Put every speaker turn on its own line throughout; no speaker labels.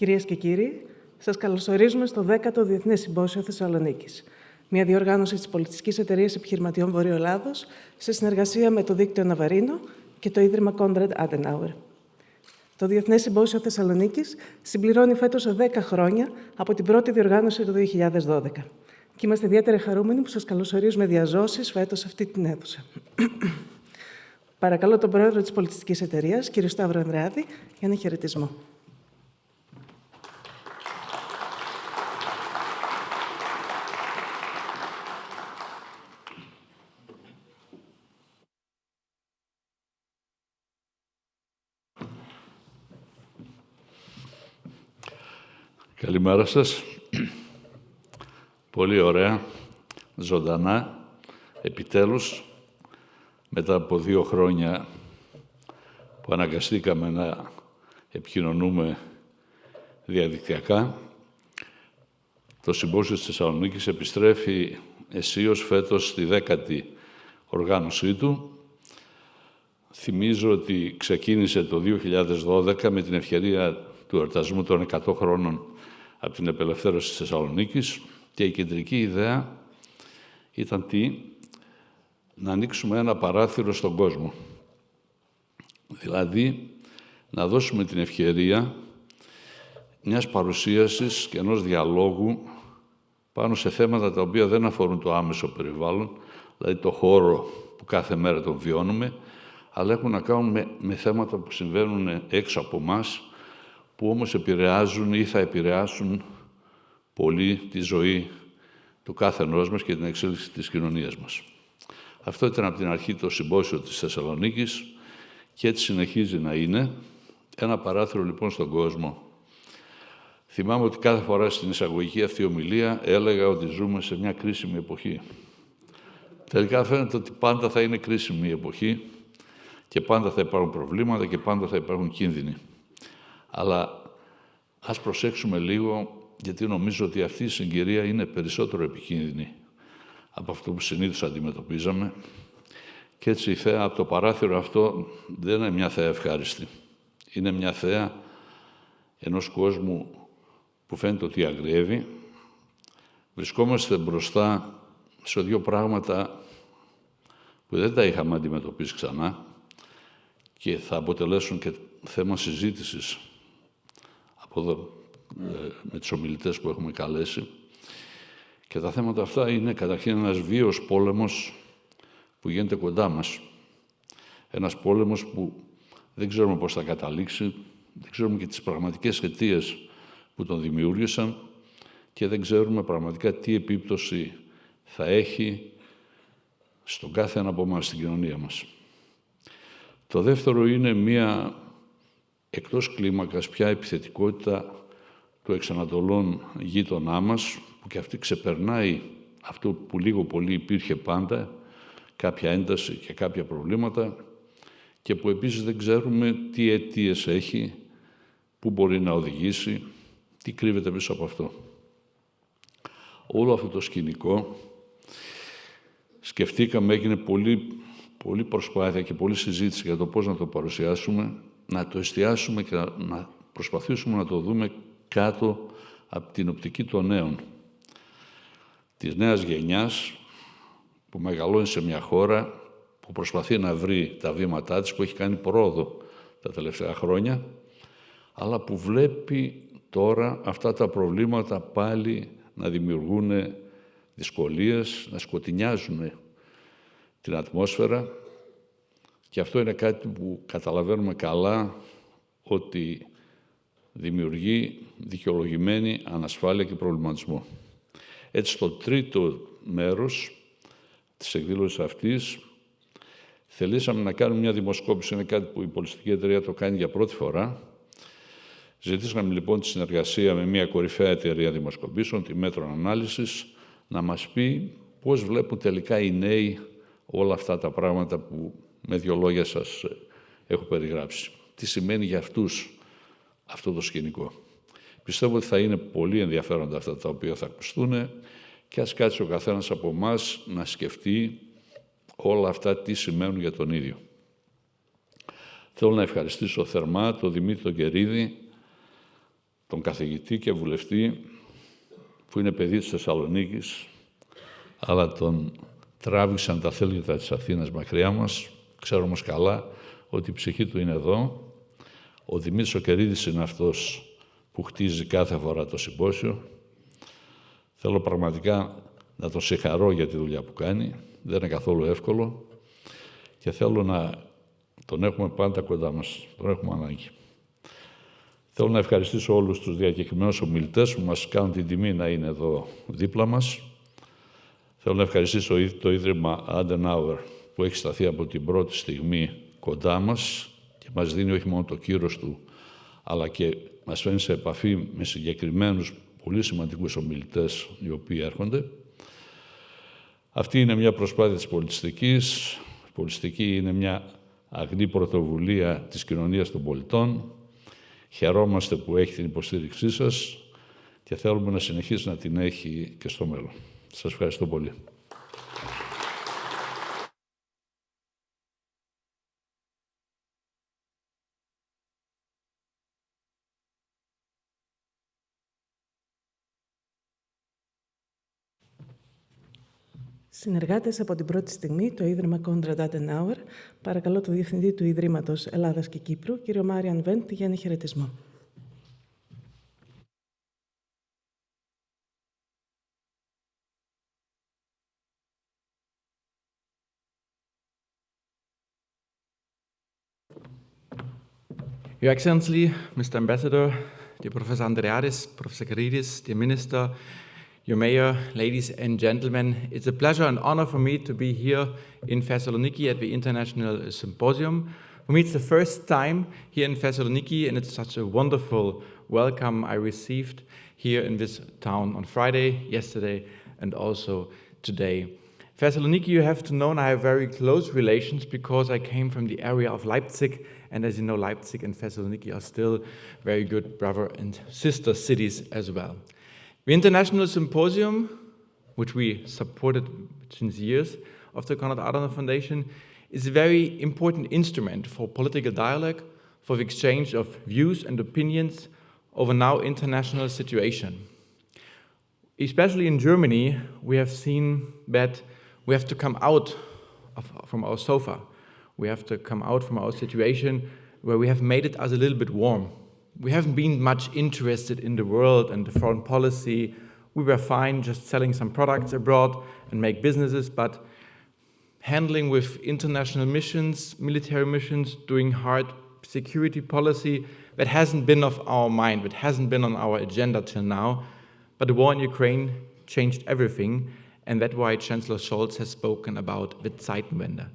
Κυρίες και κύριοι, σας καλωσορίζουμε στο 10ο Διεθνές Συμπόσιο Θεσσαλονίκης, μια διοργάνωση της Πολιτιστικής Εταιρείας Επιχειρηματιών Βορείου Ελλάδος, σε συνεργασία με το Δίκτυο Ναυαρίνο και το Ίδρυμα Konrad Adenauer. Το Διεθνές Συμπόσιο Θεσσαλονίκης συμπληρώνει φέτος 10 χρόνια από την πρώτη διοργάνωση του 2012. Και είμαστε ιδιαίτερα χαρούμενοι που σας καλωσορίζουμε διαζώσεις φέτος σε αυτή την αίθουσα. Παρακαλώ τον Πρόεδρο της Πολιτιστικής Εταιρείας, κύριο Σταύρο Ανδρεάδη, για ένα χαιρετισμό.
Καλημέρα σας. Πολύ ωραία, ζωντανά, επιτέλους, μετά από 2 χρόνια που αναγκαστήκαμε να επικοινωνούμε διαδικτυακά, το Συμπόσιο της Θεσσαλονίκης επιστρέφει αισίως φέτος στη 10η οργάνωσή του. Θυμίζω ότι ξεκίνησε το 2012 με την ευκαιρία του εορτασμού των 100 χρόνων από την απελευθέρωση της Θεσσαλονίκης και η κεντρική ιδέα ήταν να ανοίξουμε ένα παράθυρο στον κόσμο. Δηλαδή, να δώσουμε την ευκαιρία μιας παρουσίασης και ενός διαλόγου πάνω σε θέματα τα οποία δεν αφορούν το άμεσο περιβάλλον, δηλαδή το χώρο που κάθε μέρα τον βιώνουμε, αλλά έχουν να κάνουν με θέματα που συμβαίνουν έξω από εμάς, που όμως επηρεάζουν ή θα επηρεάσουν πολύ τη ζωή του κάθε ενός μας και την εξέλιξη της κοινωνίας μας. Αυτό ήταν από την αρχή το Συμπόσιο της Θεσσαλονίκης και έτσι συνεχίζει να είναι. Ένα παράθυρο λοιπόν στον κόσμο. Θυμάμαι ότι κάθε φορά στην εισαγωγική αυτή ομιλία έλεγα ότι ζούμε σε μια κρίσιμη εποχή. Τελικά φαίνεται ότι πάντα θα είναι κρίσιμη η εποχή και πάντα θα υπάρχουν προβλήματα και πάντα θα υπάρχουν κίνδυνοι. Αλλά ας προσέξουμε λίγο, γιατί νομίζω ότι αυτή η συγκυρία είναι περισσότερο επικίνδυνη από αυτό που συνήθως αντιμετωπίζαμε. Και έτσι η θέα από το παράθυρο αυτό δεν είναι μια θέα ευχάριστη. Είναι μια θέα ενός κόσμου που φαίνεται ότι αγριεύει. Βρισκόμαστε μπροστά σε 2 πράγματα που δεν τα είχαμε αντιμετωπίσει ξανά και θα αποτελέσουν και θέμα συζήτησης από εδώ με τους ομιλητές που έχουμε καλέσει. Και τα θέματα αυτά είναι καταρχήν ένας βίαιος πόλεμος που γίνεται κοντά μας. Ένας πόλεμος που δεν ξέρουμε πώς θα καταλήξει, δεν ξέρουμε και τις πραγματικές αιτίες που τον δημιούργησαν και δεν ξέρουμε πραγματικά τι επίπτωση θα έχει στον κάθε ένα από εμάς, στην κοινωνία μας. Το δεύτερο είναι μία εκτός κλίμακας πια επιθετικότητα του εξανατολών γείτονά μας, που και αυτή ξεπερνάει αυτό που λίγο πολύ υπήρχε πάντα, κάποια ένταση και κάποια προβλήματα, και που επίσης δεν ξέρουμε τι αιτίες έχει, πού μπορεί να οδηγήσει, τι κρύβεται πίσω από αυτό. Όλο αυτό το σκηνικό σκεφτήκαμε, έγινε πολύ προσπάθεια και πολλή συζήτηση για το πώς να το παρουσιάσουμε, να το εστιάσουμε και να προσπαθήσουμε να το δούμε κάτω από την οπτική των νέων. Της νέας γενιάς που μεγαλώνει σε μια χώρα που προσπαθεί να βρει τα βήματά της, που έχει κάνει πρόοδο τα τελευταία χρόνια, αλλά που βλέπει τώρα αυτά τα προβλήματα πάλι να δημιουργούν δυσκολίες, να σκοτεινιάζουν την ατμόσφαιρα, και αυτό είναι κάτι που καταλαβαίνουμε καλά ότι δημιουργεί δικαιολογημένη ανασφάλεια και προβληματισμό. Έτσι, στο τρίτο μέρος της εκδήλωσης αυτής θελήσαμε να κάνουμε μια δημοσκόπηση. Είναι κάτι που η Πολιτιστική Εταιρεία το κάνει για πρώτη φορά. Ζητήσαμε λοιπόν τη συνεργασία με μια κορυφαία εταιρεία δημοσκοπήσεων, τη Μέτρων Ανάλυσης, να μας πει πώς βλέπουν τελικά οι νέοι όλα αυτά τα πράγματα που με 2 λόγια σας έχω περιγράψει. Τι σημαίνει για αυτούς αυτό το σκηνικό. Πιστεύω ότι θα είναι πολύ ενδιαφέροντα αυτά τα οποία θα ακουστούν και ας κάτσει ο καθένας από εμάς να σκεφτεί όλα αυτά τι σημαίνουν για τον ίδιο. Θέλω να ευχαριστήσω θερμά τον Δημήτρη τον Κερίδη, τον καθηγητή και βουλευτή που είναι παιδί της Θεσσαλονίκης, αλλά τον τράβηξαν τα θέλγητα της Αθήνας μακριά μας. Ξέρω όμως καλά ότι η ψυχή του είναι εδώ. Ο Δημήτρης ο Κερίδης είναι αυτός που χτίζει κάθε φορά το συμπόσιο. Θέλω πραγματικά να τον συγχαρώ για τη δουλειά που κάνει. Δεν είναι καθόλου εύκολο και θέλω να τον έχουμε πάντα κοντά μας. Τον έχουμε ανάγκη. Θέλω να ευχαριστήσω όλους τους διακεκριμένους ομιλητές που μας κάνουν την τιμή να είναι εδώ δίπλα μας. Θέλω να ευχαριστήσω το Ίδρυμα Adenauer που έχει σταθεί από την πρώτη στιγμή κοντά μας και μας δίνει όχι μόνο το κύρος του, αλλά και μας φέρνει σε επαφή με συγκεκριμένους πολύ σημαντικούς ομιλητές οι οποίοι έρχονται. Αυτή είναι μια προσπάθεια της πολιτιστικής. Η πολιτιστική είναι μια αγνή πρωτοβουλία της κοινωνίας των πολιτών. Χαιρόμαστε που έχει την υποστήριξή σας και θέλουμε να συνεχίσει να την έχει και στο μέλλον. Σας ευχαριστώ πολύ.
Συνεργάτες από την πρώτη στιγμή, το Ίδρυμα Konrad Adenauer, παρακαλώ το Διευθυντή του Ιδρύματος Ελλάδας και Κύπρου, κύριο Μάριαν Βέντ, για ένα χαιρετισμό.
Your Excellency, Mr. Ambassador, dear Professor Andreadis, Professor Karidis, dear Minister, your Mayor, ladies and gentlemen, it's a pleasure and honor for me to be here in Thessaloniki at the International Symposium. For me, it's the first time here in Thessaloniki, and it's such a wonderful welcome I received here in this town on Friday, yesterday, and also today. Thessaloniki, you have to know, and I have very close relations because I came from the area of Leipzig, and as you know, Leipzig and Thessaloniki are still very good brother and sister cities as well. The International Symposium, which we supported since years of the Konrad Adenauer Foundation, is a very important instrument for political dialogue, for the exchange of views and opinions over now international situation. Especially in Germany, we have seen that we have to come out from our sofa. We have to come out from our situation where we have made it as a little bit warm. We haven't been much interested in the world and the foreign policy. We were fine just selling some products abroad and make businesses, but handling with international missions, military missions, doing hard security policy, that hasn't been of our mind, that hasn't been on our agenda till now. But the war in Ukraine changed everything, and that's why Chancellor Scholz has spoken about the Zeitenwende.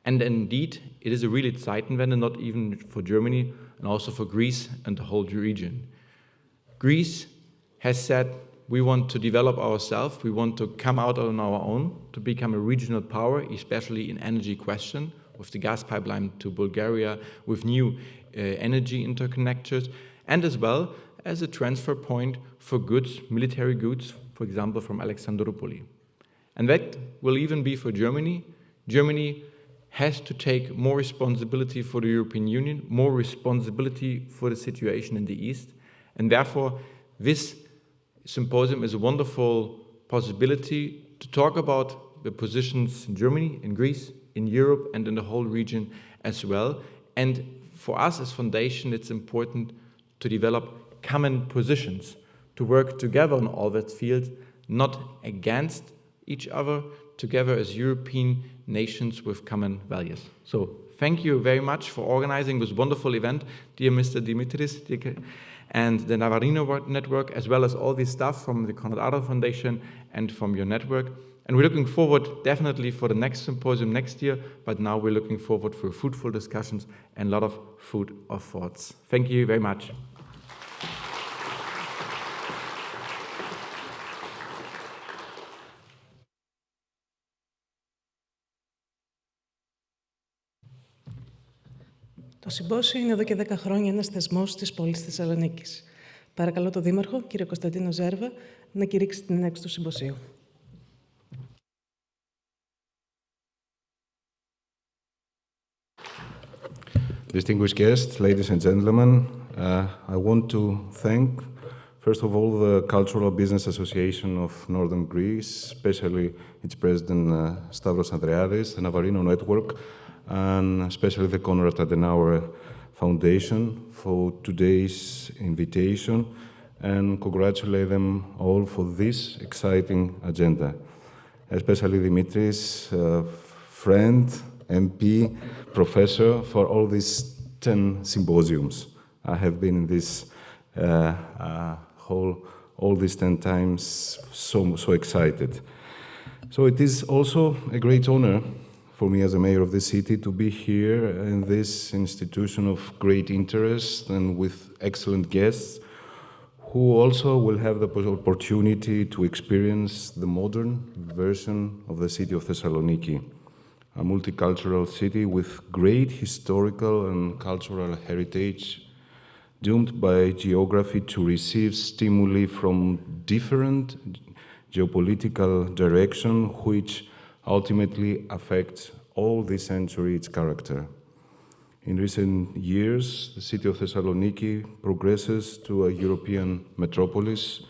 And indeed, it is a really Zeitenwende, not even for Germany, and also for Greece and the whole region. Greece has said, we want to develop ourselves, we want to come out on our own, to become a regional power, especially in energy question, with the gas pipeline to Bulgaria, with new energy interconnectors, and as well as a transfer point for goods, military goods, for example, from Alexandroupoli. And that will even be for Germany. Germany has to take more responsibility for the European Union, more responsibility for the situation in the East, and therefore this symposium is a wonderful possibility to talk about the positions in Germany, in Greece, in Europe, and in the whole region as well. And for us as foundation, it's important to develop common positions, to work together on all that field, not against each other, together as European nations with common values. So thank you very much for organizing this wonderful event, dear Mr. Dimitris, and the Nαυαρίνο network, as well as all the staff from the Konrad Adenauer Foundation and from your network. And we're looking forward definitely for the next symposium next year, but now we're looking forward for fruitful discussions and a lot of food of thoughts. Thank you very much.
Το Συμπόσιο είναι εδώ και 10 χρόνια ένας θεσμός της πόλης της Θεσσαλονίκης. Παρακαλώ τον Δήμαρχο, κύριο Κωνσταντίνο Ζέρβα, να κηρύξει την έναρξη του Συμποσίου.
Distinguished guests, ladies and gentlemen, I want to thank First of all, the Cultural Business Association of Northern Greece, especially its president Stavros Andreadis, the Navarino Network, and especially the Konrad Adenauer Foundation for today's invitation, and congratulate them all for this exciting agenda. Especially Dimitris, friend, MP, professor, for all these 10 symposiums. I have been in this all these 10 times, so excited. So it is also a great honor for me as a mayor of the city to be here in this institution of great interest and with excellent guests who also will have the opportunity to experience the modern version of the city of Thessaloniki, a multicultural city with great historical and cultural heritage, doomed by geography to receive stimuli from different geopolitical directions, which ultimately affects all this century its character. In recent years, the city of Thessaloniki progresses to a European metropolis,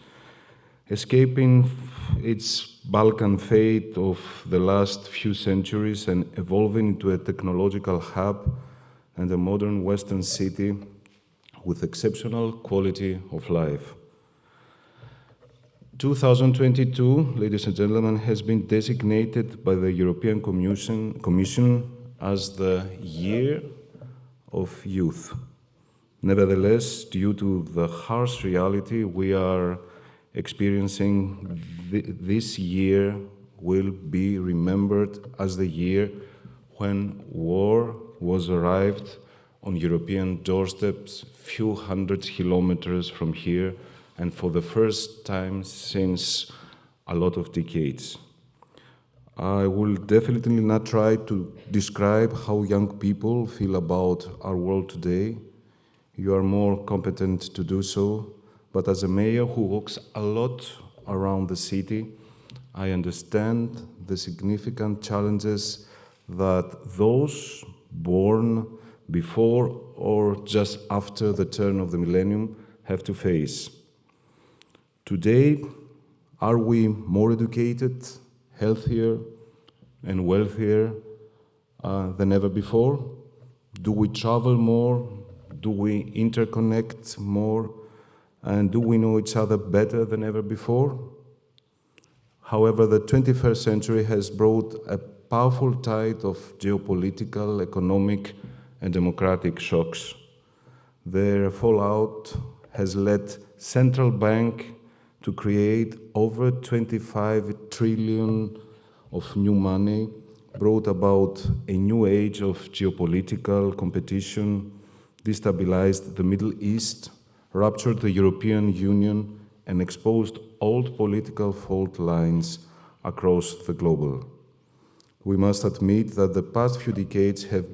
escaping its Balkan fate of the last few centuries and evolving into a technological hub and a modern Western city with exceptional quality of life. 2022, ladies and gentlemen, has been designated by the European Commission as the Year of Youth. Nevertheless, due to the harsh reality we are experiencing, this year will be remembered as the year when war was arrived on European doorsteps, few hundred kilometers from here, and for the first time since a lot of decades. I will definitely not try to describe how young people feel about our world today. You are more competent to do so, but as a mayor who walks a lot around the city, I understand the significant challenges that those born before or just after the turn of the millennium have to face. Today, are we more educated, healthier, and wealthier than ever before? Do we travel more? Do we interconnect more? And do we know each other better than ever before? However, the 21st century has brought a powerful tide of geopolitical, economic, and democratic shocks. Their fallout has led central bank to create over 25 trillion of new money, brought about a new age of geopolitical competition, destabilized the Middle East, ruptured the European Union, and exposed old political fault lines across the globe. We must admit that the past few decades have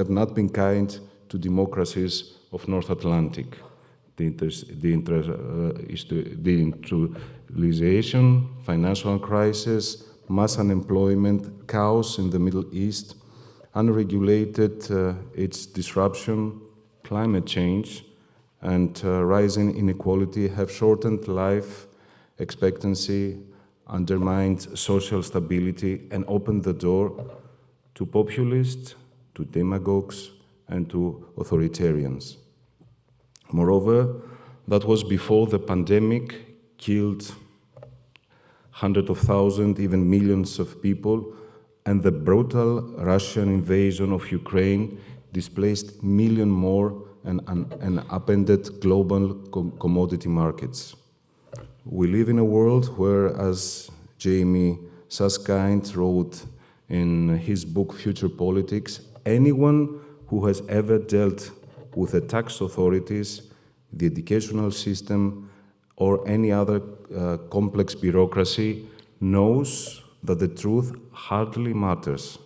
not been kind to democracies of North Atlantic. The industrialization, financial crisis, mass unemployment, chaos in the Middle East, unregulated its disruption, climate change, and rising inequality have shortened life expectancy, undermined social stability, and opened the door to populists, to demagogues, and to authoritarians. Moreover, that was before the pandemic killed hundreds of thousands, even millions of people, and the brutal Russian invasion of Ukraine displaced millions more and upended global commodity markets. We live in a world where, as Jamie Susskind wrote in his book Future Politics, anyone who has ever dealt with the tax authorities, the educational system, or any other complex bureaucracy knows that the truth hardly matters.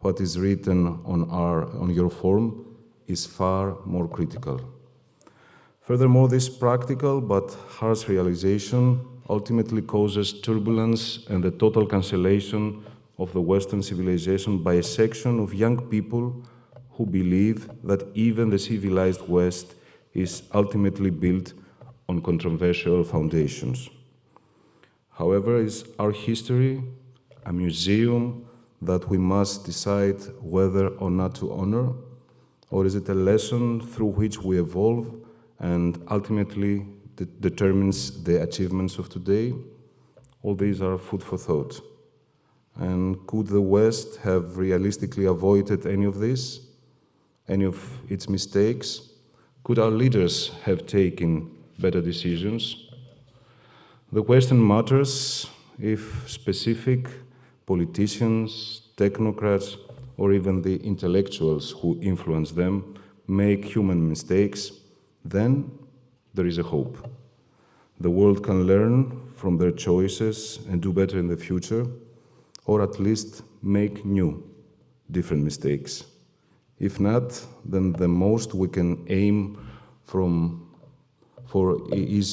What is written on your form is far more critical. Furthermore, this practical but harsh realization ultimately causes turbulence and the total cancellation of the Western civilization by a section of young people who believe that even the civilized West is ultimately built on controversial foundations. However, is our history a museum that we must decide whether or not to honor, or is it a lesson through which we evolve and ultimately determines the achievements of today? All these are food for thought. And could the West have realistically avoided any of this, any of its mistakes? Could our leaders have taken better decisions? The question matters if specific politicians, technocrats, or even the intellectuals who influence them make human mistakes, then there is a hope. The world can learn from their choices and do better in the future, or at least make new, different mistakes. If not, then the most we can aim for is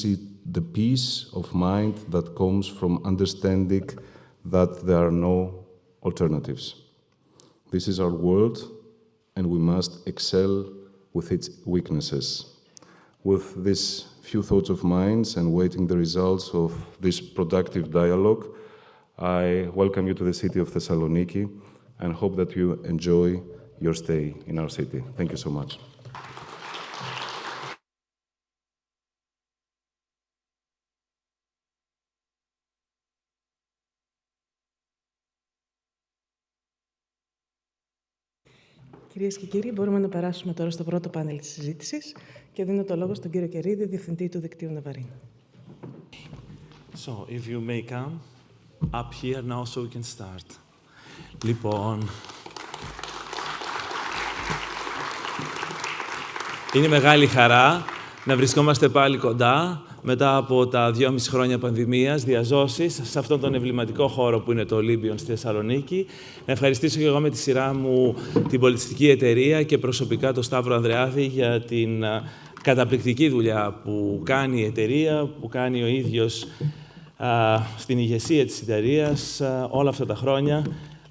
the peace of mind that comes from understanding that there are no alternatives. This is our world, and we must excel with its weaknesses. With these few thoughts of mine and waiting the results of this productive dialogue, I welcome you to the city of Thessaloniki and hope that you enjoy your stay in our city. Thank you so much.
Κυρίες και κύριοι, μπορούμε να περάσουμε τώρα στο πρώτο πάνελ της συζήτησης και δίνω το λόγο στον κύριο Κερίδη, Διευθυντή του Δικτύου Ναυαρίνου.
So, if you may come up here now so we can start. Λοιπόν, είναι μεγάλη χαρά να βρισκόμαστε πάλι κοντά μετά από τα 2,5 χρόνια πανδημίας, διαζώσεις, σε αυτόν τον εμβληματικό χώρο που είναι το Ολύμπιον στη Θεσσαλονίκη. Να ευχαριστήσω και εγώ με τη σειρά μου την Πολιτιστική Εταιρεία και προσωπικά τον Σταύρο Ανδρεάδη για την καταπληκτική δουλειά που κάνει η Εταιρεία, που κάνει ο ίδιος στην ηγεσία της Εταιρείας όλα αυτά τα χρόνια,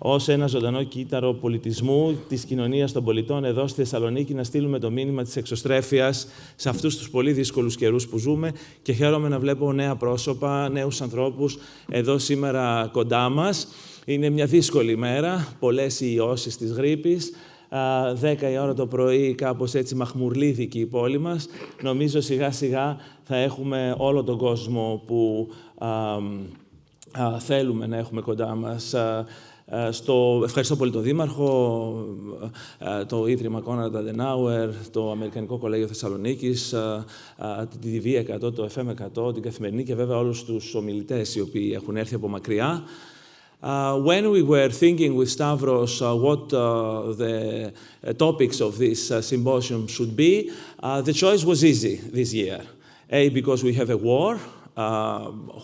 ως ένα ζωντανό κύτταρο πολιτισμού της κοινωνίας των πολιτών εδώ στη Θεσσαλονίκη, να στείλουμε το μήνυμα της εξωστρέφειας σε αυτούς τους πολύ δύσκολους καιρούς που ζούμε και χαίρομαι να βλέπω νέα πρόσωπα, νέους ανθρώπους εδώ σήμερα κοντά μας. Είναι μια δύσκολη μέρα, πολλές οι ιώσεις της γρίπης. 10 η ώρα το πρωί, κάπως έτσι μαχμουρλίδικη η πόλη μας. Νομίζω σιγά-σιγά θα έχουμε όλο τον κόσμο που θέλουμε να έχουμε κοντά μας. Ευχαριστώ πολύ τον Δήμαρχο, το Ίδρυμα Konrad Adenauer, το Αμερικανικό Κολέγιο Θεσσαλονίκης, τη TV100, το FM100, την Καθημερινή και βέβαια όλους τους ομιλητές οι οποίοι έχουν έρθει από μακριά. When we were thinking with Stavros what the topics of this symposium should be, the choice was easy this year. A, because we have a war.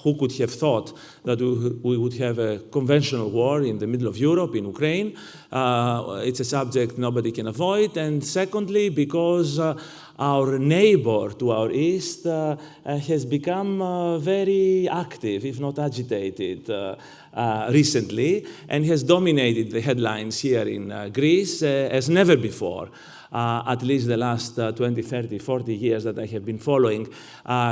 Who could have thought that we would have a conventional war in the middle of Europe, in Ukraine? It's a subject nobody can avoid. And secondly, because our neighbor to our east has become very active, if not agitated, recently, and has dominated the headlines here in Greece as never before. At least the last 20, 30, 40 years that I have been following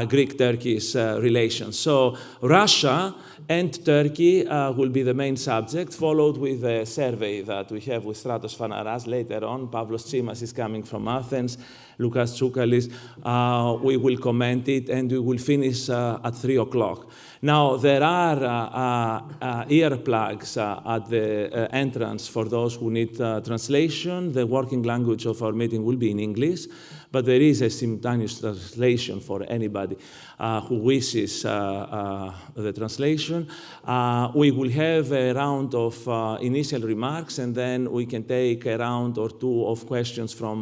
Greek-Turkish relations. So Russia and Turkey will be the main subject, followed with a survey that we have with Stratos Fanaras later on. Pavlos Tsimas is coming from Athens, Lukas Tsoukalis. We will comment it, and we will finish at 3 o'clock. Now, there are earplugs at the entrance for those who need translation. The working language of our meeting will be in English, but there is a simultaneous translation for anybody who wishes the translation. We will have a round of initial remarks, and then we can take a round or two of questions from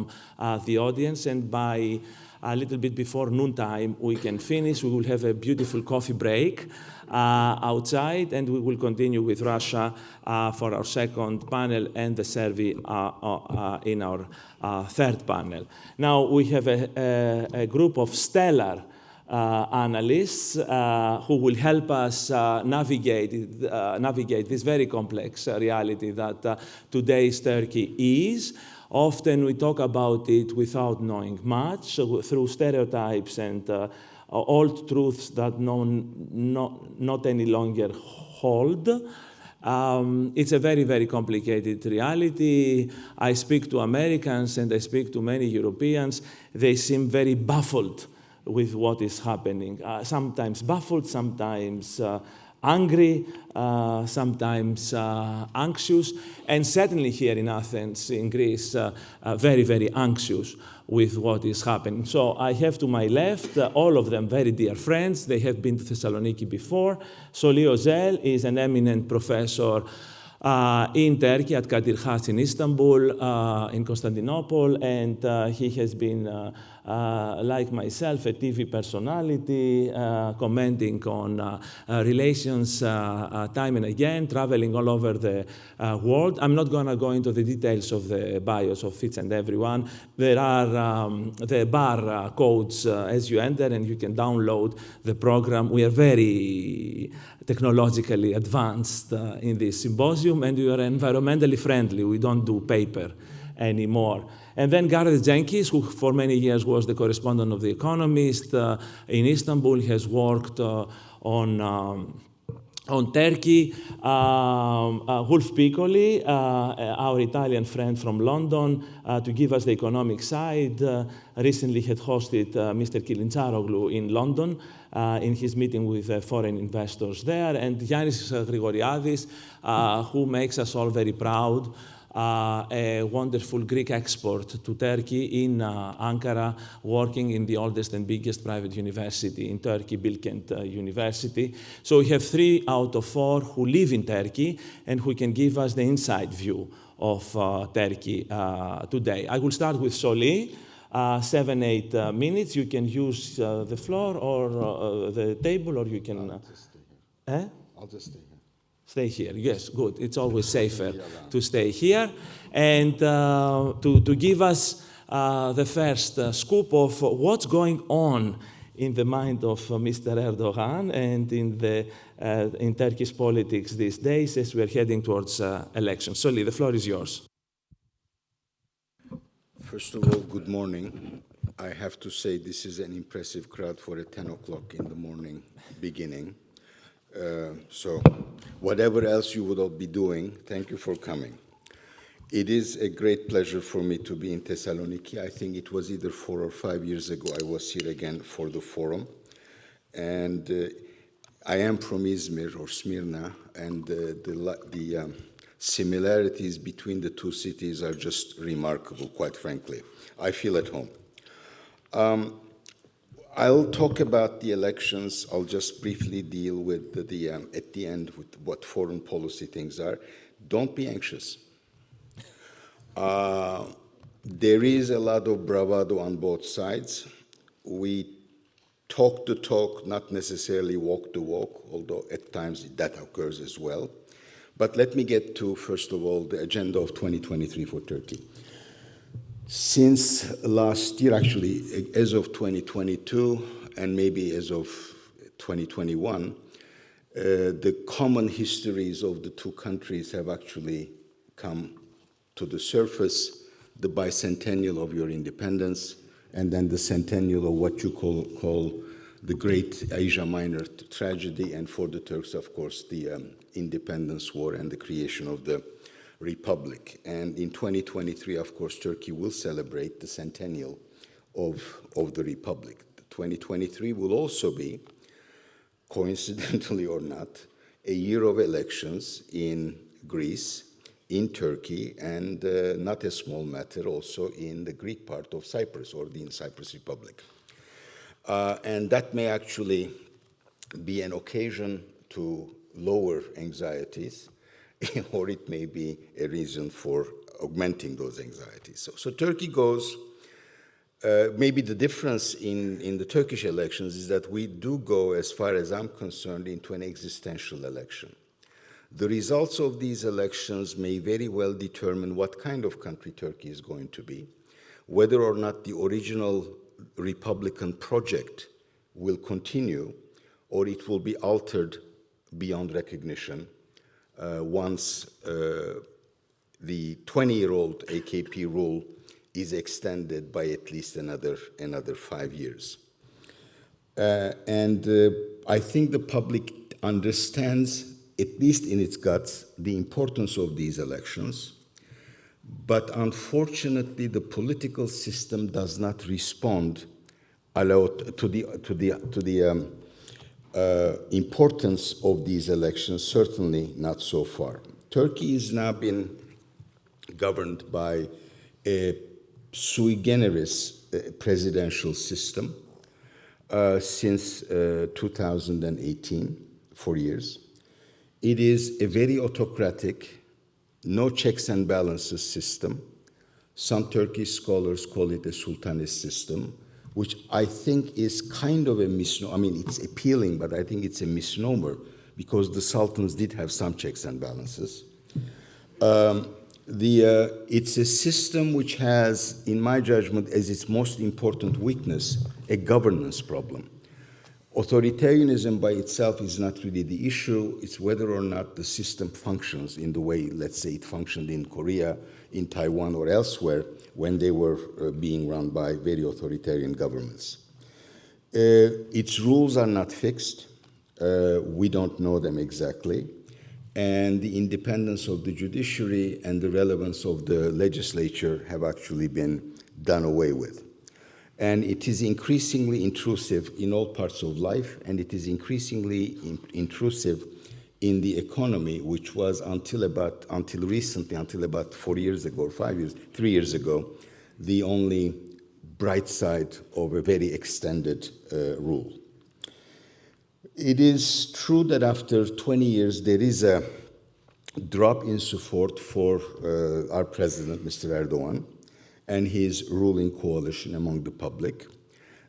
the audience, and by a little bit before noontime, we can finish. We will have a beautiful coffee break outside, and we will continue with Russia for our second panel and the survey in our third panel. Now, we have a group of stellar analysts who will help us navigate this very complex reality that today's Turkey is. Often we talk about it without knowing much, through stereotypes and old truths that not any longer hold. It's a very, very complicated reality. I speak to Americans and I speak to many Europeans. They seem very baffled with what is happening. Sometimes baffled, sometimes angry, sometimes anxious, and certainly here in Athens, in Greece, very, very anxious with what is happening. So I have to my left all of them very dear friends. They have been to Thessaloniki before. Soli Özel is an eminent professor in Turkey at Kadir Has in Istanbul, in Constantinople, and he has been, like myself, a TV personality, commenting on relations time and again, traveling all over the world. I'm not going to go into the details of the bios of each and everyone. There are the bar codes as you enter, and you can download the program. We are very technologically advanced in this symposium, and we are environmentally friendly. We don't do paper anymore. And then Gareth Jenkins, who for many years was the correspondent of The Economist in Istanbul, has worked on Turkey. Wolf Piccoli, our Italian friend from London, to give us the economic side, recently had hosted Mr. Kilincharoglu in London in his meeting with foreign investors there, and Yannis Grigoriadis, who makes us all very proud, a wonderful Greek export to Turkey in Ankara, working in the oldest and biggest private university in Turkey, Bilkent University. So we have 3 out of 4 who live in Turkey and who can give us the inside view of Turkey today. I will start with Soli. 7-8 minutes. You can use the floor or the table, or you can...
I'll just stay here.
Stay here, yes, good. It's always safer to stay here. And to give us the first scoop of what's going on in the mind of Mr. Erdogan and in Turkish politics these days as we're heading towards elections. Soli, the floor is yours.
First of all, good morning. I have to say this is an impressive crowd for a 10 o'clock in the morning beginning. So whatever else you would all be doing, thank you for coming. It is a great pleasure for me to be in Thessaloniki. I think it was either 4 or 5 years ago I was here again for the forum. And I am from Izmir or Smyrna, and the similarities between the two cities are just remarkable, quite frankly. I feel at home. I'll talk about the elections. I'll just briefly deal with at the end with what foreign policy things are. Don't be anxious. There is a lot of bravado on both sides. We talk the talk, not necessarily walk the walk, although at times that occurs as well. But let me get to, first of all, the agenda of 2023 for Turkey. Since last year, actually, as of 2022, and maybe as of 2021, the common histories of the two countries have actually come to the surface. The bicentennial of your independence, and then the centennial of what you call the Great Asia Minor tragedy, and for the Turks, of course, the independence war and the creation of the republic. And in 2023, of course, Turkey will celebrate the centennial of the republic. 2023 will also be, coincidentally or not, a year of elections in Greece, in Turkey, and not a small matter also in the Greek part of Cyprus, or the Cyprus Republic. And that may actually be an occasion to lower anxieties, or it may be a reason for augmenting those anxieties. So Turkey goes, maybe the difference in the Turkish elections is that we do go, as far as I'm concerned, into an existential election. The results of these elections may very well determine what kind of country Turkey is going to be, whether or not the original Republican project will continue, or it will be altered beyond recognition once the 20-year-old AKP rule is extended by at least another 5 years. I think the public understands, at least in its guts, the importance of these elections. But unfortunately, the political system does not respond to the importance of these elections, certainly not so far. Turkey has now been governed by a sui generis presidential system since 2018, 4 years. It is a very autocratic, no checks and balances system. Some Turkish scholars call it a sultanist system, which I think is kind of a misnomer. I mean, it's appealing, but I think it's a misnomer because the sultans did have some checks and balances. It's a system which has, in my judgment, as its most important weakness, a governance problem. Authoritarianism by itself is not really the issue. It's whether or not the system functions in the way, let's say, it functioned in Korea, in Taiwan, or elsewhere when they were being run by very authoritarian governments. Its rules are not fixed. We don't know them exactly. And the independence of the judiciary and the relevance of the legislature have actually been done away with. And it is increasingly intrusive in all parts of life, and it is increasingly intrusive in the economy, which was until about 4 years ago, or 5 years, 3 years ago, the only bright side of a very extended rule. It is true that after 20 years, there is a drop in support for our president, Mr. Erdogan, and his ruling coalition among the public.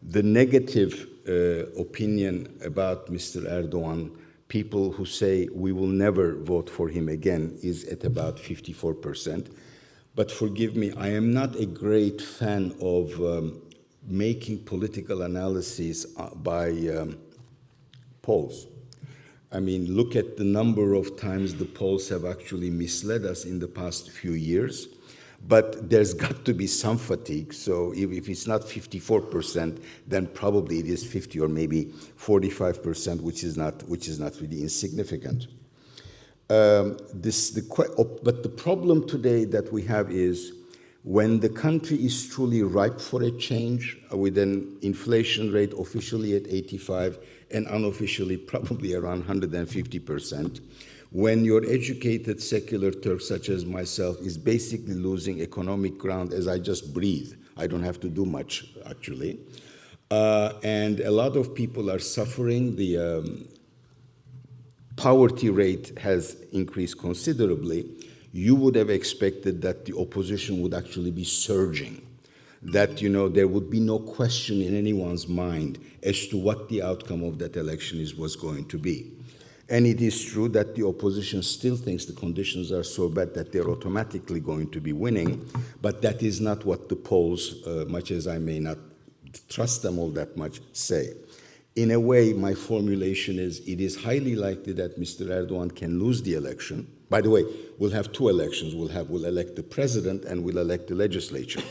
The negative opinion about Mr. Erdogan, people who say we will never vote for him again, is at about 54%. But forgive me, I am not a great fan of making political analyses by polls. I mean, look at the number of times the polls have actually misled us in the past few years. But there's got to be some fatigue. So if it's not 54%, then probably it is 50 or maybe 45%, which is not really insignificant. But the problem today that we have is when the country is truly ripe for a change, with an inflation rate officially at 85 and unofficially probably around 150%, when your educated secular Turk such as myself is basically losing economic ground as I just breathe. I don't have to do much, actually. And a lot of people are suffering. The poverty rate has increased considerably. You would have expected that the opposition would actually be surging, that, there would be no question in anyone's mind as to what the outcome of that election was going to be. And it is true that the opposition still thinks the conditions are so bad that they're automatically going to be winning, but that is not what the polls, much as I may not trust them all that much, say. In a way, my formulation is, it is highly likely that Mr. Erdogan can lose the election. By the way, we'll have two elections. We'll elect the president and we'll elect the legislature.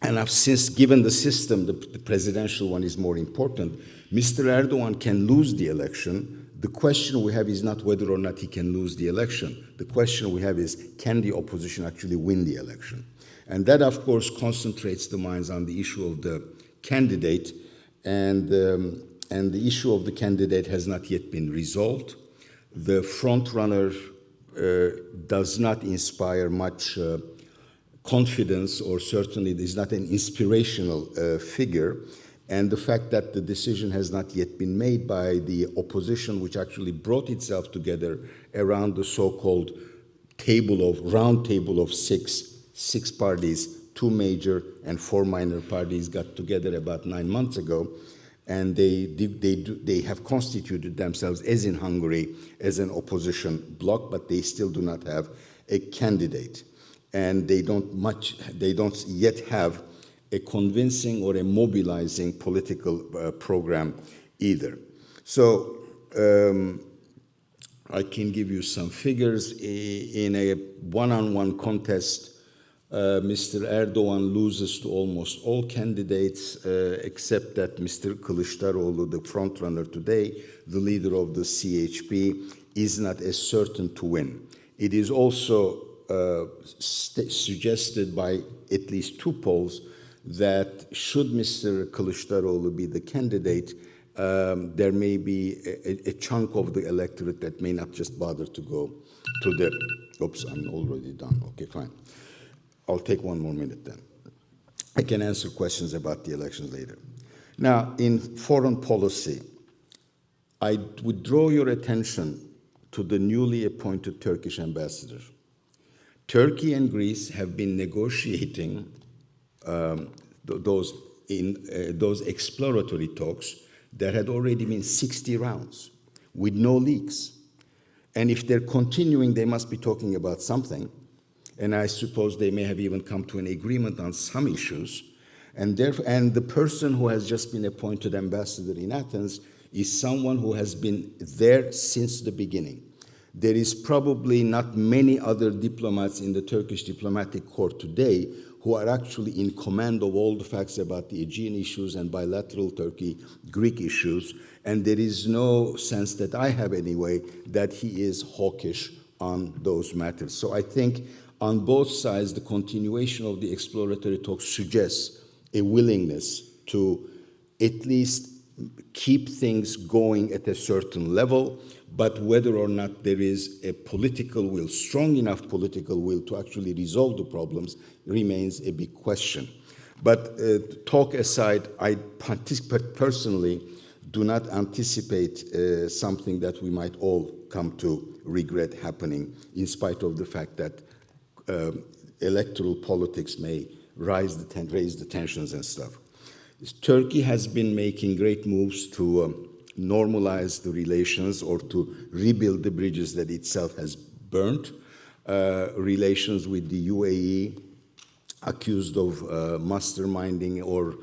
And since, given the system, the presidential one is more important, Mr. Erdogan can lose the election. The question we have is not whether or not he can lose the election. The question we have is, can the opposition actually win the election? And that, of course, concentrates the minds on the issue of the candidate, and the issue of the candidate has not yet been resolved. The front runner does not inspire much confidence, or certainly is not an inspirational figure. And the fact that the decision has not yet been made by the opposition, which actually brought itself together around the so-called round table of six parties, 2 major and 4 minor parties got together about 9 months ago, and they have constituted themselves, as in Hungary, as an opposition bloc, but they still do not have a candidate. And they don't yet have a convincing or a mobilizing political program either. So I can give you some figures. In a one-on-one contest, Mr. Erdogan loses to almost all candidates, except that Mr. Kılıçdaroğlu, the frontrunner today, the leader of the CHP, is not as certain to win. It is also suggested by at least 2 polls that should Mr. Kılıçdaroğlu be the candidate, there may be a chunk of the electorate that may not just bother to go to the... Oops, I'm already done. Okay, fine. I'll take 1 more minute then. I can answer questions about the elections later. Now, in foreign policy, I would draw your attention to the newly appointed Turkish ambassador. Turkey and Greece have been negotiating those exploratory talks that had already been 60 rounds with no leaks. And if they're continuing, they must be talking about something. And I suppose they may have even come to an agreement on some issues. And the person who has just been appointed ambassador in Athens is someone who has been there since the beginning. There is probably not many other diplomats in the Turkish diplomatic corps today who are actually in command of all the facts about the Aegean issues and bilateral Turkey-Greek issues. And there is no sense that I have anyway that he is hawkish on those matters. So I think on both sides, the continuation of the exploratory talks suggests a willingness to at least keep things going at a certain level, but whether or not there is a political will, strong enough political will to actually resolve the problems remains a big question. But talk aside, I personally do not anticipate something that we might all come to regret happening, in spite of the fact that electoral politics may raise the tensions and stuff. Turkey has been making great moves to normalize the relations or to rebuild the bridges that itself has burnt. Relations with the UAE, accused of masterminding or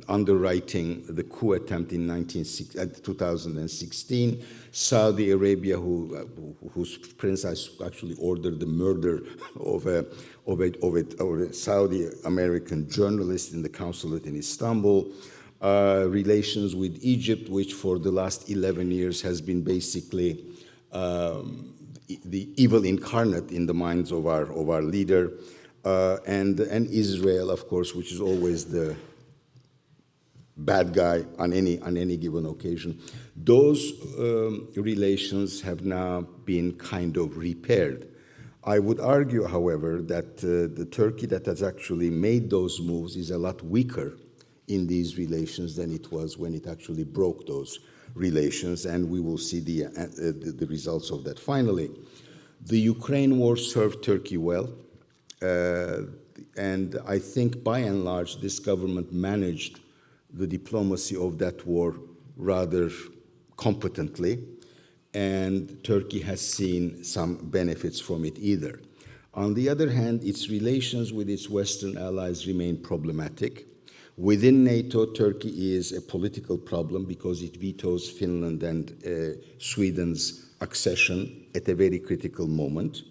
underwriting the coup attempt in 2016. Saudi Arabia, whose prince actually ordered the murder of a Saudi American journalist in the consulate in Istanbul. Relations with Egypt, which for the last 11 years has been basically the evil incarnate in the minds of our leader, and Israel, of course, which is always the bad guy on any given occasion. Those relations have now been kind of repaired. I would argue, however, that the Turkey that has actually made those moves is a lot weaker in these relations than it was when it actually broke those relations, and we will see the results of that. Finally, the Ukraine war served Turkey well, and I think by and large this government managed the diplomacy of that war rather competently, and Turkey has seen some benefits from it either. On the other hand, its relations with its Western allies remain problematic. Within NATO, Turkey is a political problem because it vetoes Finland and Sweden's accession at a very critical moment.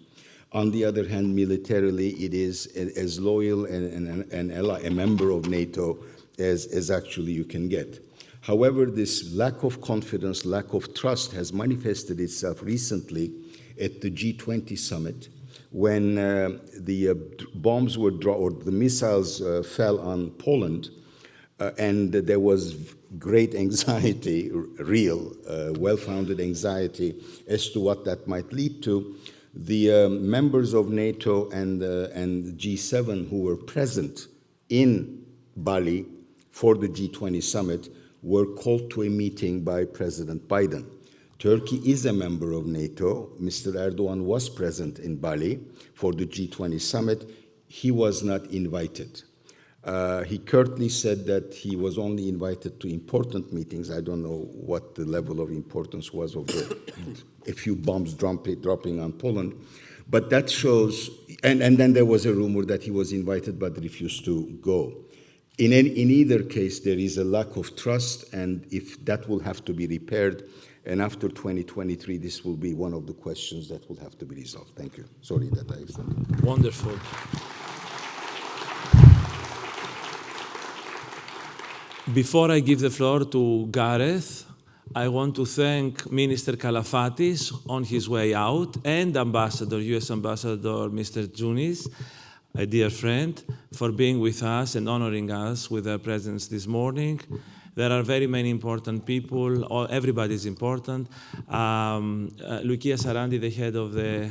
On the other hand, militarily, it is as loyal a member of NATO as actually you can get. However, this lack of confidence, lack of trust has manifested itself recently at the G20 summit when the bombs were dropped, or the missiles fell on Poland, and there was great anxiety, real, well-founded anxiety as to what that might lead to. The members of NATO and G7 who were present in Bali for the G20 summit were called to a meeting by President Biden. Turkey is a member of NATO. Mr. Erdogan was present in Bali for the G20 summit. He was not invited. He curtly said that he was only invited to important meetings. I don't know what the level of importance was of a few bombs dropping on Poland. But that shows, and then there was a rumor that he was invited but refused to go. in either case, there is a lack of trust, and if that will have to be repaired, and after 2023, this will be one of the questions that will have to be resolved. Thank you. Sorry that I extended.
Wonderful. Before I give the floor to Gareth, I want to thank Minister Kalafatis on his way out and US Ambassador Mr. Dzunis, a dear friend, for being with us and honoring us with their presence this morning. There are very many important people. Everybody is important. Lukia Sarandi, the head of the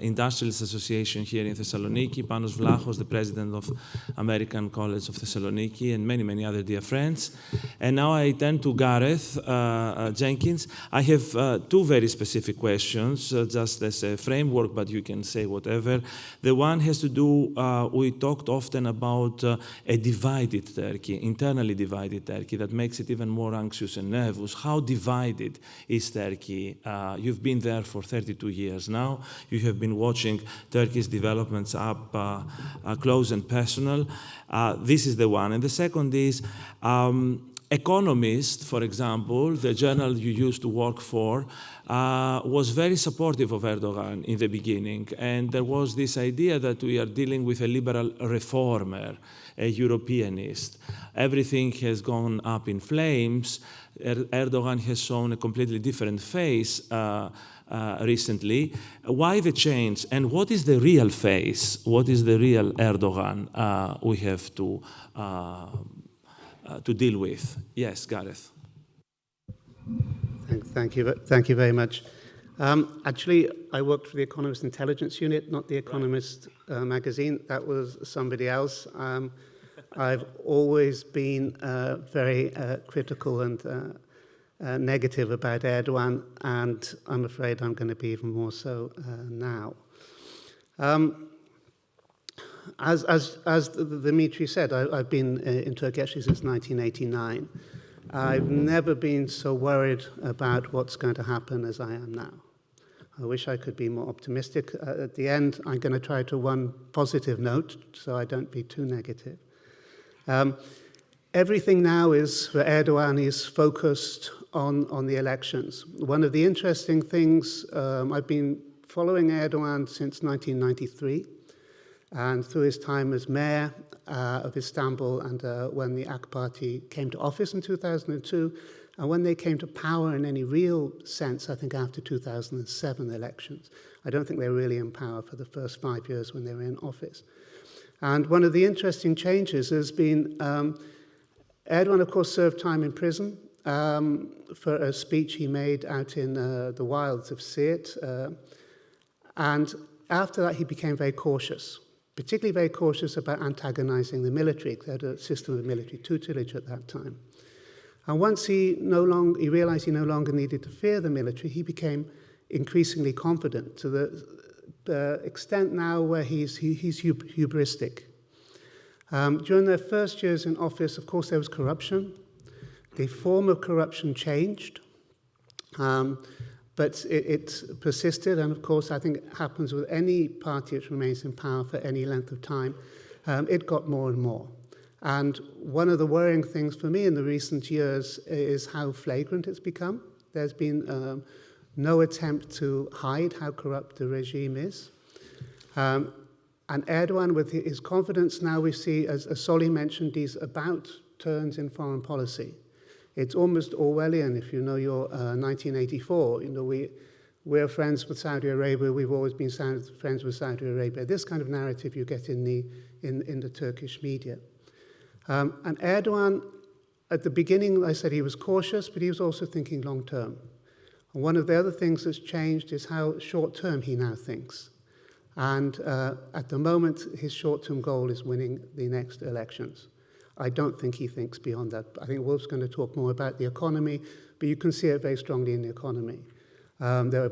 Industrialists Association here in Thessaloniki, Panos Vlachos, the president of American College of Thessaloniki, and many, many other dear friends. And now I turn to Gareth Jenkins. I have two very specific questions, just as a framework, but you can say whatever. The one has to do, we talked often about a divided Turkey, internally divided Turkey, that makes it even more anxious and nervous. How divided is Turkey? You've been there for 32 years now. You have been watching Turkey's developments up close and personal. This is the one. And the second is, Economist, for example, the journal you used to work for, was very supportive of Erdogan in the beginning. And there was this idea that we are dealing with a liberal reformer, a Europeanist. Everything has gone up in flames. Erdogan has shown a completely different face recently. Why the change? And what is the real face? What is the real Erdogan we have to deal with? Yes, Gareth.
Thank you very much. Actually, I worked for the Economist Intelligence Unit, not the Economist magazine. That was somebody else. I've always been very critical and negative about Erdogan, and I'm afraid I'm going to be even more so now. As Dimitri said, I've been in Turkey actually since 1989. I've never been so worried about what's going to happen as I am now. I wish I could be more optimistic. At the end, I'm going to try to one positive note, so I don't be too negative. Everything now is, for Erdogan, is focused on the elections. One of the interesting things, I've been following Erdogan since 1993, and through his time as mayor of Istanbul, and when the AK Party came to office in 2002, and when they came to power in any real sense, I think after 2007 elections. I don't think they were really in power for the first 5 years when they were in office. And one of the interesting changes has been, Erdogan, of course, served time in prison for a speech he made out in the wilds of Siirt. And after that, he became very cautious, particularly very cautious about antagonizing the military. They had a system of military tutelage at that time. And once he realized he no longer needed to fear the military, he became increasingly confident to the extent now where he's hubristic. During their first years in office, of course, there was corruption. The form of corruption changed, but it persisted. And of course, I think it happens with any party which remains in power for any length of time. It got more and more. And one of the worrying things for me in the recent years is how flagrant it's become. There's been no attempt to hide how corrupt the regime is. And Erdogan, with his confidence now, we see, as Solly mentioned, these about turns in foreign policy. It's almost Orwellian. If you know your 1984, we're friends with Saudi Arabia. We've always been friends with Saudi Arabia. This kind of narrative you get in the Turkish media. And Erdogan, at the beginning, I said he was cautious, but he was also thinking long term. And one of the other things that's changed is how short term he now thinks. And at the moment, his short term goal is winning the next elections. I don't think he thinks beyond that. I think Wolf's going to talk more about the economy, but you can see it very strongly in the economy. There are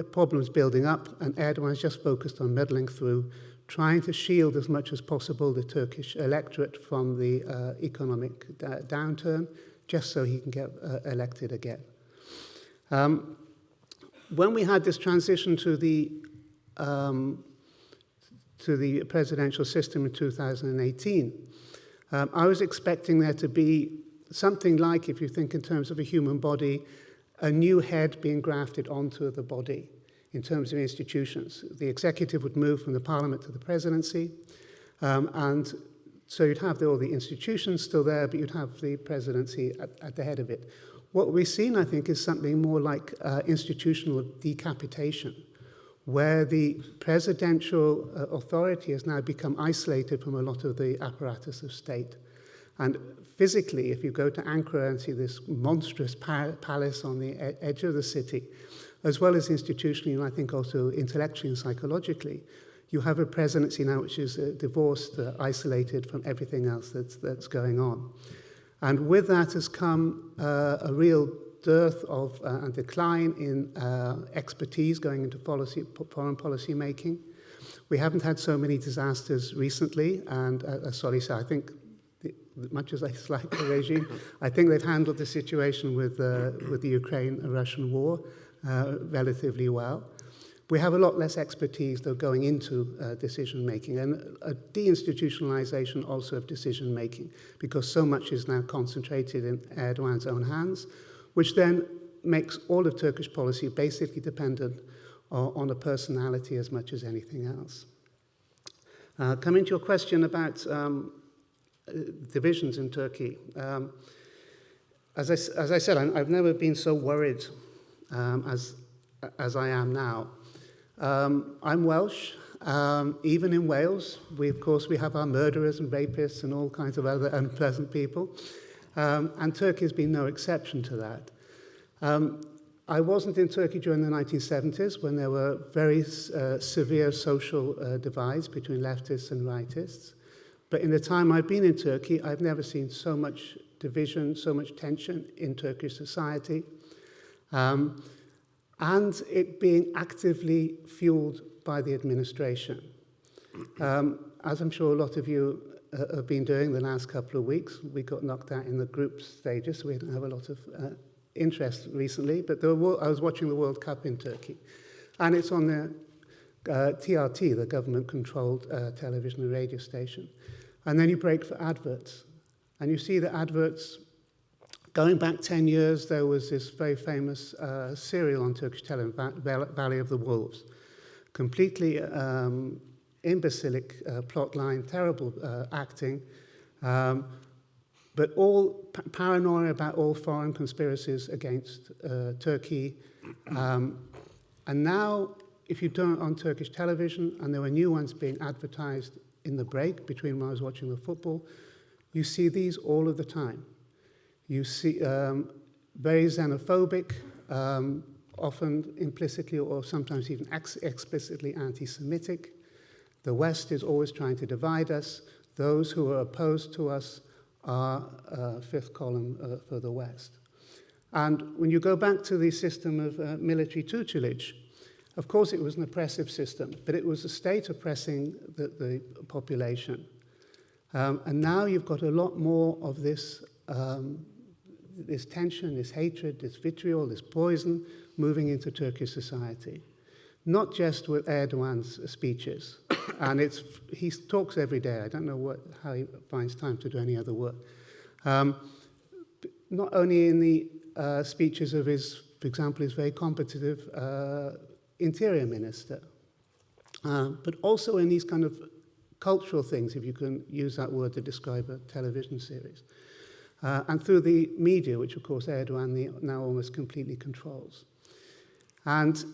problems building up, and Erdogan's just focused on meddling through, trying to shield as much as possible the Turkish electorate from the economic downturn, just so he can get elected again. When we had this transition to the presidential system in 2018, I was expecting there to be something like, if you think in terms of a human body, a new head being grafted onto the body in terms of institutions. The executive would move from the parliament to the presidency, and so you'd have all the institutions still there, but you'd have the presidency at the head of it. What we've seen, I think, is something more like institutional decapitation, where the presidential authority has now become isolated from a lot of the apparatus of state. And physically, if you go to Ankara and see this monstrous palace on the edge of the city, as well as institutionally, and I think also intellectually and psychologically, you have a presidency now which is divorced, isolated from everything else that's going on. And with that has come a real dearth of and decline in expertise going into foreign policy making. We haven't had so many disasters recently, and I think, much as I dislike the regime, I think they've handled the situation with the Ukraine-Russian war relatively well. We have a lot less expertise, though, going into decision-making, and a deinstitutionalization also of decision-making, because so much is now concentrated in Erdogan's own hands, which then makes all of Turkish policy basically dependent on a personality as much as anything else. Coming to your question about divisions in Turkey, as I said, I've never been so worried as I am now. I'm Welsh. Even in Wales, we have our murderers and rapists and all kinds of other unpleasant people. And Turkey has been no exception to that. I wasn't in Turkey during the 1970s when there were very severe social divides between leftists and rightists. But in the time I've been in Turkey, I've never seen so much division, so much tension in Turkish society. And it being actively fueled by the administration. As I'm sure a lot of you have been doing the last couple of weeks, we got knocked out in the group stages, so we didn't have a lot of interest recently, but I was watching the World Cup in Turkey, and it's on the TRT, the government-controlled television and radio station, and then you break for adverts, and you see the adverts. Going back 10 years, there was this very famous serial on Turkish television, Valley of the Wolves. Completely imbecilic plotline, terrible acting, but all paranoia about all foreign conspiracies against Turkey. And now, if you turn on Turkish television, and there were new ones being advertised in the break between when I was watching the football, you see these all of the time. You see very xenophobic, often implicitly or sometimes even explicitly anti-Semitic. The West is always trying to divide us. Those who are opposed to us are fifth column for the West. And when you go back to the system of military tutelage, of course it was an oppressive system, but it was the state oppressing the population. And now you've got a lot more of this this tension, this hatred, this vitriol, this poison moving into Turkish society. Not just with Erdogan's speeches. And he talks every day. I don't know how he finds time to do any other work. Not only in the speeches of for example, his very competitive interior minister, but also in these kind of cultural things, if you can use that word to describe a television series. And through the media, which of course Erdogan now almost completely controls. And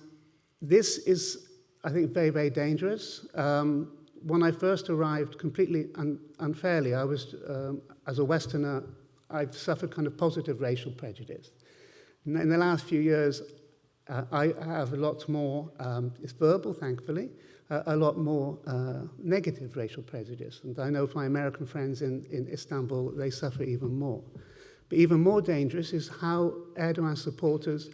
this is, I think, very, very dangerous. When I first arrived completely unfairly, I was, as a Westerner, I've suffered kind of positive racial prejudice. In the last few years, I have a lot more, it's verbal, thankfully, a lot more negative racial prejudice. And I know my American friends in Istanbul, they suffer even more. But even more dangerous is how Erdogan supporters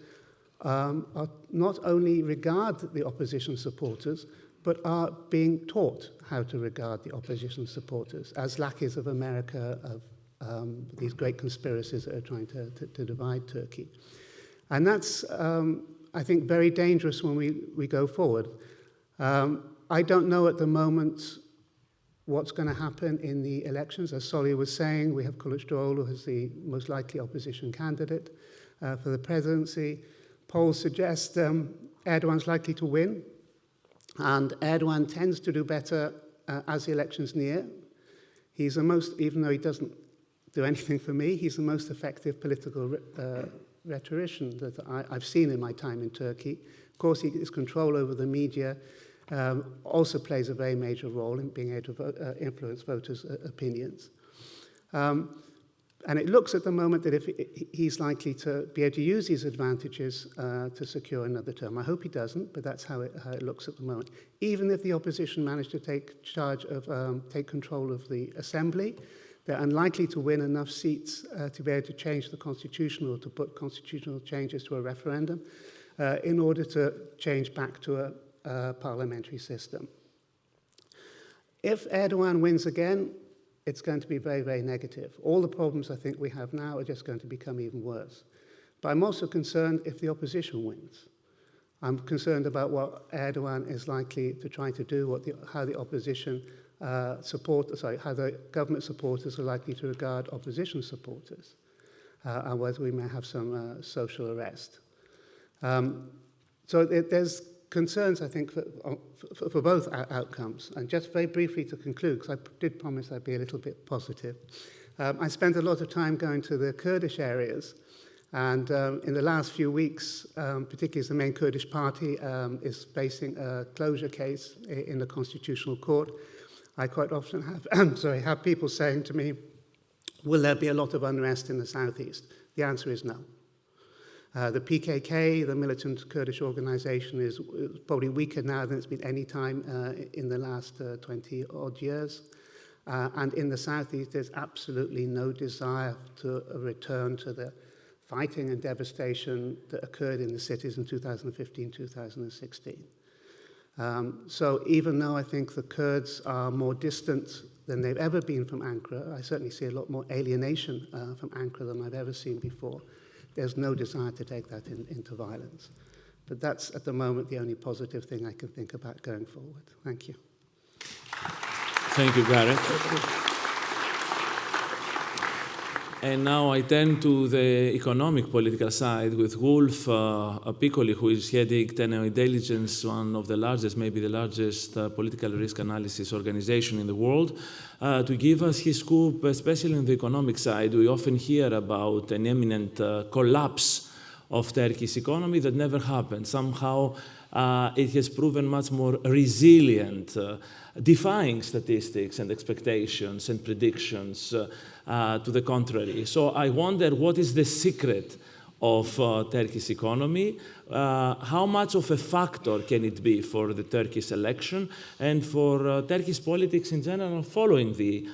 are not only regard the opposition supporters, but are being taught how to regard the opposition supporters as lackeys of America, of these great conspiracies that are trying to divide Turkey. And that's, I think, very dangerous when we go forward. I don't know at the moment what's going to happen in the elections. As Solly was saying, we have Kılıçdaroğlu as the most likely opposition candidate for the presidency. Polls suggest Erdogan's likely to win, and Erdogan tends to do better as the elections near. He's the most, even though he doesn't do anything for me, he's the most effective political rhetorician that I've seen in my time in Turkey. Of course, his control over the media also plays a very major role in being able to influence voters' opinions. And it looks at the moment that if he's likely to be able to use these advantages to secure another term. I hope he doesn't, but that's how it looks at the moment. Even if the opposition managed to take control of the assembly, they're unlikely to win enough seats to be able to change the constitution or to put constitutional changes to a referendum in order to change back to a parliamentary system. If Erdogan wins again, it's going to be very, very negative. All the problems I think we have now are just going to become even worse. But I'm also concerned if the opposition wins. I'm concerned about what Erdogan is likely to try to do, how the opposition how the government supporters are likely to regard opposition supporters, and whether we may have some social arrest. So there's concerns, I think, for both outcomes. And just very briefly to conclude, because I did promise I'd be a little bit positive, I spent a lot of time going to the Kurdish areas, and in the last few weeks, particularly as the main Kurdish party is facing a closure case in the Constitutional Court, I quite often have people saying to me, will there be a lot of unrest in the southeast? The answer is no. The PKK, the militant Kurdish organization, is probably weaker now than it's been any time in the last 20-odd years. And in the southeast, there's absolutely no desire to return to the fighting and devastation that occurred in the cities in 2015, 2016. So even though I think the Kurds are more distant than they've ever been from Ankara, I certainly see a lot more alienation from Ankara than I've ever seen before. There's no desire to take that into violence. But that's, at the moment, the only positive thing I can think about going forward. Thank you.
Thank you, Gareth. And now I turn to the economic political side with Wolf Piccoli, who is heading Teneo Intelligence, one of the largest, maybe the largest political risk analysis organization in the world, to give us his scoop, especially on the economic side. We often hear about an imminent collapse of Turkey's economy that never happened. Somehow it has proven much more resilient, defying statistics and expectations and predictions to the contrary. So I wonder, what is the secret of Turkey's economy? How much of a factor can it be for the Turkish election and for Turkish politics in general following the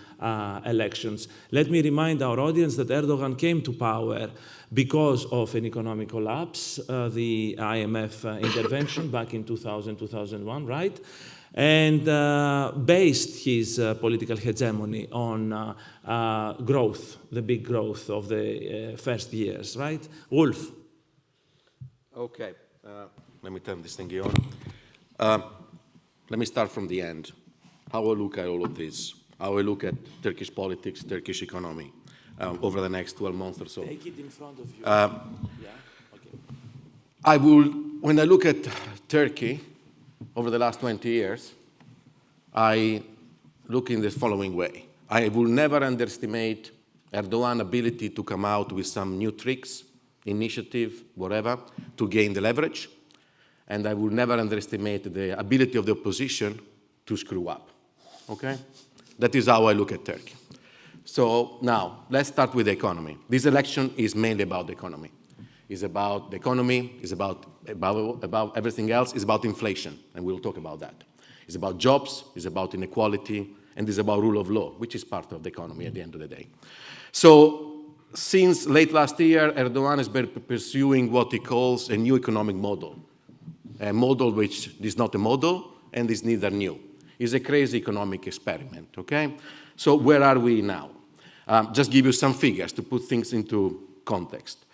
elections? Let me remind our audience that Erdogan came to power because of an economic collapse, the IMF intervention back in 2000, 2001, right? And based his political hegemony on growth, the big growth of the first years, right? Wolf.
Okay, let me turn this thing on. Let me start from the end. How I look at all of this, how I look at Turkish politics, Turkish economy over the next 12 months or so.
Take it in front of you. Yeah?
Okay. When I look at Turkey, over the last 20 years, I look in the following way. I will never underestimate Erdogan's ability to come out with some new tricks, initiative, whatever, to gain the leverage. And I will never underestimate the ability of the opposition to screw up. Okay? That is how I look at Turkey. So now, let's start with the economy. This election is mainly about the economy. It's about the economy, it's about everything else, it's about inflation, and we'll talk about that. It's about jobs, it's about inequality, and it's about rule of law, which is part of the economy at the end of the day. So, since late last year, Erdogan has been pursuing what he calls a new economic model. A model which is not a model, and is neither new. It's a crazy economic experiment, okay? So, where are we now? Just give you some figures to put things into context.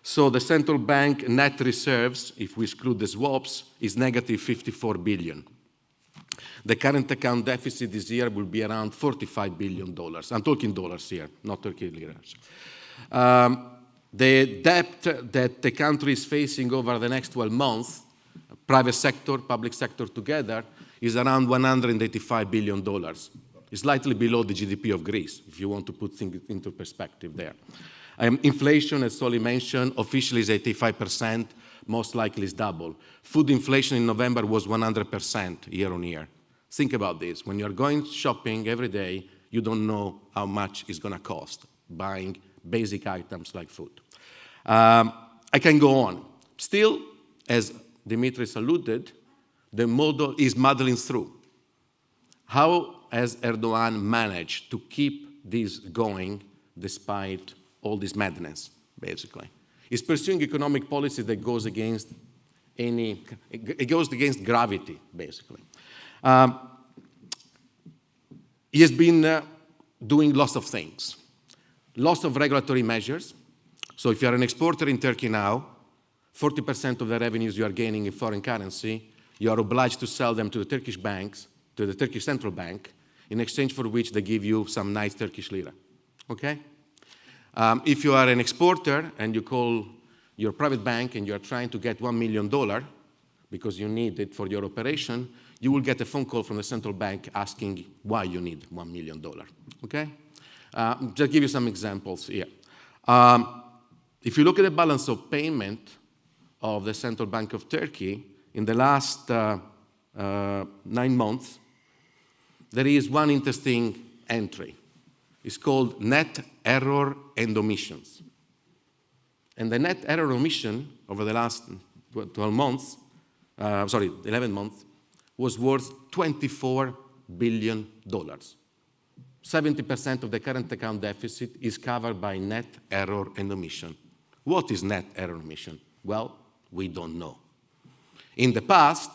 So the central bank net reserves, if we exclude the swaps, is negative 54 billion. The current account deficit this year will be around $45 billion. I'm talking dollars here, not Turkish liras. The debt that the country is facing over the next 12 months, private sector, public sector together, is around $185 billion. It's slightly below the GDP of Greece, if you want to put things into perspective there. Inflation, as Solly mentioned, officially is 85%, most likely is double. Food inflation in November was 100% year on year. Think about this. When you're going shopping every day, you don't know how much it's going to cost buying basic items like food. I can go on. Still, as Dimitris alluded, the model is muddling through. How has Erdogan managed to keep this going despite all this madness, basically? He's pursuing economic policy that goes against gravity, basically. He has been doing lots of things, lots of regulatory measures. So if you're an exporter in Turkey now, 40% of the revenues you are gaining in foreign currency, you are obliged to sell them to the Turkish banks, to the Turkish central bank, in exchange for which they give you some nice Turkish lira, okay? If you are an exporter and you call your private bank and you are trying to get $1 million because you need it for your operation, you will get a phone call from the central bank asking why you need $1 million, okay? Just give you some examples here. If you look at the balance of payment of the Central Bank of Turkey, in the last 9 months, there is one interesting entry. It's called net error and omissions. And the net error omission over the last 11 months, was worth $24 billion. 70% of the current account deficit is covered by net error and omission. What is net error and omission? Well, we don't know. In the past,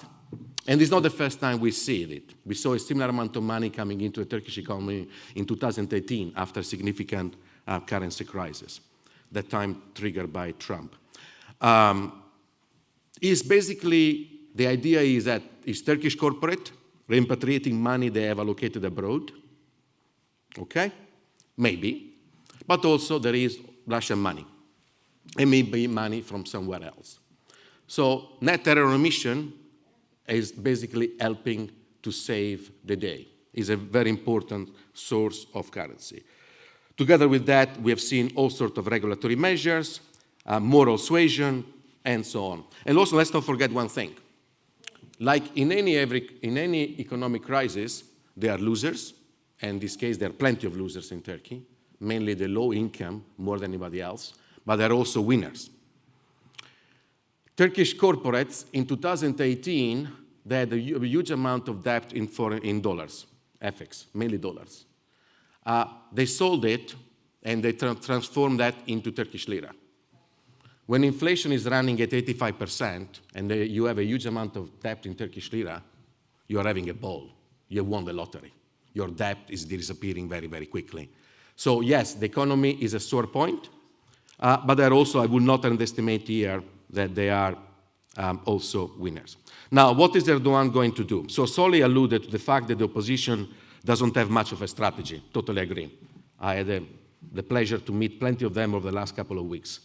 and it's not the first time we see it, we saw a similar amount of money coming into the Turkish economy in 2018 after significant currency crisis, that time triggered by Trump. Is basically, the idea is that is Turkish corporate repatriating money they have allocated abroad? Okay, maybe, but also there is Russian money. It may be money from somewhere else. So net error omission is basically helping to save the day. It's a very important source of currency. Together with that, we have seen all sorts of regulatory measures, moral suasion, and so on. And also, let's not forget one thing. Like in any economic crisis, there are losers. And in this case, there are plenty of losers in Turkey, mainly the low income more than anybody else, but there are also winners. Turkish corporates in 2018, they had a huge amount of debt in dollars, FX, mainly dollars. They sold it and they transformed that into Turkish lira. When inflation is running at 85% and you have a huge amount of debt in Turkish lira, you are having a ball. You won the lottery. Your debt is disappearing very, very quickly. So yes, the economy is a sore point, but there also, I would not underestimate here that they are also winners. Now, what is Erdogan going to do? So Solly alluded to the fact that the opposition doesn't have much of a strategy. Totally agree. I had the pleasure to meet plenty of them over the last couple of weeks.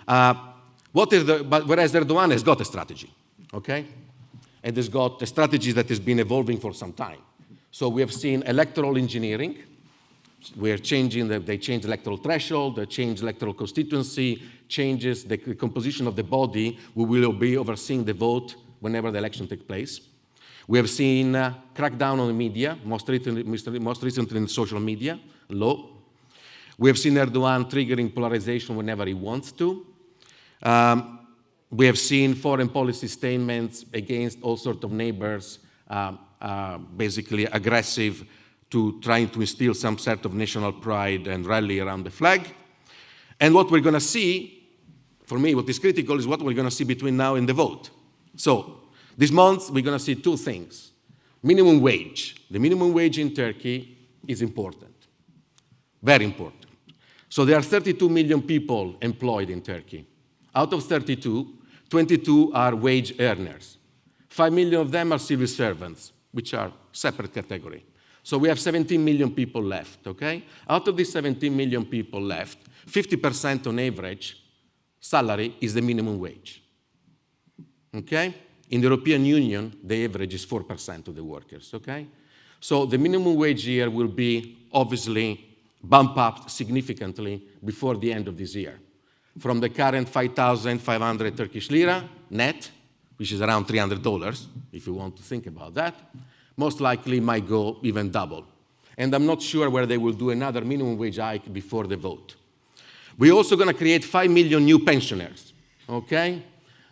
Whereas Erdogan has got a strategy, okay? And has got a strategy that has been evolving for some time. So we have seen electoral engineering. They changed electoral threshold, they changed electoral constituency, changes the composition of the body who will be overseeing the vote whenever the election takes place. We have seen crackdown on the media, most recently in social media law. We have seen Erdogan triggering polarization whenever he wants to. We have seen foreign policy statements against all sorts of neighbors, basically aggressive to trying to instill some sort of national pride and rally around the flag. And what we're going to see, for me, what is critical is what we're going to see between now and the vote. So this month, we're going to see two things. Minimum wage. The minimum wage in Turkey is important, very important. So there are 32 million people employed in Turkey. Out of 32, 22 are wage earners. 5 million of them are civil servants, which are separate category. So we have 17 million people left, okay? Out of these 17 million people left, 50% on average salary is the minimum wage, okay? In the European Union, the average is 4% of the workers, okay? So the minimum wage here will be obviously bumped up significantly before the end of this year. From the current 5,500 Turkish lira net, which is around $300, if you want to think about that, most likely might go even double. And I'm not sure whether they will do another minimum wage hike before the vote. We're also going to create 5 million new pensioners, okay?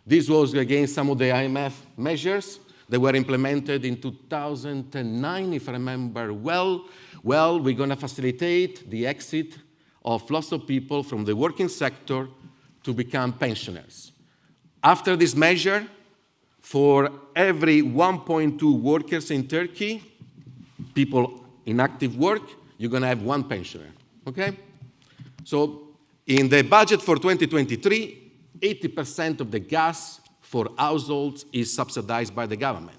This was against some of the IMF measures that were implemented in 2009, if I remember well. Well, we're going to facilitate the exit of lots of people from the working sector to become pensioners. After this measure, for every 1.2 workers in Turkey, people in active work, you're going to have one pensioner, okay? So in the budget for 2023, 80% of the gas for households is subsidized by the government.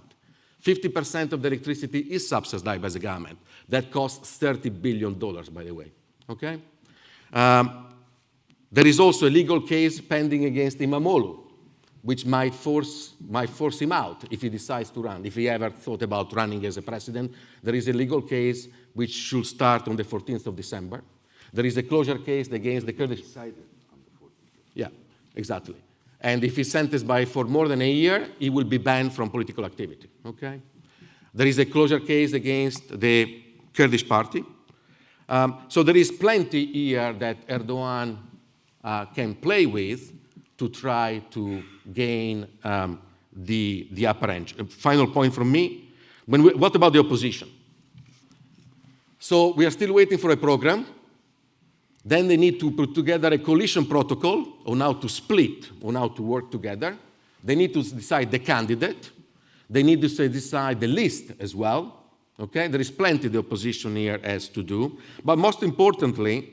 50% of the electricity is subsidized by the government. That costs $30 billion, by the way, okay? There is also a legal case pending against Imamoglu, which might force him out if he decides to run. If he ever thought about running as a president, there is a legal case which should start on the 14th of December. There is a closure case against the Kurdish. Yeah, exactly. And if he's sentenced for more than a year, he will be banned from political activity, okay? There is a closure case against the Kurdish party. So there is plenty here that Erdogan can play with to try to gain the upper edge. Final point from me, what about the opposition? So we are still waiting for a program. Then they need to put together a coalition protocol on how to split, on how to work together. They need to decide the candidate. They need to decide the list as well. Okay? There is plenty the opposition here has to do. But most importantly,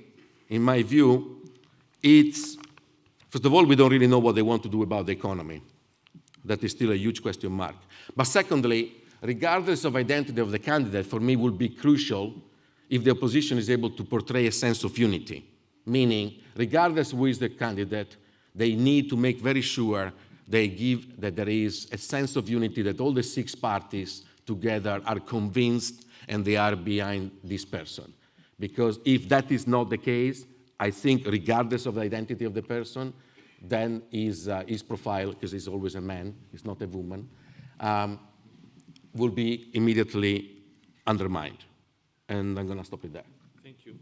in my view, it's, first of all, we don't really know what they want to do about the economy. That is still a huge question mark. But secondly, regardless of identity of the candidate, for me, will be crucial if the opposition is able to portray a sense of unity, meaning regardless who is the candidate, they need to make very sure that there is a sense of unity, that all the six parties together are convinced and they are behind this person. Because if that is not the case, I think regardless of the identity of the person, then his profile, because he's always a man, he's not a woman, will be immediately undermined. And I'm going to stop it there.
Thank you.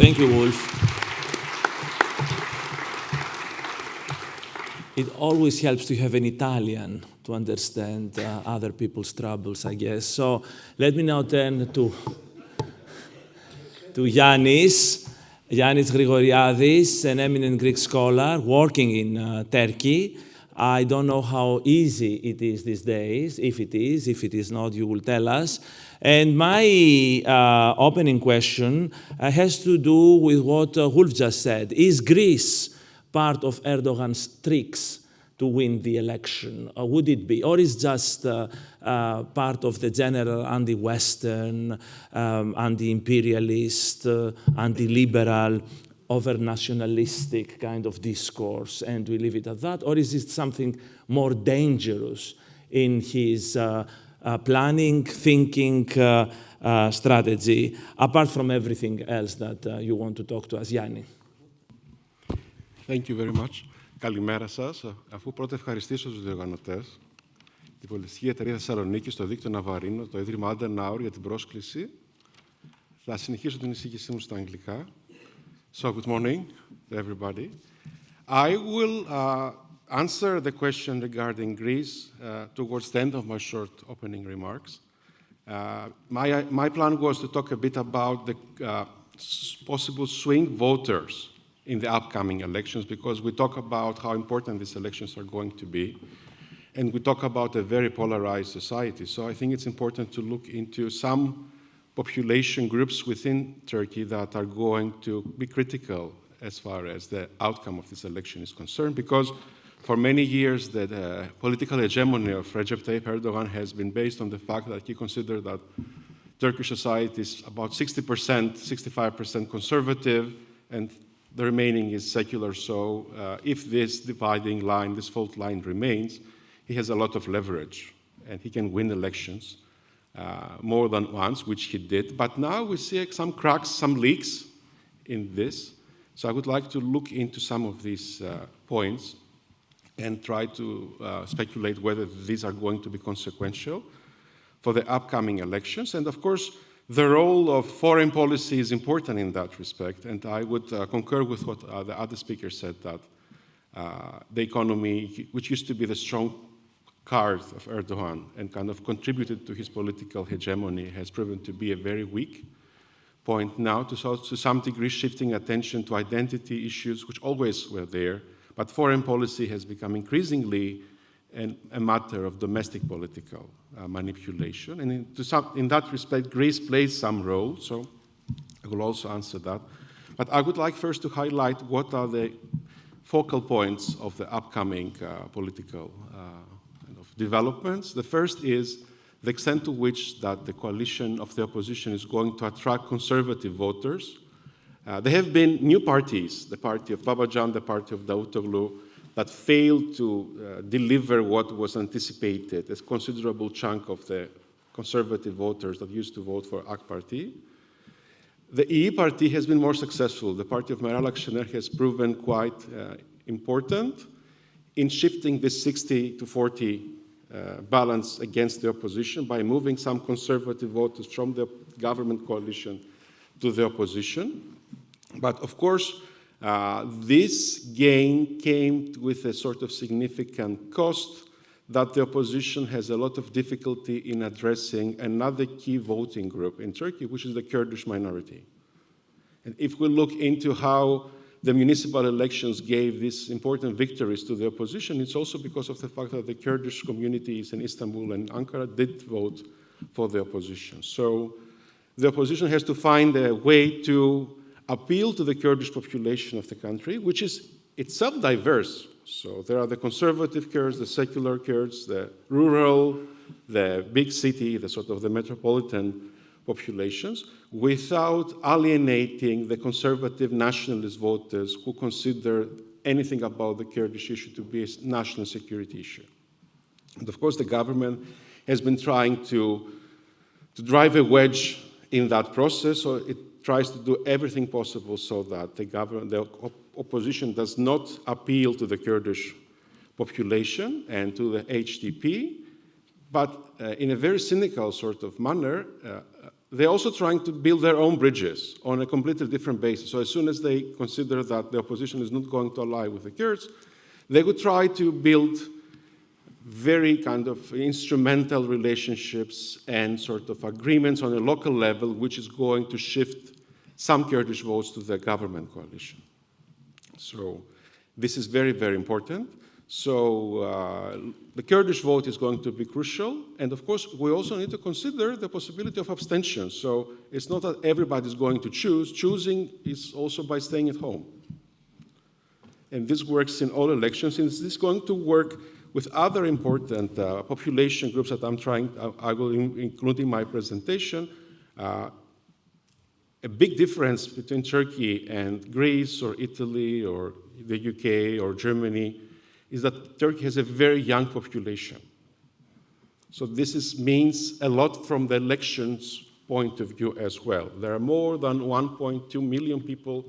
Thank you, Wolf. It always helps to have an Italian to understand other people's troubles, I guess. So let me now turn to Yannis Grigoriadis, an eminent Greek scholar working in Turkey. I don't know how easy it is these days. If it is not, you will tell us. And my opening question has to do with what Wolf just said. Is Greece part of Erdogan's tricks to win the election? Or would it be? Or is just part of the general anti-Western, anti-imperialist, anti-liberal, over-nationalistic kind of discourse, and we leave it at that? Or is it something more dangerous in his planning, thinking, strategy, apart from everything else that you want to talk to us, Yanni?
Thank you very much. Καλημέρα σας. Αφού πρώτα ευχαριστήσω τους διοργανωτές, την Πολιτιστική Εταιρεία Θεσσαλονίκης, το Δίκτυο Ναυαρίνο, το Ίδρυμα Adenauer για την πρόσκληση, θα συνεχίσω την εισήγησή μου στα αγγλικά. So, good morning to everybody. I will answer the question regarding Greece towards the end of my short opening remarks. My plan was to talk a bit about the possible swing voters in the upcoming elections, because we talk about how important these elections are going to be, and we talk about a very polarized society. So I think it's important to look into some population groups within Turkey that are going to be critical as far as the outcome of this election is concerned, because For many years, the political hegemony of Recep Tayyip Erdogan has been based on the fact that he considered that Turkish society is about 60%, 65% conservative, and the remaining is secular. So if this dividing line, this fault line remains, he has a lot of leverage, and he can win elections more than once, which he did. But now we see some cracks, some leaks in this. So I would like to look into some of these points and try to speculate whether these are going to be consequential for the upcoming elections. And of course, the role of foreign policy is important in that respect. And I would concur with what the other speaker said, that the economy, which used to be the strong card of Erdogan and kind of contributed to his political hegemony, has proven to be a very weak point now, to some degree shifting attention to identity issues, which always were there. But foreign policy has become increasingly a matter of domestic political manipulation. And in that respect, Greece plays some role, so I will also answer that. But I would like first to highlight what are the focal points of the upcoming political developments. The first is the extent to which that the coalition of the opposition is going to attract conservative voters. There have been new parties, the party of Babacan, the party of Davutoglu, that failed to deliver what was anticipated, a considerable chunk of the conservative voters that used to vote for AK Party. The EE party has been more successful. The party of Meral Akşener has proven quite important in shifting this 60 to 40 balance against the opposition by moving some conservative voters from the government coalition to the opposition. But of course, this gain came with a sort of significant cost that the opposition has a lot of difficulty in addressing another key voting group in Turkey, which is the Kurdish minority. And if we look into how the municipal elections gave these important victories to the opposition, it's also because of the fact that the Kurdish communities in Istanbul and Ankara did vote for the opposition. So the opposition has to find a way to appeal to the Kurdish population of the country, which is itself diverse. So there are the conservative Kurds, the secular Kurds, the rural, the big city, the sort of the metropolitan populations, without alienating the conservative nationalist voters who consider anything about the Kurdish issue to be a national security issue. And of course, the government has been trying to drive a wedge in that process, so it tries to do everything possible so that the opposition does not appeal to the Kurdish population and to the HDP, but in a very cynical sort of manner, they're also trying to build their own bridges on a completely different basis. So as soon as they consider that the opposition is not going to ally with the Kurds, they would try to build very kind of instrumental relationships and sort of agreements on a local level, which is going to shift some Kurdish votes to the government coalition. So this is very, very important. So the Kurdish vote is going to be crucial. And of course, we also need to consider the possibility of abstention. So it's not that everybody's going to choose. Choosing is also by staying at home. And this works in all elections. And this is going to work with other important population groups that I will include in my presentation. A big difference between Turkey and Greece or Italy or the UK or Germany is that Turkey has a very young population. So this means a lot from the elections point of view as well. There are more than 1.2 million people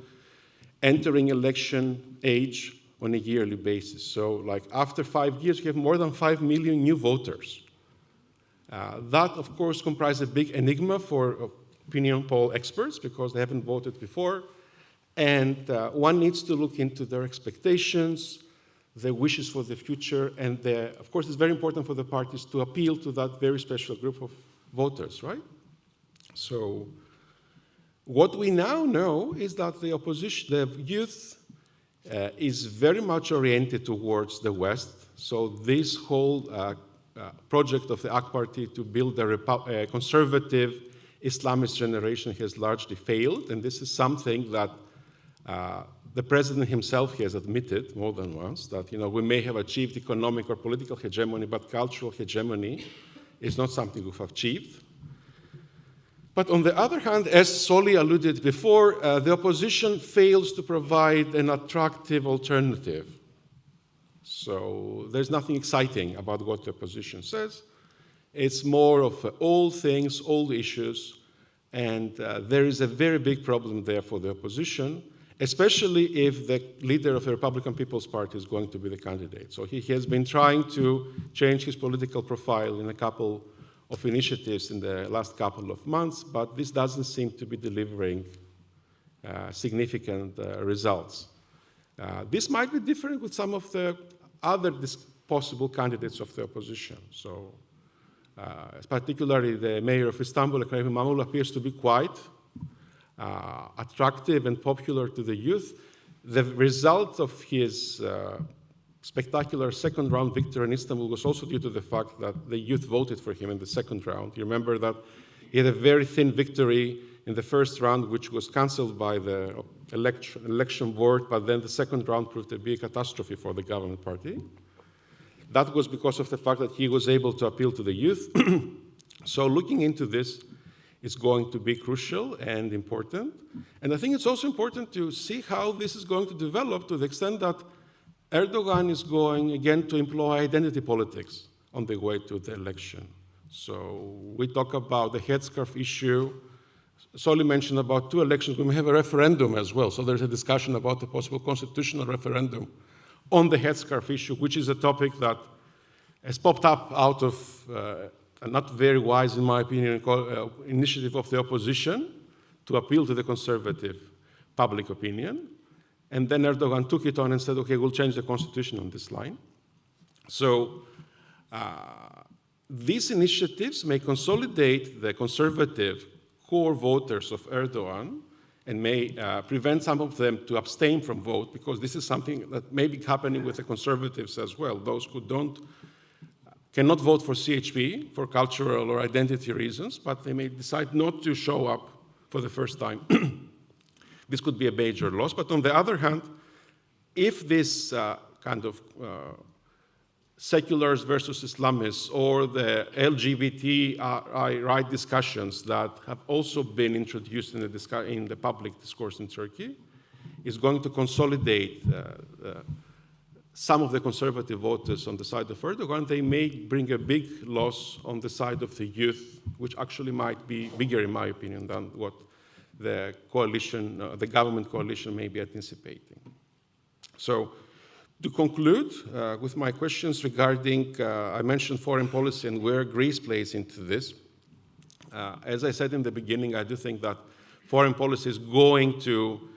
entering election age on a yearly basis. So like after 5 years, you have more than 5 million new voters. That, of course, comprises a big enigma for opinion poll experts because they haven't voted before. And one needs to look into their expectations, their wishes for the future, and of course, it's very important for the parties to appeal to that very special group of voters, right? So what we now know is that the opposition, the youth, is very much oriented towards the West. So this whole project of the AK Party to build a conservative Islamist generation has largely failed, and this is something that The president himself has admitted more than once that we may have achieved economic or political hegemony, but cultural hegemony is not something we've achieved. But on the other hand, as Soli alluded before, the opposition fails to provide an attractive alternative. So there's nothing exciting about what the opposition says. It's more of old things, old issues, and there is a very big problem there for the opposition, especially if the leader of the Republican People's Party is going to be the candidate. So he has been trying to change his political profile in a couple of initiatives in the last couple of months, but this doesn't seem to be delivering significant results. This might be different with some of the other possible candidates of the opposition. So, particularly the mayor of Istanbul, Ekrem İmamoğlu, appears to be quite attractive and popular to the youth. The result of his spectacular second-round victory in Istanbul was also due to the fact that the youth voted for him in the second round. You remember that he had a very thin victory in the first round, which was cancelled by the election board, but then the second round proved to be a catastrophe for the government party. That was because of the fact that he was able to appeal to the youth. So looking into this is going to be crucial and important. And I think it's also important to see how this is going to develop, to the extent that Erdogan is going again to employ identity politics on the way to the election. So we talk about the headscarf issue. Soli mentioned about 2 elections. We may have a referendum as well. So there's a discussion about a possible constitutional referendum on the headscarf issue, which is a topic that has popped up out of a not very wise, in my opinion, initiative of the opposition to appeal to the conservative public opinion. And then Erdogan took it on and said, okay, we'll change the constitution on this line. So these initiatives may consolidate the conservative core voters of Erdogan and may prevent some of them to abstain from vote, because this is something that may be happening with the conservatives as well. Those who cannot vote for CHP for cultural or identity reasons, but they may decide not to show up for the first time. This could be a major loss. But on the other hand, if this kind of seculars versus Islamists or the LGBTI right discussions that have also been introduced in the public discourse in Turkey is going to consolidate some of the conservative voters on the side of Erdogan, they may bring a big loss on the side of the youth, which actually might be bigger, in my opinion, than what the coalition, the government coalition may be anticipating. So, to conclude with my questions regarding, I mentioned foreign policy and where Greece plays into this. As I said in the beginning, I do think that foreign policy is going to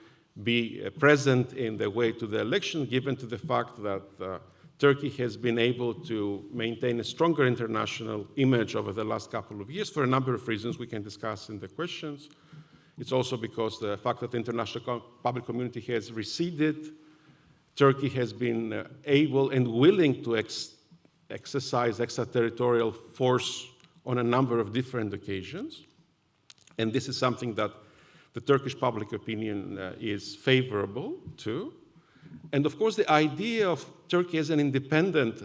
be present in the way to the election, given to the fact that Turkey has been able to maintain a stronger international image over the last couple of years for a number of reasons we can discuss in the questions. It's also because the fact that the international public community has receded. Turkey has been able and willing to exercise extraterritorial force on a number of different occasions. And this is something that the Turkish public opinion is favorable to. And of course, the idea of Turkey as an independent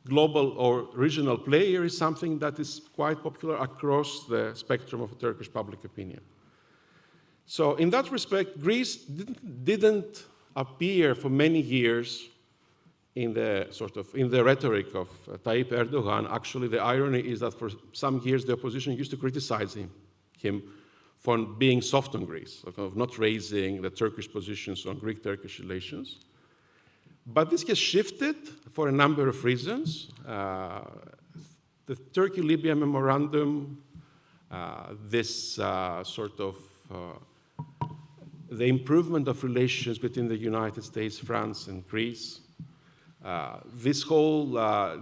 global or regional player is something that is quite popular across the spectrum of Turkish public opinion. So in that respect, Greece didn't appear for many years in the rhetoric of Tayyip Erdogan. Actually, the irony is that for some years, the opposition used to criticize him for being soft on Greece, of not raising the Turkish positions on Greek-Turkish relations. But this has shifted for a number of reasons. The Turkey-Libya memorandum, the improvement of relations between the United States, France, and Greece, this whole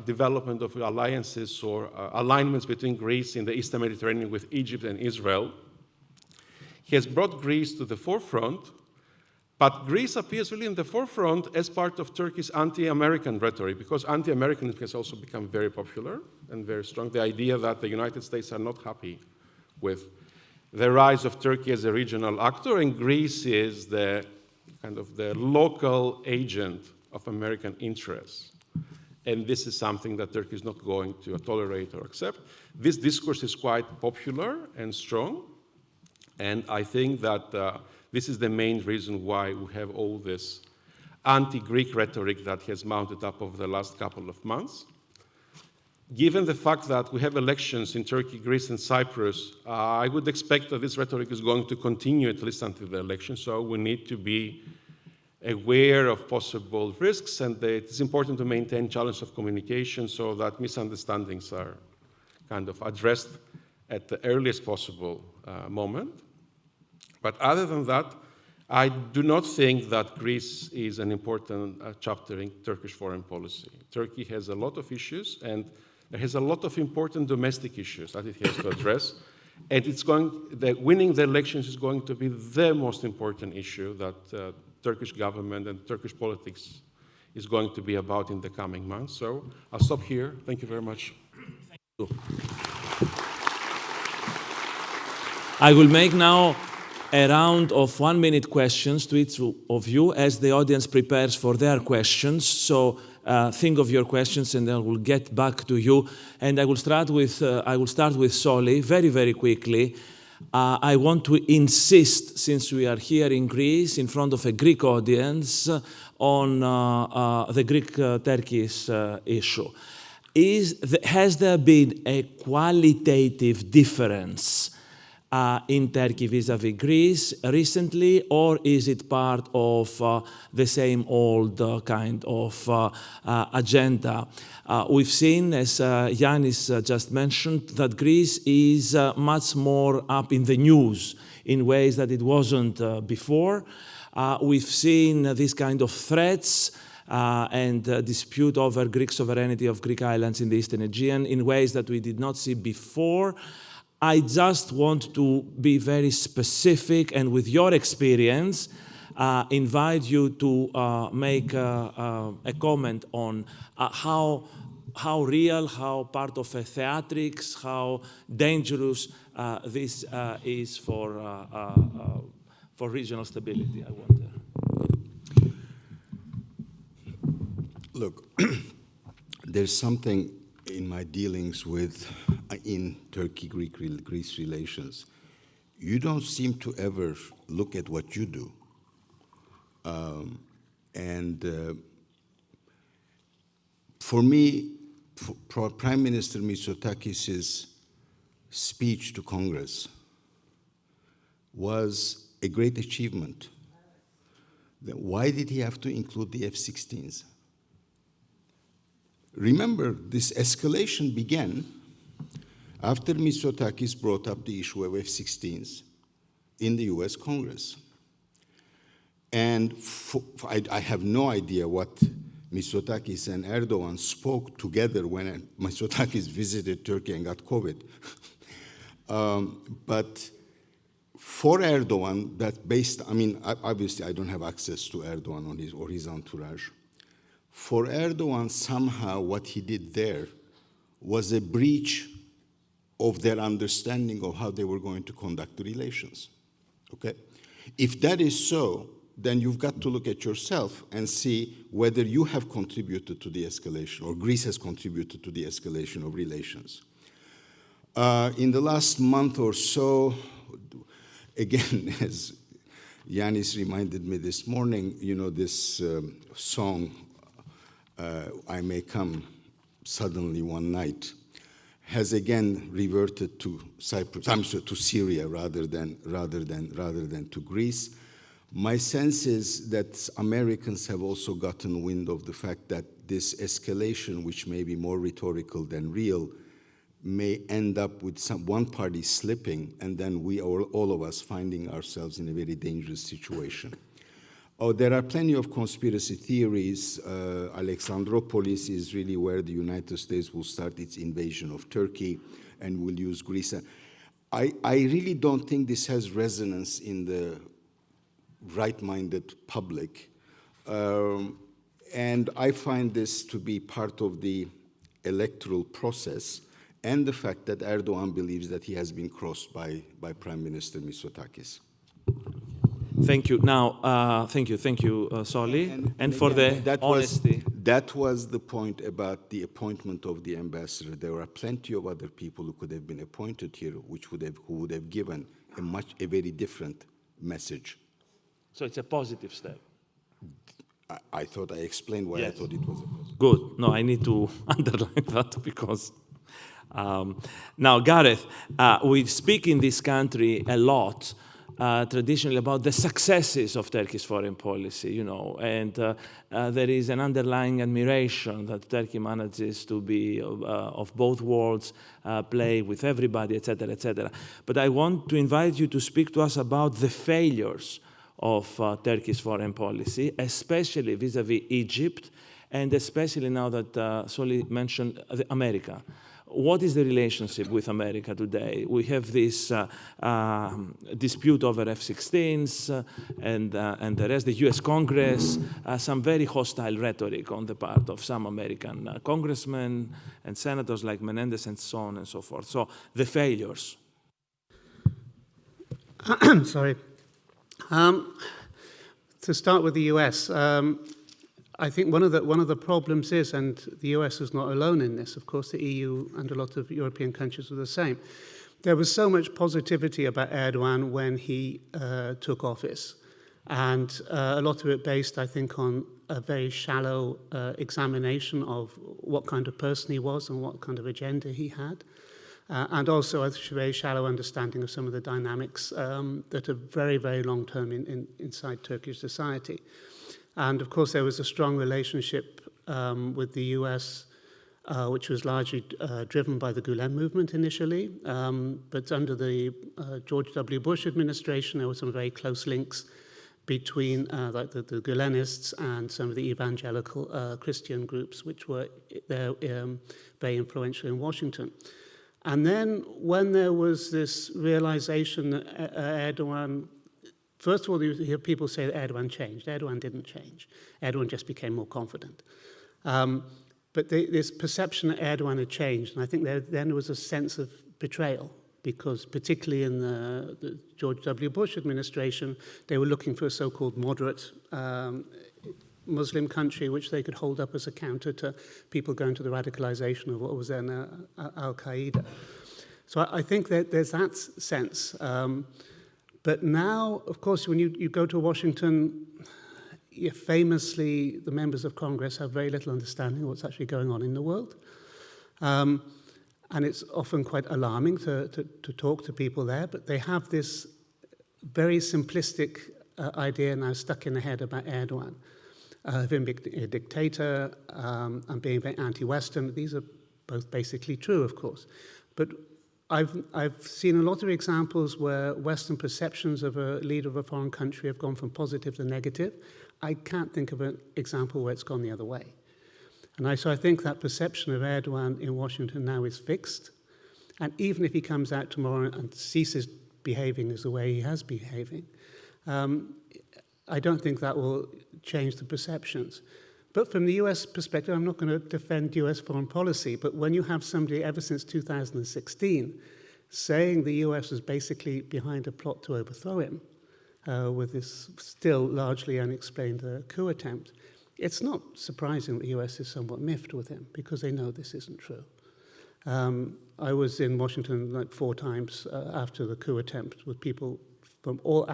development of alliances or alignments between Greece in the Eastern Mediterranean with Egypt and Israel has brought Greece to the forefront, but Greece appears really in the forefront as part of Turkey's anti-American rhetoric, because anti-Americanism has also become very popular and very strong. The idea that the United States are not happy with the rise of Turkey as a regional actor, and Greece is the kind of the local agent of American interests. And this is something that Turkey is not going to tolerate or accept. This discourse is quite popular and strong, and I think that this is the main reason why we have all this anti-Greek rhetoric that has mounted up over the last couple of months. Given the fact that we have elections in Turkey, Greece, and Cyprus, I would expect that this rhetoric is going to continue at least until the election, so we need to be aware of possible risks, and it's important to maintain channels of communication so that misunderstandings are kind of addressed at the earliest possible moment. But other than that, I do not think that Greece is an important chapter in Turkish foreign policy. Turkey has a lot of issues, and it has a lot of important domestic issues that it has to address. And winning the elections is going to be the most important issue that Turkish government and Turkish politics is going to be about in the coming months. So I'll stop here. Thank you very much.
Thank you. I will make now a round of 1-minute questions to each of you as the audience prepares for their questions. So think of your questions and I will get back to you. And I will start with Soli very, very quickly. I want to insist, since we are here in Greece, in front of a Greek audience, on the Greek-Turkish issue. Has there been a qualitative difference in Turkey vis-à-vis Greece recently, or is it part of the same old kind of agenda? We've seen, as Yannis just mentioned, that Greece is much more up in the news in ways that it wasn't before. We've seen these kind of threats and dispute over Greek sovereignty of Greek islands in the Eastern Aegean in ways that we did not see before. I just want to be very specific and with your experience, invite you to make a comment on how real, how part of a theatrics, how dangerous this is for regional stability, I wonder.
Look, there's something in my dealings with, in Turkey-Greece relations, you don't seem to ever look at what you do. For me, Prime Minister Mitsotakis' speech to Congress was a great achievement. Why did he have to include the F-16s? Remember, this escalation began after Mitsotakis brought up the issue of F-16s in the US Congress. And I have no idea what Mitsotakis and Erdogan spoke together when Mitsotakis visited Turkey and got COVID. But for Erdogan, obviously I don't have access to Erdogan or his entourage. For Erdogan, somehow what he did there was a breach of their understanding of how they were going to conduct the relations. Okay? If that is so, then you've got to look at yourself and see whether you have contributed to the escalation or Greece has contributed to the escalation of relations. In the last month or so, again, as Yannis reminded me this morning, this song, I May Come Suddenly One Night, has again reverted to to Syria rather than to Greece. My sense is that Americans have also gotten wind of the fact that this escalation, which may be more rhetorical than real, may end up with one party slipping, and then we all of us finding ourselves in a very dangerous situation. There are plenty of conspiracy theories. Alexandroupolis is really where the United States will start its invasion of Turkey and will use Greece. I really don't think this has resonance in the right-minded public. And I find this to be part of the electoral process and the fact that Erdogan believes that he has been crossed by Prime Minister Mitsotakis.
Thank you. Now, thank you, Soli, and for the honesty.
That was the point about the appointment of the ambassador. There are plenty of other people who could have been appointed here, who would have given a very different message.
So it's a positive step.
I thought I explained why I thought it was a positive.
Good. No, I need to underline that because. Now, Gareth, we speak in this country a lot. Traditionally about the successes of Turkey's foreign policy, and there is an underlying admiration that Turkey manages to be of both worlds, play with everybody, etc., etc. But I want to invite you to speak to us about the failures of Turkey's foreign policy, especially vis-à-vis Egypt, and especially now that Soli mentioned America. What is the relationship with America today? We have this dispute over F-16s and the rest, the US Congress, some very hostile rhetoric on the part of some American congressmen and senators like Menendez and so on and so forth. So the failures.
Sorry. To start with the US, I think one of the problems is, and the US is not alone in this, of course the EU and a lot of European countries were the same, there was so much positivity about Erdogan when he took office. And a lot of it based, I think, on a very shallow examination of what kind of person he was and what kind of agenda he had. And also a very shallow understanding of some of the dynamics that are very, very long-term inside Turkish society. And of course, there was a strong relationship with the US, which was largely driven by the Gulen movement initially. But under the George W. Bush administration, there were some very close links between like the Gulenists and some of the evangelical Christian groups, which were very influential in Washington. And then when there was this realization that Erdogan, first of all, you hear people say that Erdogan changed. Erdogan didn't change. Erdogan just became more confident. But this perception that Erdogan had changed, and I think then there was a sense of betrayal, because particularly in the George W. Bush administration, they were looking for a so-called moderate Muslim country which they could hold up as a counter to people going to the radicalization of what was then Al-Qaeda. So I think that there's that sense. But now, of course, when you go to Washington, famously, the members of Congress have very little understanding of what's actually going on in the world. And it's often quite alarming to talk to people there, but they have this very simplistic idea now stuck in the head about Erdogan. Him being a dictator and being very anti-Western. These are both basically true, of course. But I've seen a lot of examples where Western perceptions of a leader of a foreign country have gone from positive to negative. I can't think of an example where it's gone the other way. And so I think that perception of Erdogan in Washington now is fixed. And even if he comes out tomorrow and ceases behaving as the way he has behaving, I don't think that will change the perceptions. But from the US perspective, I'm not going to defend US foreign policy, but when you have somebody ever since 2016 saying the US is basically behind a plot to overthrow him with this still largely unexplained coup attempt, it's not surprising that the US is somewhat miffed with him because they know this isn't true. I was in Washington like 4 times after the coup attempt with people from all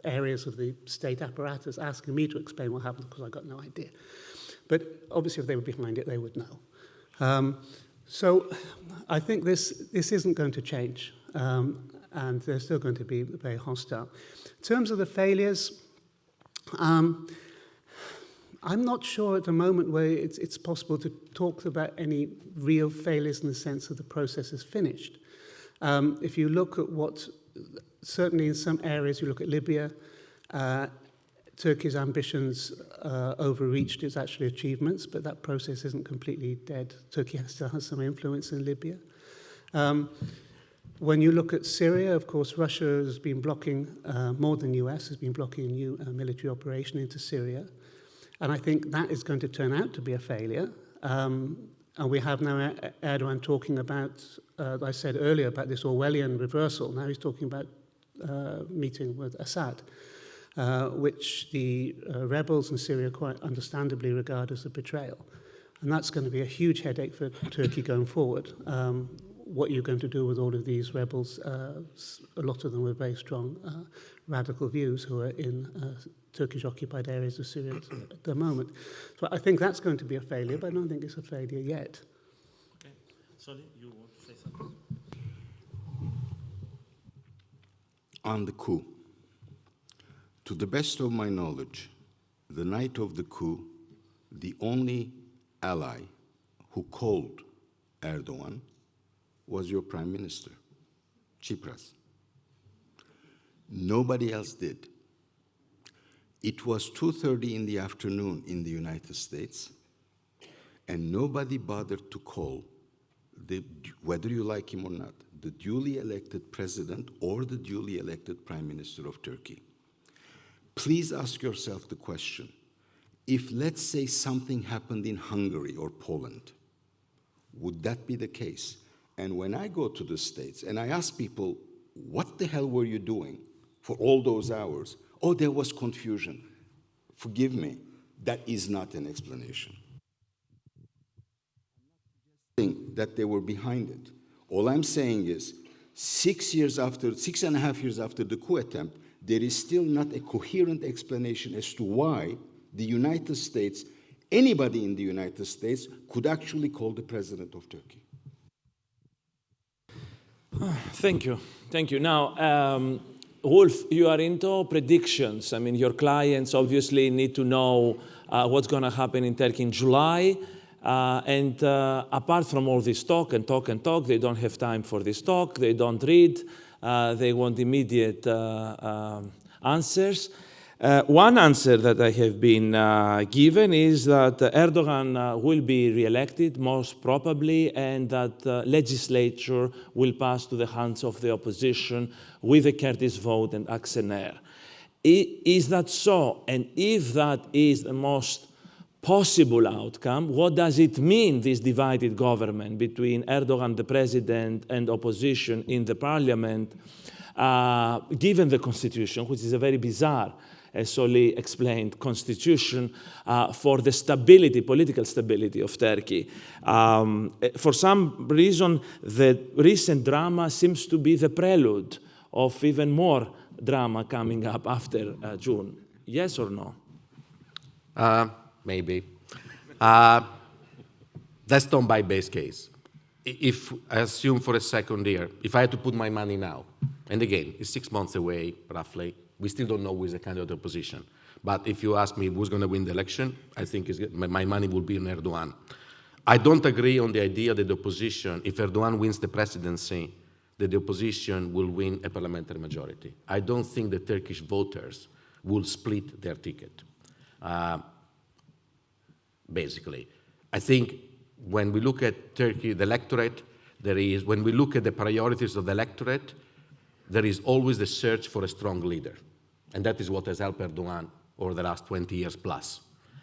areas of the state apparatus asking me to explain what happened because I got no idea. But obviously if they were behind it, they would know. So I think this isn't going to change, and they're still going to be very hostile. In terms of the failures, I'm not sure at the moment where it's possible to talk about any real failures in the sense that the process is finished. If you look at what, certainly in some areas, you look at Libya, Turkey's ambitions overreached its actual achievements, but that process isn't completely dead. Turkey still has some influence in Libya. When you look at Syria, of course, Russia has been blocking, more than the US, has been blocking a new military operation into Syria. And I think that is going to turn out to be a failure. And we have now Erdogan talking about, I said earlier, about this Orwellian reversal. Now he's talking about meeting with Assad. which the rebels in Syria quite understandably regard as a betrayal. And that's going to be a huge headache for Turkey going forward. What you're going to do with all of these rebels, a lot of them with very strong radical views who are in Turkish-occupied areas of Syria at the moment. So I think that's going to be a failure, but I don't think it's a failure yet.
Okay. Sorry, you want to say something?
On the coup, to the best of my knowledge, the night of the coup, the only ally who called Erdogan was your prime minister, Tsipras. Nobody else did. It was 2:30 in the afternoon in the United States, and nobody bothered to call, whether you like him or not, the duly elected president or the duly elected prime minister of Turkey. Please ask yourself the question, if, let's say, something happened in Hungary or Poland, would that be the case? And when I go to the States and I ask people, what the hell were you doing for all those hours? Oh, there was confusion. Forgive me, that is not an explanation. I'm not suggesting that they were behind it. All I'm saying is, 6.5 years after the coup attempt, there is still not a coherent explanation as to why the United States, anybody in the United States, could actually call the president of Turkey.
Thank you. Thank you. Now, Wolf, you are into predictions. I mean, your clients obviously need to know what's going to happen in Turkey in July. And apart from all this talk and talk and talk, they don't have time for this talk. They don't read. They want immediate answers. One answer that I have been given is that Erdogan will be re-elected, most probably, and that legislature will pass to the hands of the opposition with a Kurdish vote and Aksener. Is that so? And if that is the most possible outcome, what does it mean, this divided government between Erdogan, the president, and opposition in the parliament, given the constitution, which is a very bizarre, as Soli explained, constitution for the stability, political stability of Turkey. For some reason, the recent drama seems to be the prelude of even more drama coming up after June. Yes or no?
Maybe. That's not my base case. If I assume for a second here, if I had to put my money now, and again, it's 6 months away, roughly, we still don't know who is the candidate of opposition. But if you ask me who's going to win the election, I think my money will be on Erdogan. I don't agree on the idea that the opposition, if Erdogan wins the presidency, that the opposition will win a parliamentary majority. I don't think the Turkish voters will split their ticket. Basically, I think when we look at Turkey, the electorate, when we look at the priorities of the electorate, there is always the search for a strong leader. And that is what has helped Erdogan over the last 20 years plus.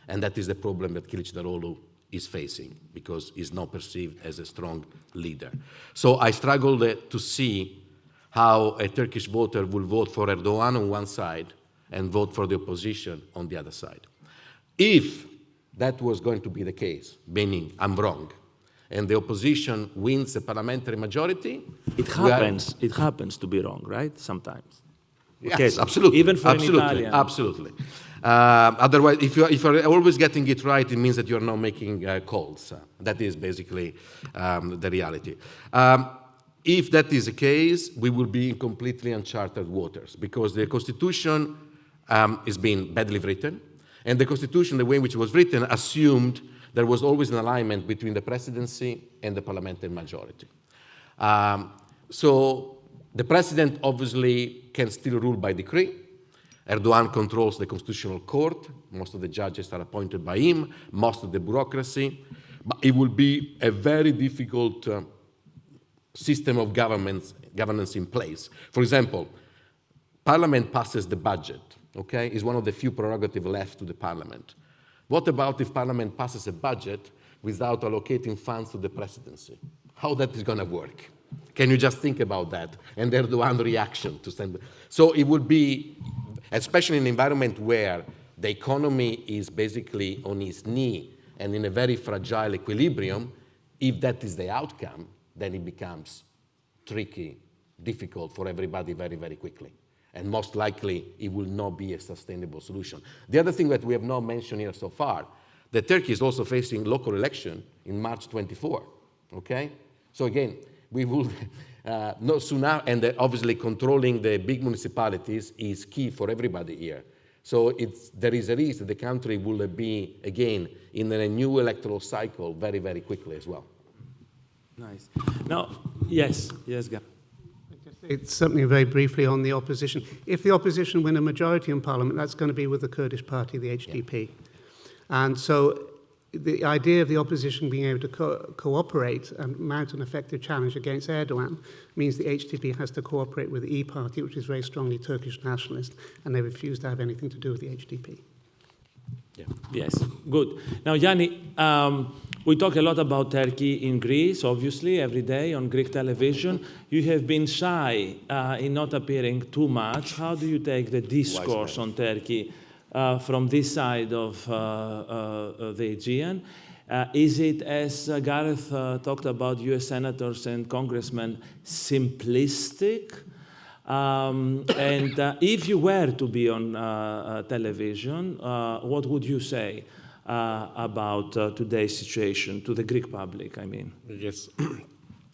And that is the problem that Kılıçdaroğlu is facing, because he's not perceived as a strong leader. So I struggle to see how a Turkish voter will vote for Erdogan on one side and vote for the opposition on the other side. If that was going to be the case, meaning I'm wrong, and the opposition wins a parliamentary majority,
it happens to be wrong, right? Sometimes.
Yes,
okay.
Absolutely.
Even for
absolutely,
an Italian.
Absolutely. Otherwise, if you're always getting it right, it means that you're not making calls. That is basically the reality. If that is the case, we will be in completely uncharted waters, because the Constitution is being badly written, and the Constitution, the way in which it was written, assumed there was always an alignment between the presidency and the parliamentary majority. So the president obviously can still rule by decree. Erdogan controls the constitutional court. Most of the judges are appointed by him, most of the bureaucracy. But it will be a very difficult system of governance in place. For example, Parliament passes the budget, okay? It's one of the few prerogatives left to the Parliament. What about if Parliament passes a budget without allocating funds to the presidency? How that is going to work? Can you just think about that? And Erdogan's reaction to stand. So it would be, especially in an environment where the economy is basically on its knee and in a very fragile equilibrium. If that is the outcome, then it becomes tricky, difficult for everybody very, very quickly. And most likely, it will not be a sustainable solution. The other thing that we have not mentioned here so far, that Turkey is also facing local election in March 24, okay? So again, we will not sooner, and obviously controlling the big municipalities is key for everybody here. So there is a risk that the country will be, again, in a new electoral cycle very, very quickly as well.
Nice. Now, yes, Gab.
It's something very briefly on the opposition. If the opposition win a majority in parliament, that's going to be with the Kurdish party, the HDP. Yeah. And so the idea of the opposition being able to cooperate and mount an effective challenge against Erdogan means the HDP has to cooperate with the E party, which is very strongly Turkish nationalist, and they refuse to have anything to do with the HDP.
Yeah. Yes, good. Now, Yanni, we talk a lot about Turkey in Greece, obviously, every day on Greek television. You have been shy in not appearing too much. How do you take the discourse on Turkey from this side of the Aegean? Is it, as Gareth talked about US senators and congressmen, simplistic? And if you were to be on television, what would you say about today's situation, to the Greek public, I mean?
Yes.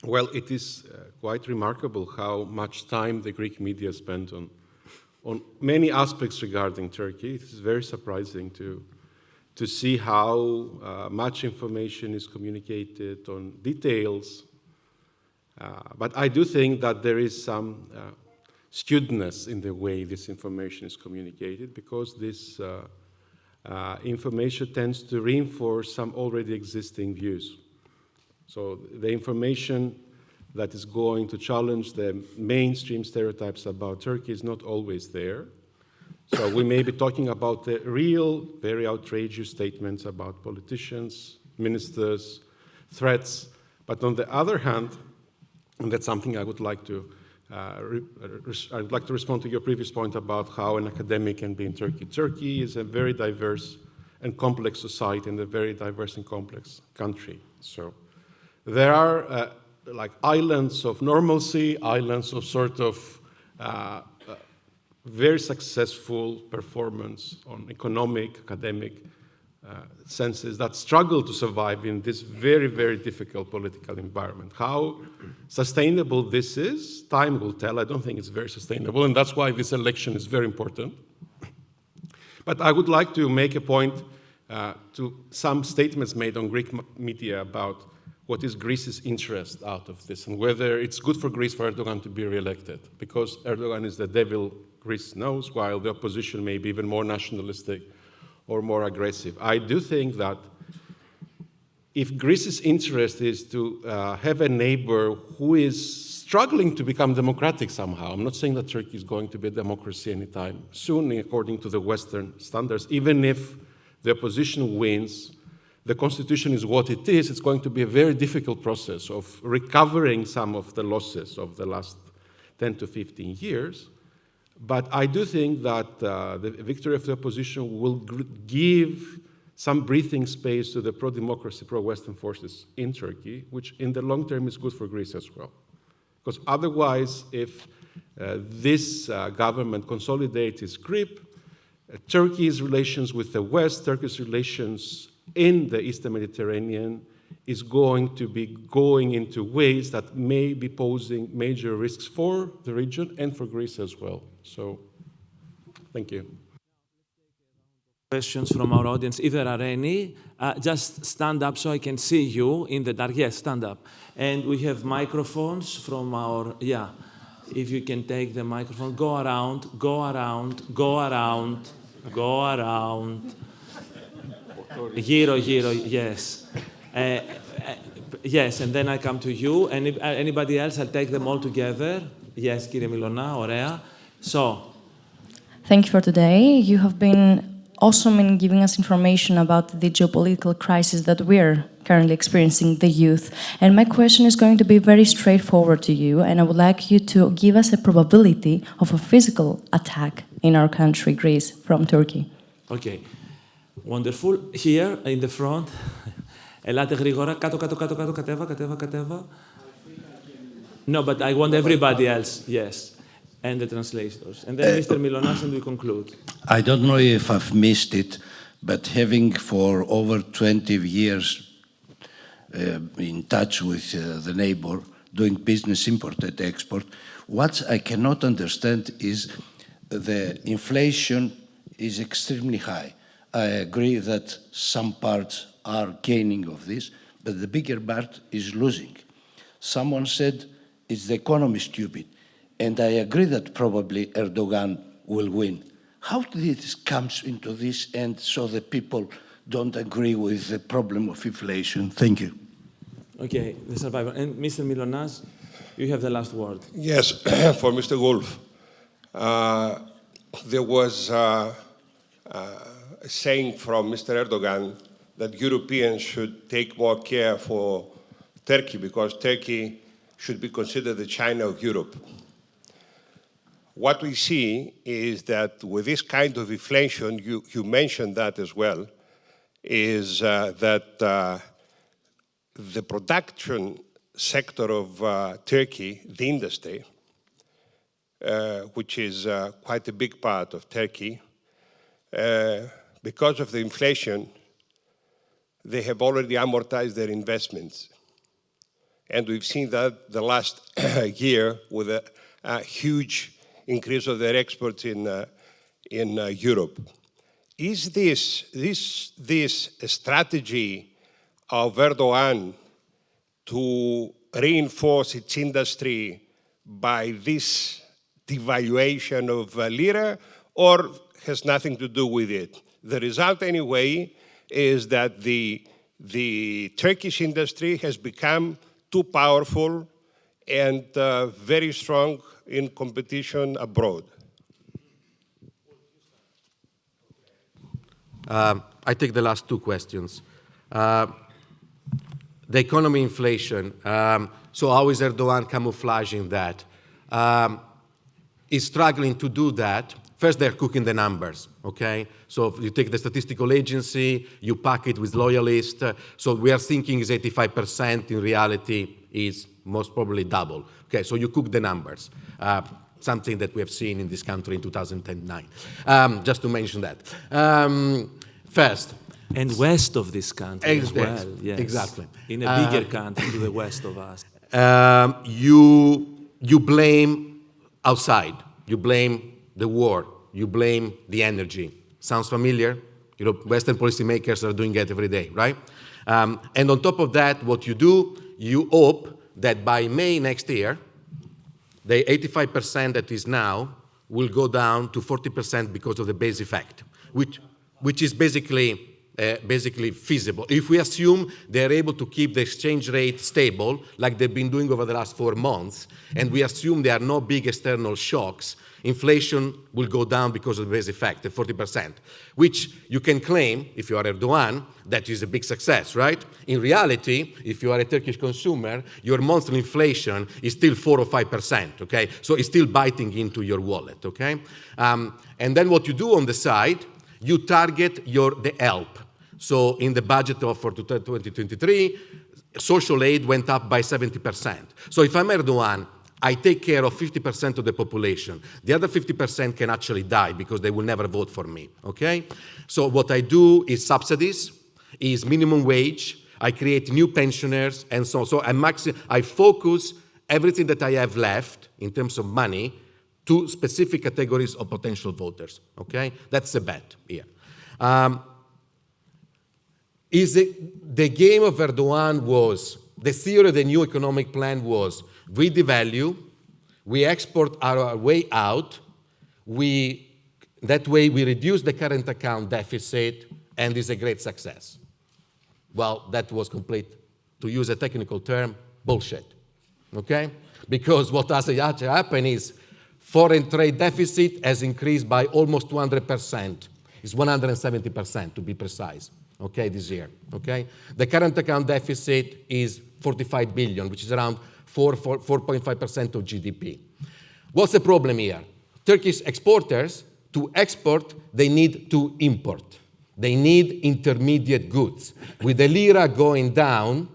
Well, it is quite remarkable how much time the Greek media spent on many aspects regarding Turkey. It is very surprising to see how much information is communicated on details. But I do think that there is some skewedness in the way this information is communicated, because this information tends to reinforce some already existing views. So the information that is going to challenge the mainstream stereotypes about Turkey is not always there. So we may be talking about the real, very outrageous statements about politicians, ministers, threats. But on the other hand, and that's something I would like to respond to your previous point about how an academic can be in Turkey. Turkey is a very diverse and complex society and a very diverse and complex country. So there are like islands of normalcy, islands of sort of very successful performance on economic, academic senses that struggle to survive in this very, very difficult political environment. How sustainable this is, time will tell. I don't think it's very sustainable, and that's why this election is very important. But I would like to make a point to some statements made on Greek media about what is Greece's interest out of this, and whether it's good for Greece for Erdogan to be re-elected, because Erdogan is the devil Greece knows, while the opposition may be even more nationalistic or more aggressive. I do think that if Greece's interest is to have a neighbor who is struggling to become democratic somehow, I'm not saying that Turkey is going to be a democracy anytime soon, according to the Western standards, even if the opposition wins, the constitution is what it is, it's going to be a very difficult process of recovering some of the losses of the last 10 to 15 years. But I do think that the victory of the opposition will give some breathing space to the pro-democracy, pro-Western forces in Turkey, which in the long term is good for Greece as well. Because otherwise, if this government consolidates its grip, Turkey's relations with the West, Turkey's relations in the Eastern Mediterranean is going to be going into ways that may be posing major risks for the region and for Greece as well. So, thank you.
Questions from our audience, if there are any. Just stand up so I can see you in the dark. Yes, stand up. And we have microphones from our, if you can take the microphone. Go around, go around, go around, go around. Giro, yes. Yes, and then I come to you. And if anybody else, I'll take them all together. Yes, κύριε Μιλωνά, ωραία. So.
Thank you for today. You have been awesome in giving us information about the geopolitical crisis that we're currently experiencing the youth. And my question is going to be very straightforward to you, and I would like you to give us a probability of a physical attack in our country, Greece, from Turkey.
Okay. Wonderful. Here, in the front. Ελάτε γρήγορα. Κάτω, κατέβα. No, but I want everybody else. Yes. And the translators. And then Mr. Milonas, and we conclude.
I don't know if I've missed it, but having for over 20 years in touch with the neighbor, doing business import and export, what I cannot understand is the inflation is extremely high. I agree that some parts are gaining of this, but the bigger part is losing. Someone said it's the economy stupid, and I agree that probably Erdogan will win. How did this come into this, and so the people don't agree with the problem of inflation? Thank you.
Okay, the survivor. And Mr. Milonas, you have the last word.
Yes, for Mr. Wolf. There was a saying from Mr. Erdogan that Europeans should take more care for Turkey because Turkey should be considered the China of Europe. What we see is that with this kind of inflation, you mentioned that as well, is that the production sector of Turkey, the industry, which is quite a big part of Turkey, because of the inflation, they have already amortized their investments. And we've seen that the last year with a huge increase of their exports in Europe. Is this a strategy of Erdogan to reinforce its industry by this devaluation of lira, or has nothing to do with it? The result, anyway, is that the Turkish industry has become too powerful and very strong in competition abroad.
I take the last two questions. The economy inflation. So how is Erdogan camouflaging that? He's struggling to do that. First, they're cooking the numbers, okay? So if you take the statistical agency, you pack it with loyalists. So we are thinking is 85%. In reality, is most probably double. Okay, so you cook the numbers. Something that we have seen in this country in 2009. Just to mention that. First.
And west of this country as well. Yes.
Exactly.
In a bigger country to the west of us.
You blame outside. You blame the war. You blame the energy. Sounds familiar? You know, Western policymakers are doing it every day, right? And on top of that, what you do, you hope that by May next year, the 85% that is now will go down to 40% because of the base effect, which is basically feasible. If we assume they're able to keep the exchange rate stable, like they've been doing over the last 4 months, and we assume there are no big external shocks, inflation will go down because of the base effect, the 40%, which you can claim, if you are Erdogan, that is a big success, right? In reality, if you are a Turkish consumer, your monthly inflation is still 4 or 5%, okay? So it's still biting into your wallet, okay? And then what you do on the side, you target the help. So in the budget for 2023, social aid went up by 70%. So if I'm Erdogan, I take care of 50% of the population. The other 50% can actually die because they will never vote for me, okay? So what I do is subsidies, is minimum wage, I create new pensioners, and so on. So I focus everything that I have left in terms of money to specific categories of potential voters, okay? That's a bet here. The game of Erdogan was, the theory of the new economic plan was, we devalue, we export our way out, that way we reduce the current account deficit, and it's a great success. Well, that was complete, to use a technical term, bullshit, okay? Because what has happened is foreign trade deficit has increased by almost 200%. It's 170% to be precise, okay, this year, okay? The current account deficit is 45 billion, which is around 4.5% of GDP. What's the problem here? Turkish exporters, to export, they need to import. They need intermediate goods. With the lira going down,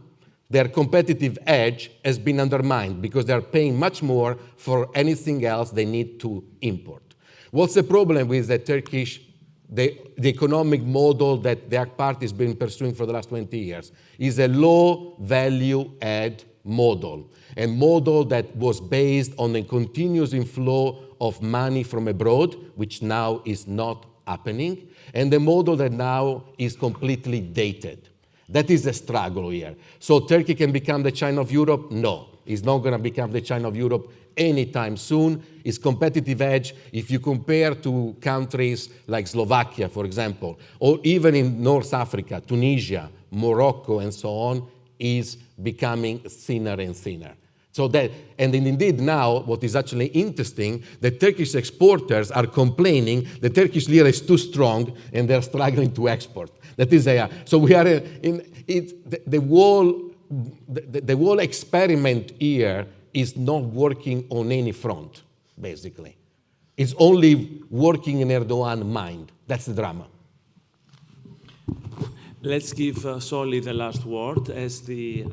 their competitive edge has been undermined because they're paying much more for anything else they need to import. What's the problem with the economic model that the AK Party has been pursuing for the last 20 years? Is a low value add model, a model that was based on a continuous inflow of money from abroad, which now is not happening, and the model that now is completely dated. That is the struggle here. So Turkey can become the China of Europe? No, it's not going to become the China of Europe anytime soon. Its competitive edge, if you compare to countries like Slovakia, for example, or even in North Africa, Tunisia, Morocco, and so on, is becoming thinner and thinner. So that, and indeed now, what is actually interesting, the Turkish exporters are complaining the Turkish lira is too strong and they're struggling to export. That is so we are in it. The whole experiment here is not working on any front, basically. It's only working in Erdogan's mind. That's the drama.
Let's give Soli the last word as the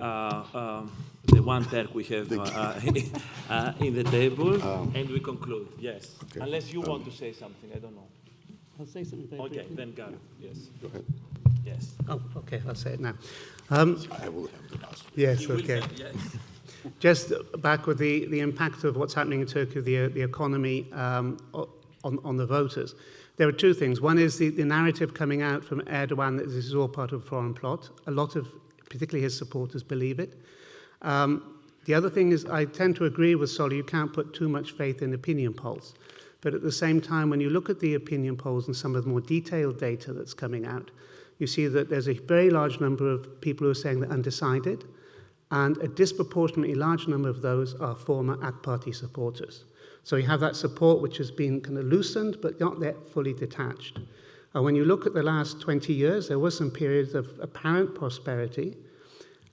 one Turk we have in the table, and we conclude. Yes, okay. Unless you want to say something, I don't know.
I'll say something.
Okay, then go. Yes.
Go ahead.
Yes.
Oh, okay, I'll say it now.
I will have the last word.
Yes, okay. Just back with the impact of what's happening in Turkey, the economy on the voters. There are two things. One is the narrative coming out from Erdogan that this is all part of a foreign plot. A lot of, particularly his supporters, believe it. The other thing is I tend to agree with Soli, you can't put too much faith in opinion polls. But at the same time, when you look at the opinion polls and some of the more detailed data that's coming out, you see that there's a very large number of people who are saying they're undecided, and a disproportionately large number of those are former AK Party supporters. So you have that support which has been kind of loosened, but not yet fully detached. And when you look at the last 20 years, there were some periods of apparent prosperity,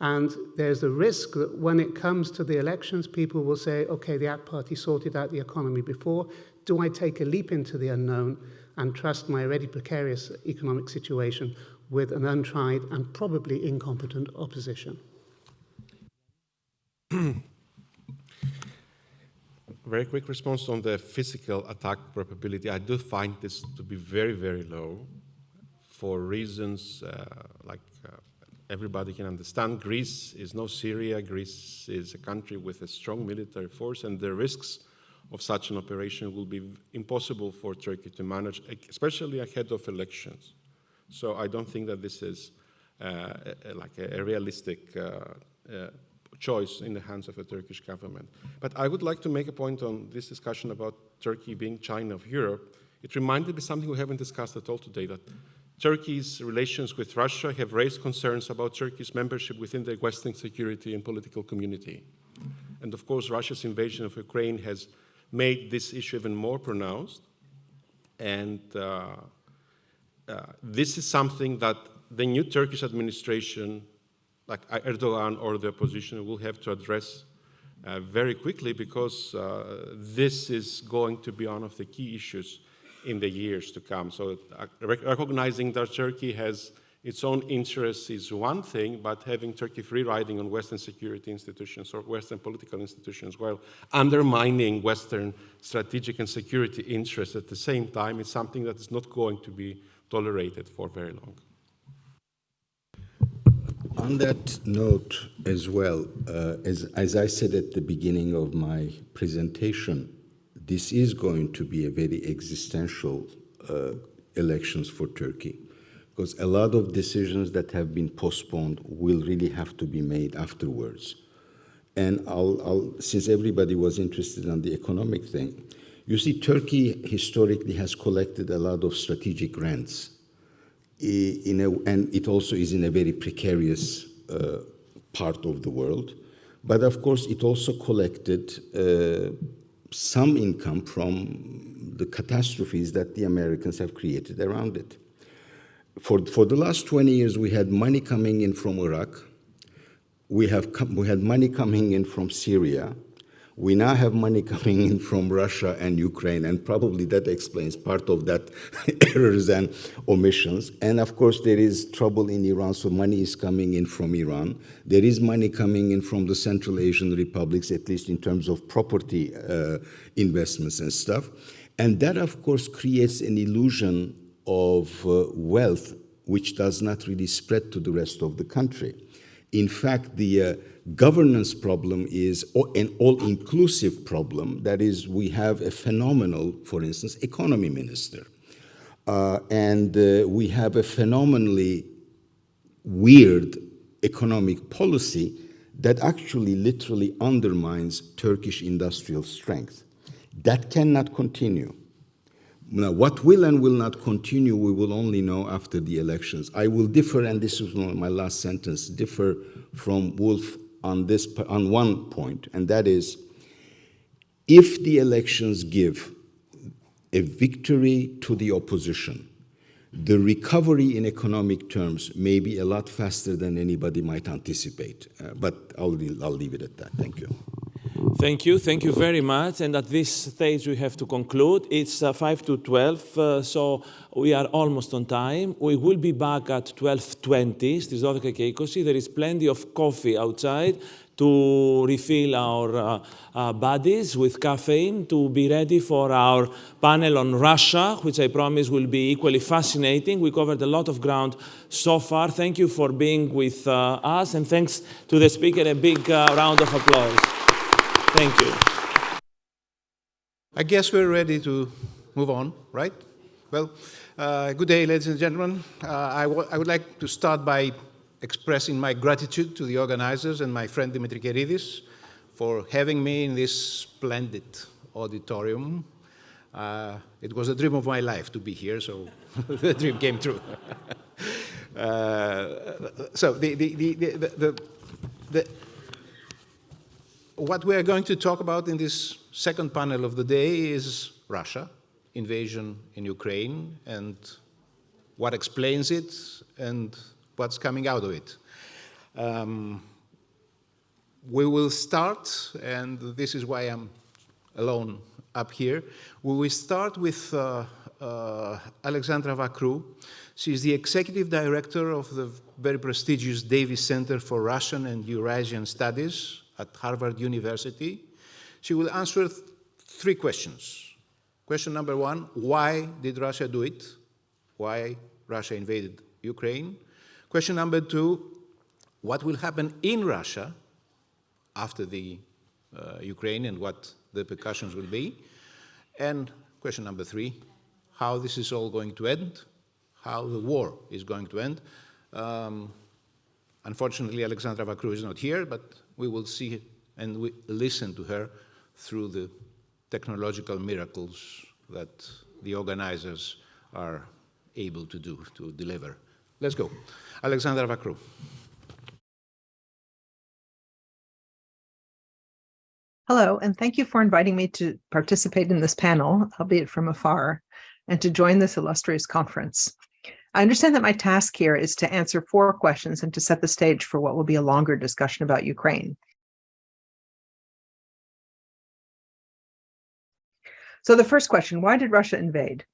and there's the risk that when it comes to the elections, people will say, okay, the AK Party sorted out the economy before, do I take a leap into the unknown and trust my already precarious economic situation with an untried and probably incompetent opposition?
Very quick response on the physical attack probability. I do find this to be very, very low for reasons everybody can understand. Greece is no Syria. Greece is a country with a strong military force, and the risks of such an operation will be impossible for Turkey to manage, especially ahead of elections. So I don't think that this is a realistic choice in the hands of a Turkish government. But I would like to make a point on this discussion about Turkey being China of Europe. It reminded me something we haven't discussed at all today, that Turkey's relations with Russia have raised concerns about Turkey's membership within the Western security and political community. And of course, Russia's invasion of Ukraine has made this issue even more pronounced. And this is something that the new Turkish administration, like Erdogan or the opposition, will have to address very quickly, because this is going to be one of the key issues in the years to come. So recognizing that Turkey has its own interests is one thing, but having Turkey free riding on Western security institutions or Western political institutions while undermining Western strategic and security interests at the same time is something that is not going to be tolerated for very long.
On that note as well, as I said at the beginning of my presentation, this is going to be a very existential elections for Turkey, because a lot of decisions that have been postponed will really have to be made afterwards. And since everybody was interested in the economic thing, you see, Turkey historically has collected a lot of strategic rents, and it also is in a very precarious part of the world. But of course, it also collected some income from the catastrophes that the Americans have created around it. for the last 20 years, we had money coming in from Iraq. We had money coming in from Syria. We now have money coming in from Russia and Ukraine, and probably that explains part of that errors and omissions. And of course, there is trouble in Iran, so money is coming in from Iran. There is money coming in from the Central Asian republics, at least in terms of property investments and stuff. And that, of course, creates an illusion of wealth, which does not really spread to the rest of the country. In fact, the governance problem is an all-inclusive problem. That is, we have a phenomenal, for instance, economy minister. And we have a phenomenally weird economic policy that actually literally undermines Turkish industrial strength. That cannot continue. Now, what will and will not continue, we will only know after the elections. I will differ, and this is my last sentence, differ from Wolf on one point, and that is, if the elections give a victory to the opposition, the recovery in economic terms may be a lot faster than anybody might anticipate. But I'll leave it at that. Thank you.
Thank you very much. And at this stage we have to conclude. It's 5 to 12, so we are almost on time. We will be back at 12:20, στις 12:20. There is plenty of coffee outside to refill our bodies with caffeine, to be ready for our panel on Russia, which I promise will be equally fascinating. We covered a lot of ground so far. Thank you for being with us, and thanks to the speaker, a big round of applause. Thank you.
I guess we're ready to move on, right? Well, good day, ladies and gentlemen. I would like to start by expressing my gratitude to the organizers and my friend Dimitri Keridis for having me in this splendid auditorium. It was a dream of my life to be here, so the dream came true. So what we are going to talk about in this second panel of the day is Russia, invasion in Ukraine, and what explains it and what's coming out of it. We will start, and this is why I'm alone up here, we will start with Alexandra Vakrou. She is the executive director of the very prestigious Davis Center for Russian and Eurasian Studies at Harvard University. She will answer three questions. Question number one, why did Russia do it? Why Russia invaded Ukraine? Question number two, what will happen in Russia after the Ukraine and what the repercussions will be? And question number three, how this is all going to end, how the war is going to end. Unfortunately, Alexandra Vakrou is not here, but we will see and we listen to her through the technological miracles that the organizers are able to do, to deliver. Let's go. Alexandra Vakrou.
Hello, and thank you for inviting me to participate in this panel, albeit from afar, and to join this illustrious conference. I understand that my task here is to answer 4 questions and to set the stage for what will be a longer discussion about Ukraine. So the first question, why did Russia invade?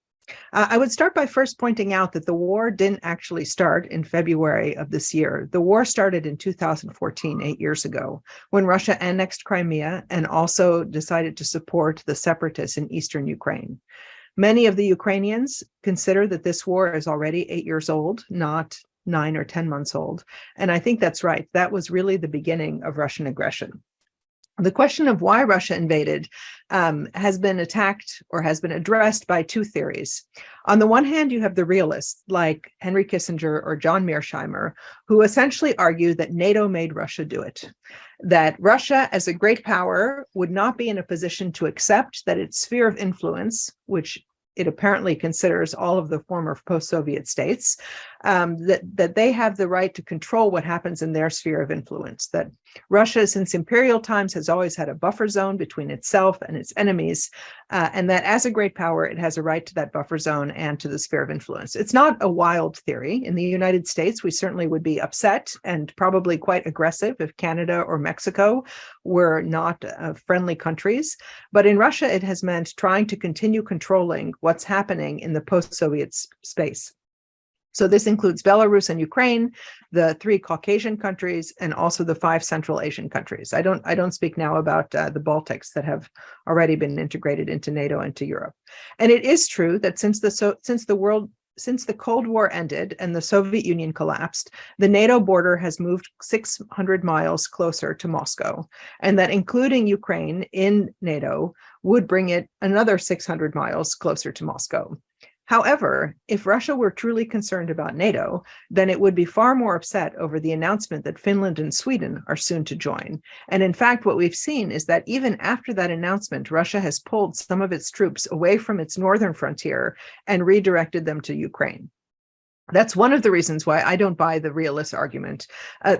I would start by first pointing out that the war didn't actually start in February of this year. The war started in 2014, 8 years ago, when Russia annexed Crimea and also decided to support the separatists in eastern Ukraine. Many of the Ukrainians consider that this war is already 8 years old, not 9 or 10 months old. And I think that's right. That was really the beginning of Russian aggression. The question of why Russia invaded has been attacked or has been addressed by 2 theories. On the one hand, you have the realists like Henry Kissinger or John Mearsheimer, who essentially argue that NATO made Russia do it, that Russia as a great power would not be in a position to accept that its sphere of influence, which it apparently considers all of the former post-Soviet states, that they have the right to control what happens in their sphere of influence, that Russia, since imperial times, has always had a buffer zone between itself and its enemies, and that as a great power, it has a right to that buffer zone and to the sphere of influence. It's not a wild theory. In the United States, we certainly would be upset and probably quite aggressive if Canada or Mexico were not friendly countries. But in Russia, it has meant trying to continue controlling what's happening in the post-Soviet space. So this includes Belarus and Ukraine, the 3 Caucasian countries, and also the 5 Central Asian countries. I don't speak now about the Baltics that have already been integrated into NATO and to Europe. And it is true that since the Cold War ended and the Soviet Union collapsed, the NATO border has moved 600 miles closer to Moscow, and that including Ukraine in NATO would bring it another 600 miles closer to Moscow. However, if Russia were truly concerned about NATO, then it would be far more upset over the announcement that Finland and Sweden are soon to join. And in fact, what we've seen is that even after that announcement, Russia has pulled some of its troops away from its northern frontier and redirected them to Ukraine. That's one of the reasons why I don't buy the realist argument.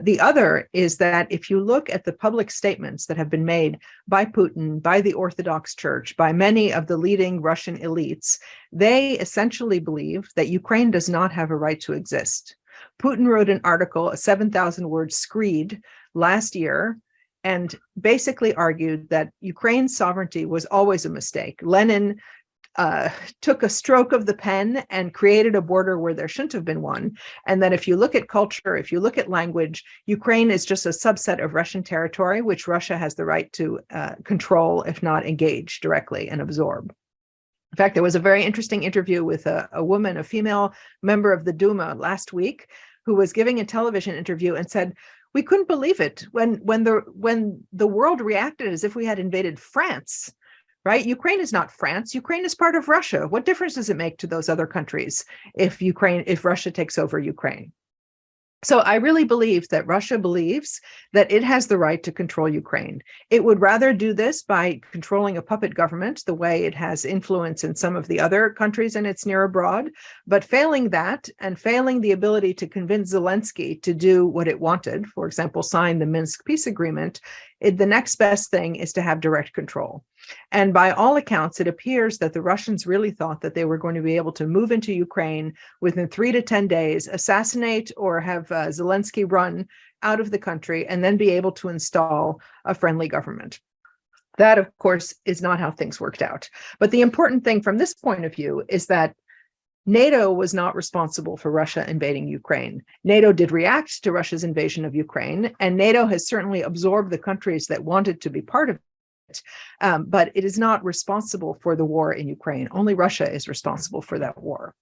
The other is that if you look at the public statements that have been made by Putin, by the Orthodox Church, by many of the leading Russian elites, they essentially believe that Ukraine does not have a right to exist. Putin wrote an article, a 7,000-word screed last year, and basically argued that Ukraine's sovereignty was always a mistake. Lenin took a stroke of the pen and created a border where there shouldn't have been one. And that if you look at culture, if you look at language, Ukraine is just a subset of Russian territory, which Russia has the right to control, if not engage directly and absorb. In fact, there was a very interesting interview with a woman, a female member of the Duma last week, who was giving a television interview and said, we couldn't believe it when the world reacted as if we had invaded France. Right? Ukraine is not France. Ukraine is part of Russia. What difference does it make to those other countries if Russia takes over Ukraine? So I really believe that Russia believes that it has the right to control Ukraine. It would rather do this by controlling a puppet government, the way it has influence in some of the other countries in its near abroad. But failing that, and failing the ability to convince Zelensky to do what it wanted, for example, sign the Minsk peace agreement, the next best thing is to have direct control. And by all accounts, it appears that the Russians really thought that they were going to be able to move into Ukraine within 3 to 10 days, assassinate or have Zelensky run out of the country, and then be able to install a friendly government. That, of course, is not how things worked out. But the important thing from this point of view is that NATO was not responsible for Russia invading Ukraine. NATO did react to Russia's invasion of Ukraine, and NATO has certainly absorbed the countries that wanted to be part of it. But it is not responsible for the war in Ukraine. Only Russia is responsible for that war.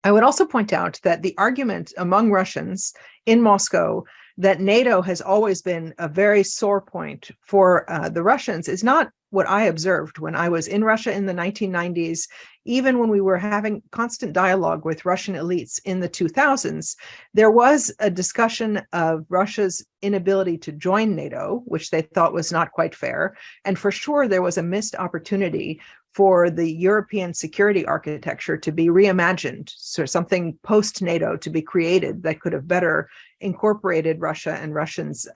I would also point out that the argument among Russians in Moscow that NATO has always been a very sore point for the Russians is not what I observed when I was in Russia in the 1990s. Even when we were having constant dialogue with Russian elites in the 2000s, there was a discussion of Russia's inability to join NATO, which they thought was not quite fair. And for sure, there was a missed opportunity for the European security architecture to be reimagined, so something post-NATO to be created that could have better incorporated Russia and Russia's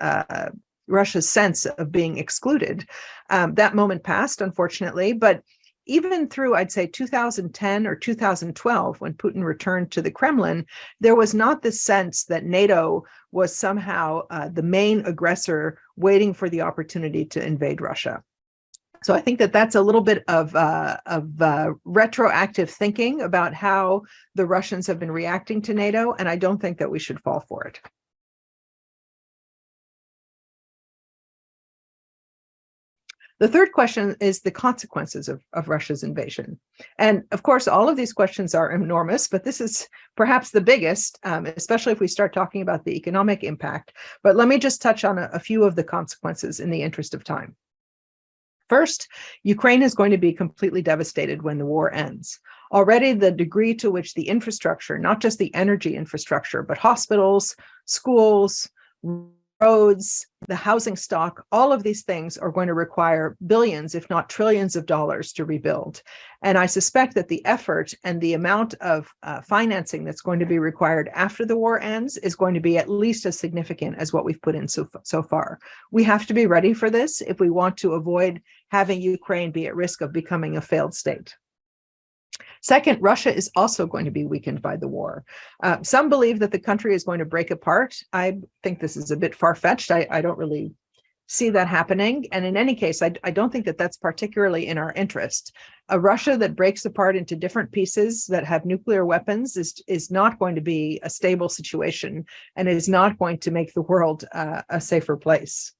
sense of being excluded. That moment passed, unfortunately, but even through, I'd say, 2010 or 2012, when Putin returned to the Kremlin, there was not this sense that NATO was somehow the main aggressor waiting for the opportunity to invade Russia. So I think that that's a little bit of retroactive thinking about how the Russians have been reacting to NATO, and I don't think that we should fall for it. The third question is the consequences of Russia's invasion. And of course, all of these questions are enormous, but this is perhaps the biggest, especially if we start talking about the economic impact. But let me just touch on a few of the consequences in the interest of time. First, Ukraine is going to be completely devastated when the war ends. Already the degree to which the infrastructure, not just the energy infrastructure, but hospitals, schools, roads, the housing stock, all of these things are going to require billions, if not trillions of dollars to rebuild. And I suspect that the effort and the amount of financing that's going to be required after the war ends is going to be at least as significant as what we've put in so far. We have to be ready for this if we want to avoid having Ukraine be at risk of becoming a failed state. Second, Russia is also going to be weakened by the war. Some believe that the country is going to break apart. I think this is a bit far-fetched. I don't really see that happening. And in any case, I don't think that that's particularly in our interest. A Russia that breaks apart into different pieces that have nuclear weapons is not going to be a stable situation and is not going to make the world a safer place.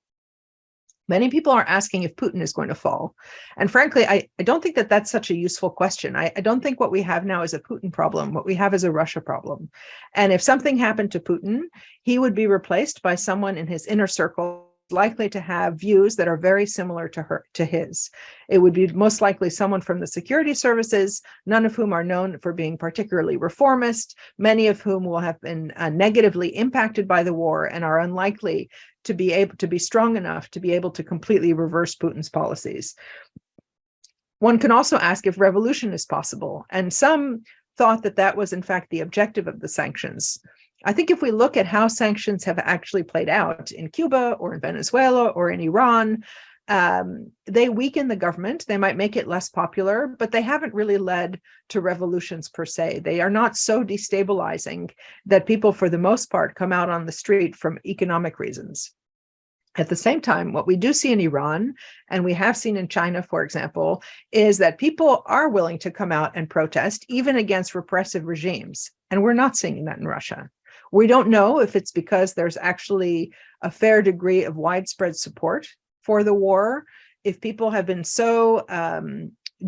Many people are asking if Putin is going to fall. And frankly, I don't think that that's such a useful question. I don't think what we have now is a Putin problem. What we have is a Russia problem. And if something happened to Putin, he would be replaced by someone in his inner circle likely to have views that are very similar to his. It would be most likely someone from the security services, none of whom are known for being particularly reformist, many of whom will have been negatively impacted by the war and are unlikely to be able to be strong enough to be able to completely reverse Putin's policies. One can also ask if revolution is possible, and some thought that that was in fact the objective of the sanctions. I think if we look at how sanctions have actually played out in Cuba or in Venezuela or in Iran, they weaken the government. They might make it less popular, but they haven't really led to revolutions per se. They are not so destabilizing that people, for the most part, come out on the street from economic reasons. At the same time, what we do see in Iran, and we have seen in China, for example, is that people are willing to come out and protest, even against repressive regimes. And we're not seeing that in Russia. We don't know if it's because there's actually a fair degree of widespread support for the war, if people have been so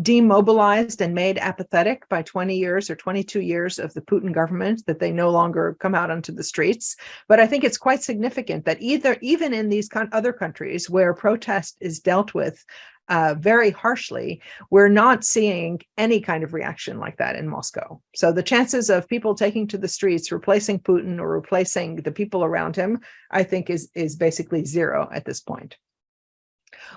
demobilized and made apathetic by 20 years or 22 years of the Putin government that they no longer come out onto the streets. But I think it's quite significant that even in these other countries where protest is dealt with very harshly, we're not seeing any kind of reaction like that in Moscow. So the chances of people taking to the streets, replacing Putin or replacing the people around him, I think is basically zero at this point.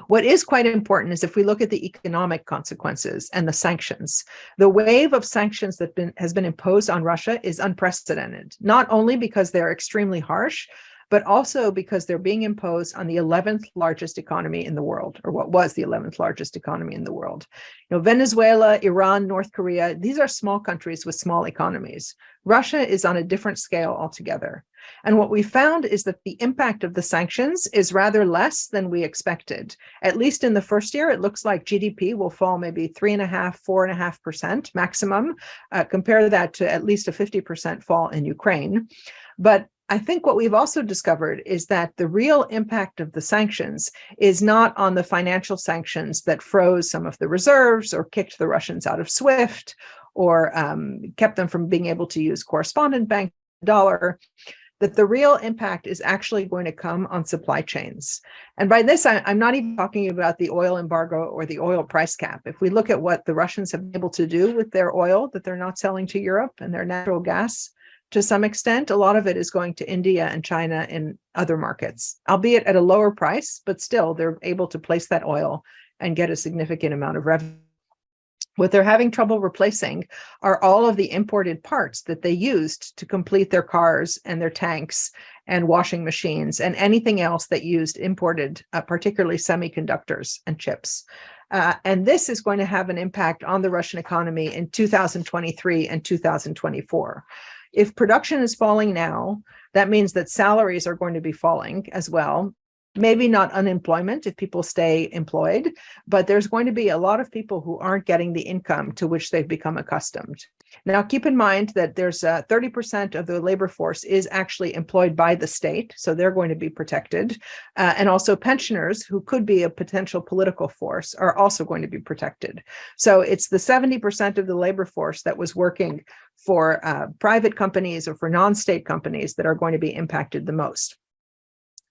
What is quite important is if we look at the economic consequences and the sanctions, the wave of sanctions that has been imposed on Russia is unprecedented, not only because they're extremely harsh, but also because they're being imposed on the 11th largest economy in the world, or what was the 11th largest economy in the world. You know, Venezuela, Iran, North Korea, these are small countries with small economies. Russia is on a different scale altogether. And what we found is that the impact of the sanctions is rather less than we expected. At least in the first year, it looks like GDP will fall maybe 3.5%, 4.5% maximum. Compare that to at least a 50% fall in Ukraine. But I think what we've also discovered is that the real impact of the sanctions is not on the financial sanctions that froze some of the reserves or kicked the Russians out of SWIFT or kept them from being able to use correspondent bank dollar, that the real impact is actually going to come on supply chains. And by this, I'm not even talking about the oil embargo or the oil price cap. If we look at what the Russians have been able to do with their oil that they're not selling to Europe and their natural gas, to some extent, a lot of it is going to India and China and other markets, albeit at a lower price, but still they're able to place that oil and get a significant amount of revenue. What they're having trouble replacing are all of the imported parts that they used to complete their cars and their tanks and washing machines and anything else that used imported, particularly semiconductors and chips. And this is going to have an impact on the Russian economy in 2023 and 2024. If production is falling now, that means that salaries are going to be falling as well. Maybe not unemployment if people stay employed, but there's going to be a lot of people who aren't getting the income to which they've become accustomed. Now, keep in mind that there's 30% of the labor force is actually employed by the state, so they're going to be protected. And also pensioners, who could be a potential political force, are also going to be protected. So it's the 70% of the labor force that was working for private companies or for non-state companies that are going to be impacted the most.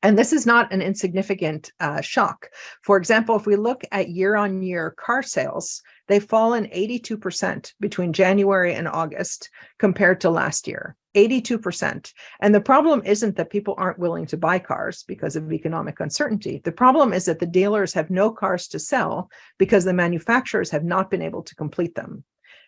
And this is not an insignificant shock. For example, if we look at year-on-year car sales, they've fallen 82% between January and August compared to last year. 82%. And the problem isn't that people aren't willing to buy cars because of economic uncertainty. The problem is that the dealers have no cars to sell because the manufacturers have not been able to complete them.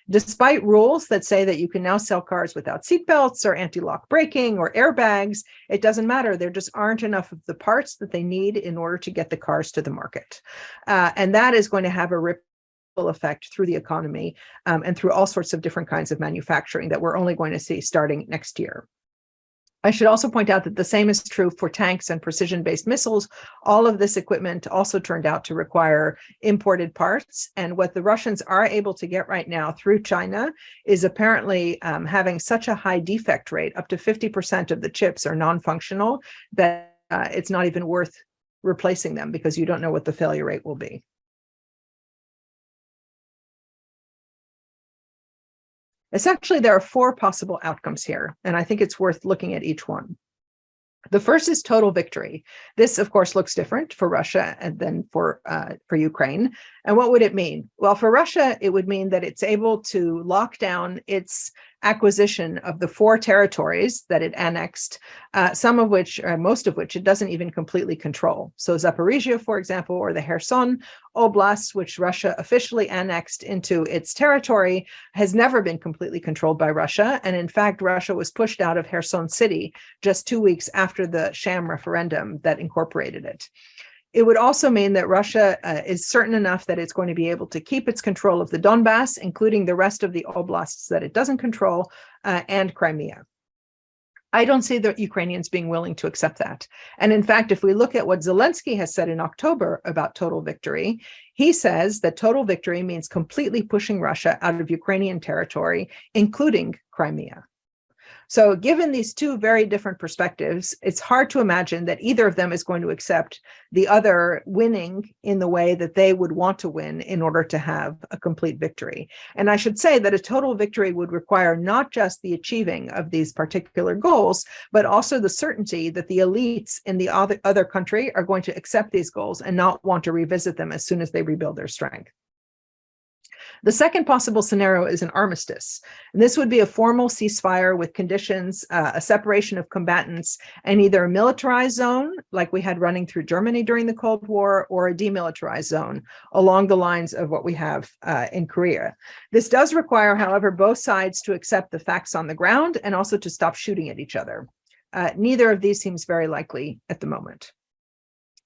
Despite rules that say that you can now sell cars without seatbelts or anti-lock braking or airbags, it doesn't matter. There just aren't enough of the parts that they need in order to get the cars to the market. And that is going to have a ripple effect through the economy and through all sorts of different kinds of manufacturing that we're only going to see starting next year. I should also point out that the same is true for tanks and precision-based missiles. All of this equipment also turned out to require imported parts. And what the Russians are able to get right now through China is apparently having such a high defect rate, up to 50% of the chips are non-functional, that it's not even worth replacing them because you don't know what the failure rate will be. Essentially, there are four possible outcomes here, and I think it's worth looking at each one. The first is total victory. This, of course, looks different for Russia and then for Ukraine. And what would it mean? Well, for Russia, it would mean that it's able to lock down its acquisition of the 4 territories that it annexed, some of which, or most of which, it doesn't even completely control. So Zaporizhia, for example, or the Kherson Oblast, which Russia officially annexed into its territory, has never been completely controlled by Russia. And in fact, Russia was pushed out of Kherson city just 2 weeks after the sham referendum that incorporated it. It would also mean that Russia is certain enough that it's going to be able to keep its control of the Donbass, including the rest of the oblasts that it doesn't control, and Crimea. I don't see the Ukrainians being willing to accept that. And in fact, if we look at what Zelensky has said in October about total victory, he says that total victory means completely pushing Russia out of Ukrainian territory, including Crimea. So given these two very different perspectives, it's hard to imagine that either of them is going to accept the other winning in the way that they would want to win in order to have a complete victory. And I should say that a total victory would require not just the achieving of these particular goals, but also the certainty that the elites in the other country are going to accept these goals and not want to revisit them as soon as they rebuild their strength. The second possible scenario is an armistice. And this would be a formal ceasefire with conditions, a separation of combatants, and either a militarized zone, like we had running through Germany during the Cold War, or a demilitarized zone along the lines of what we have in Korea. This does require, however, both sides to accept the facts on the ground and also to stop shooting at each other. Neither of these seems very likely at the moment.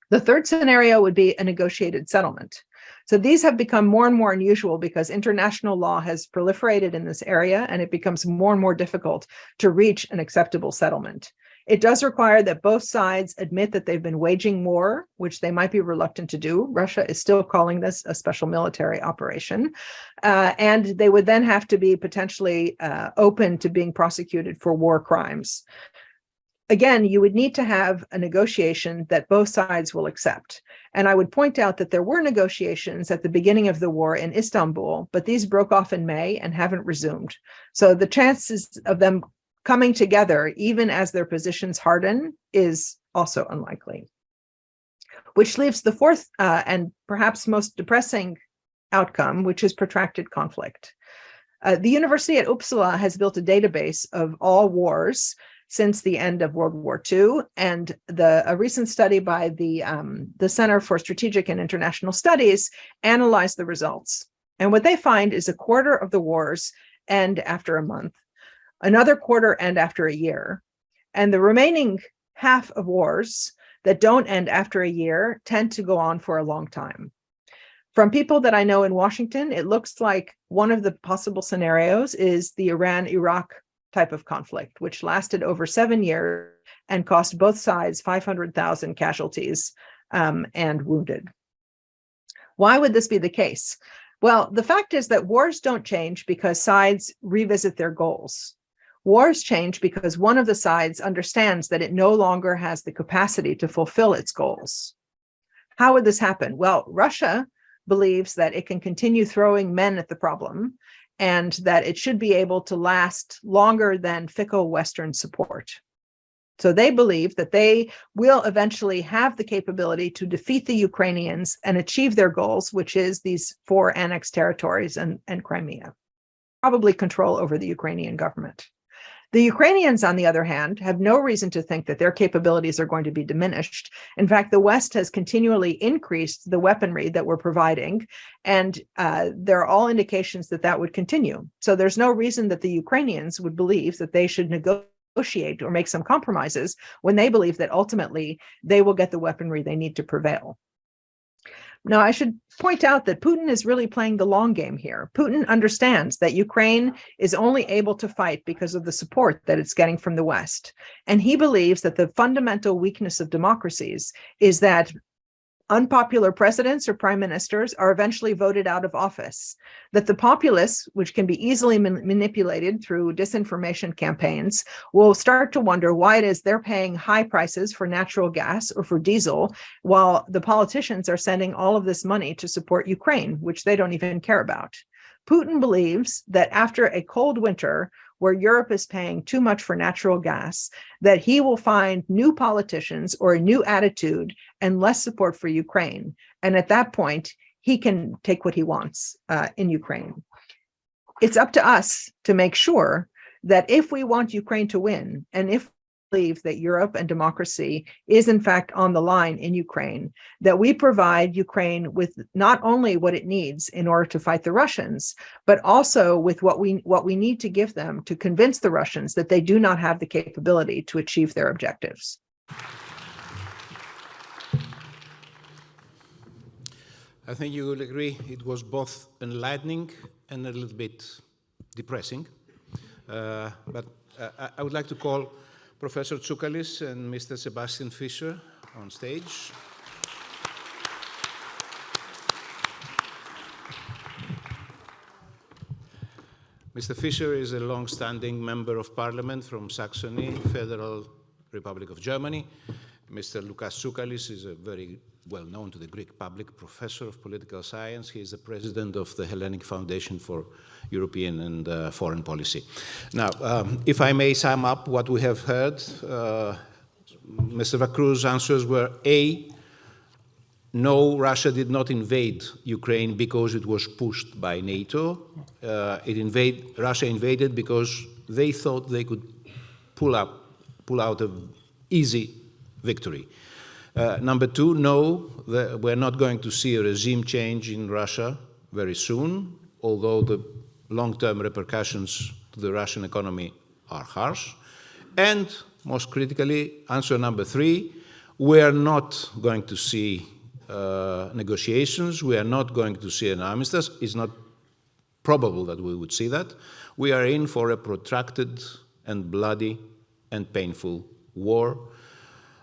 The third scenario would be a negotiated settlement. So these have become more and more unusual because international law has proliferated in this area, and it becomes more and more difficult to reach an acceptable settlement. It does require that both sides admit that they've been waging war, which they might be reluctant to do. Russia is still calling this a special military operation. And they would then have to be potentially open to being prosecuted for war crimes. Again, you would need to have a negotiation that both sides will accept. And I would point out that there were negotiations at the beginning of the war in Istanbul, but these broke off in May and haven't resumed. So the chances of them coming together, even as their positions harden, is also unlikely. Which leaves the fourth and perhaps most depressing outcome, which is protracted conflict. The university at Uppsala has built a database of all wars since the end of World War II, and a recent study by the Center for Strategic and International Studies analyzed the results. And what they find is a quarter of the wars end after a month, another quarter end after a year, and the remaining half of wars that don't end after a year tend to go on for a long time. From people that I know in Washington, it looks like one of the possible scenarios is the Iran-Iraq type of conflict, which lasted over 7 years and cost both sides 500,000 casualties and wounded. Why would this be the case? Well, the fact is that wars don't change because sides revisit their goals. Wars change because one of the sides understands that it no longer has the capacity to fulfill its goals. How would this happen? Well, Russia believes that it can continue throwing men at the problem and that it should be able to last longer than fickle Western support. So they believe that they will eventually have the capability to defeat the Ukrainians and achieve their goals, which is these 4 annexed territories and Crimea, probably control over the Ukrainian government. The Ukrainians, on the other hand, have no reason to think that their capabilities are going to be diminished. In fact, the West has continually increased the weaponry that we're providing, and there are all indications that that would continue. So there's no reason that the Ukrainians would believe that they should negotiate or make some compromises when they believe that ultimately they will get the weaponry they need to prevail. Now, I should point out that Putin is really playing the long game here. Putin understands that Ukraine is only able to fight because of the support that it's getting from the West. And he believes that the fundamental weakness of democracies is that unpopular presidents or prime ministers are eventually voted out of office, that the populace, which can be easily manipulated through disinformation campaigns, will start to wonder why it is they're paying high prices for natural gas or for diesel, while the politicians are sending all of this money to support Ukraine, which they don't even care about. Putin believes that after a cold winter, where Europe is paying too much for natural gas, that he will find new politicians or a new attitude and less support for Ukraine. And at that point, he can take what he wants in Ukraine. It's up to us to make sure that if we want Ukraine to win, and if we believe that Europe and democracy is in fact on the line in Ukraine, that we provide Ukraine with not only what it needs in order to fight the Russians, but also with what we need to give them to convince the Russians that they do not have the capability to achieve their objectives.
I think you will agree it was both enlightening and a little bit depressing. But I would like to call Professor Tsoukalis and Mr. Sebastian Fischer on stage. Mr. Fischer is a long-standing member of parliament from Saxony, Federal Republic of Germany. Mr. Lukas Tsoukalis is a very well-known to the Greek public professor of political science. He is the president of the Hellenic Foundation for European and Foreign Policy. Now, if I may sum up what we have heard, Mr. Vacrou's answers were A, no, Russia did not invade Ukraine because it was pushed by NATO. Russia invaded because they thought they could pull out an easy victory. Number two, no, we're not going to see a regime change in Russia very soon, although the long-term repercussions to the Russian economy are harsh. And most critically, answer number three, we are not going to see negotiations. We are not going to see an armistice. It's not probable that we would see that. We are in for a protracted and bloody and painful war.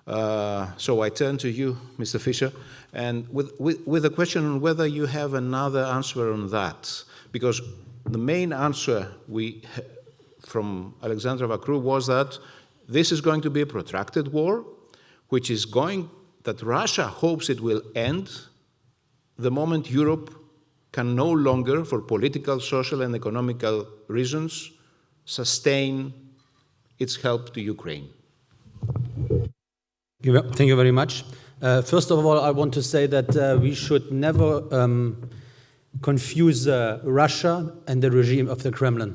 So I turn to you, Mr. Fischer, and with a question on whether you have another answer on that, because the main answer from Alexandra Vacrou was that this is going to be a protracted war, that Russia hopes it will end the moment Europe can no longer, for political, social, and economical reasons, sustain its help to Ukraine.
Thank you very much. First of all, I want to say that we should never confuse Russia and the regime of the Kremlin.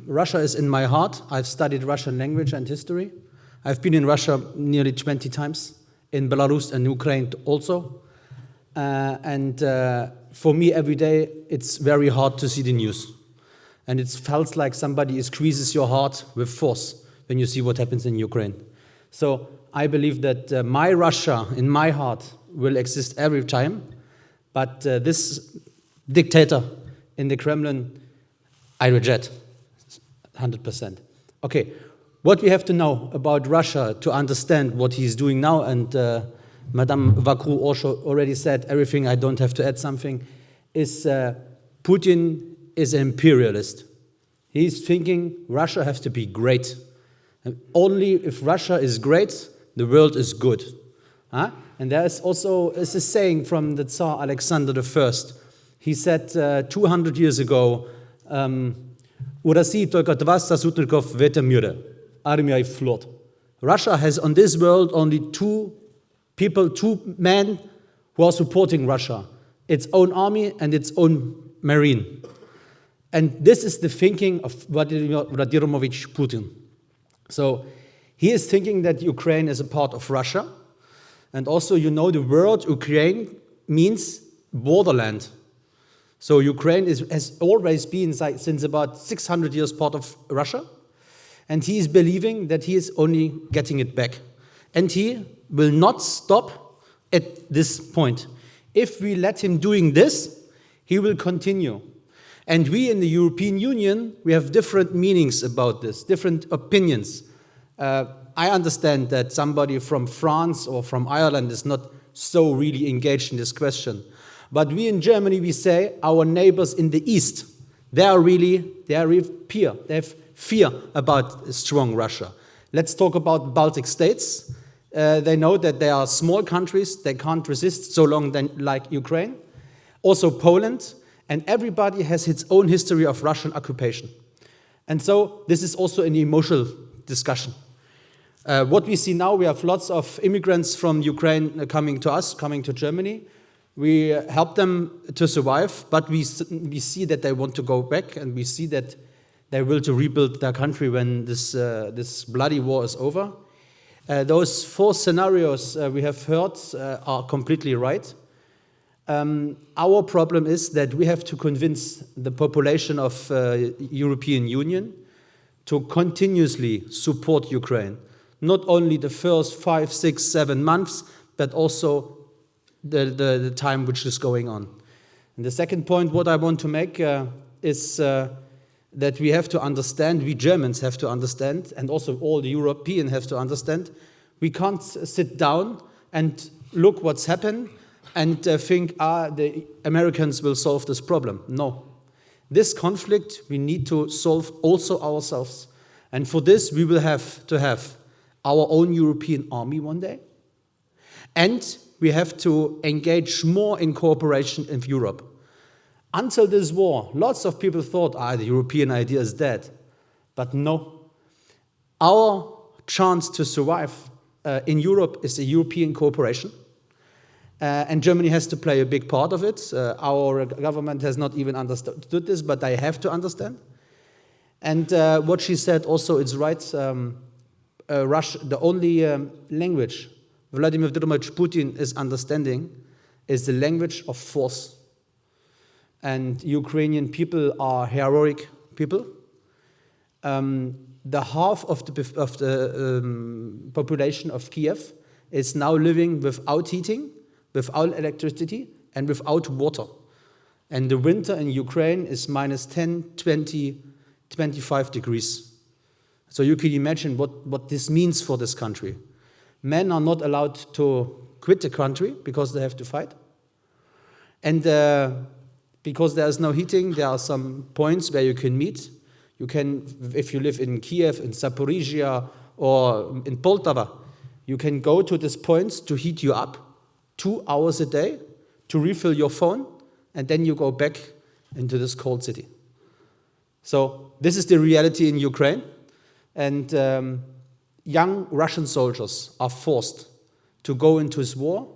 Russia is in my heart. I've studied Russian language and history. I've been in Russia nearly 20 times, in Belarus and Ukraine also. And for me, every day, it's very hard to see the news. And it feels like somebody squeezes your heart with force when you see what happens in Ukraine. So I believe that my Russia in my heart will exist every time, but this dictator in the Kremlin, I reject 100%. Okay, what we have to know about Russia to understand what he's doing now, and Madame Vacrou also already said everything, I don't have to add something, is Putin is an imperialist. He's thinking Russia has to be great. And only if Russia is great, the world is good. And there is also a saying from the Tsar Alexander I. He said 200 years ago, Russia has on this world only two men who are supporting Russia, its own army and its own marine. And this is the thinking of Vladimir Putin. So he is thinking that Ukraine is a part of Russia. And also, you know, the word Ukraine means borderland. So Ukraine has always been, since about 600 years, part of Russia. And he is believing that he is only getting it back. And he will not stop at this point. If we let him doing this, he will continue. And we in the European Union, we have different meanings about this, different opinions. I understand that somebody from France or from Ireland is not so really engaged in this question. But we in Germany, we say our neighbors in the east, they have fear about a strong Russia. Let's talk about Baltic states. They know that they are small countries, they can't resist so long like Ukraine. Also Poland, and everybody has its own history of Russian occupation. And so this is also an emotional discussion. What we see now, we have lots of immigrants from Ukraine coming to us, coming to Germany. We help them to survive, but we see that they want to go back, and we see that they will to rebuild their country when this bloody war is over. Those 4 scenarios we have heard are completely right. Our problem is that we have to convince the population of European Union to continuously support Ukraine. Not only the first 5, 6, 7 months, but also the time which is going on. And the second point what I want to make is that we have to understand, we Germans have to understand, and also all the Europeans have to understand, we can't sit down and look what's happened and think, the Americans will solve this problem. No. This conflict we need to solve also ourselves. And for this we will have to have our own European army one day. And we have to engage more in cooperation in Europe. Until this war, lots of people thought, the European idea is dead. But no. Our chance to survive in Europe is a European cooperation. And Germany has to play a big part of it. Our government has not even understood this, but they have to understand. And what she said also is right. Russia, the only language Vladimir Putin is understanding is the language of force. And Ukrainian people are heroic people. The half of the population of Kiev is now living without heating, without electricity, and without water. And the winter in Ukraine is minus 10, 20, 25 degrees. So you can imagine what this means for this country. Men are not allowed to quit the country because they have to fight. And because there is no heating, there are some points where you can meet. You can, if you live in Kiev, in Zaporizhia, or in Poltava, you can go to these points to heat you up 2 hours a day to refill your phone, and then you go back into this cold city. So this is the reality in Ukraine. And young Russian soldiers are forced to go into this war,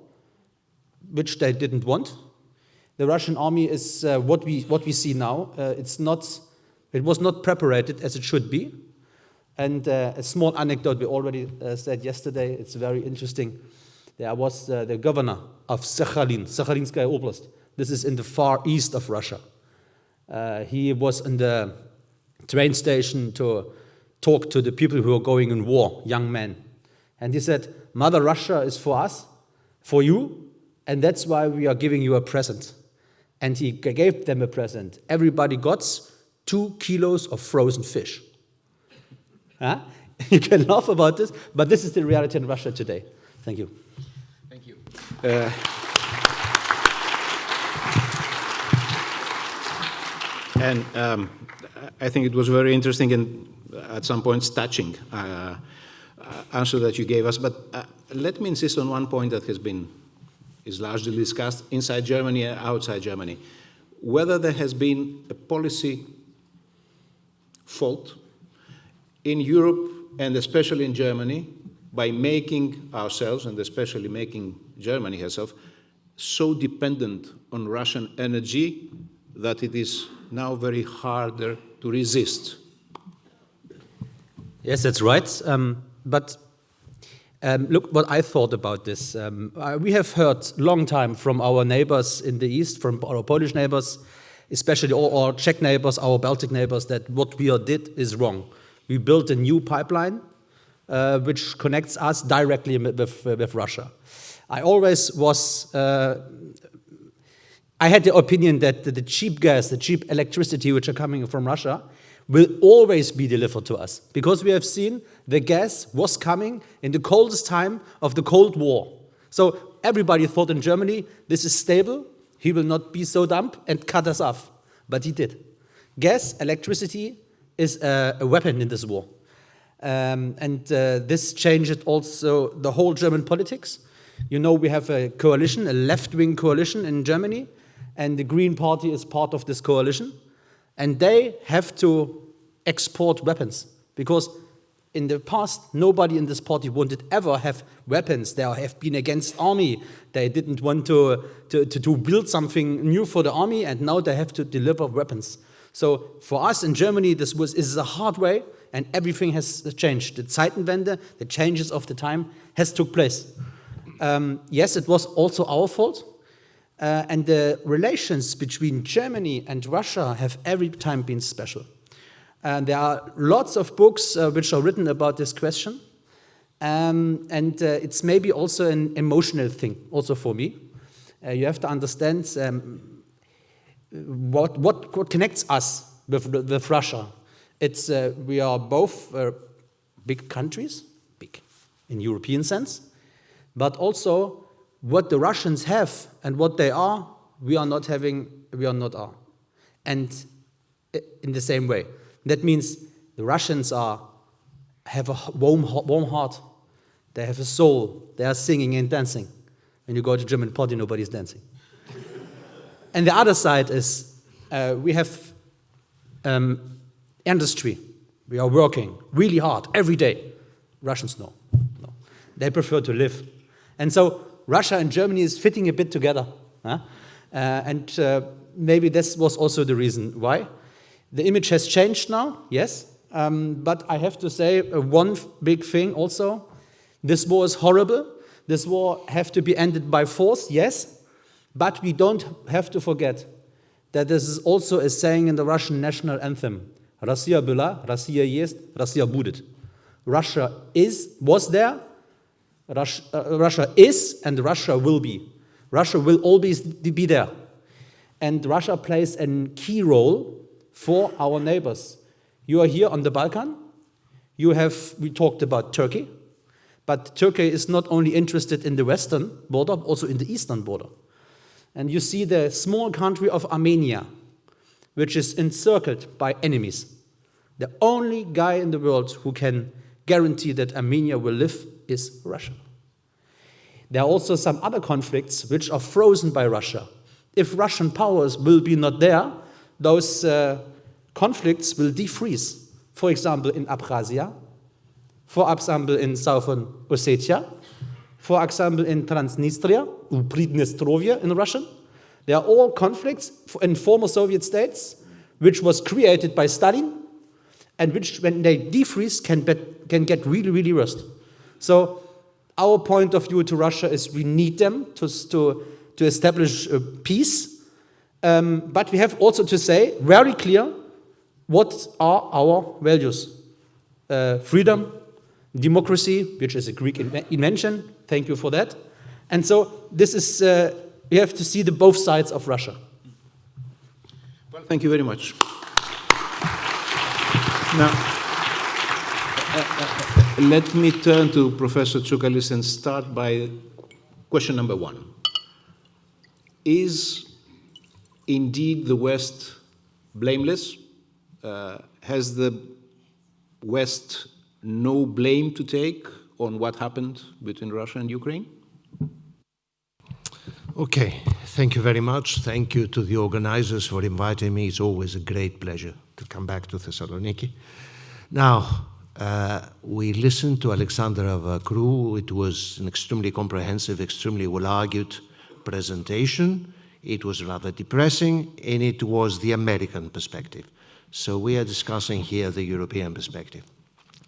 which they didn't want. The Russian army is what we see now. It was not prepared as it should be. And a small anecdote we already said yesterday. It's very interesting. There was the governor of Sakhalinskaya Oblast. This is in the far east of Russia. He was in the train station to talk to the people who are going in war, young men. And he said, Mother Russia is for us, for you, and that's why we are giving you a present. And he gave them a present. Everybody got 2 kilos of frozen fish. Huh? You can laugh about this, but this is the reality in Russia today. Thank you.
Thank you. I think it was very interesting and at some points touching answer that you gave us. But let me insist on one point that is largely discussed inside Germany and outside Germany. Whether there has been a policy fault in Europe and especially in Germany by making ourselves, and especially making Germany herself, so dependent on Russian energy that it is now very harder to resist.
Yes, that's right. But look what I thought about this. We have heard long time from our neighbors in the east, from our Polish neighbors, especially our Czech neighbors, our Baltic neighbors, that what we did is wrong. We built a new pipeline which connects us directly with Russia. I always was, I had the opinion that the cheap gas, the cheap electricity which are coming from Russia will always be delivered to us, because we have seen the gas was coming in the coldest time of the Cold War. So everybody thought in Germany, this is stable, he will not be so dumb and cut us off. But he did. Gas, electricity is a weapon in this war. This changed also the whole German politics. You know, we have a coalition, a left-wing coalition in Germany, and the Green Party is part of this coalition. And they have to export weapons, because in the past, nobody in this party wanted ever have weapons. They have been against army. They didn't want to build something new for the army, and now they have to deliver weapons. So for us in Germany, this is a hard way, and everything has changed. The Zeitenwende, the changes of the time, has took place. Yes, it was also our fault. And the relations between Germany and Russia have every time been special. And there are lots of books which are written about this question. It's maybe also an emotional thing, also for me. You have to understand what connects us with Russia. It's we are both big countries, big in European sense, but also what the Russians have and what they are, we are not having, we are not are. And in the same way. That means the Russians have a warm heart. They have a soul. They are singing and dancing. When you go to a German party, nobody's dancing. And the other side is we have industry. We are working really hard every day. Russians no. They prefer to live. And so Russia and Germany is fitting a bit together. Maybe this was also the reason why. The image has changed now, yes. But I have to say one big thing also. This war is horrible. This war has to be ended by force, yes. But we don't have to forget that this is also a saying in the Russian national anthem. Россия была, Россия есть, Россия будет. Russia was there. Russia is and Russia will be. Russia will always be there. And Russia plays a key role for our neighbors. You are here on the Balkan. We talked about Turkey. But Turkey is not only interested in the western border, but also in the eastern border. And you see the small country of Armenia, which is encircled by enemies. The only guy in the world who can guarantee that Armenia will live is Russia. There are also some other conflicts which are frozen by Russia. If Russian powers will be not there, those conflicts will defreeze. For example, in Abkhazia, for example, in Southern Ossetia, for example, in Transnistria, Pridnestrovia in Russian. They are all conflicts in former Soviet states, which was created by Stalin, and which, when they defreeze, can get really, really worse. So our point of view to Russia is we need them to establish peace, but we have also to say very clear what are our values. Freedom, democracy, which is a Greek invention, thank you for that. And so this is, we have to see the both sides of Russia.
Well, thank you very much. Now, let me turn to Professor Tsoukalis and start by question number one. Is indeed the West blameless? Has the West no blame to take on what happened between Russia and Ukraine?
Okay, thank you very much. Thank you to the organizers for inviting me. It's always a great pleasure to come back to Thessaloniki. Now, we listened to Alexandra Vacrou. It was an extremely comprehensive, extremely well-argued presentation it was rather depressing, and it was the American perspective. So we are discussing here the European perspective.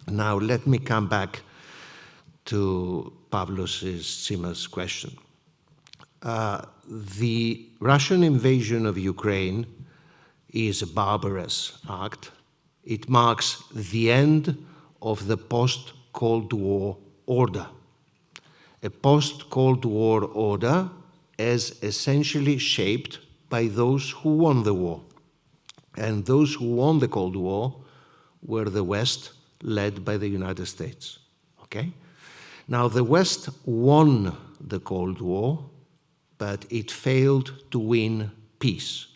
Now let me come back to Pavlos Tsima's question. The Russian invasion of Ukraine is a barbarous act. It marks the end of the post-Cold War order. A post-Cold War order as essentially shaped by those who won the war. And those who won the Cold War were the West, led by the United States. Okay? Now, the West won the Cold War, but it failed to win peace,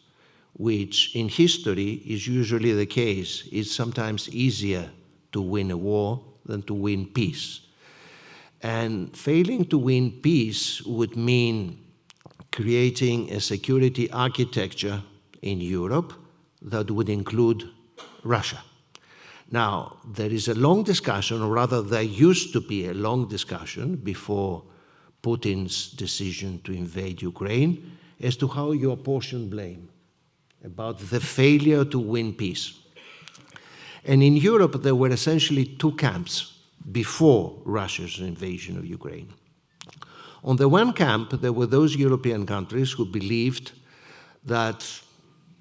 which in history is usually the case. It's sometimes easier to win a war than to win peace. And failing to win peace would mean creating a security architecture in Europe that would include Russia. Now, there is a long discussion, or rather there used to be a long discussion before Putin's decision to invade Ukraine as to how you apportion blame about the failure to win peace. And in Europe, there were essentially two camps before Russia's invasion of Ukraine. On the one camp, there were those European countries who believed that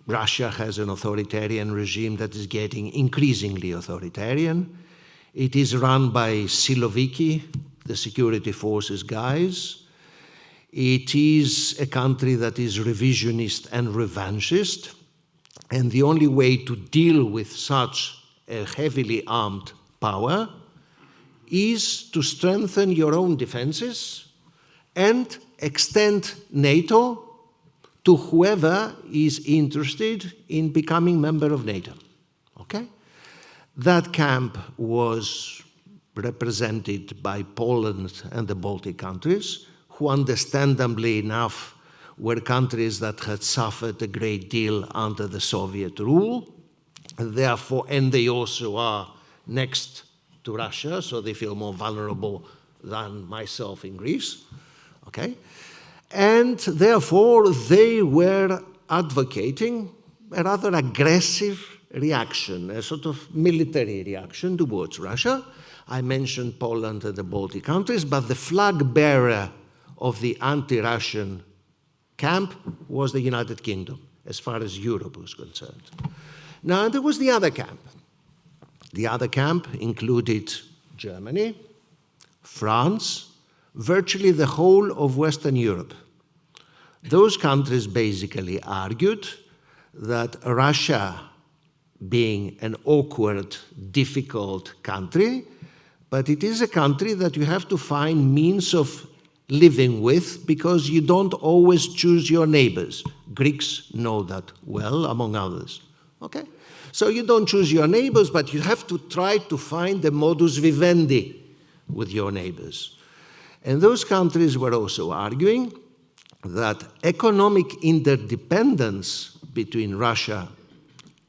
Russia has an authoritarian regime that is getting increasingly authoritarian. It is run by Siloviki, the security forces guys. It is a country that is revisionist and revanchist. And the only way to deal with such a heavily armed power is to strengthen your own defenses and extend NATO to whoever is interested in becoming member of NATO. Okay? That camp was represented by Poland and the Baltic countries, who understandably enough were countries that had suffered a great deal under the Soviet rule. Therefore, and they also are next to Russia, so they feel more vulnerable than myself in Greece. Okay? And therefore, they were advocating a rather aggressive reaction, a sort of military reaction towards Russia. I mentioned Poland and the Baltic countries, but the flag bearer of the anti-Russian camp was the United Kingdom, as far as Europe was concerned. Now, there was the other camp. The other camp included Germany, France, virtually the whole of Western Europe. Those countries basically argued that Russia, being an awkward, difficult country, but it is a country that you have to find means of living with because you don't always choose your neighbors. Greeks know that well, among others. Okay? So you don't choose your neighbors, but you have to try to find the modus vivendi with your neighbors. And those countries were also arguing that economic interdependence between Russia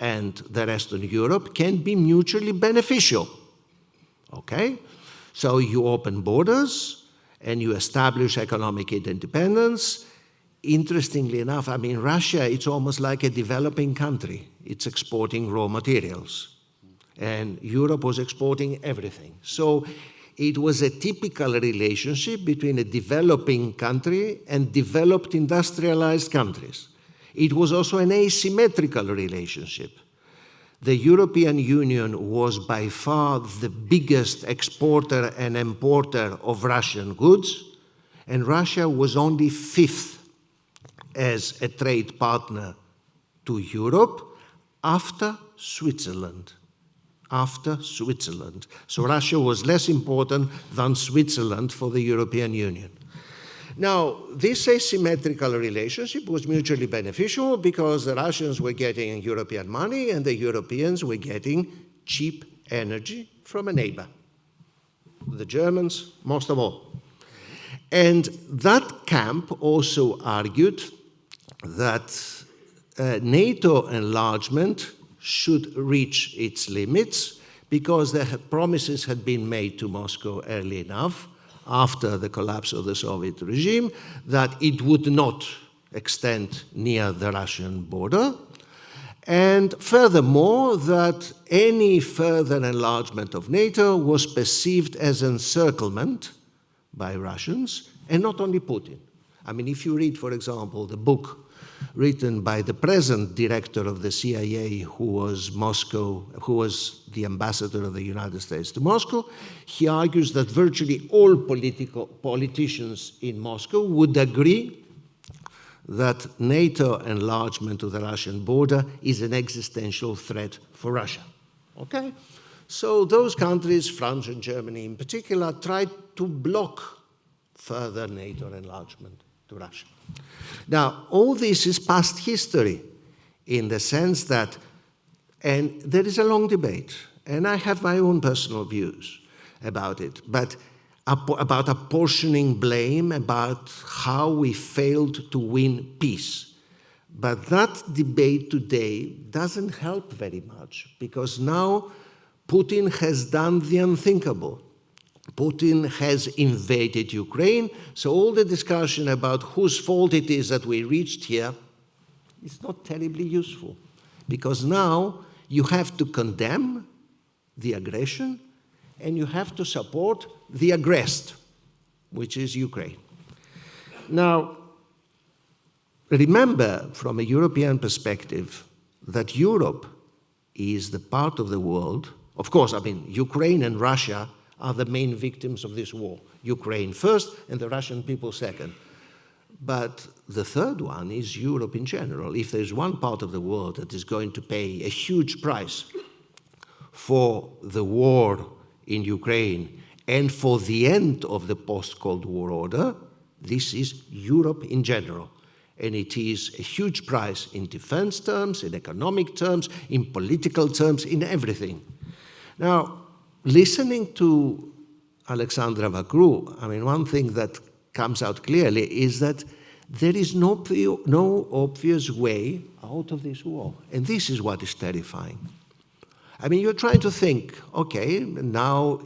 and the rest of Europe can be mutually beneficial. Okay? So you open borders and you establish economic interdependence. Interestingly enough, I mean, Russia, it's almost like a developing country. It's exporting raw materials. And Europe was exporting everything. So it was a typical relationship between a developing country and developed industrialized countries. It was also an asymmetrical relationship. The European Union was by far the biggest exporter and importer of Russian goods, and Russia was only fifth as a trade partner to Europe after Switzerland. After Switzerland. So Russia was less important than Switzerland for the European Union. Now, this asymmetrical relationship was mutually beneficial because the Russians were getting European money and the Europeans were getting cheap energy from a neighbor. The Germans, most of all. And that camp also argued that NATO enlargement should reach its limits because the promises had been made to Moscow early enough after the collapse of the Soviet regime that it would not extent near the Russian border. And furthermore, that any further enlargement of NATO was perceived as encirclement by Russians, and not only Putin. I mean, if you read, for example, the book written by the present director of the CIA, who was the ambassador of the United States to Moscow, he argues that virtually all politicians in Moscow would agree that NATO enlargement to the Russian border is an existential threat for Russia. Okay? So those countries, France and Germany in particular, tried to block further NATO enlargement to Russia. Now, all this is past history in the sense that, and there is a long debate, and I have my own personal views about it, but about apportioning blame, about how we failed to win peace. But that debate today doesn't help very much, because now Putin has done the unthinkable. Putin has invaded Ukraine, so all the discussion about whose fault it is that we reached here is not terribly useful, because now you have to condemn the aggression and you have to support the aggressed, which is Ukraine. Now, remember from a European perspective that Europe is the part of the world, of course, I mean, Ukraine and Russia are the main victims of this war. Ukraine first and the Russian people second. But the third one is Europe in general. If there's one part of the world that is going to pay a huge price for the war in Ukraine and for the end of the post-Cold War order, this is Europe in general. And it is a huge price in defense terms, in economic terms, in political terms, in everything. Now, listening to Alexandra Vacrou, I mean, one thing that comes out clearly is that there is no obvious way out of this war. And this is what is terrifying. I mean, you're trying to think, okay, now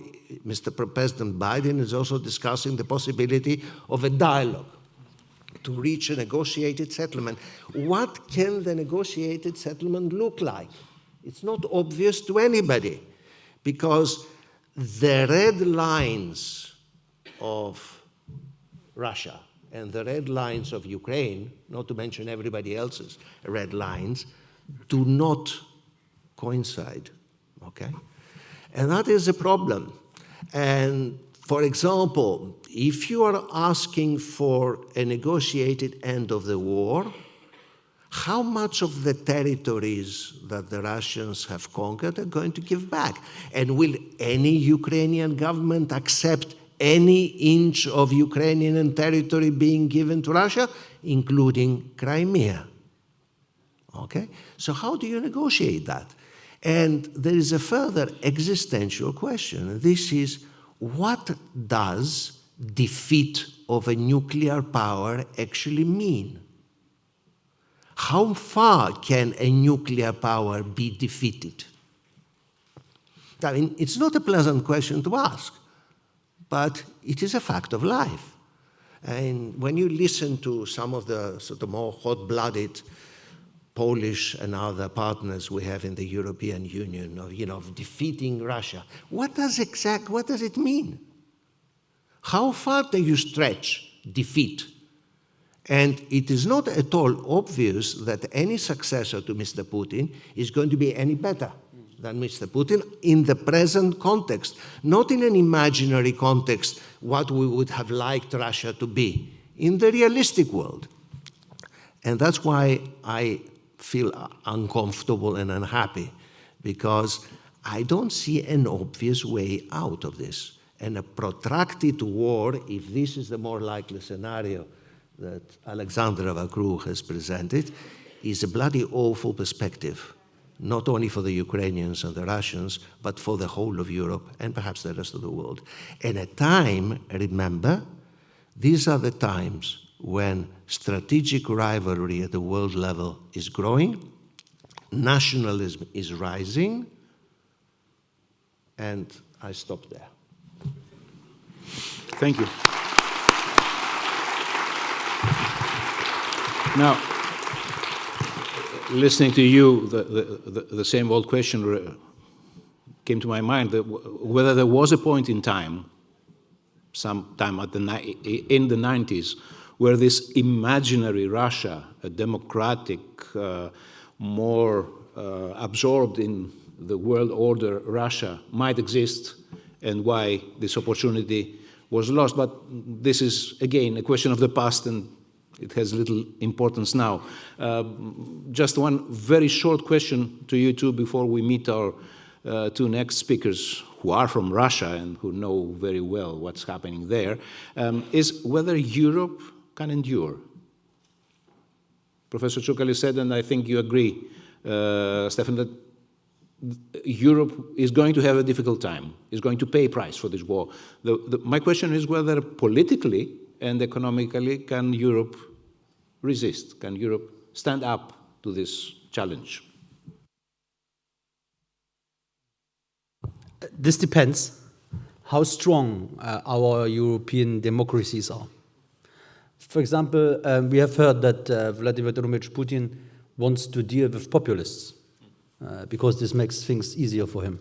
Mr. President Biden is also discussing the possibility of a dialogue to reach a negotiated settlement. What can the negotiated settlement look like? It's not obvious to anybody, because the red lines of Russia and the red lines of Ukraine, not to mention everybody else's red lines, do not coincide, okay? And that is a problem. And for example, if you are asking for a negotiated end of the war, how much of the territories that the Russians have conquered are going to give back? And will any Ukrainian government accept any inch of Ukrainian territory being given to Russia, including Crimea? Okay? So how do you negotiate that? And there is a further existential question. This is, what does defeat of a nuclear power actually mean? How far can a nuclear power be defeated? I mean, it's not a pleasant question to ask, but it is a fact of life. And when you listen to some of the sort of more hot-blooded Polish and other partners we have in the European Union of defeating Russia, what does it mean? How far do you stretch defeat? And it is not at all obvious that any successor to Mr. Putin is going to be any better than Mr. Putin in the present context, not in an imaginary context, what we would have liked Russia to be, in the realistic world. And that's why I feel uncomfortable and unhappy, because I don't see an obvious way out of this. And a protracted war, if this is the more likely scenario that Alexandra Vacrou has presented, is a bloody awful perspective, not only for the Ukrainians and the Russians, but for the whole of Europe and perhaps the rest of the world. And at time, remember, these are the times when strategic rivalry at the world level is growing, nationalism is rising, and I stop there.
Thank you.
Now, listening to you, the same old question came to my mind, whether there was a point in time, sometime in the 90s, where this imaginary Russia, a democratic, more absorbed in the world order Russia might exist, and why this opportunity was lost. But this is, again, a question of the past, and it has little importance now. Just one very short question to you two before we meet our two next speakers, who are from Russia and who know very well what's happening there, is whether Europe can endure. Professor Tsoukalis said, and I think you agree, Stefan, that Europe is going to have a difficult time, is going to pay a price for this war. My question is whether politically and economically can Europe resist? Can Europe stand up to this challenge?
This depends how strong our European democracies are. For example, we have heard that Vladimir Vladimirovich Putin wants to deal with populists because this makes things easier for him.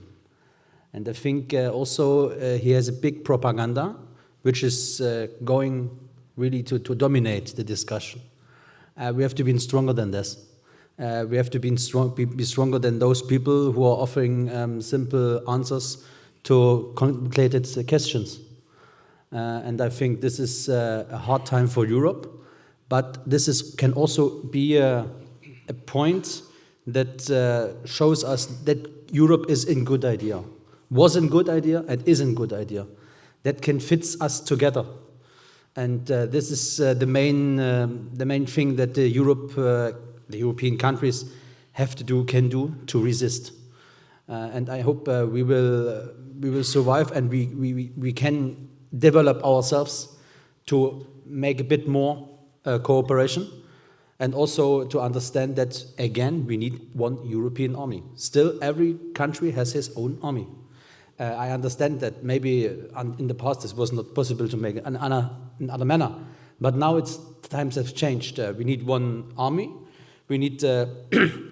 And I think also he has a big propaganda which is going really to dominate the discussion. We have to be stronger than this. We have to be stronger than those people who are offering simple answers to complicated questions. And I think this is a hard time for Europe, but this can also be a point that shows us that Europe is a good idea, was a good idea, and is a good idea, that can fit us together. And this is the main thing that the European countries can do to resist. And I hope we will survive, and we can develop ourselves to make a bit more cooperation, and also to understand that, again, we need one European army. Still, every country has his own army. I understand that maybe in the past this was not possible to make in other manner, but now times have changed. We need one army. We need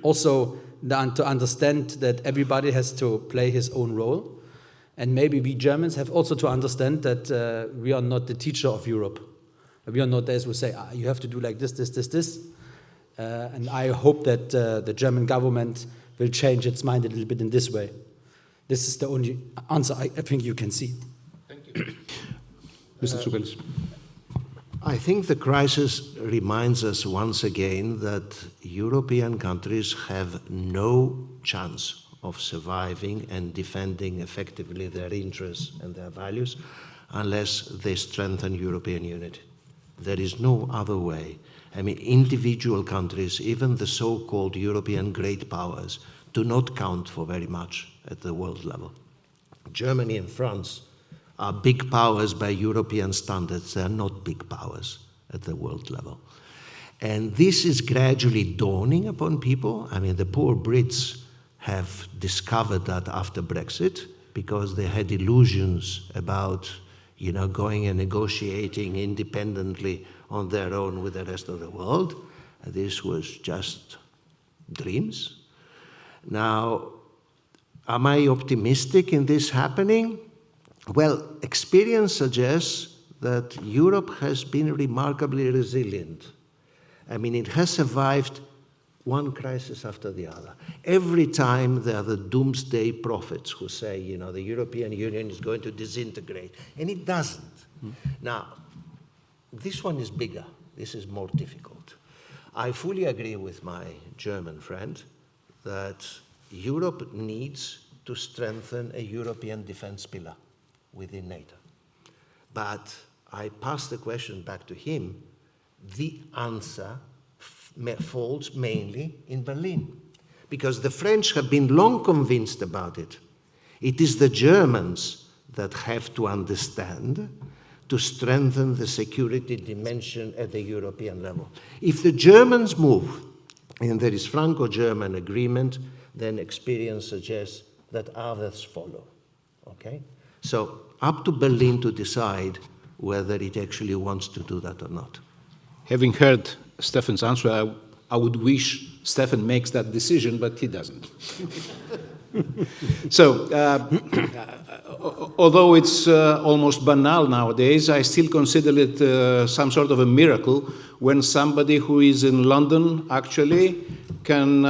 also to understand that everybody has to play his own role. And maybe we Germans have also to understand that we are not the teacher of Europe. We are not those who say, you have to do like this. And I hope that the German government will change its mind a little bit in this way. This is the only answer I think you can see.
Thank you. Mr. Tsoukalis. I think the crisis reminds us once again that European countries have no chance of surviving and defending effectively their interests and their values unless they strengthen European unity. There is no other way. I mean, individual countries, even the so-called European great powers, do not count for very much at the world level. Germany and France are big powers by European standards. They are not big powers at the world level. And this is gradually dawning upon people. I mean, the poor Brits have discovered that after Brexit, because they had illusions about, going and negotiating independently on their own with the rest of the world. This was just dreams. Now, am I optimistic in this happening? Well, experience suggests that Europe has been remarkably resilient. I mean, it has survived one crisis after the other. Every time there are the doomsday prophets who say, the European Union is going to disintegrate, and it doesn't. Now, this one is bigger. This is more difficult. I fully agree with my German friend that Europe needs to strengthen a European defense pillar within NATO. But I pass the question back to him. The answer falls mainly in Berlin, because the French have been long convinced about it. It is the Germans that have to understand to strengthen the security dimension at the European level. If the Germans move, and there is Franco-German agreement, then experience suggests that others follow, okay? So up to Berlin to decide whether it actually wants to do that or not. Having heard Stefan's answer. I would wish Stefan makes that decision, but he doesn't. So, although it's almost banal nowadays, I still consider it some sort of a miracle when somebody who is in London actually can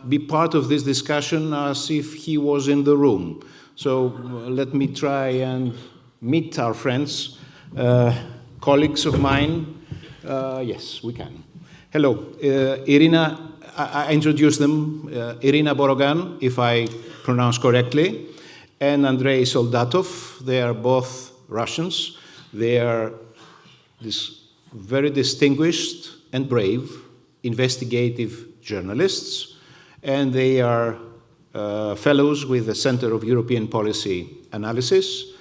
be part of this discussion as if he was in the room. So let me try and meet our friends, colleagues of mine. Yes, we can. Hello, Irina. I introduced them, Irina Borogan, if I pronounce correctly, and Andrei Soldatov. They are both Russians. They are very distinguished and brave investigative journalists, and they are fellows with the Center of European Policy Analysis.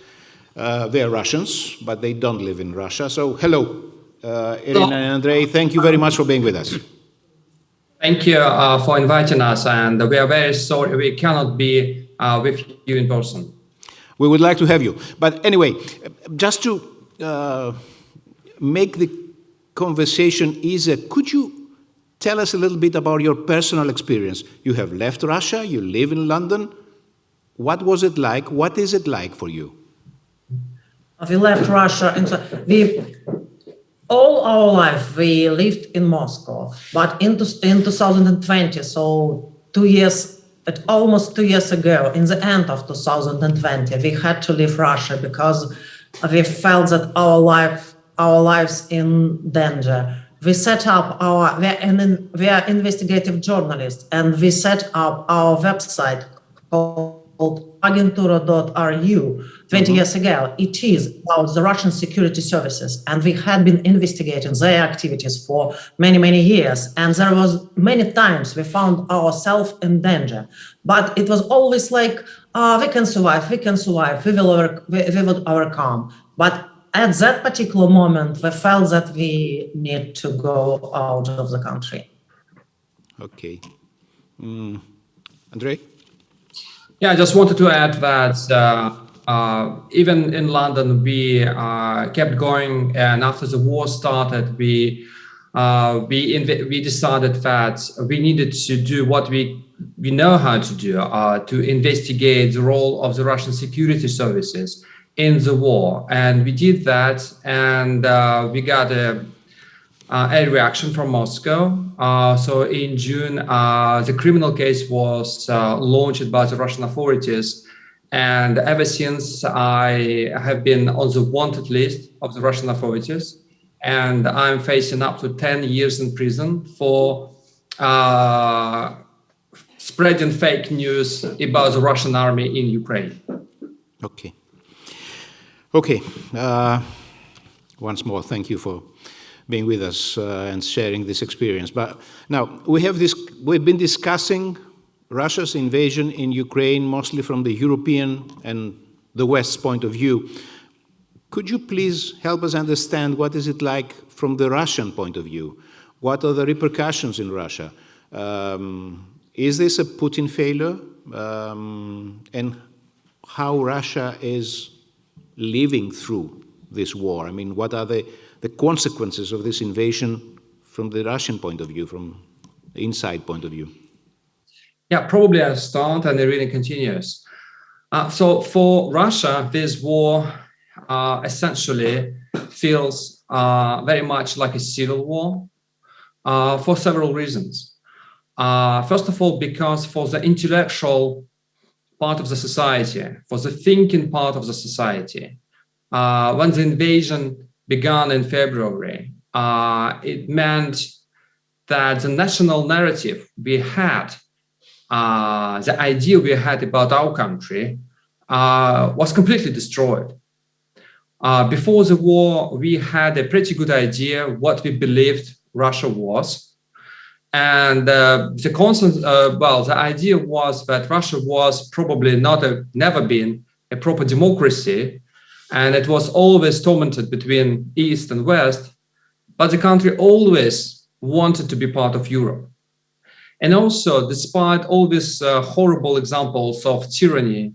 They are Russians, but they don't live in Russia. So hello, Irina and Andrei. Thank you very much for being with us.
Thank you for inviting us, and we are very sorry we cannot be with you in person.
We would like to have you. But anyway, just to make the conversation easier, could you tell us a little bit about your personal experience? You have left Russia, you live in London. What was it like? What is it like for you?
We left Russia, and all our life we lived in Moscow, but in 2020, so almost 2 years ago, in the end of 2020, we had to leave Russia because we felt that our lives in danger. We set up we are investigative journalists, and we set up our website called agentura.ru 20 years ago. It is about the Russian security services, and we had been investigating their activities for many, many years. And there was many times we found ourselves in danger, but it was always like, we can survive, we will overcome. But at that particular moment, we felt that we need to go out of the country.
Okay. Andrei?
Yeah, I just wanted to add that even in London, we kept going, and after the war started, we decided that we needed to do what we know how to do, to investigate the role of the Russian security services in the war, and we did that, and we got a reaction from Moscow. So in June, the criminal case was launched by the Russian authorities. And ever since, I have been on the wanted list of the Russian authorities. And I'm facing up to 10 years in prison for spreading fake news about the Russian army in Ukraine.
Okay. Okay. Once more, thank you for being with us and sharing this experience. But now we've been discussing Russia's invasion in Ukraine mostly from the European and the West's point of view. Could you please help us understand what is it like from the Russian point of view? What are the repercussions in Russia? Is this a Putin failure? And how Russia is living through this war? I mean, what are the consequences of this invasion from the Russian point of view, from the inside point of view?
Yeah, probably I'll start and it really continues. So for Russia, this war essentially feels very much like a civil war for several reasons. First of all, because for the intellectual part of the society, for the thinking part of the society, when the invasion began in February, it meant that the national narrative we had, the idea we had about our country, was completely destroyed. Before the war, we had a pretty good idea what we believed Russia was. And the idea was that Russia was probably never been a proper democracy, and it was always tormented between East and West, but the country always wanted to be part of Europe. And also, despite all these horrible examples of tyranny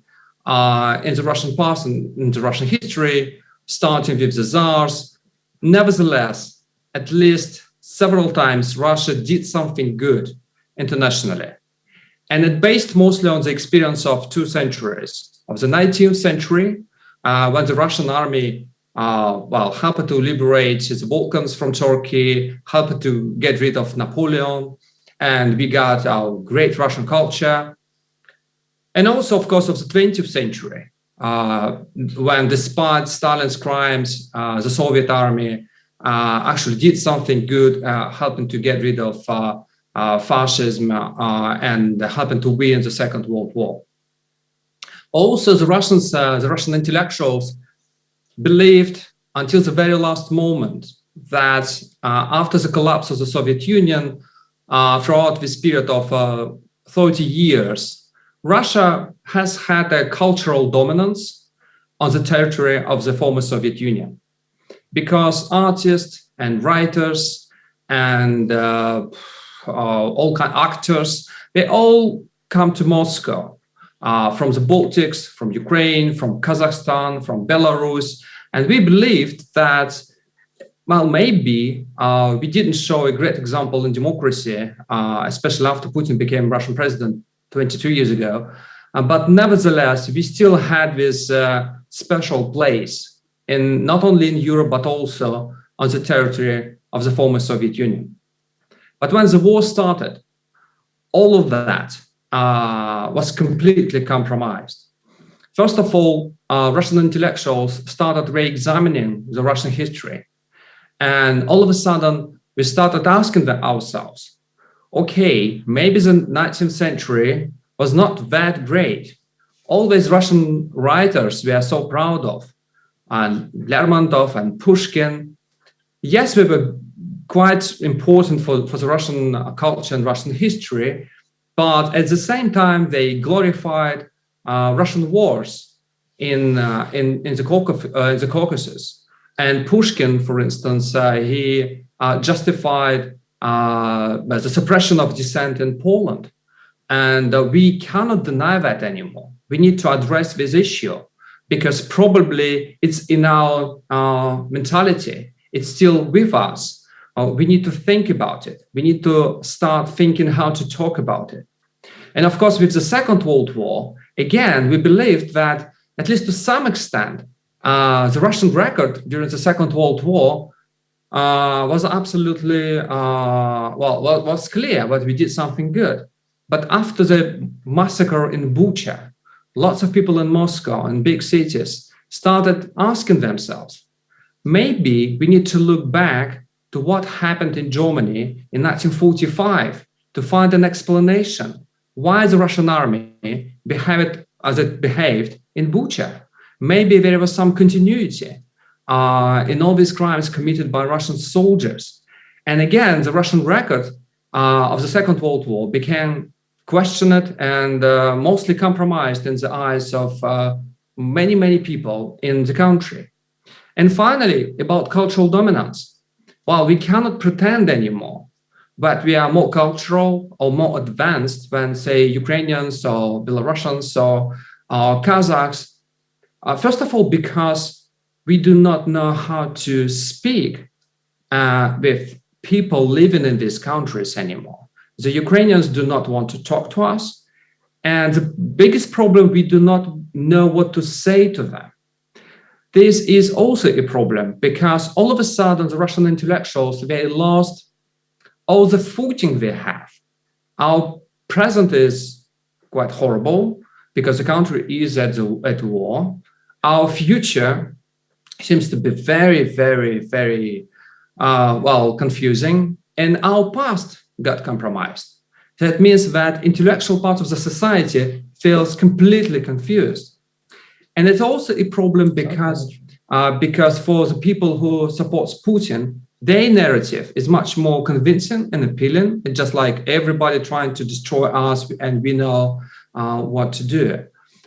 in the Russian past and in the Russian history, starting with the Tsars, nevertheless, at least several times Russia did something good internationally. And it based mostly on the experience of 2 centuries. Of the 19th century, when the Russian army helped to liberate the Balkans from Turkey, helped to get rid of Napoleon, and we got our great Russian culture. And also, of course, of the 20th century, when despite Stalin's crimes, the Soviet army actually did something good, helping to get rid of fascism and helping to win the Second World War. Also, the Russian intellectuals believed until the very last moment that after the collapse of the Soviet Union, throughout this period of 30 years, Russia has had a cultural dominance on the territory of the former Soviet Union, because artists and writers and all kind of actors, they all come to Moscow from the Baltics, from Ukraine, from Kazakhstan, from Belarus, and we believed that, well, maybe we didn't show a great example in democracy, especially after Putin became Russian president 22 years ago. But nevertheless, we still had this special place in not only in Europe, but also on the territory of the former Soviet Union. But when the war started, all of that was completely compromised. First of all, Russian intellectuals started re-examining the Russian history. And all of a sudden, we started asking ourselves, okay, maybe the 19th century was not that great. All these Russian writers we are so proud of, and Lermontov and Pushkin, yes, we were quite important for the Russian culture and Russian history, but at the same time, they glorified Russian wars in the Caucasus. And Pushkin, for instance, he justified the suppression of dissent in Poland. And we cannot deny that anymore. We need to address this issue because probably it's in our mentality. It's still with us. We need to think about it. We need to start thinking how to talk about it. And of course, with the Second World War, again, we believed that, at least to some extent, the Russian record during the Second World War was absolutely, was clear that we did something good. But after the massacre in Bucha, lots of people in Moscow and big cities started asking themselves, maybe we need to look back to what happened in Germany in 1945 to find an explanation why the Russian army behaved as it behaved in Bucha. Maybe there was some continuity in all these crimes committed by Russian soldiers. And again, the Russian record of the Second World War became questioned and mostly compromised in the eyes of many, many people in the country. And finally, about cultural dominance. Well, we cannot pretend anymore that we are more cultural or more advanced than, say, Ukrainians or Belarusians or Kazakhs. First of all, because we do not know how to speak with people living in these countries anymore. The Ukrainians do not want to talk to us. And the biggest problem, we do not know what to say to them. This is also a problem because all of a sudden, the Russian intellectuals, they lost all the footing they have. Our present is quite horrible because the country is at war. Our future seems to be very, very, very, confusing. And our past got compromised. That means that intellectual part of the society feels completely confused. And it's also a problem because for the people who supports Putin, their narrative is much more convincing and appealing. It's just like everybody trying to destroy us and we know what to do.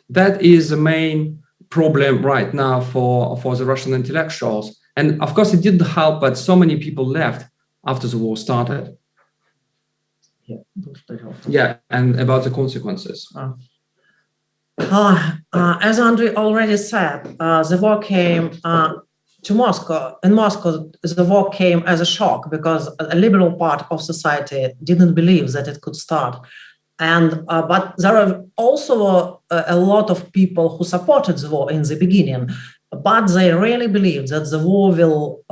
That is the main problem right now for the Russian intellectuals. And of course, it didn't help that so many people left after the war started. Yeah, and about the consequences.
As Andrei already said, the war came to Moscow. In Moscow, the war came as a shock because a liberal part of society didn't believe that it could start. And but there are also a lot of people who supported the war in the beginning, but they really believe that the war will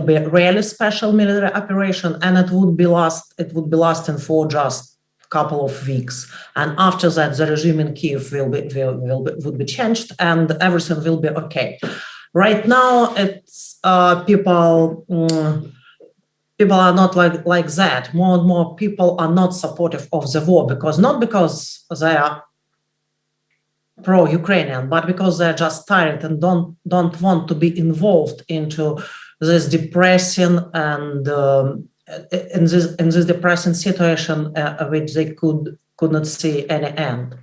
be a really special military operation, and it would be lasting for just a couple of weeks. And after that, the regime in Kiev would be changed, and everything will be okay. Right now, it's people are not like that. More and more people are not supportive of the war not because they are pro-Ukrainian, but because they're just tired and don't want to be involved into this depressing and in this depressing situation which they could not see any end.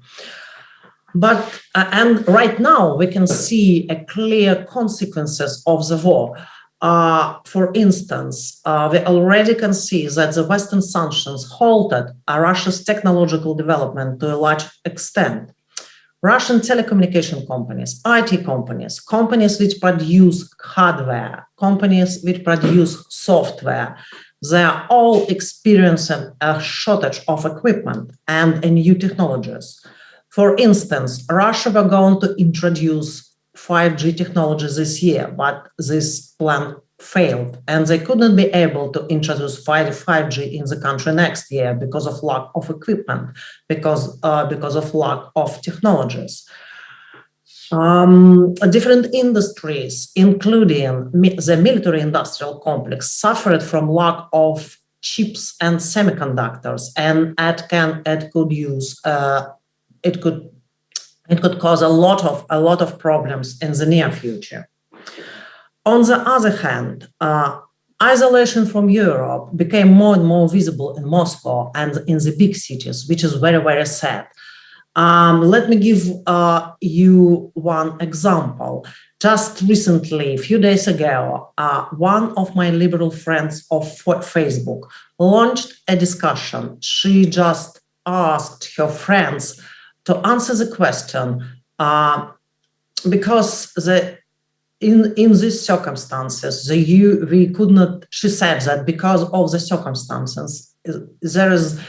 But and right now we can see a clear consequences of the war. For instance, we already can see that the Western sanctions halted Russia's technological development to a large extent. Russian telecommunication companies, IT companies, companies which produce hardware, companies which produce software, they are all experiencing a shortage of equipment and new technologies. For instance, Russia were going to introduce 5G technology this year, but this plan failed, and they couldn't be able to introduce 5G in the country next year because of lack of equipment, because of lack of technologies. Different industries, including the military-industrial complex, suffered from lack of chips and semiconductors, and it could cause a lot of problems in the near future. On the other hand, isolation from Europe became more and more visible in Moscow and in the big cities, which is very, very sad. Let me give you one example. Just recently, a few days ago, one of my liberal friends of Facebook launched a discussion. She just asked her friends to answer the question, because in these circumstances, we could not. She said that because of the circumstances, there is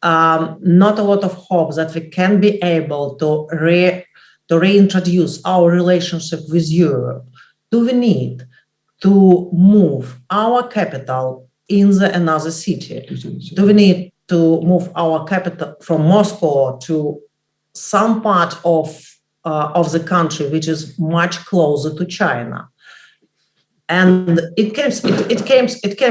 not a lot of hope that we can be able to reintroduce our relationship with Europe. Do we need to move our capital in another city? Do we need to move our capital from Moscow to some part of the country which is much closer to China? And it came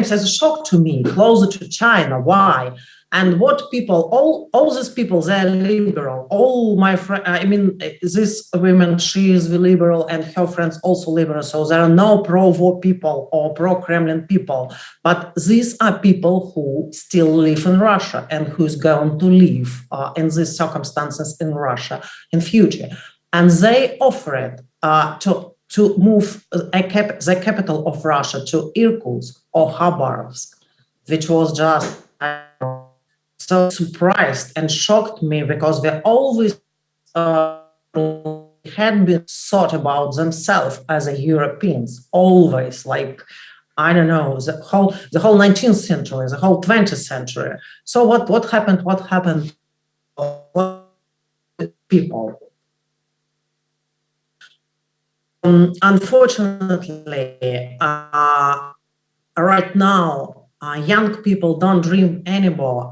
as a shock to me. Closer to China, why? And what people, all these people, they're liberal. All my friends, I mean, this woman, she is liberal, and her friends also liberal. So there are no pro-war people or pro-Kremlin people. But these are people who still live in Russia and who's going to live in these circumstances in Russia in future. And they offered to move the capital of Russia to Irkutsk or Khabarovsk, which was just so surprised and shocked me, because they always had been thought about themselves as a Europeans, always, like, I don't know, the whole 19th century, the whole 20th century. So what happened? What happened? People. Unfortunately, right now, young people don't dream anymore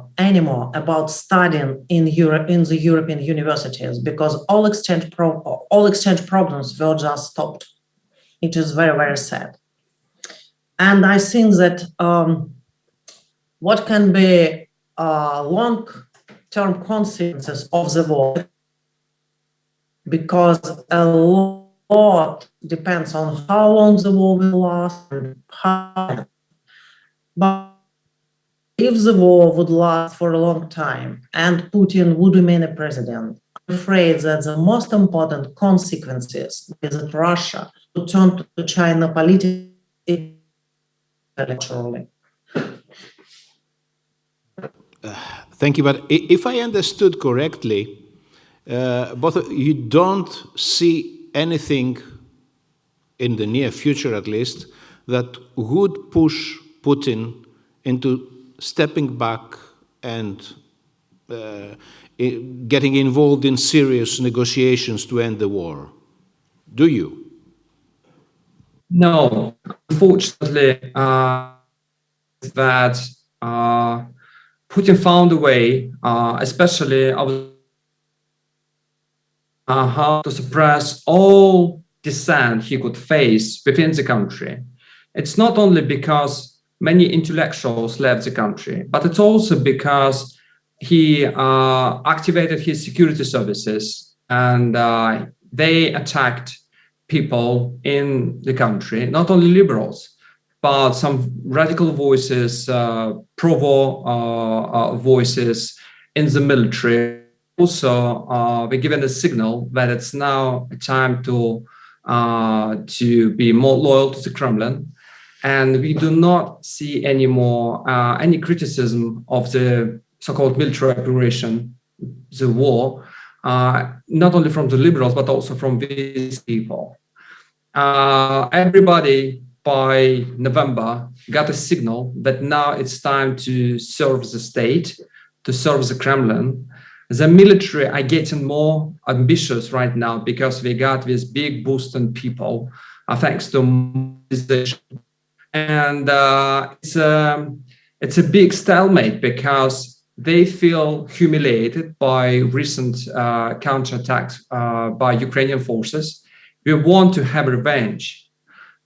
about studying in the European universities, because all exchange programs were just stopped. It is very, very sad. And I think that what can be long-term consequences of the war, because a lot depends on how long the war will last and how. But if the war would last for a long time and Putin would remain a president, I'm afraid that the most important consequences is that Russia would turn to China politically, electorally.
Thank you. But if I understood correctly, both you don't see anything in the near future at least, that would push Putin into stepping back and getting involved in serious negotiations to end the war? Do you?
No, unfortunately, that Putin found a way, especially how to suppress all dissent he could face within the country. It's not only because many intellectuals left the country, but it's also because he activated his security services and they attacked people in the country, not only liberals, but some radical voices, pro-war voices in the military. Also, we're given a signal that it's now time to be more loyal to the Kremlin, and we do not see anymore any criticism of the so-called military operation, the war, not only from the liberals but also from these people. Everybody by November got a signal that now it's time to serve the state, to serve the Kremlin. The military are getting more ambitious right now because we got this big boost in people thanks to mobilization. And it's a big stalemate because they feel humiliated by recent counterattacks by Ukrainian forces. We want to have revenge.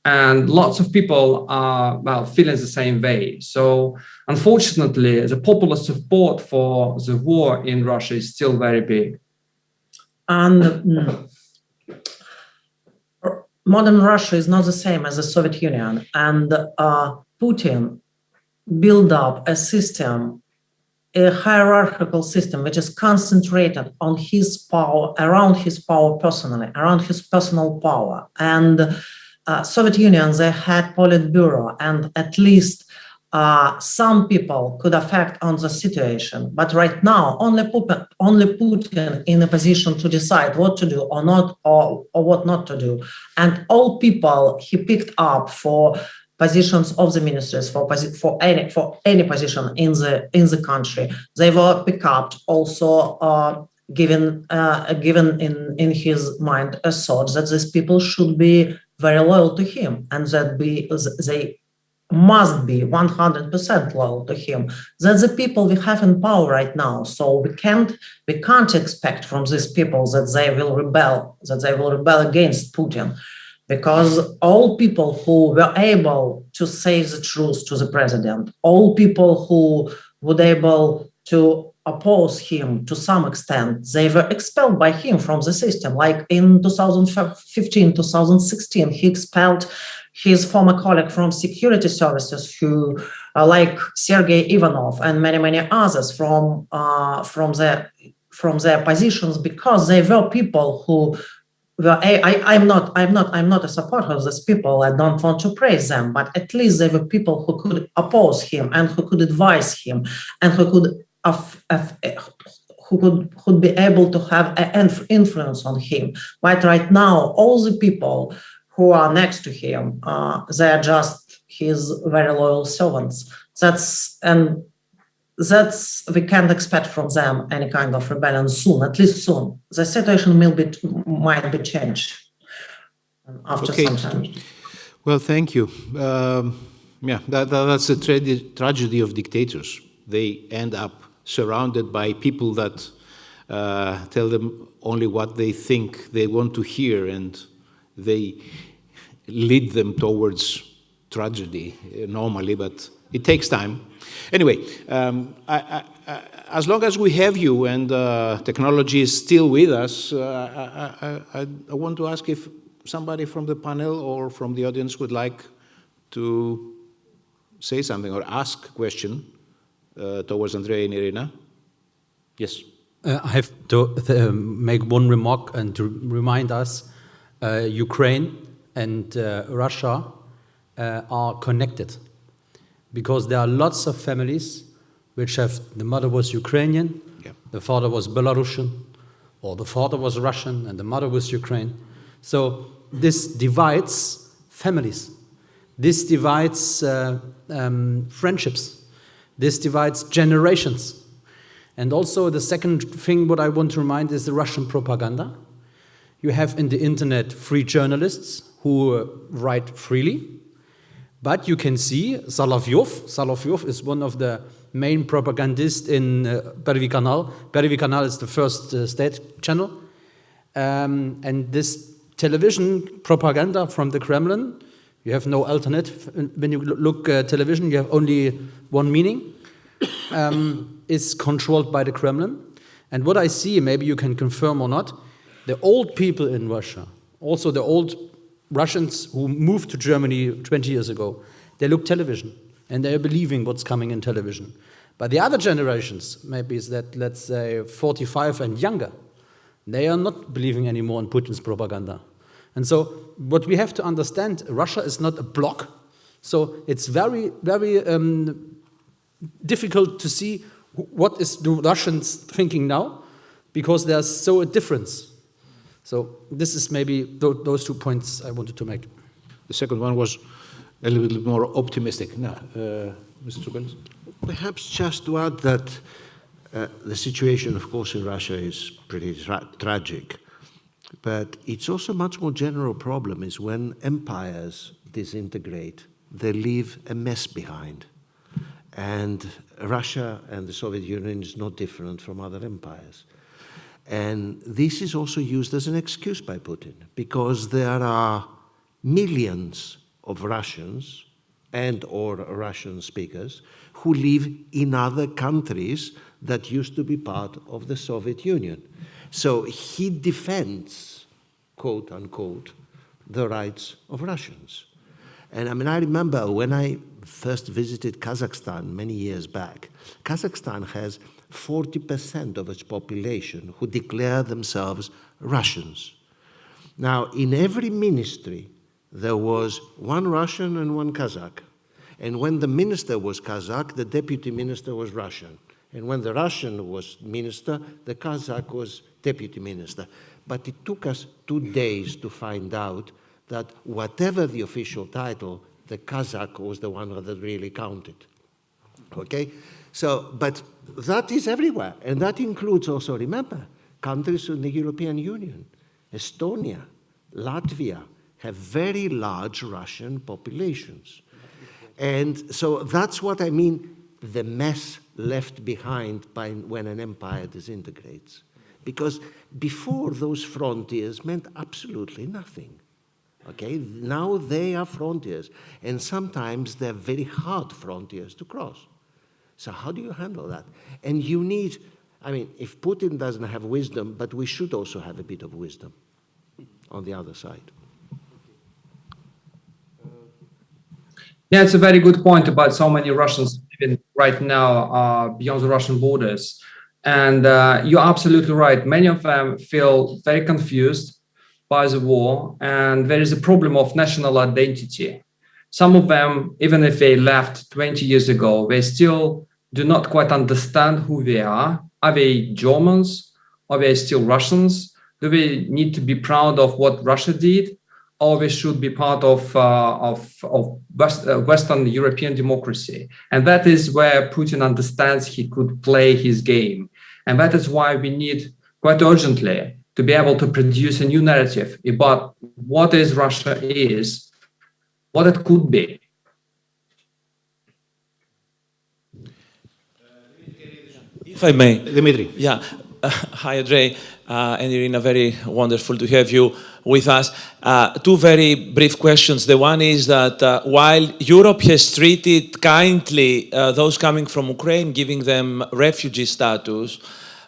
And lots of people are feeling the same way. So unfortunately, the popular support for the war in Russia is still very big.
And modern Russia is not the same as the Soviet Union. And Putin built up a system, a hierarchical system, which is concentrated on his power, around his power personally, around his personal power. And Soviet Union, they had Politburo, and at least some people could affect on the situation. But right now, only Putin in a position to decide what to do or not, or what not to do. And all people he picked up for positions of the ministries, for any position in the country, they were picked up also given in his mind a thought that these people should be very loyal to him, and that they must be 100% loyal to him. That's the people we have in power right now. So we can't expect from these people that they will rebel against Putin, because all people who were able to say the truth to the president, all people who were able to oppose him to some extent, they were expelled by him from the system. Like in 2015, 2016, he expelled his former colleague from security services, who, like Sergei Ivanov and many others, from their positions, because they were people who were. I'm not a supporter of these people. I don't want to praise them, but at least they were people who could oppose him and who could advise him and who could be able to have an influence on him. But right now, all the people who are next to him, they are just his very loyal servants. That's we can't expect from them any kind of rebellion soon, at least soon. The situation might be changed after some time.
Well, thank you. That's the tragedy of dictators. They end up surrounded by people that tell them only what they think they want to hear, and they lead them towards tragedy normally, but it takes time. Anyway, as long as we have you and technology is still with us, I want to ask if somebody from the panel or from the audience would like to say something or ask a question towards Andrea and Irina. Yes.
I have to make one remark and to remind us, Ukraine and Russia are connected, because there are lots of families which have, the mother was Ukrainian, the father was Belarusian, or the father was Russian and the mother was Ukraine. So this divides families. This divides friendships. This divides generations. And also the second thing what I want to remind is the Russian propaganda. You have in the internet free journalists who write freely, but you can see Solovyov is one of the main propagandists in Первый канал. Первый канал is the first state channel. And this television propaganda from the Kremlin, you have no alternative. When you look at television, you have only one meaning. Is controlled by the Kremlin. And what I see, maybe you can confirm or not, the old people in Russia, also the old Russians who moved to Germany 20 years ago, they look television and they are believing what's coming in television. But the other generations, maybe is that, let's say, 45 and younger, they are not believing anymore in Putin's propaganda. And so what we have to understand, Russia is not a bloc. So it's very, very difficult to see what is the Russians thinking now, because there's so a difference. So this is maybe those 2 points I wanted to make.
The second one was a little bit more optimistic. No, Mr. Trubelis?
Perhaps just to add that the situation, of course, in Russia is pretty tragic, but it's also a much more general problem is when empires disintegrate, they leave a mess behind. And Russia and the Soviet Union is not different from other empires. And this is also used as an excuse by Putin, because there are millions of Russians and or Russian speakers who live in other countries that used to be part of the Soviet Union. So he defends, quote unquote, the rights of Russians. And I mean, I remember when I first visited Kazakhstan many years back, Kazakhstan has 40% of its population who declare themselves Russians. Now, in every ministry, there was one Russian and one Kazakh. And when the minister was Kazakh, the deputy minister was Russian. And when the Russian was minister, the Kazakh was deputy minister. But it took us 2 days to find out that whatever the official title, the Kazakh was the one that really counted. Okay? So, but that is everywhere. And that includes also, remember, countries in the European Union. Estonia, Latvia have very large Russian populations. And so that's what I mean, the mess left behind by when an empire disintegrates. Because before, those frontiers meant absolutely nothing. Okay, now they are frontiers, and sometimes they're very hard frontiers to cross. So how do you handle that? And you need, I mean, if Putin doesn't have wisdom, but we should also have a bit of wisdom on the other side.
Yeah, it's a very good point about so many Russians living right now beyond the Russian borders. And you're absolutely right. Many of them feel very confused by the war, and there is a problem of national identity. Some of them, even if they left 20 years ago, they still do not quite understand who they are. Are they Germans? Are they still Russians? Do they need to be proud of what Russia did? Or they should be part of Western European democracy? And that is where Putin understands he could play his game. And that is why we need quite urgently to be able to produce a new narrative about what is Russia is, what it could be.
If I may.
Dimitri.
Yeah. Hi, Andrei and Irina. Very wonderful to have you with us. 2 very brief questions. The one is that while Europe has treated kindly those coming from Ukraine, giving them refugee status,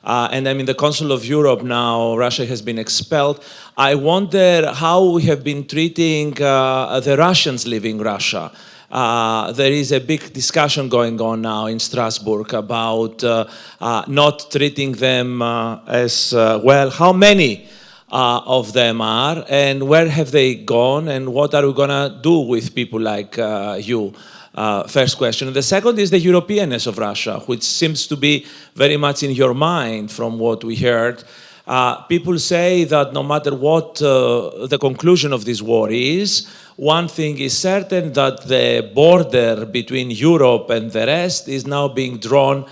and I'm in the Council of Europe now, Russia has been expelled. I wonder how we have been treating the Russians living Russia. There is a big discussion going on now in Strasbourg about not treating them as well. How many of them are, and where have they gone, and what are we going to do with people like you? First question. And the second is the Europeanness of Russia, which seems to be very much in your mind from what we heard. People say that no matter what the conclusion of this war is, one thing is certain, that the border between Europe and the rest is now being drawn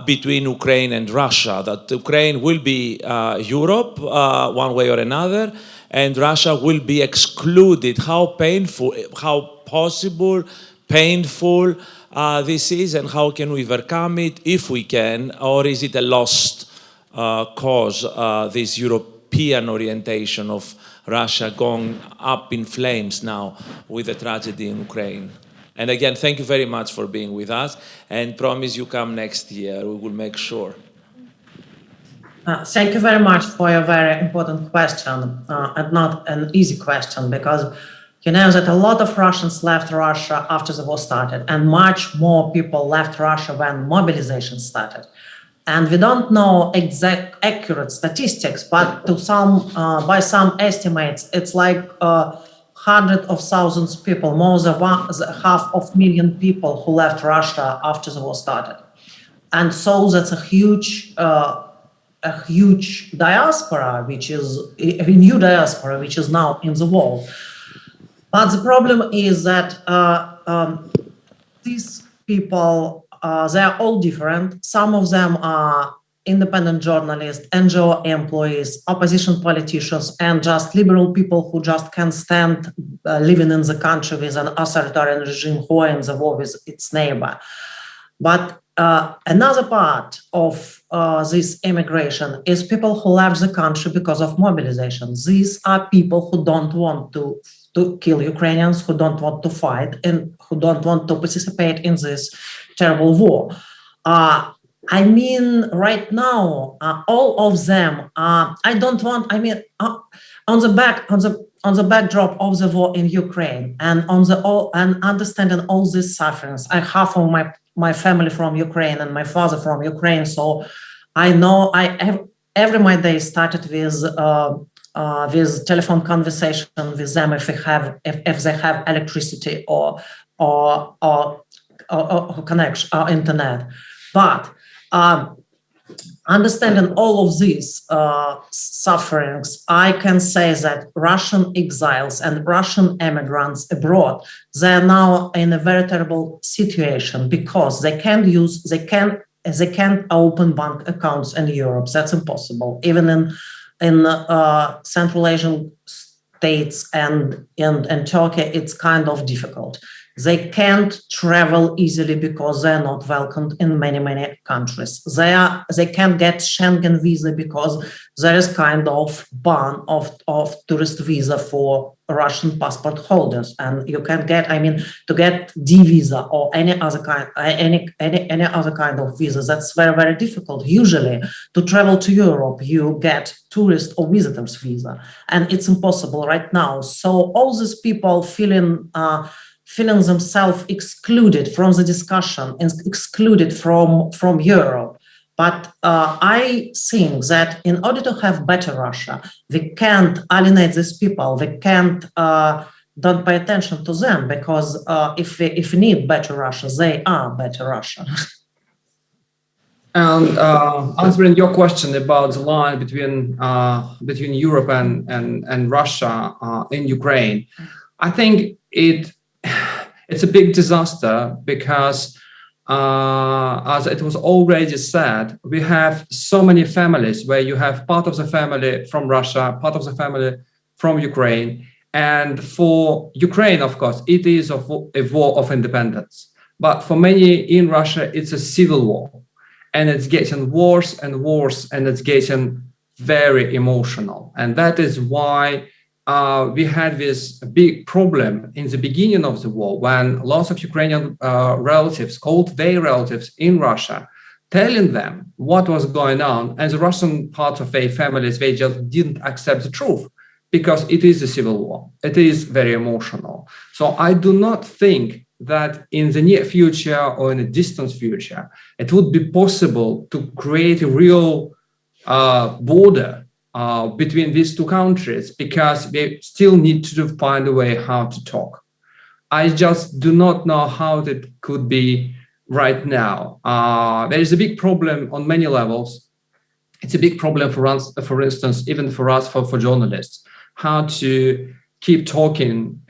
between Ukraine and Russia, that Ukraine will be Europe one way or another, and Russia will be excluded. How painful, how possible, painful this is, and how can we overcome it, if we can, or is it a lost cause, this European orientation of Russia going up in flames now with the tragedy in Ukraine? And again, thank you very much for being with us, and promise you come next year. We will make sure.
Thank you very much for your very important question, and not an easy question, because you know that a lot of Russians left Russia after the war started, and much more people left Russia when mobilization started. And we don't know exact accurate statistics, but to some, by some estimates, it's like hundreds of thousands of people, more than 500,000 people who left Russia after the war started. And so that's a huge diaspora, which is a new diaspora, which is now in the world. But the problem is that these people, they are all different. Some of them are independent journalists, NGO employees, opposition politicians, and just liberal people who just can't stand living in the country with an authoritarian regime who are in the war with its neighbor. But another part of this immigration is people who left the country because of mobilization. These are people who don't want to kill Ukrainians, who don't want to fight, and who don't want to participate in this terrible war. I mean, right now, all of them. I don't want. I mean, on the backdrop of the war in Ukraine, and and understanding all these sufferings. I have of my family from Ukraine and my father from Ukraine, so I know. I have every my day started with telephone conversation with them if they have electricity or connection or internet. But understanding all of these sufferings, I can say that Russian exiles and Russian immigrants abroad, they are now in a very terrible situation because they can't open bank accounts in Europe. That's impossible. Even in Central Asian states and in Turkey, it's kind of difficult. They can't travel easily because they're not welcomed in many countries. They can't get Schengen visa because there is kind of ban of tourist visa for Russian passport holders, and you can get, to get D visa or any other kind of visa, that's very difficult. Usually, to travel to Europe, you get tourist or visitors visa, and it's impossible right now. So all these people feeling themselves excluded from the discussion and excluded from Europe. But I think that in order to have better Russia, we can't alienate these people. We can't don't pay attention to them, because if we need better Russia, they are better Russia.
And answering your question about the line between Europe and Russia in Ukraine, I think it's a big disaster because, as it was already said, we have so many families where you have part of the family from Russia, part of the family from Ukraine. And for Ukraine, of course, it is a war of independence. But for many in Russia, it's a civil war. And it's getting worse and worse, and it's getting very emotional. And that is why we had this big problem in the beginning of the war, when lots of Ukrainian relatives called their relatives in Russia, telling them what was going on. And the Russian part of their families, they just didn't accept the truth because it is a civil war. It is very emotional. So I do not think that in the near future or in the distant future, it would be possible to create a real border between these two countries, because they still need to find a way how to talk. I just do not know how that could be right now. There is a big problem on many levels. it's a big problem for us, for instance, even for us, for journalists, how to keep talking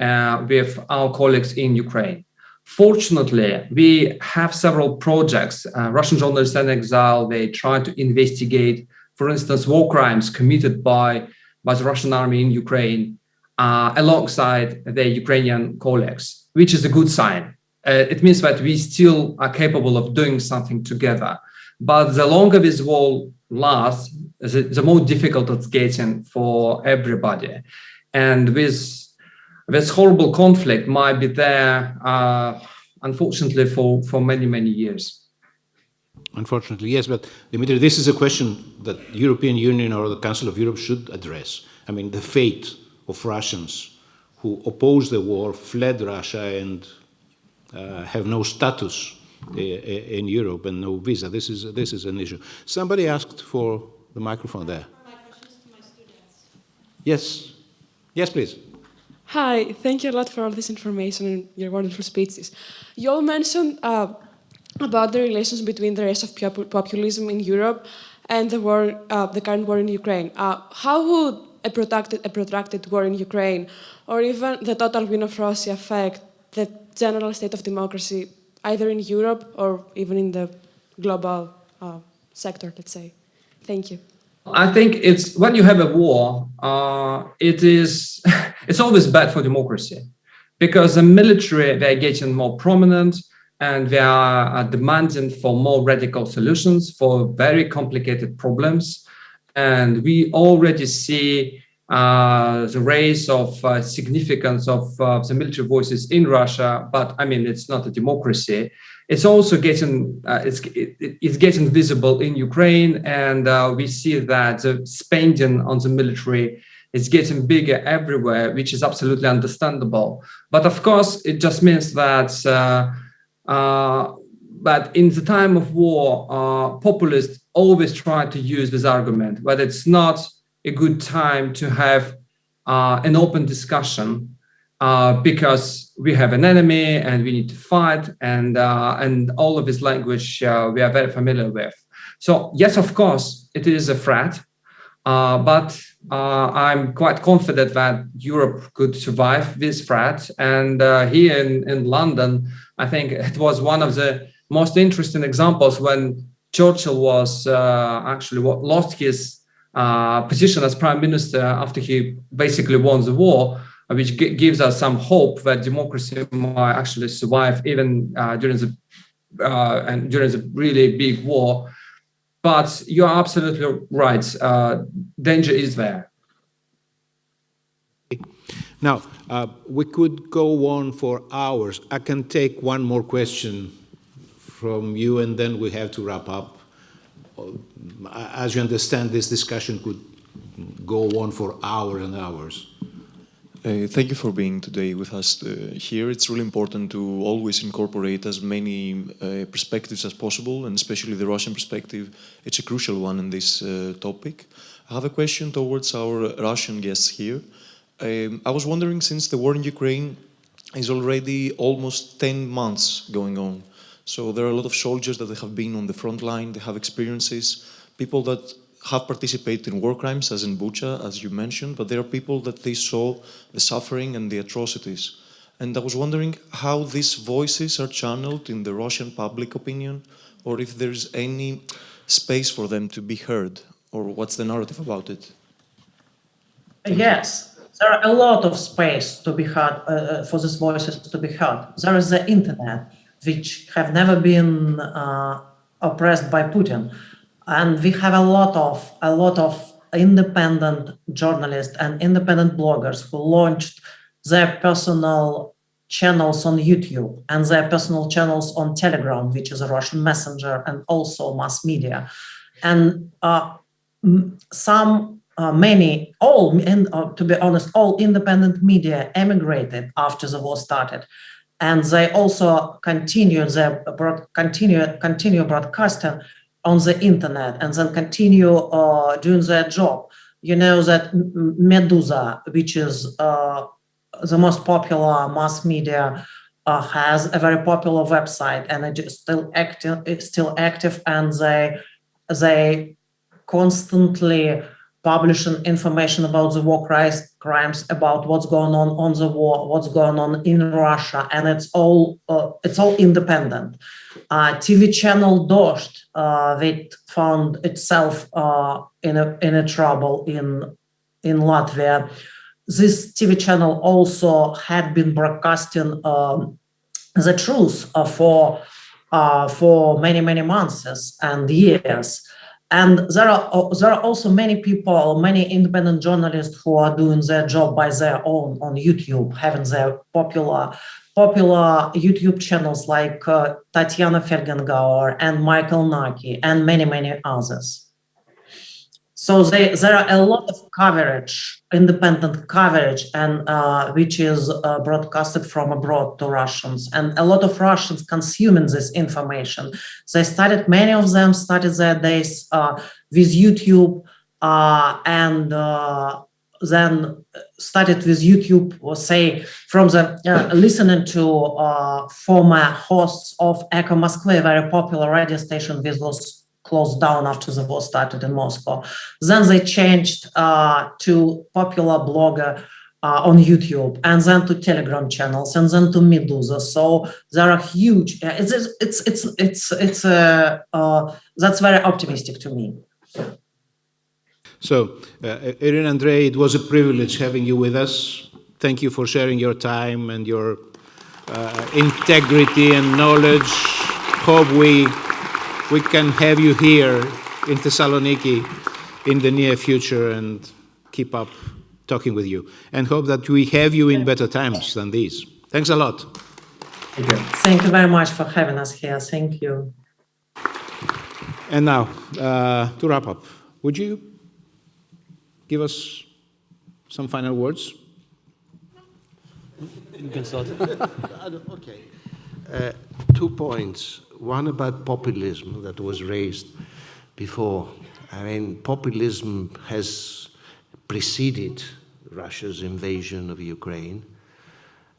with our colleagues in Ukraine. Fortunately, we have several projects. Russian journalists in exile, they try to investigate, for instance, war crimes committed by the Russian army in Ukraine alongside their Ukrainian colleagues, which is a good sign. It means that we still are capable of doing something together. But the longer this war lasts, the more difficult it's getting for everybody. And this horrible conflict might be there, unfortunately, for many, many years.
Unfortunately, yes, but Dimitri, this is a question that the European Union or the Council of Europe should address. I mean, the fate of Russians who opposed the war, fled Russia, and have no status in Europe and no visa. This is an issue. Somebody asked for the microphone there.
My questions to my students.
Yes. Yes, please.
Hi, thank you a lot for all this information and your wonderful speeches. You all mentioned about the relations between the rise of populism in Europe and the war, the current war in Ukraine. How would a protracted war in Ukraine, or even the total win of Russia, affect the general state of democracy, either in Europe or even in the global sector, let's say? Thank you.
I think it's when you have a war, it's always bad for democracy, because the military, they're getting more prominent and they are demanding for more radical solutions for very complicated problems. And we already see the rise of significance of the military voices in Russia, but I mean, it's not a democracy. It's also getting it's getting visible in Ukraine, and we see that the spending on the military is getting bigger everywhere, which is absolutely understandable. But of course, it just means that but in the time of war, populists always try to use this argument, but it's not a good time to have an open discussion because we have an enemy and we need to fight, and all of this language we are very familiar with. So yes, of course, it is a threat, but I'm quite confident that Europe could survive this threat. And here in London, I think it was one of the most interesting examples when Churchill was actually lost his position as prime minister after he basically won the war, which gives us some hope that democracy might actually survive even during the really big war. But you are absolutely right. Danger is there.
Now, we could go on for hours. I can take one more question from you, and then we have to wrap up. As you understand, this discussion could go on for hours and hours.
Thank you for being today with us here. It's really important to always incorporate as many perspectives as possible, and especially the Russian perspective. It's a crucial one in this topic. I have a question towards our Russian guests here. I was wondering, since the war in Ukraine is already almost 10 months going on, so there are a lot of soldiers that have been on the front line, they have experiences, people that have participated in war crimes, as in Bucha, as you mentioned, but there are people that they saw the suffering and the atrocities. And I was wondering how these voices are channeled in the Russian public opinion, or if there's any space for them to be heard, or what's the narrative about it?
Yes, there are a lot of space to be heard, for these voices to be heard. There is the internet, which have never been oppressed by Putin. And we have a lot of independent journalists and independent bloggers who launched their personal channels on YouTube and their personal channels on Telegram, which is a Russian messenger, and also mass media. And to be honest, all independent media emigrated after the war started. And they also continue broadcasting on the internet, and then continue doing their job. You know that Meduza, which is the most popular mass media, has a very popular website, and it is still active, and they constantly publishing information about the war crimes, about what's going on the war, what's going on in Russia, and it's all independent. TV channel Dost that found itself in a trouble in Latvia. This TV channel also had been broadcasting the truth for many months and years. And there are also many people, many independent journalists who are doing their job by their own on YouTube, having their popular YouTube channels like Tatiana Fergengauer and Michael Naki and many others. So there are a lot of coverage, independent coverage, and which is broadcasted from abroad to Russians. And a lot of Russians consuming this information. Many of them started their days with YouTube and then started with YouTube, or say from the listening to former hosts of Echo Moskva, a very popular radio station which was closed down after the war started in Moscow. Then they changed to popular blogger on YouTube, and then to Telegram channels, and then to Medusa. So there are huge. That's very optimistic to me.
So, Erin Andrei, it was a privilege having you with us. Thank you for sharing your time and your integrity and knowledge. Hope we can have you here in Thessaloniki in the near future and keep up talking with you. And hope that we have you in better times than these. Thanks a lot.
Thank you. Thank you very much for having us here. Thank you.
And now, to wrap up, would you give us some final words?
You can start.
Okay. 2 points. One about populism that was raised before. I mean, populism has preceded Russia's invasion of Ukraine.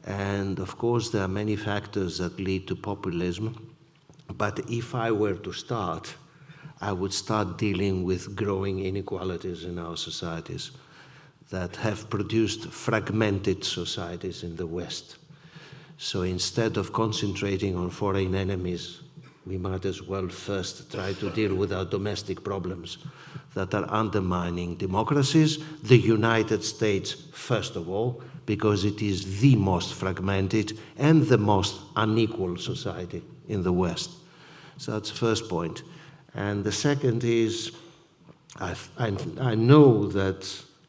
And of course, there are many factors that lead to populism. But if I were to start, I would start dealing with growing inequalities in our societies that have produced fragmented societies in the West. So instead of concentrating on foreign enemies, we might as well first try to deal with our domestic problems that are undermining democracies, the United States first of all, because it is the most fragmented and the most unequal society in the West. So that's the first point. And the second is, I know that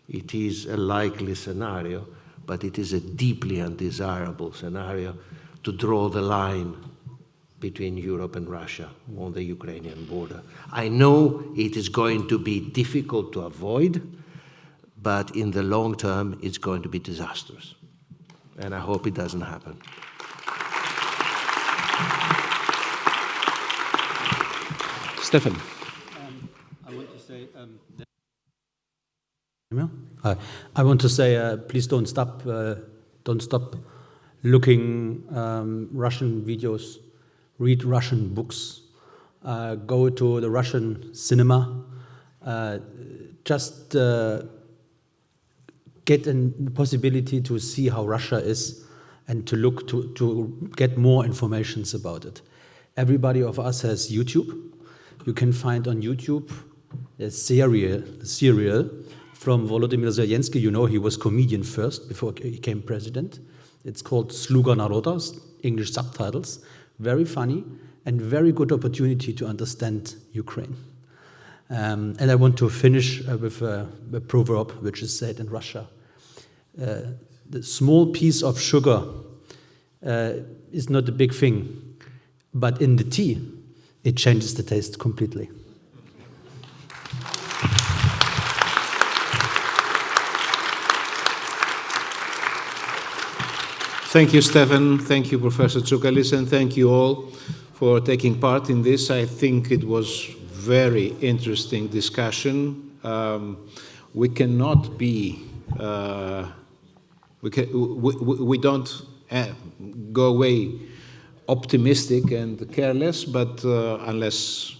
it is a likely scenario, but it is a deeply undesirable scenario to draw the line between Europe and Russia on the Ukrainian border. I know it is going to be difficult to avoid, but in the long term, it's going to be disastrous. And I hope it doesn't happen.
Stefan.
I want to say, please don't stop looking Russian videos, read Russian books, go to the Russian cinema, just get the possibility to see how Russia is and to look to get more information about it. Everybody of us has YouTube. You can find on YouTube a serial from Volodymyr Zelensky. You know, he was comedian first before he became president. It's called Sluga Naroda, English subtitles. Very funny and very good opportunity to understand Ukraine. And I want to finish with a proverb which is said in Russia. The small piece of sugar is not a big thing, but in the tea, it changes the taste completely.
Thank you, Stefan. Thank you, Professor Tsoukalis, and thank you all for taking part in this. I think it was very interesting discussion. We cannot be, we don't go away optimistic and careless, but unless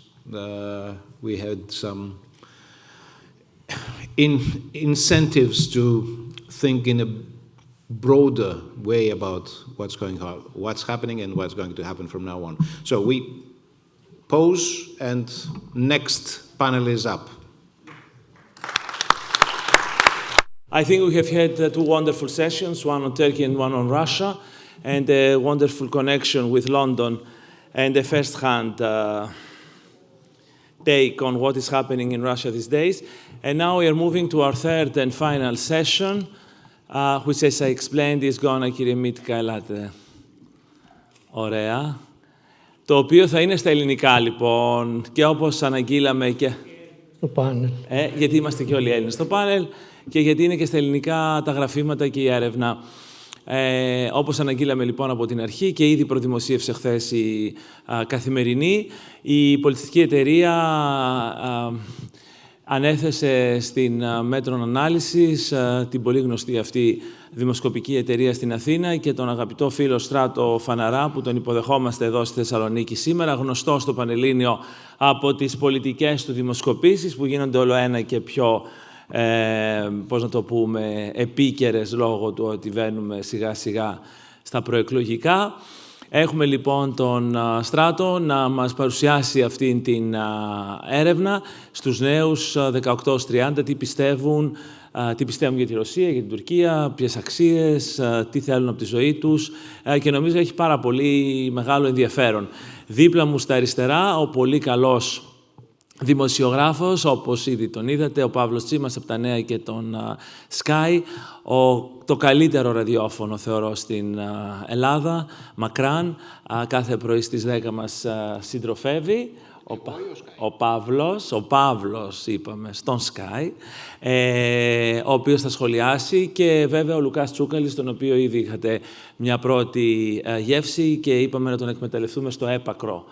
we had some incentives to think in a broader way about what's happening and what's going to happen from now on. So we pause, and next panel is up.
I think we have had two wonderful sessions, one on Turkey and one on Russia, and a wonderful connection with London and a first-hand take on what is happening in Russia these days. And now we are moving to our third and final session, which, as I explained, is gonna, κύριε Μίτκα, ελάτε. Ωραία. Το οποίο θα είναι στα ελληνικά, λοιπόν, και όπως αναγγείλαμε και...
Στο πάνελ.
Γιατί είμαστε και όλοι Έλληνες στο πάνελ και γιατί είναι και στα ελληνικά τα γραφήματα και η έρευνα. Όπως αναγγείλαμε λοιπόν από την αρχή και ήδη προδημοσίευσε χθες η Καθημερινή, η Πολιτιστική Εταιρεία ανέθεσε στην Μέτρων Ανάλυσης την πολύ γνωστή αυτή δημοσκοπική εταιρεία στην Αθήνα και τον αγαπητό φίλο Στράτο Φαναρά, που τον υποδεχόμαστε εδώ στη Θεσσαλονίκη σήμερα, γνωστό στο Πανελλήνιο από τις πολιτικές του δημοσκοπήσεις που γίνονται όλο ένα και πιο πώς να το πούμε, επίκαιρες λόγω του ότι βαίνουμε σιγά σιγά στα προεκλογικά. Έχουμε λοιπόν τον Στράτο να μας παρουσιάσει αυτήν την έρευνα στους νέους 18-30, τι πιστεύουν για τη Ρωσία, για την Τουρκία, ποιες αξίες, τι θέλουν από τη ζωή τους και νομίζω έχει πάρα πολύ μεγάλο ενδιαφέρον. Δίπλα μου στα αριστερά ο πολύ καλός δημοσιογράφος, όπως ήδη τον είδατε, ο Παύλος Τσίμας από τα Νέα και τον Sky, το καλύτερο ραδιόφωνο θεωρώ στην Ελλάδα, μακράν, κάθε πρωί στις 10 μας συντροφεύει. Ο Παύλος, είπαμε, στον Sky, ο οποίος θα σχολιάσει και βέβαια ο Λουκάς Τσούκαλης, τον οποίο ήδη είχατε μια πρώτη γεύση και είπαμε να τον εκμεταλλευτούμε στο έπακρο.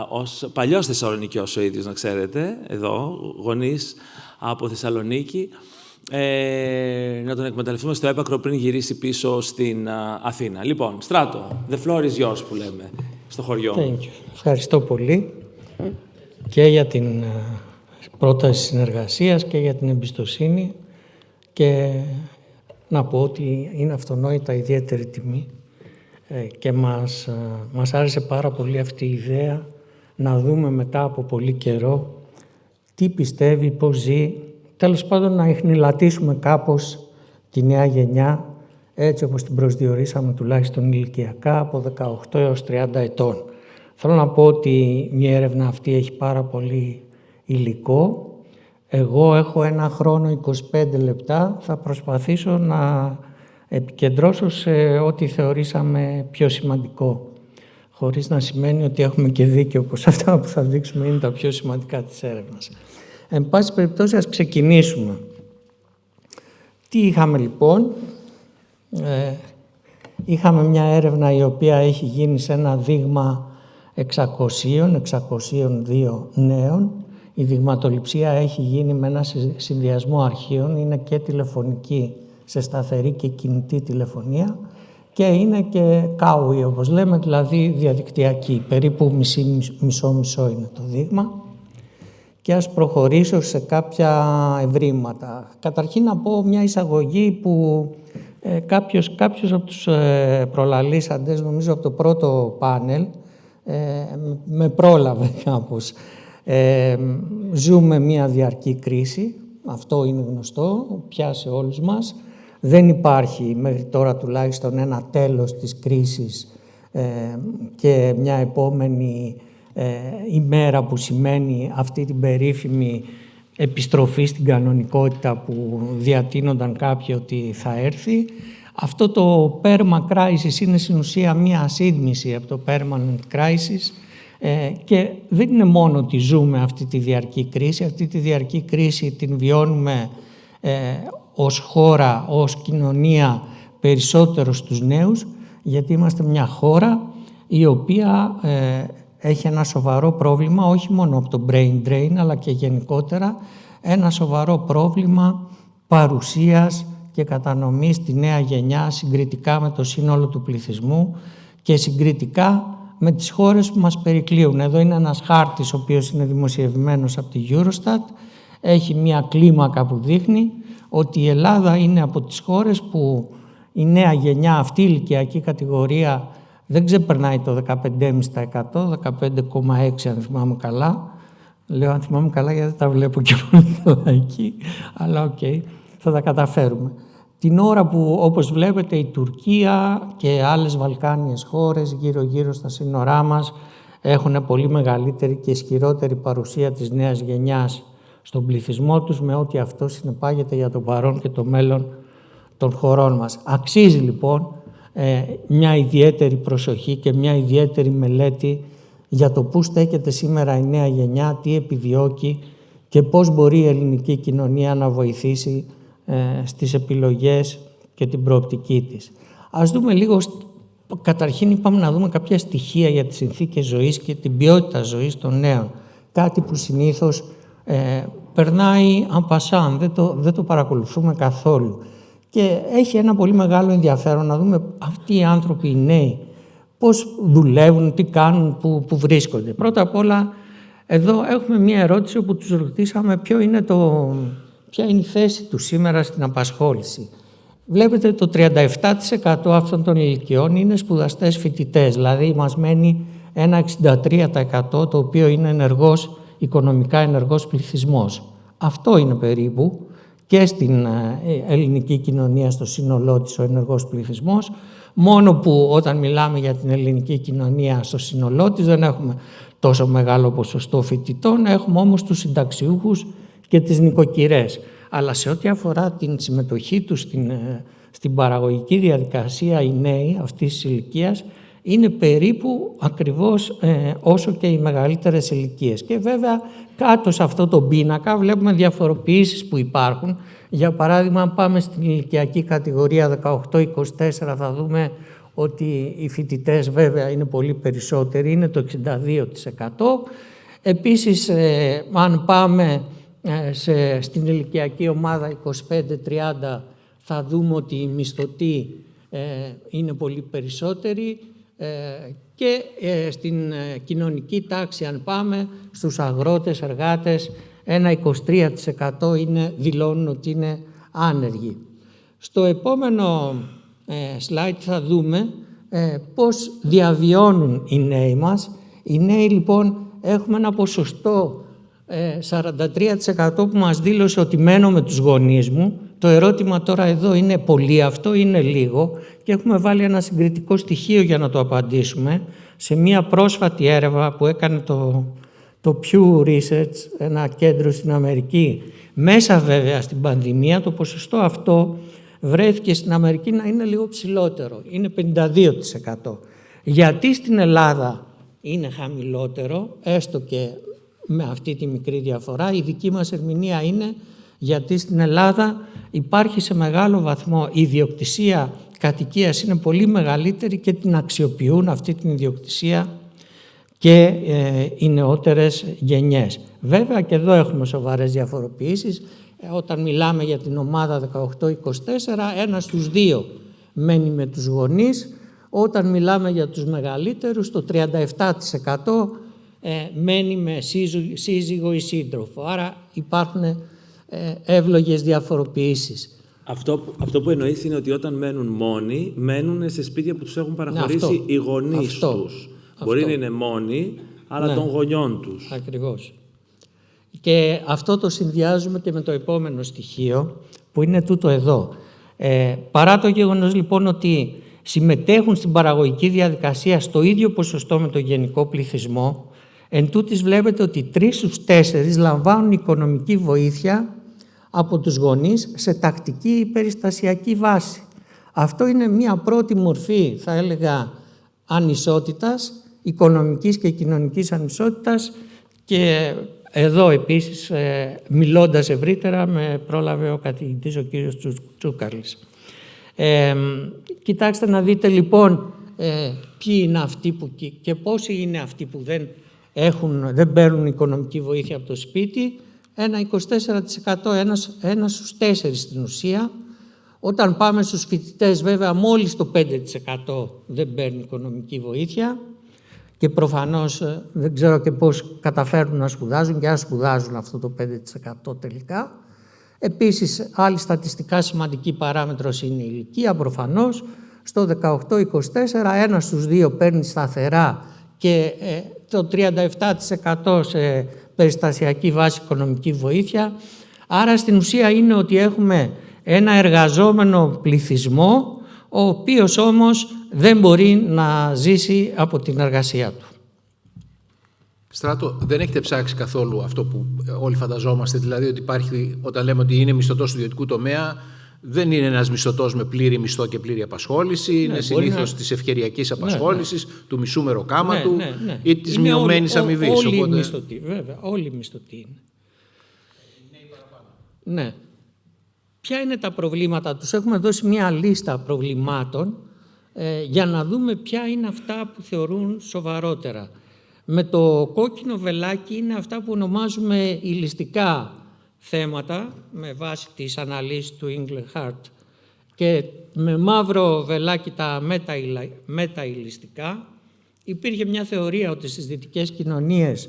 Ως παλιός Θεσσαλονικιός ο ίδιος, να ξέρετε, εδώ, γονείς από Θεσσαλονίκη, να τον εκμεταλλευτούμε στο έπακρο πριν γυρίσει πίσω στην Αθήνα. Λοιπόν, Στράτο, the floor is yours που λέμε στο χωριό.
Thank you. Ευχαριστώ πολύ και για την πρόταση συνεργασίας και για την εμπιστοσύνη και να πω ότι είναι αυτονόητα ιδιαίτερη τιμή και μας άρεσε πάρα πολύ αυτή η ιδέα να δούμε μετά από πολύ καιρό τι πιστεύει, πώς ζει, τέλος πάντων να ιχνηλατήσουμε κάπως τη νέα γενιά έτσι όπως την προσδιορίσαμε τουλάχιστον ηλικιακά από 18 έως 30 ετών. Θέλω να πω ότι μια έρευνα αυτή έχει πάρα πολύ υλικό. Εγώ έχω 1 χρόνο 25 λεπτά. Θα προσπαθήσω να επικεντρώσω σε ό,τι θεωρήσαμε πιο σημαντικό. Χωρίς να σημαίνει ότι έχουμε και δίκιο, όπως αυτά που θα δείξουμε είναι τα πιο σημαντικά της έρευνας. Εν πάση περιπτώσει, ας ξεκινήσουμε. Τι είχαμε λοιπόν? Είχαμε μια έρευνα η οποία έχει γίνει σε ένα δείγμα 602 νέων. Η δειγματοληψία έχει γίνει με ένα συνδυασμό αρχείων, είναι και τηλεφωνική σε σταθερή και κινητή τηλεφωνία και είναι και κάουι, όπως λέμε, δηλαδή διαδικτυακή. Περίπου μισό-μισό είναι το δείγμα. Και ας προχωρήσω σε κάποια ευρήματα. Καταρχήν να πω μια εισαγωγή που κάποιος από τους προλαλήσαντες, νομίζω από το πρώτο πάνελ, με πρόλαβε κάπως. Ζούμε μια διαρκή κρίση, αυτό είναι γνωστό, πιάσε όλους μας. Δεν υπάρχει μέχρι τώρα τουλάχιστον ένα τέλος της κρίσης και μια επόμενη ημέρα που σημαίνει αυτή την περίφημη επιστροφή στην κανονικότητα που διατείνονταν κάποιοι ότι θα έρθει. Αυτό το perma crisis είναι στην ουσία μία ασύντμηση από το permanent crisis και δεν είναι μόνο ότι ζούμε αυτή τη διαρκή κρίση. Αυτή τη διαρκή κρίση την βιώνουμε ως χώρα, ως κοινωνία περισσότερο στους νέους, γιατί είμαστε μια χώρα η οποία έχει ένα σοβαρό πρόβλημα, όχι μόνο από το brain drain, αλλά και γενικότερα ένα σοβαρό πρόβλημα παρουσίας και κατανομής στη νέα γενιά συγκριτικά με το σύνολο του πληθυσμού και συγκριτικά με τις χώρες που μας περικλείουν. Εδώ είναι ένας χάρτης ο οποίος είναι δημοσιευμένος από τη Eurostat έχει μια κλίμακα που δείχνει ότι η Ελλάδα είναι από τις χώρες που η νέα γενιά, αυτή η ηλικιακή κατηγορία, δεν ξεπερνάει το 15,5%, 15,6% αν θυμάμαι καλά. Λέω αν θυμάμαι καλά γιατί δεν τα βλέπω και πολύ καλά εκεί, αλλά οκ, θα τα καταφέρουμε. Την ώρα που, όπως βλέπετε, η Τουρκία και άλλες Βαλκάνιες χώρες γύρω-γύρω στα σύνορά μας έχουν πολύ μεγαλύτερη και ισχυρότερη παρουσία της νέας γενιάς στον πληθυσμό τους, με ό,τι αυτό συνεπάγεται για το παρόν και το μέλλον των χωρών μας. Αξίζει λοιπόν μια ιδιαίτερη προσοχή και μια ιδιαίτερη μελέτη για το πού στέκεται σήμερα η νέα γενιά, τι επιδιώκει και πώς μπορεί η ελληνική κοινωνία να βοηθήσει στις επιλογές και την προοπτική της. Ας δούμε λίγο, καταρχήν είπαμε να δούμε κάποια στοιχεία για τις συνθήκες ζωής και την ποιότητα ζωής των νέων. Κάτι που συνήθως περνάει en passant, δεν το παρακολουθούμε καθόλου. Και έχει ένα πολύ μεγάλο ενδιαφέρον να δούμε αυτοί οι άνθρωποι, οι νέοι, πώς δουλεύουν, τι κάνουν, πού βρίσκονται. Πρώτα απ' όλα, εδώ έχουμε μία ερώτηση όπου τους ρωτήσαμε ποια είναι η θέση τους σήμερα στην απασχόληση. Βλέπετε το 37% αυτών των ηλικιών είναι σπουδαστές φοιτητές, δηλαδή μας μένει ένα 63% το οποίο είναι οικονομικά ενεργός πληθυσμός. Αυτό είναι περίπου και στην ελληνική κοινωνία στο σύνολό της ο ενεργός πληθυσμός, μόνο που όταν μιλάμε για την ελληνική κοινωνία στο σύνολό της δεν έχουμε τόσο μεγάλο ποσοστό φοιτητών, έχουμε όμως τους συνταξιούχους και τις νοικοκυρές. Αλλά σε ό,τι αφορά την συμμετοχή τους στην παραγωγική διαδικασία, οι νέοι αυτής της ηλικίας είναι περίπου ακριβώς όσο και οι μεγαλύτερες ηλικίες. Και βέβαια κάτω σε αυτό το πίνακα βλέπουμε διαφοροποιήσεις που υπάρχουν. Για παράδειγμα, αν πάμε στην ηλικιακή κατηγορία 18-24 θα δούμε ότι οι φοιτητές βέβαια είναι πολύ περισσότεροι, είναι το 62%. Επίσης, αν πάμε στην ηλικιακή ομάδα 25-30 θα δούμε ότι οι μισθωτοί είναι πολύ περισσότεροι και στην κοινωνική τάξη αν πάμε στους αγρότες, εργάτες, ένα 23% δηλώνουν ότι είναι άνεργοι. Στο επόμενο slide θα δούμε πώς διαβιώνουν οι νέοι μας. Οι νέοι λοιπόν έχουμε ένα ποσοστό 43% που μας δήλωσε ότι μένω με τους γονείς μου. Το ερώτημα τώρα εδώ είναι πολύ αυτό, είναι λίγο και έχουμε βάλει ένα συγκριτικό στοιχείο για να το απαντήσουμε σε μια πρόσφατη έρευνα που έκανε το Pew Research, ένα κέντρο στην Αμερική. Μέσα βέβαια στην πανδημία το ποσοστό αυτό βρέθηκε στην Αμερική να είναι λίγο ψηλότερο, είναι 52%. Γιατί στην Ελλάδα είναι χαμηλότερο, έστω και με αυτή τη μικρή διαφορά, η δική μας ερμηνεία είναι γιατί στην Ελλάδα υπάρχει σε μεγάλο βαθμό η ιδιοκτησία κατοικίας είναι πολύ μεγαλύτερη και την αξιοποιούν αυτή την ιδιοκτησία και οι νεότερες γενιές. Βέβαια και εδώ έχουμε σοβαρές διαφοροποιήσεις. Όταν μιλάμε για την ομάδα 18-24, ένας στους δύο μένει με τους γονείς. Όταν μιλάμε για τους μεγαλύτερους, το 37% μένει με σύζυγο ή σύντροφο. Άρα υπάρχουν εύλογες διαφοροποιήσεις.
Αυτό που εννοείς είναι ότι όταν μένουν μόνοι, μένουν σε σπίτια που τους έχουν παραχωρήσει οι γονείς τους. Μπορεί να είναι μόνοι, αλλά των γονιών τους.
Ακριβώς. Και αυτό το συνδυάζουμε και με το επόμενο στοιχείο, που είναι τούτο εδώ. Παρά το γεγονός λοιπόν ότι συμμετέχουν στην παραγωγική διαδικασία στο ίδιο ποσοστό με το γενικό πληθυσμό, εν τούτης βλέπετε ότι 3 στους 4 λαμβάνουν οικονομική βοήθεια από τους γονείς σε τακτική ή περιστασιακή βάση. Αυτό είναι μια πρώτη μορφή, θα έλεγα, ανισότητας, οικονομικής και κοινωνικής ανισότητας και εδώ επίσης, μιλώντας ευρύτερα, με πρόλαβε ο καθηγητής ο κύριος Τσούκαρλης. Κοιτάξτε να δείτε λοιπόν ποιοι είναι αυτοί και πόσοι είναι αυτοί που δεν παίρνουν οικονομική βοήθεια από το σπίτι. Ένα 24%, ένας στους 4 στην ουσία. Όταν πάμε στους φοιτητές βέβαια μόλις το 5% δεν παίρνει οικονομική βοήθεια. και προφανώς δεν ξέρω και πώς καταφέρουν να σπουδάζουν και αν σπουδάζουν αυτό το 5% τελικά. Επίσης, άλλη στατιστικά σημαντική παράμετρος είναι η ηλικία, προφανώς. Στο 18-24, ένας στους δύο παίρνει σταθερά και το 37% σε περιστασιακή βάση οικονομική βοήθεια. Άρα, στην ουσία είναι ότι έχουμε ένα εργαζόμενο πληθυσμό, ο οποίος όμως δεν μπορεί να ζήσει από την εργασία του.
Στράτο, δεν έχετε ψάξει καθόλου αυτό που όλοι φανταζόμαστε, δηλαδή ότι υπάρχει, όταν λέμε ότι είναι μισθωτός του ιδιωτικού τομέα, δεν είναι ένας μισθωτός με πλήρη μισθό και πλήρη απασχόληση, είναι συνήθως της ευκαιριακής απασχόλησης, του μισού μεροκάματου ή της μειωμένης αμοιβής.
Όλοι οι μισθωτοί, βέβαια, όλοι οι μισθωτοί είναι. Ναι. Ποια είναι τα προβλήματα τους? Έχουμε δώσει μια λίστα προβλημάτων για να δούμε ποια είναι αυτά που θεωρούν σοβαρότερα. Με το κόκκινο βελάκι είναι αυτά που ονομάζουμε υλιστικά θέματα, με βάση τις αναλύσεις του Engelhardt, και με μαύρο βελάκι τα μεταυλιστικά. Υπήρχε μια θεωρία ότι στις δυτικές κοινωνίες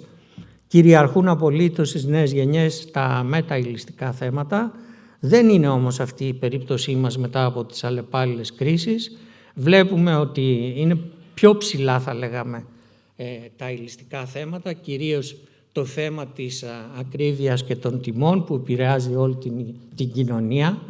κυριαρχούν απολύτως στις νέες γενιές τα μεταυλιστικά θέματα. Δεν είναι όμως αυτή η περίπτωσή μας μετά από τις αλλεπάλληλες κρίσεις. Βλέπουμε ότι είναι πιο ψηλά, θα λέγαμε, τα υλιστικά θέματα, κυρίως το θέμα της ακρίβειας και των τιμών που επηρεάζει όλη την κοινωνία.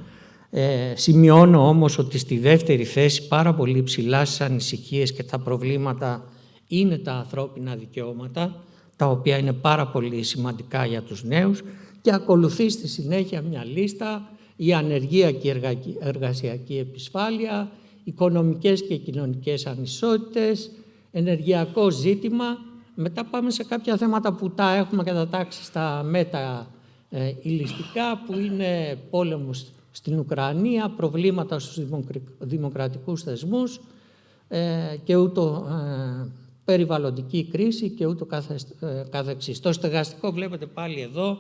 Σημειώνω όμως ότι στη δεύτερη θέση, πάρα πολύ ψηλά στις ανησυχίες και τα προβλήματα, είναι τα ανθρώπινα δικαιώματα, τα οποία είναι πάρα πολύ σημαντικά για τους νέους, και ακολουθεί στη συνέχεια μια λίστα: η ανεργία και η εργασιακή επισφάλεια, οικονομικές και κοινωνικές ανισότητες, ενεργειακό ζήτημα. Μετά πάμε σε κάποια θέματα που τα έχουμε κατατάξει στα μεταυλιστικά, που είναι πόλεμος στην Ουκρανία, προβλήματα στους δημοκρατικούς θεσμούς και ούτω, περιβαλλοντική κρίση και ούτω καθεξής. Το στεγαστικό βλέπετε πάλι εδώ,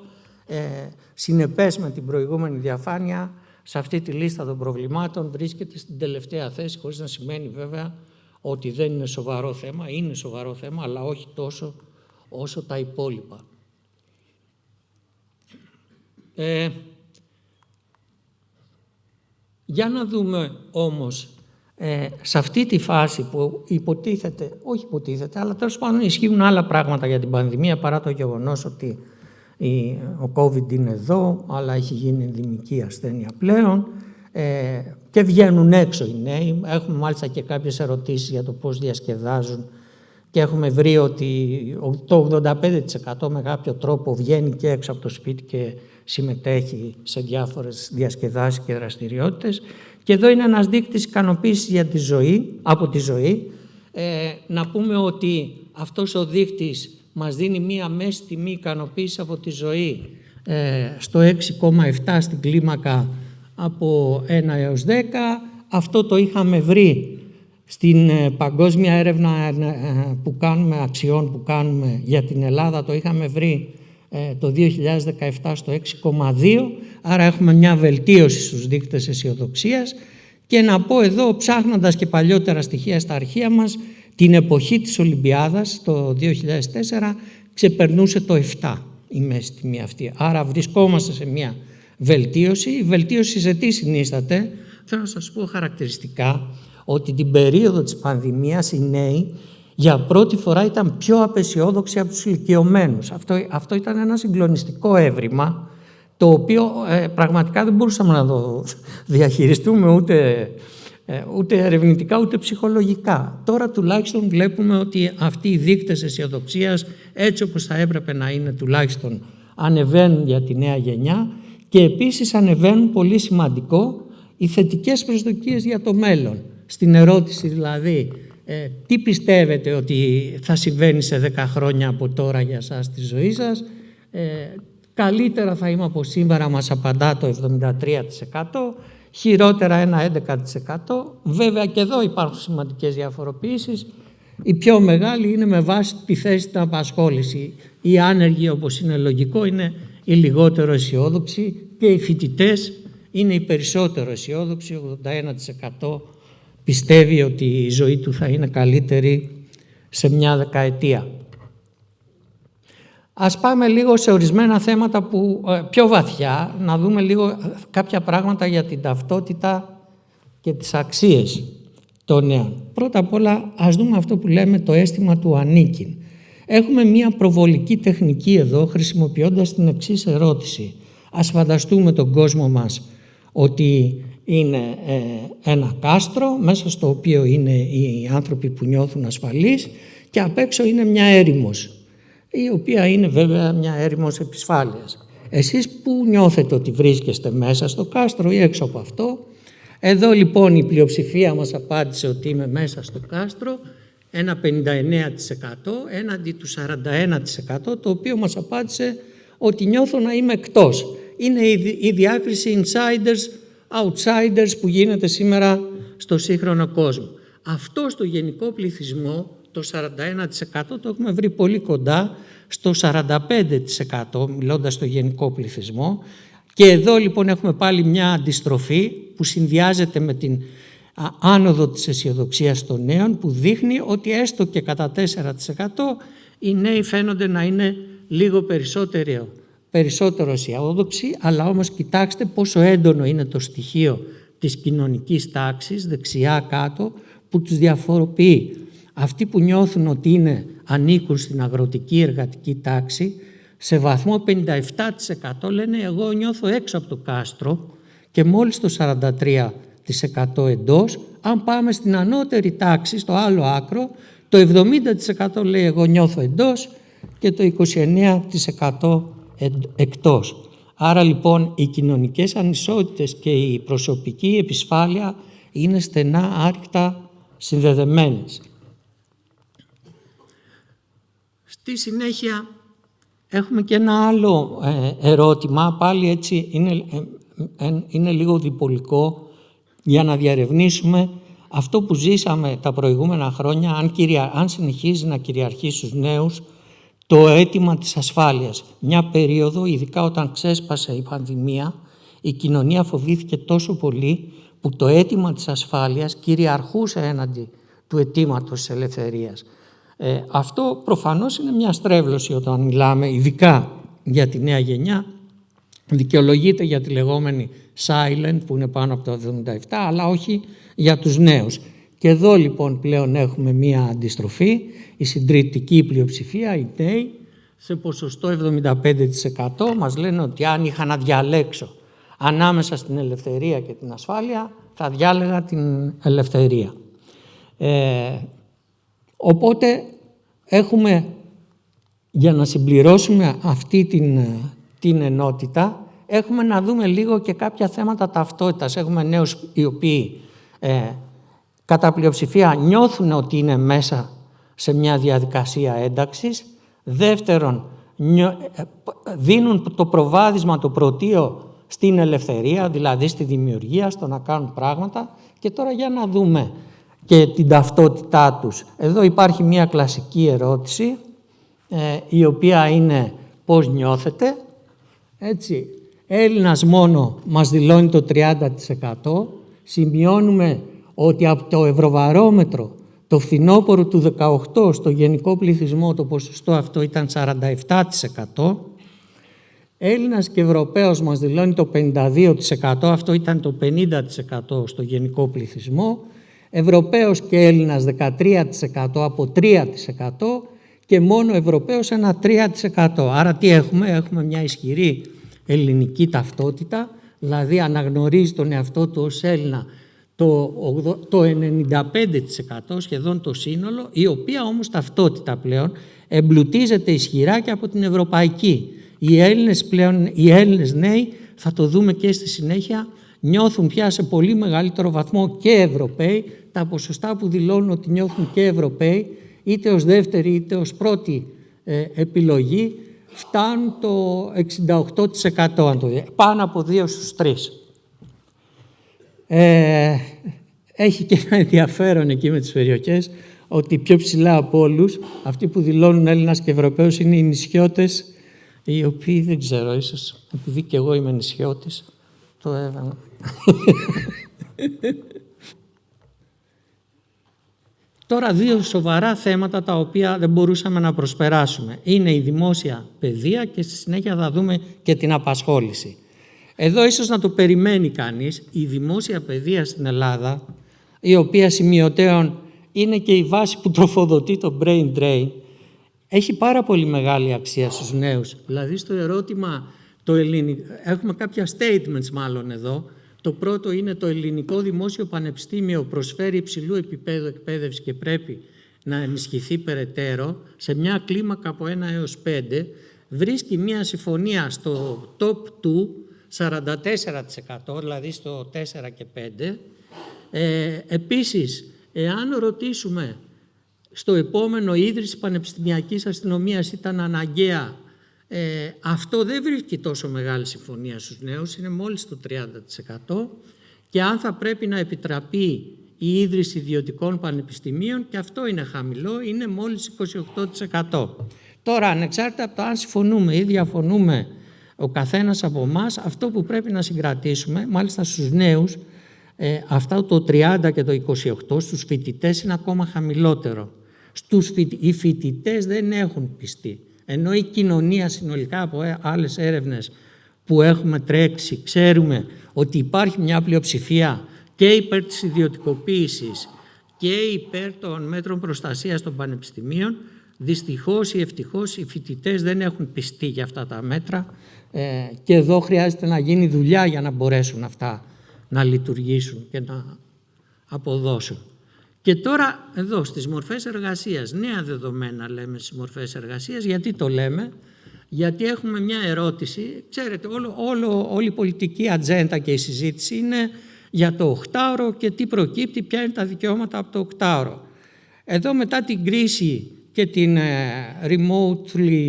συνεπές με την προηγούμενη διαφάνεια, σε αυτή τη λίστα των προβλημάτων βρίσκεται στην τελευταία θέση, χωρίς να σημαίνει βέβαια ότι δεν είναι σοβαρό θέμα. Είναι σοβαρό θέμα, αλλά όχι τόσο όσο τα υπόλοιπα. Για να δούμε όμως σε αυτή τη φάση που όχι υποτίθεται, αλλά τέλος πάντων ισχύουν άλλα πράγματα για την πανδημία, παρά το γεγονός ότι ο COVID είναι εδώ, αλλά έχει γίνει ενδημική ασθένεια πλέον, και βγαίνουν έξω οι νέοι. Έχουμε μάλιστα και κάποιες ερωτήσεις για το πώς διασκεδάζουν και έχουμε βρει ότι το 85% με κάποιο τρόπο βγαίνει και έξω από το σπίτι και συμμετέχει σε διάφορες διασκεδάσεις και δραστηριότητες. Και εδώ είναι ένας δείκτης ικανοποίησης για τη ζωή, από τη ζωή. Να πούμε ότι αυτός ο δείκτης μας δίνει μία μέση τιμή ικανοποίηση από τη ζωή στο 6,7 στην κλίμακα από 1 έως 10. Αυτό το είχαμε βρει στην παγκόσμια έρευνα που κάνουμε, αξιών που κάνουμε για την Ελλάδα, το είχαμε βρει το 2017 στο 6,2, άρα έχουμε μια βελτίωση στους δείκτες αισιοδοξίας. Και να πω εδώ, ψάχνοντας και παλιότερα στοιχεία στα αρχεία μας, την εποχή της Ολυμπιάδας, το 2004, ξεπερνούσε το 7 η μέση τιμή αυτή. Άρα βρισκόμαστε σε μια βελτίωση. Η βελτίωση σε τι συνίσταται? Θέλω να σας πω χαρακτηριστικά ότι την περίοδο της πανδημίας οι νέοι για πρώτη φορά ήταν πιο απεσιόδοξοι από τους ηλικιωμένους. Αυτό ήταν ένα συγκλονιστικό έβριμα, το οποίο πραγματικά δεν μπορούσαμε να το διαχειριστούμε ούτε ερευνητικά ούτε ψυχολογικά. Τώρα τουλάχιστον βλέπουμε ότι αυτοί οι δείκτες αισιοδοξίας, έτσι όπως θα έπρεπε να είναι τουλάχιστον, ανεβαίνουν για τη νέα γενιά, και επίσης ανεβαίνουν, πολύ σημαντικό, οι θετικές προσδοκίες για το μέλλον. Στην ερώτηση δηλαδή, τι πιστεύετε ότι θα συμβαίνει σε 10 χρόνια από τώρα για σας στη ζωή σας, καλύτερα θα είμαι από σήμερα, μας απαντά το 73%, χειρότερα ένα 11%. Βέβαια και εδώ υπάρχουν σημαντικές διαφοροποιήσεις. Η πιο μεγάλη είναι με βάση τη θέση στην απασχόληση. Οι άνεργοι, όπως είναι λογικό, είναι οι λιγότερο αισιόδοξοι, και οι φοιτητές είναι οι περισσότερο αισιόδοξοι. 81% πιστεύει ότι η ζωή του θα είναι καλύτερη σε μια δεκαετία. Ας πάμε λίγο σε ορισμένα θέματα που πιο βαθιά, να δούμε λίγο κάποια πράγματα για την ταυτότητα και τις αξίες των νέων. Πρώτα απ' όλα, ας δούμε αυτό που λέμε το αίσθημα του ανήκειν. Έχουμε μία προβολική τεχνική εδώ, χρησιμοποιώντας την εξής ερώτηση. Ας φανταστούμε τον κόσμο μας ότι είναι ένα κάστρο, μέσα στο οποίο είναι οι άνθρωποι που νιώθουν ασφαλείς και απ' έξω είναι μια έρημος, η οποία είναι βέβαια μια έρημος επισφάλειας. Εσείς που νιώθετε ότι βρίσκεστε μέσα στο κάστρο ή έξω από αυτό? Εδώ λοιπόν η πλειοψηφία μας απάντησε ότι είμαι μέσα στο κάστρο, ένα 59% έναντι του 41%, το οποίο μας απάντησε ότι νιώθω να είμαι εκτός. Είναι η διάκριση insiders-outsiders που γίνεται σήμερα στο σύγχρονο κόσμο. Αυτό στο γενικό πληθυσμό, το 41% το έχουμε βρει πολύ κοντά στο 45%, μιλώντας στο γενικό πληθυσμό. Και εδώ λοιπόν έχουμε πάλι μια αντιστροφή που συνδυάζεται με την άνοδο της αισιοδοξίας των νέων, που δείχνει ότι έστω και κατά 4% οι νέοι φαίνονται να είναι λίγο περισσότερο αισιόδοξοι, αλλά όμως κοιτάξτε πόσο έντονο είναι το στοιχείο της κοινωνικής τάξης, δεξιά κάτω, που τους διαφοροποιεί. Αυτοί που νιώθουν ότι ανήκουν στην αγροτική εργατική τάξη, σε βαθμό 57% λένε εγώ νιώθω έξω από το κάστρο και μόλις το 43% εντός. Αν πάμε στην ανώτερη τάξη, στο άλλο άκρο, το 70% λέει εγώ νιώθω εντός και το 29% εκτός. Άρα λοιπόν οι κοινωνικές ανισότητες και η προσωπική επισφάλεια είναι στενά άρρηκτα συνδεδεμένες. Στη συνέχεια έχουμε και ένα άλλο ερώτημα, πάλι έτσι είναι λίγο διπολικό, για να διαρευνήσουμε αυτό που ζήσαμε τα προηγούμενα χρόνια, αν συνεχίζει να κυριαρχεί στους νέους το αίτημα της ασφάλειας. Μια περίοδο, ειδικά όταν ξέσπασε η πανδημία, η κοινωνία φοβήθηκε τόσο πολύ που το αίτημα της ασφάλειας κυριαρχούσε έναντι του αιτήματος της ελευθερίας. Αυτό προφανώς είναι μια στρέβλωση όταν μιλάμε, ειδικά για τη νέα γενιά. Δικαιολογείται για τη λεγόμενη silent που είναι πάνω από το 77, αλλά όχι για τους νέους. Και εδώ λοιπόν πλέον έχουμε μία αντιστροφή. Η συντριπτική πλειοψηφία, οι νέοι, σε ποσοστό 75% μας λένε ότι αν είχα να διαλέξω ανάμεσα στην ελευθερία και την ασφάλεια, θα διάλεγα την ελευθερία. Οπότε έχουμε, για να συμπληρώσουμε αυτή την ενότητα, έχουμε να δούμε λίγο και κάποια θέματα ταυτότητας. Έχουμε νέους οι οποίοι κατά πλειοψηφία νιώθουν ότι είναι μέσα σε μια διαδικασία ένταξης. Δεύτερον, δίνουν το προβάδισμα, το πρωτείο στην ελευθερία, δηλαδή στη δημιουργία, στο να κάνουν πράγματα. Και τώρα για να δούμε και την ταυτότητά τους. Εδώ υπάρχει μια κλασική ερώτηση, η οποία είναι πώς νιώθετε. Έτσι, Έλληνας μόνο μας δηλώνει το 30%. Σημειώνουμε ότι από το Ευρωβαρόμετρο το φθινόπωρο του 18 στο γενικό πληθυσμό το ποσοστό αυτό ήταν 47%. Έλληνας και Ευρωπαίος μας δηλώνει το 52%, αυτό ήταν το 50% στο γενικό πληθυσμό. Ευρωπαίος και Έλληνας 13% από 3% και μόνο Ευρωπαίος ένα 3%. Άρα τι έχουμε? Έχουμε μια ισχυρή ελληνική ταυτότητα, δηλαδή αναγνωρίζει τον εαυτό του ως Έλληνα το 95% σχεδόν το σύνολο, η οποία όμως ταυτότητα πλέον εμπλουτίζεται ισχυρά και από την ευρωπαϊκή. Οι Έλληνες νέοι, θα το δούμε και στη συνέχεια, νιώθουν πια σε πολύ μεγαλύτερο βαθμό και Ευρωπαίοι. Τα ποσοστά που δηλώνουν ότι νιώθουν και Ευρωπαίοι, είτε ως δεύτερη είτε ως πρώτη επιλογή, φτάνουν το 68%, πάνω από 2 στους 3. Έχει και ένα ενδιαφέρον εκεί με τις περιοχές, ότι πιο ψηλά από όλους, αυτοί που δηλώνουν Έλληνας και Ευρωπαίους είναι οι νησιώτες, οι οποίοι δεν ξέρω, ίσως επειδή και εγώ είμαι νησιώτης, το έβαλα. Τώρα, δύο σοβαρά θέματα τα οποία δεν μπορούσαμε να προσπεράσουμε. Είναι η δημόσια παιδεία και στη συνέχεια θα δούμε και την απασχόληση. Εδώ ίσως να το περιμένει κανείς, η δημόσια παιδεία στην Ελλάδα, η οποία σημειωτέων είναι και η βάση που τροφοδοτεί το brain drain, έχει πάρα πολύ μεγάλη αξία στους νέους. Δηλαδή στο ερώτημα, έχουμε κάποια statements μάλλον εδώ. Το πρώτο είναι το ελληνικό δημόσιο πανεπιστήμιο προσφέρει υψηλού επίπεδου εκπαίδευση και πρέπει να ενισχυθεί περαιτέρω σε μια κλίμακα από 1 έως 5. Βρίσκει μια συμφωνία στο top 2, 44%, δηλαδή στο 4 και 5. Επίσης, εάν ρωτήσουμε στο επόμενο η ίδρυση πανεπιστημιακής αστυνομίας ήταν αναγκαία, αυτό δεν βρίσκει τόσο μεγάλη συμφωνία στους νέους, είναι μόλις το 30%, και αν θα πρέπει να επιτραπεί η ίδρυση ιδιωτικών πανεπιστημίων, και αυτό είναι χαμηλό, είναι μόλις 28%. Τώρα, ανεξάρτητα από το αν συμφωνούμε ή διαφωνούμε ο καθένας από εμάς, αυτό που πρέπει να συγκρατήσουμε, μάλιστα στους νέους, αυτό το 30 και το 28, στους φοιτητές είναι ακόμα χαμηλότερο. Οι φοιτητές δεν έχουν πιστεί. Ενώ η κοινωνία συνολικά από άλλες έρευνες που έχουμε τρέξει, ξέρουμε ότι υπάρχει μια πλειοψηφία και υπέρ της ιδιωτικοποίησης και υπέρ των μέτρων προστασίας των πανεπιστημίων. Δυστυχώς ή ευτυχώς οι φοιτητές δεν έχουν πιστεί για αυτά τα μέτρα και εδώ χρειάζεται να γίνει δουλειά για να μπορέσουν αυτά να λειτουργήσουν και να αποδώσουν. Και τώρα εδώ στις μορφές εργασίας, νέα δεδομένα λέμε στις μορφές εργασίας. Γιατί το λέμε? Γιατί έχουμε μια ερώτηση. Ξέρετε, όλη η πολιτική ατζέντα και η συζήτηση είναι για το 8ωρο και τι προκύπτει, ποια είναι τα δικαιώματα από το 8ωρο. Εδώ μετά την κρίση και την remotely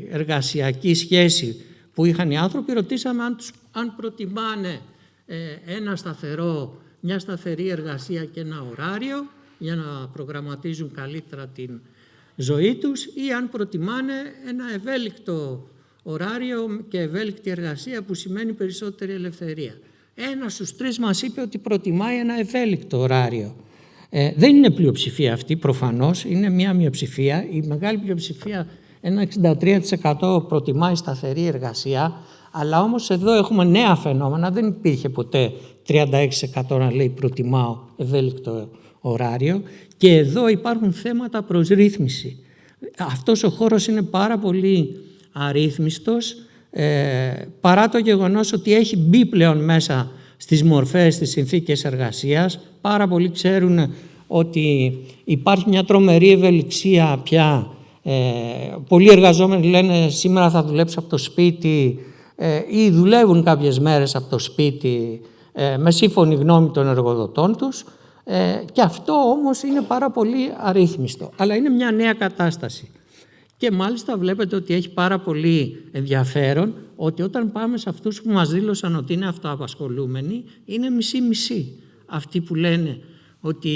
εργασιακή σχέση που είχαν οι άνθρωποι, ρωτήσαμε αν προτιμάνε μια σταθερή εργασία και ένα ωράριο για να προγραμματίζουν καλύτερα την ζωή τους, ή αν προτιμάνε ένα ευέλικτο ωράριο και ευέλικτη εργασία που σημαίνει περισσότερη ελευθερία. Ένας στους τρεις μας είπε ότι προτιμάει ένα ευέλικτο ωράριο. Δεν είναι πλειοψηφία αυτή προφανώς, είναι μια μειοψηφία. Η μεγάλη πλειοψηφία, ένα 63% προτιμάει σταθερή εργασία, αλλά όμως εδώ έχουμε νέα φαινόμενα, δεν υπήρχε ποτέ 36% να λέει προτιμάω ευέλικτο ωράριο, και εδώ υπάρχουν θέματα προς ρύθμιση. Αυτός ο χώρος είναι πάρα πολύ αρρύθμιστος, παρά το γεγονός ότι έχει μπει πλέον μέσα στις μορφές, στις συνθήκες εργασίας. Πάρα πολλοί ξέρουν ότι υπάρχει μια τρομερή ευελιξία πια. Πολλοί εργαζόμενοι λένε σήμερα θα δουλέψω από το σπίτι ή δουλεύουν κάποιες μέρες από το σπίτι με σύμφωνη γνώμη των εργοδοτών τους, και αυτό όμως είναι πάρα πολύ αρρύθμιστο. Αλλά είναι μια νέα κατάσταση. Και μάλιστα βλέπετε ότι έχει πάρα πολύ ενδιαφέρον ότι όταν πάμε σε αυτούς που μας δήλωσαν ότι είναι αυτοαπασχολούμενοι, είναι μισή-μισή. Αυτοί που λένε ότι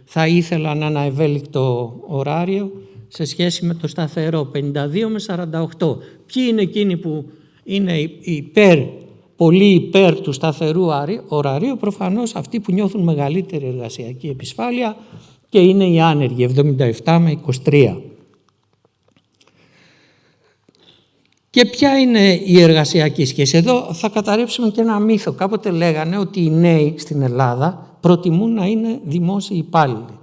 θα ήθελαν ένα ευέλικτο ωράριο σε σχέση με το σταθερό, 52 με 48. Ποιοι είναι εκείνοι που είναι πολύ υπέρ του σταθερού ωραρίου? Προφανώς αυτοί που νιώθουν μεγαλύτερη εργασιακή επισφάλεια, και είναι οι άνεργοι, 77 με 23. Και ποια είναι η εργασιακή σχέση? Εδώ θα καταρρύψουμε και ένα μύθο. Κάποτε λέγανε ότι οι νέοι στην Ελλάδα προτιμούν να είναι δημόσιοι υπάλληλοι.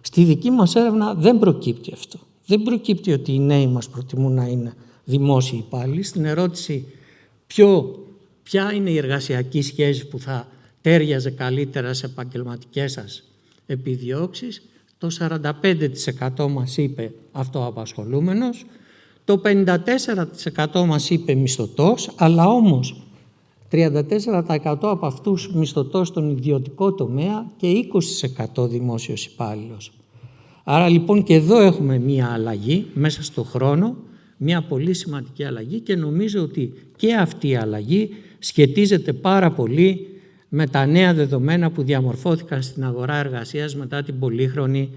Στη δική μας έρευνα δεν προκύπτει αυτό. Δεν προκύπτει ότι οι νέοι μας προτιμούν να είναι δημόσιοι υπάλληλοι. Στην ερώτηση ποια είναι η εργασιακή σχέση που θα τέριαζε καλύτερα σε επαγγελματικές σας επιδιώξεις, το 45% μας είπε αυτοαπασχολούμενος, το 54% μας είπε μισθωτός, αλλά όμως 34% από αυτούς μισθωτός στον ιδιωτικό τομέα και 20% δημόσιος υπάλληλος. Άρα λοιπόν και εδώ έχουμε μία αλλαγή μέσα στον χρόνο, μία πολύ σημαντική αλλαγή, και νομίζω ότι και αυτή η αλλαγή σχετίζεται πάρα πολύ με τα νέα δεδομένα που διαμορφώθηκαν στην αγορά εργασίας μετά την πολύχρονη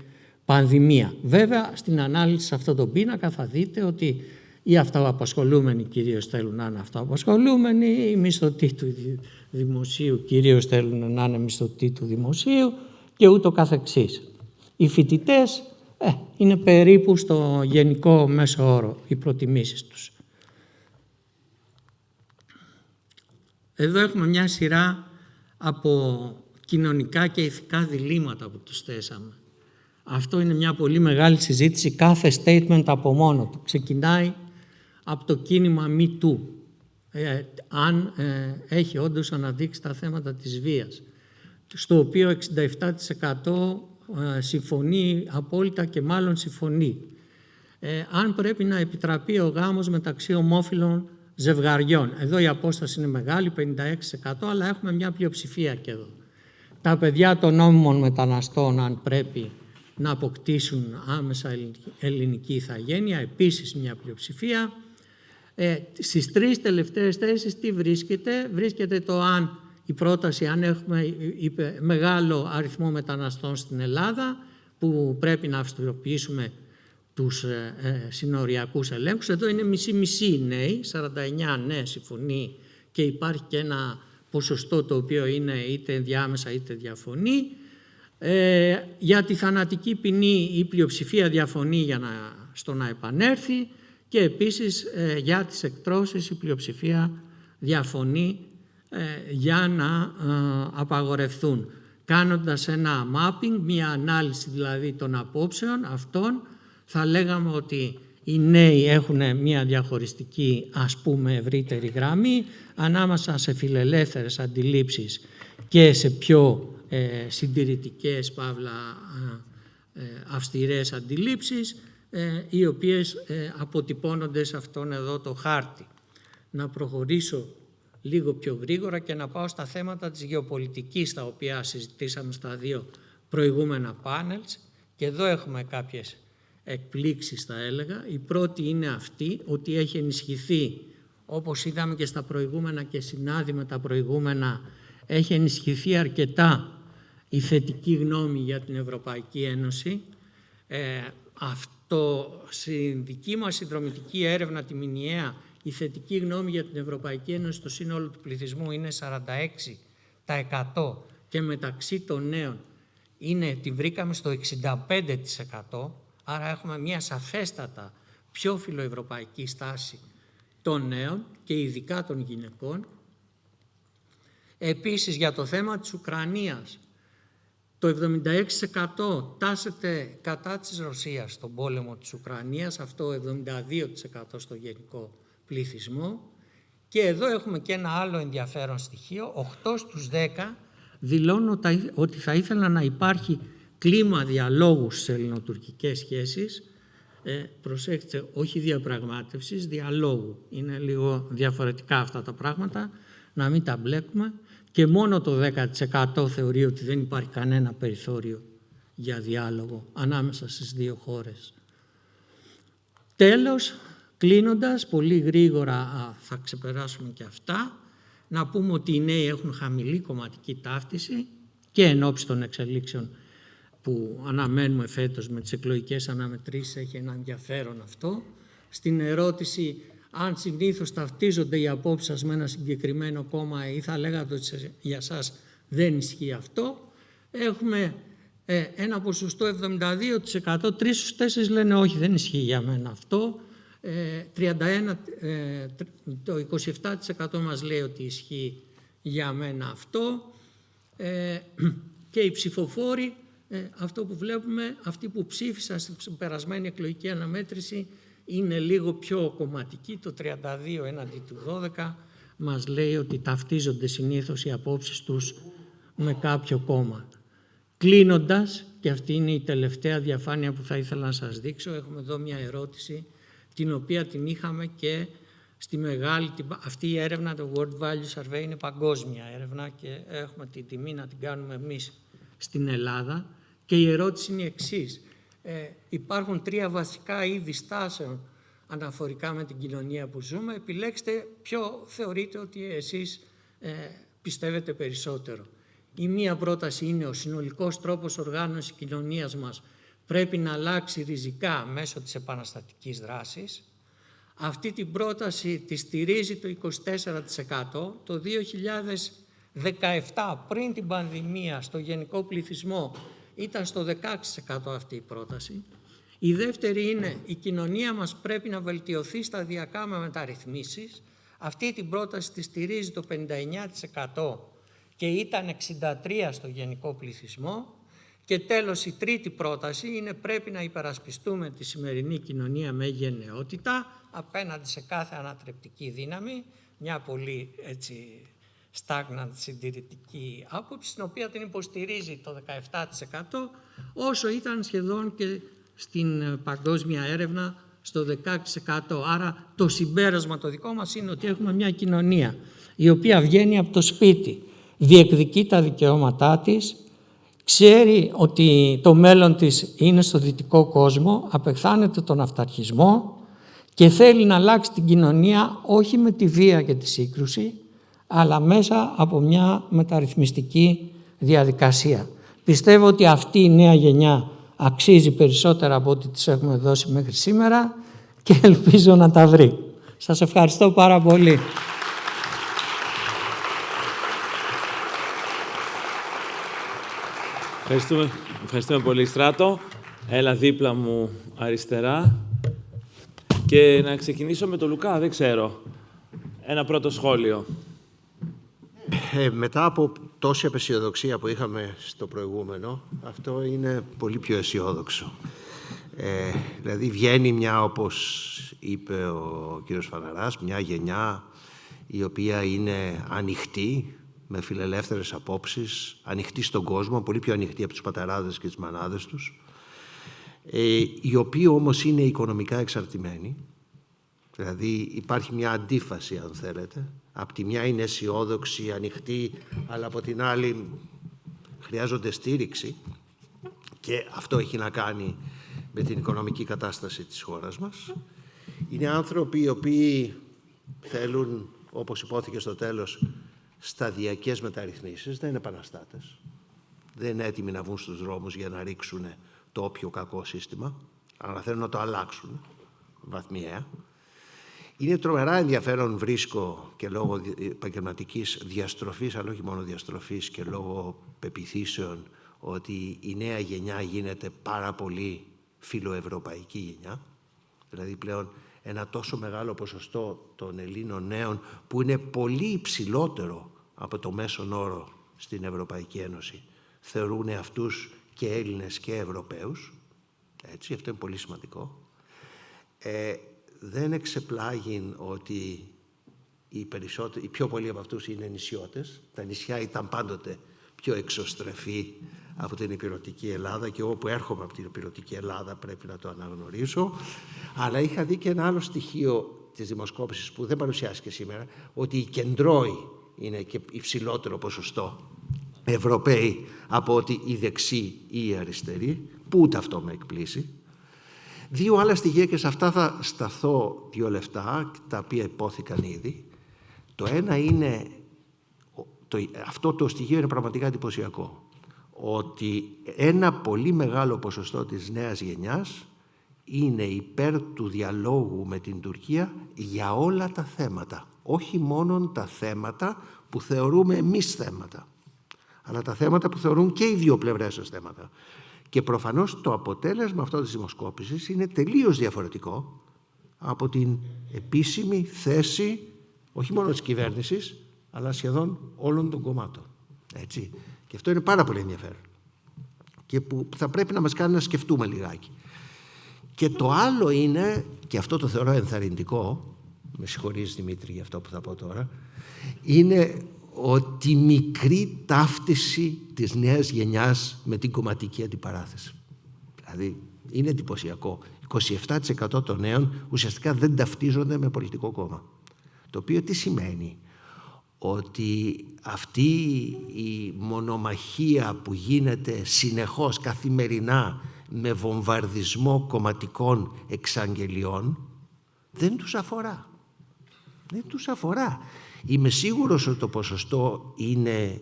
πανδημία. Βέβαια, στην ανάλυση σε αυτόν τον πίνακα θα δείτε ότι οι αυτοαπασχολούμενοι κυρίως θέλουν να είναι αυτοαπασχολούμενοι, οι μισθωτοί του δημοσίου κυρίως θέλουν να είναι μισθωτοί του δημοσίου και ούτω καθεξής. Οι φοιτητές είναι περίπου στο γενικό μέσο όρο οι προτιμήσεις τους. Εδώ έχουμε μια σειρά από κοινωνικά και ηθικά διλήμματα που τους θέσαμε. Αυτό είναι μια πολύ μεγάλη συζήτηση, κάθε statement από μόνο του. Ξεκινάει από το κίνημα Me Too, αν έχει όντως αναδείξει τα θέματα της βίας, στο οποίο 67% συμφωνεί απόλυτα και μάλλον συμφωνεί. Αν πρέπει να επιτραπεί ο γάμος μεταξύ ομόφυλων ζευγαριών. Εδώ η απόσταση είναι μεγάλη, 56%, αλλά έχουμε μια πλειοψηφία και εδώ. Τα παιδιά των νόμιμων μεταναστών, αν πρέπει να αποκτήσουν άμεσα ελληνική ηθαγένεια, επίσης μια πλειοψηφία. Στις τρεις τελευταίες θέσεις τι βρίσκεται? Βρίσκεται το αν η πρόταση, αν έχουμε μεγάλο αριθμό μεταναστών στην Ελλάδα, που πρέπει να αυστηροποιήσουμε τους συνοριακούς ελέγχους. Εδώ είναι μισή-μισή νέοι, 49 ναι συμφωνεί και υπάρχει και ένα ποσοστό το οποίο είναι είτε διάμεσα είτε διαφωνεί. Για τη θανατική ποινή η πλειοψηφία διαφωνεί στο να επανέλθει και επίσης για τις εκτρώσεις η πλειοψηφία διαφωνεί για να απαγορευθούν. Κάνοντας ένα mapping, μια ανάλυση δηλαδή των απόψεων αυτών, θα λέγαμε ότι οι νέοι έχουν μια διαχωριστική, ας πούμε, ευρύτερη γραμμή ανάμεσα σε φιλελεύθερες αντιλήψεις και σε πιο συντηρητικές, παύλα αυστηρές αντιλήψεις, οι οποίες αποτυπώνονται σε αυτόν εδώ το χάρτη. Να προχωρήσω λίγο πιο γρήγορα και να πάω στα θέματα της γεωπολιτικής, τα οποία συζητήσαμε στα δύο προηγούμενα πάνελς, και εδώ έχουμε κάποιες εκπλήξεις, θα έλεγα. Η πρώτη είναι αυτή, ότι έχει ενισχυθεί, όπως είδαμε και στα προηγούμενα και συνάδει με τα προηγούμενα, έχει ενισχυθεί αρκετά η θετική γνώμη για την Ευρωπαϊκή Ένωση. Στην δική μας συνδρομητική έρευνα, τη μηνιαία, η θετική γνώμη για την Ευρωπαϊκή Ένωση στο σύνολο του πληθυσμού είναι 46% και μεταξύ των νέων τη βρήκαμε στο 65%, άρα έχουμε μια σαφέστατα πιο φιλοευρωπαϊκή στάση των νέων και ειδικά των γυναικών. Επίσης, για το θέμα της Ουκρανίας, το 76% τάσεται κατά της Ρωσίας στον πόλεμο της Ουκρανίας, αυτό 72% στο γενικό πληθυσμό. Και εδώ έχουμε και ένα άλλο ενδιαφέρον στοιχείο, 8 στους 10 δηλώνουν ότι θα ήθελαν να υπάρχει κλίμα διαλόγου στις ελληνοτουρκικές σχέσεις. Προσέξτε, όχι διαπραγμάτευσης, διαλόγου. Είναι λίγο διαφορετικά αυτά τα πράγματα, να μην τα μπλέκουμε. Και μόνο το 10% θεωρεί ότι δεν υπάρχει κανένα περιθώριο για διάλογο ανάμεσα στις δύο χώρες. Τέλος, κλείνοντας, πολύ γρήγορα θα ξεπεράσουμε και αυτά, να πούμε ότι οι νέοι έχουν χαμηλή κομματική ταύτιση και εν ώψη των εξελίξεων που αναμένουμε φέτος με τις εκλογικές αναμετρήσεις, έχει ένα ενδιαφέρον αυτό. Στην ερώτηση αν συνήθως ταυτίζονται οι απόψεις σας με ένα συγκεκριμένο κόμμα ή θα λέγατε ότι για σας δεν ισχύει αυτό, έχουμε ένα ποσοστό 72%, 3 στους 4 λένε όχι, δεν ισχύει για μένα αυτό, το 27% μας λέει ότι ισχύει για μένα αυτό, και οι ψηφοφόροι, αυτό που βλέπουμε, αυτοί που ψήφισαν στην περασμένη εκλογική αναμέτρηση είναι λίγο πιο κομματικοί, το 32 έναντι του 12 μας λέει ότι ταυτίζονται συνήθως οι απόψεις τους με κάποιο κόμμα. Κλείνοντας, και αυτή είναι η τελευταία διαφάνεια που θα ήθελα να σας δείξω, έχουμε εδώ μια ερώτηση την οποία την είχαμε και στη μεγάλη, αυτή η έρευνα, το World Value Survey, είναι παγκόσμια έρευνα και έχουμε την τιμή να την κάνουμε εμείς στην Ελλάδα, και η ερώτηση είναι η εξής. Υπάρχουν 3 βασικά είδη στάσεων αναφορικά με την κοινωνία που ζούμε. Επιλέξτε ποιο θεωρείτε ότι εσείς πιστεύετε περισσότερο. Η μία πρόταση είναι ο συνολικός τρόπος οργάνωσης κοινωνίας μας πρέπει να αλλάξει ριζικά μέσω της επαναστατικής δράσης. Αυτή την πρόταση τη στηρίζει το 24%. Το 2017, πριν την πανδημία, στο γενικό πληθυσμό ήταν στο 16% αυτή η πρόταση. Η δεύτερη είναι η κοινωνία μας πρέπει να βελτιωθεί σταδιακά με μεταρρυθμίσεις. Αυτή την πρόταση τη στηρίζει το 59% και ήταν 63% στο γενικό πληθυσμό. Και τέλος η τρίτη πρόταση είναι πρέπει να υπερασπιστούμε τη σημερινή κοινωνία με γενναιότητα απέναντι σε κάθε ανατρεπτική δύναμη, μια πολύ έτσι stagnant συντηρητική άποψη, την οποία την υποστηρίζει το 17%, όσο ήταν σχεδόν και στην παγκόσμια έρευνα στο 16%. Άρα το συμπέρασμα το δικό μας είναι ότι έχουμε μια κοινωνία η οποία βγαίνει από το σπίτι, διεκδικεί τα δικαιώματά της, ξέρει ότι το μέλλον της είναι στο δυτικό κόσμο, απεχθάνεται τον αυταρχισμό και θέλει να αλλάξει την κοινωνία όχι με τη βία και τη σύγκρουση, αλλά μέσα από μια μεταρρυθμιστική διαδικασία. Πιστεύω ότι αυτή η νέα γενιά αξίζει περισσότερα από ό,τι τις έχουμε δώσει μέχρι σήμερα και ελπίζω να τα βρει. Σας ευχαριστώ πάρα πολύ.
Ευχαριστούμε πολύ, Στράτο. Έλα δίπλα μου αριστερά. Και να ξεκινήσω με τον Λουκά, δεν ξέρω. Ένα πρώτο σχόλιο.
Μετά από τόση απεσιοδοξία που είχαμε στο προηγούμενο, αυτό είναι πολύ πιο αισιόδοξο. Δηλαδή βγαίνει μια, όπως είπε ο κύριος Φαναράς, μια γενιά η οποία είναι ανοιχτή, με φιλελεύθερες απόψεις, ανοιχτή στον κόσμο, πολύ πιο ανοιχτή από τους πατεράδες και τις μανάδες τους, οι οποίοι όμως είναι οικονομικά εξαρτημένοι. Δηλαδή υπάρχει μια αντίφαση, αν θέλετε. Από τη μια είναι αισιόδοξη, ανοιχτή, αλλά από την άλλη χρειάζονται στήριξη και αυτό έχει να κάνει με την οικονομική κατάσταση της χώρας μας. Είναι άνθρωποι οι οποίοι θέλουν, όπως υπόθηκε στο τέλος, σταδιακές μεταρρυθμίσεις, δεν είναι επαναστάτες. Δεν είναι έτοιμοι να βγουν στους δρόμους για να ρίξουν το όποιο κακό σύστημα, αλλά θέλουν να το αλλάξουν βαθμιαία. Είναι τρομερά ενδιαφέρον, βρίσκω, και λόγω επαγγελματικής διαστροφής, αλλά όχι μόνο διαστροφής, και λόγω πεποιθήσεων, ότι η νέα γενιά γίνεται πάρα πολύ φιλοευρωπαϊκή γενιά. Δηλαδή πλέον ένα τόσο μεγάλο ποσοστό των Ελλήνων νέων, που είναι πολύ υψηλότερο από το μέσον όρο στην Ευρωπαϊκή Ένωση, θεωρούν αυτούς και Έλληνες και Ευρωπαίους. Έτσι, αυτό είναι πολύ σημαντικό. Δεν εξεπλάγει ότι οι πιο πολλοί από αυτούς είναι νησιώτες. Τα νησιά ήταν πάντοτε πιο εξωστρεφή από την ηπειρωτική Ελλάδα και εγώ που έρχομαι από την ηπειρωτική Ελλάδα πρέπει να το αναγνωρίσω. Αλλά είχα δει και ένα άλλο στοιχείο της δημοσκόπησης που δεν παρουσιάστηκε σήμερα, ότι οι κεντρώοι είναι και υψηλότερο ποσοστό Ευρωπαίοι από ότι οι δεξιοί ή οι αριστεροί, που ούτε αυτό με εκπλήσει. Δύο άλλα στοιχεία και σε αυτά θα σταθώ 2 λεπτά, τα οποία υπόθηκαν ήδη. Το ένα είναι, αυτό το στοιχείο είναι πραγματικά εντυπωσιακό, ότι ένα πολύ μεγάλο ποσοστό της νέας γενιάς είναι υπέρ του διαλόγου με την Τουρκία για όλα τα θέματα. Όχι μόνο τα θέματα που θεωρούμε εμείς θέματα, αλλά τα θέματα που θεωρούν και οι δύο πλευρές ως θέματα. Και προφανώς το αποτέλεσμα αυτό της δημοσκόπησης είναι τελείως διαφορετικό από την επίσημη θέση όχι μόνο της κυβέρνησης, αλλά σχεδόν όλων των κομμάτων. Έτσι. Και αυτό είναι πάρα πολύ ενδιαφέρον και που θα πρέπει να μας κάνει να σκεφτούμε λιγάκι. Και το άλλο είναι, και αυτό το θεωρώ ενθαρρυντικό, με συγχωρείς Δημήτρη για αυτό που θα πω τώρα, είναι ότι μικρή ταύτιση της νέας γενιάς με την κομματική αντιπαράθεση. Δηλαδή είναι εντυπωσιακό. 27% των νέων ουσιαστικά δεν ταυτίζονται με πολιτικό κόμμα. Το οποίο τι σημαίνει? Ότι αυτή η μονομαχία που γίνεται συνεχώς, καθημερινά, με βομβαρδισμό κομματικών εξαγγελιών, δεν τους αφορά. Δεν τους αφορά. Είμαι σίγουρος ότι το ποσοστό είναι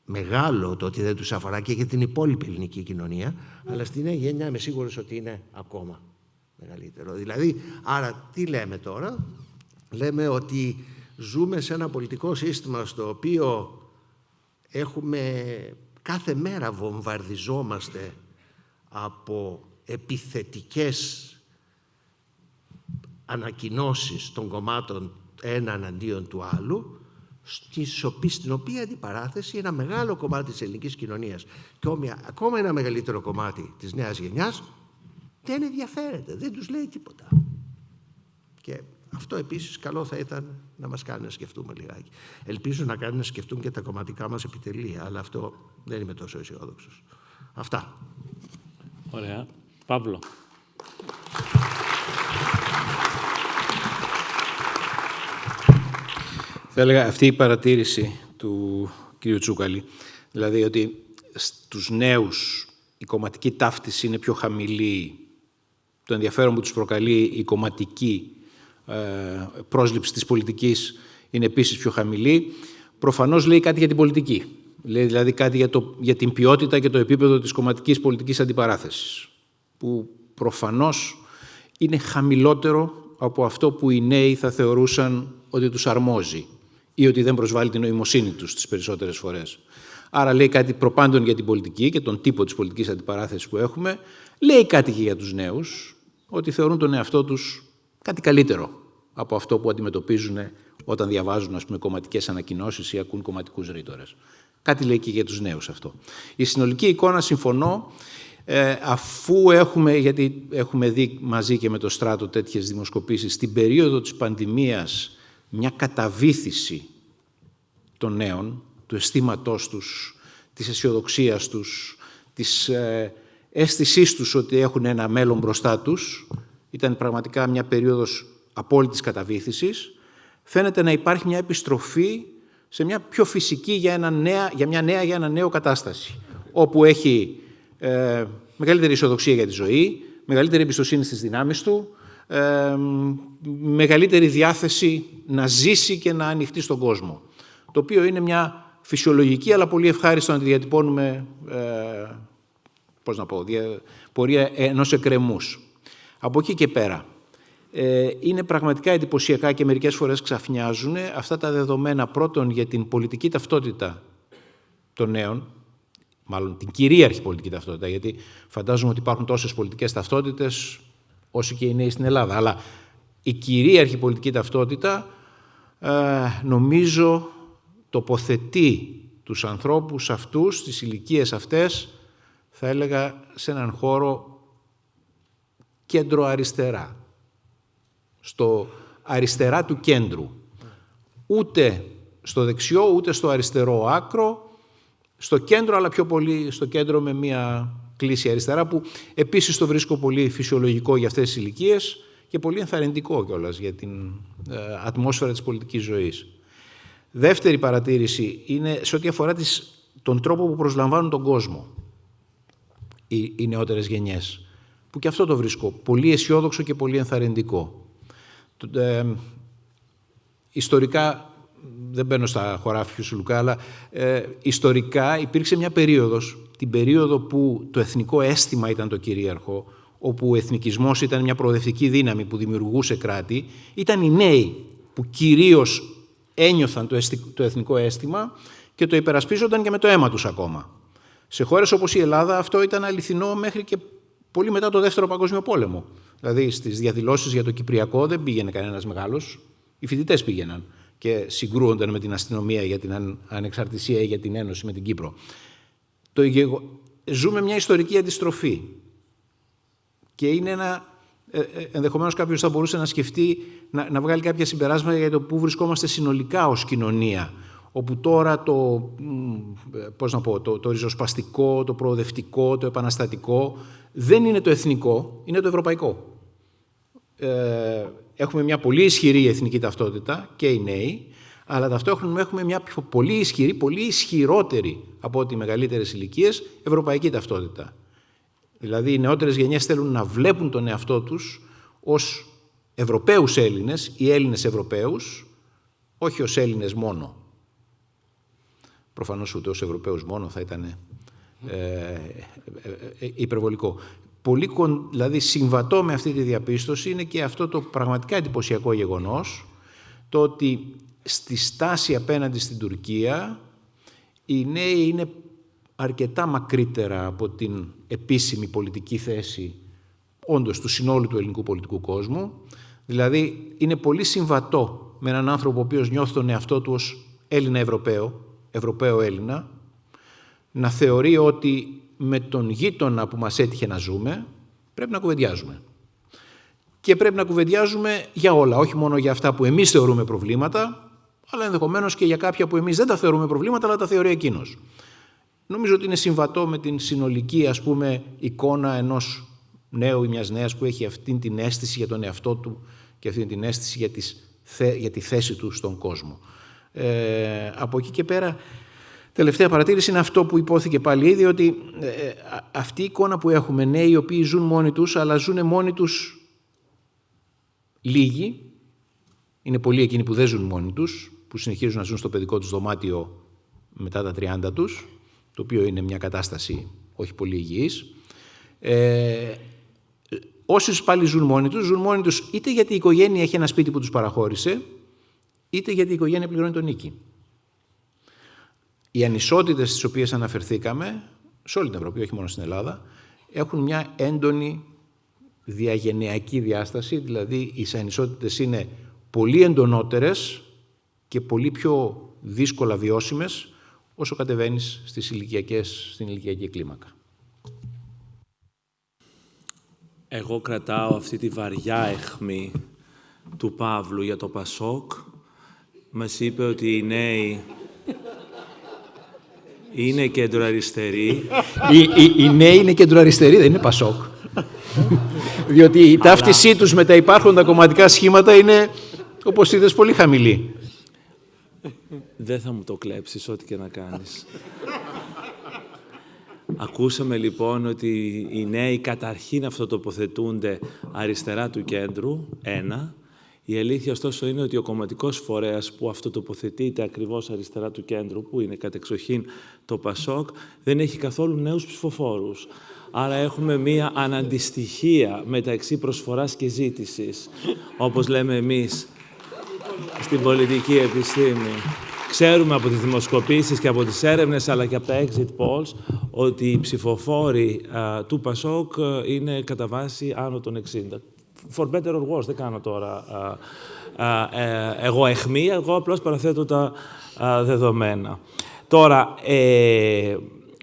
μεγάλο, το ότι δεν τους αφορά και για την υπόλοιπη ελληνική κοινωνία, αλλά στη νέα γενιά είμαι σίγουρος ότι είναι ακόμα μεγαλύτερο. Δηλαδή, άρα τι λέμε τώρα? Λέμε ότι ζούμε σε ένα πολιτικό σύστημα στο οποίο έχουμε κάθε μέρα βομβαρδιζόμαστε από επιθετικές ανακοινώσεις των κομμάτων ένα εναντίον του άλλου, στην οποία αντιπαράθεση ένα μεγάλο κομμάτι της ελληνικής κοινωνίας και ακόμα ένα μεγαλύτερο κομμάτι της νέας γενιάς δεν ενδιαφέρεται, δεν τους λέει τίποτα. Και αυτό επίσης καλό θα ήταν να μας κάνει να σκεφτούμε λιγάκι. Ελπίζω να κάνει να σκεφτούν και τα κομματικά μας επιτελεία, αλλά αυτό δεν είμαι τόσο αισιόδοξος. Αυτά.
Ωραία. Παύλο.
Θα έλεγα αυτή η παρατήρηση του κ. Τσούκαλη, δηλαδή ότι στους νέους η κομματική ταύτιση είναι πιο χαμηλή, το ενδιαφέρον που τους προκαλεί η κομματική πρόσληψη της πολιτικής είναι επίσης πιο χαμηλή, προφανώς λέει κάτι για την πολιτική. Λέει δηλαδή κάτι για την ποιότητα και το επίπεδο της κομματικής πολιτικής αντιπαράθεσης, που προφανώς είναι χαμηλότερο από αυτό που οι νέοι θα θεωρούσαν ότι τους αρμόζει ή ότι δεν προσβάλλει την νοημοσύνη τους τις περισσότερες φορές. Άρα λέει κάτι προπάντων για την πολιτική και τον τύπο της πολιτικής αντιπαράθεσης που έχουμε, λέει κάτι και για τους νέους, ότι θεωρούν τον εαυτό τους κάτι καλύτερο από αυτό που αντιμετωπίζουν όταν διαβάζουν, ας πούμε, κομματικές ανακοινώσεις ή ακούν κομματικούς ρήτορες. Κάτι λέει και για τους νέους αυτό. Η συνολική εικόνα, συμφωνώ, αφού γιατί έχουμε δει μαζί και με το Στράτο τέτοιες δημοσκοπήσεις, στην περίοδο της πανδημίας μια καταβήθηση των νέων, του αισθήματός τους, της αισιοδοξίας τους, της αίσθησής τους ότι έχουν ένα μέλλον μπροστά τους. Ήταν πραγματικά μια περίοδος απόλυτης καταβήθησης. Φαίνεται να υπάρχει μια επιστροφή σε μια πιο φυσική για ένα νέο κατάσταση, όπου έχει μεγαλύτερη αισιοδοξία για τη ζωή, μεγαλύτερη εμπιστοσύνη στις δυνάμεις του, μεγαλύτερη διάθεση να ζήσει και να ανοιχτεί στον κόσμο. Το οποίο είναι μια φυσιολογική, αλλά πολύ ευχάριστο να τη διατυπώνουμε, πορεία ενός εκκρεμούς. Από εκεί και πέρα, είναι πραγματικά εντυπωσιακά και μερικές φορές ξαφνιάζουν αυτά τα δεδομένα, πρώτον για την πολιτική ταυτότητα των νέων, μάλλον την κυρίαρχη πολιτική ταυτότητα, γιατί φαντάζομαι ότι υπάρχουν τόσες πολιτικές ταυτότητες όσοι και οι νέοι στην Ελλάδα, αλλά η κυρίαρχη πολιτική ταυτότητα νομίζω τοποθετεί τους ανθρώπους αυτούς, στις ηλικίες αυτές, θα έλεγα σε έναν χώρο κέντρο-αριστερά, στο αριστερά του κέντρου. Ούτε στο δεξιό, ούτε στο αριστερό άκρο, στο κέντρο, αλλά πιο πολύ στο κέντρο με μία κλίση αριστερά, που επίσης το βρίσκω πολύ φυσιολογικό για αυτές τις ηλικίες και πολύ ενθαρρυντικό κιόλας για την ατμόσφαιρα της πολιτικής ζωής. Δεύτερη παρατήρηση είναι σε ό,τι αφορά τον τρόπο που προσλαμβάνουν τον κόσμο οι νεότερες γενιές, που και αυτό το βρίσκω πολύ αισιόδοξο και πολύ ενθαρρυντικό. Ιστορικά, δεν μπαίνω στα χωράφια σου Λουκά, αλλά ιστορικά υπήρξε μια περίοδος, την περίοδο που το εθνικό αίσθημα ήταν το κυρίαρχο, όπου ο εθνικισμός ήταν μια προοδευτική δύναμη που δημιουργούσε κράτη, ήταν οι νέοι που κυρίως ένιωθαν το εθνικό αίσθημα και το υπερασπίζονταν και με το αίμα τους ακόμα. Σε χώρες όπως η Ελλάδα αυτό ήταν αληθινό μέχρι και πολύ μετά το Δεύτερο Παγκόσμιο Πόλεμο. Δηλαδή στις διαδηλώσεις για το Κυπριακό δεν πήγαινε κανένας μεγάλος, οι φοιτητές πήγαιναν και συγκρούονταν με την αστυνομία για την ανεξαρτησία ή για την ένωση με την Κύπρο. Ζούμε μια ιστορική αντιστροφή και είναι ενδεχομένως κάποιος θα μπορούσε να σκεφτεί, να βγάλει κάποια συμπεράσματα για το πού βρισκόμαστε συνολικά ως κοινωνία, όπου τώρα το ριζοσπαστικό, το προοδευτικό, το επαναστατικό δεν είναι το εθνικό, είναι το ευρωπαϊκό. Έχουμε μια πολύ ισχυρή εθνική ταυτότητα και οι νέοι, αλλά ταυτόχρονα έχουμε μια πολύ ισχυρή, πολύ ισχυρότερη από ό,τι οι μεγαλύτερες ηλικίες ευρωπαϊκή ταυτότητα. Δηλαδή οι νεότερες γενιές θέλουν να βλέπουν τον εαυτό τους ως Ευρωπαίους Έλληνες ή Έλληνες Ευρωπαίους, όχι ως Έλληνες μόνο. Προφανώς ούτε ως Ευρωπαίους μόνο θα ήταν υπερβολικό. Πολύ δηλαδή συμβατό με αυτή τη διαπίστωση είναι και αυτό το πραγματικά εντυπωσιακό γεγονός, το ότι στη στάση απέναντι στην Τουρκία οι νέοι είναι αρκετά μακρύτερα από την επίσημη πολιτική θέση όντως του συνόλου του ελληνικού πολιτικού κόσμου. Δηλαδή είναι πολύ συμβατό με έναν άνθρωπο ο οποίος νιώθει τον εαυτό του ως Έλληνα-Ευρωπαίο, Ευρωπαίο-Έλληνα, να θεωρεί ότι με τον γείτονα που μας έτυχε να ζούμε πρέπει να κουβεντιάζουμε. Και πρέπει να κουβεντιάζουμε για όλα, όχι μόνο για αυτά που εμείς θεωρούμε προβλήματα, αλλά ενδεχομένως και για κάποια που εμείς δεν τα θεωρούμε προβλήματα, αλλά τα θεωρεί εκείνος. Νομίζω ότι είναι συμβατό με την συνολική, ας πούμε, εικόνα ενός νέου ή μιας νέας που έχει αυτή την αίσθηση για τον εαυτό του και αυτή την αίσθηση για τη θέση του στον κόσμο. Από εκεί και πέρα, τελευταία παρατήρηση είναι αυτό που υπόθηκε πάλι ήδη, ότι αυτή η εικόνα που έχουμε, νέοι οι οποίοι ζουν μόνοι τους, αλλά ζουν μόνοι τους λίγοι, είναι πολλοί εκείνοι που δεν ζουν μόνοι τους, που συνεχίζουν να ζουν στο παιδικό τους δωμάτιο μετά τα 30 τους, το οποίο είναι μια κατάσταση όχι πολύ υγιής. Όσοι πάλι ζουν μόνοι τους είτε γιατί η οικογένεια έχει ένα σπίτι που τους παραχώρησε, είτε γιατί η οικογένεια πληρώνει τον νίκη. Οι ανισότητες στις οποίες αναφερθήκαμε, σε όλη την Ευρώπη, όχι μόνο στην Ελλάδα, έχουν μια έντονη διαγενειακή διάσταση, δηλαδή οι ανισότητες είναι πολύ εντονότερες και πολύ πιο δύσκολα βιώσιμες όσο κατεβαίνεις στην ηλικιακή κλίμακα.
Εγώ κρατάω αυτή τη βαριά αιχμή του Παύλου για το Πασόκ. Μας είπε ότι οι νέοι είναι κεντροαριστεροί.
Οι νέοι είναι κεντροαριστεροί, δεν είναι Πασόκ. Διότι η ταύτισή τους με τα υπάρχοντα κομματικά σχήματα είναι, όπως είδες, πολύ χαμηλή.
Δεν θα μου το κλέψεις, ό,τι και να κάνεις. Ακούσαμε λοιπόν ότι οι νέοι καταρχήν αυτοτοποθετούνται αριστερά του κέντρου, ένα. Η αλήθεια ωστόσο είναι ότι ο κομματικός φορέας που αυτοτοποθετείται ακριβώς αριστερά του κέντρου, που είναι κατεξοχήν το Πασόκ, δεν έχει καθόλου νέους ψηφοφόρους. Άρα έχουμε μία αναντιστοιχία μεταξύ προσφοράς και ζήτησης, όπως λέμε εμείς στην πολιτική επιστήμη. Ξέρουμε από τις δημοσκοπήσεις και από τις έρευνες, αλλά και από τα exit polls, ότι οι ψηφοφόροι του Πασόκ είναι κατά βάση άνω των 60. For better or worse, δεν κάνω τώρα εγώ αιχμή, εγώ απλώς παραθέτω τα δεδομένα. Τώρα,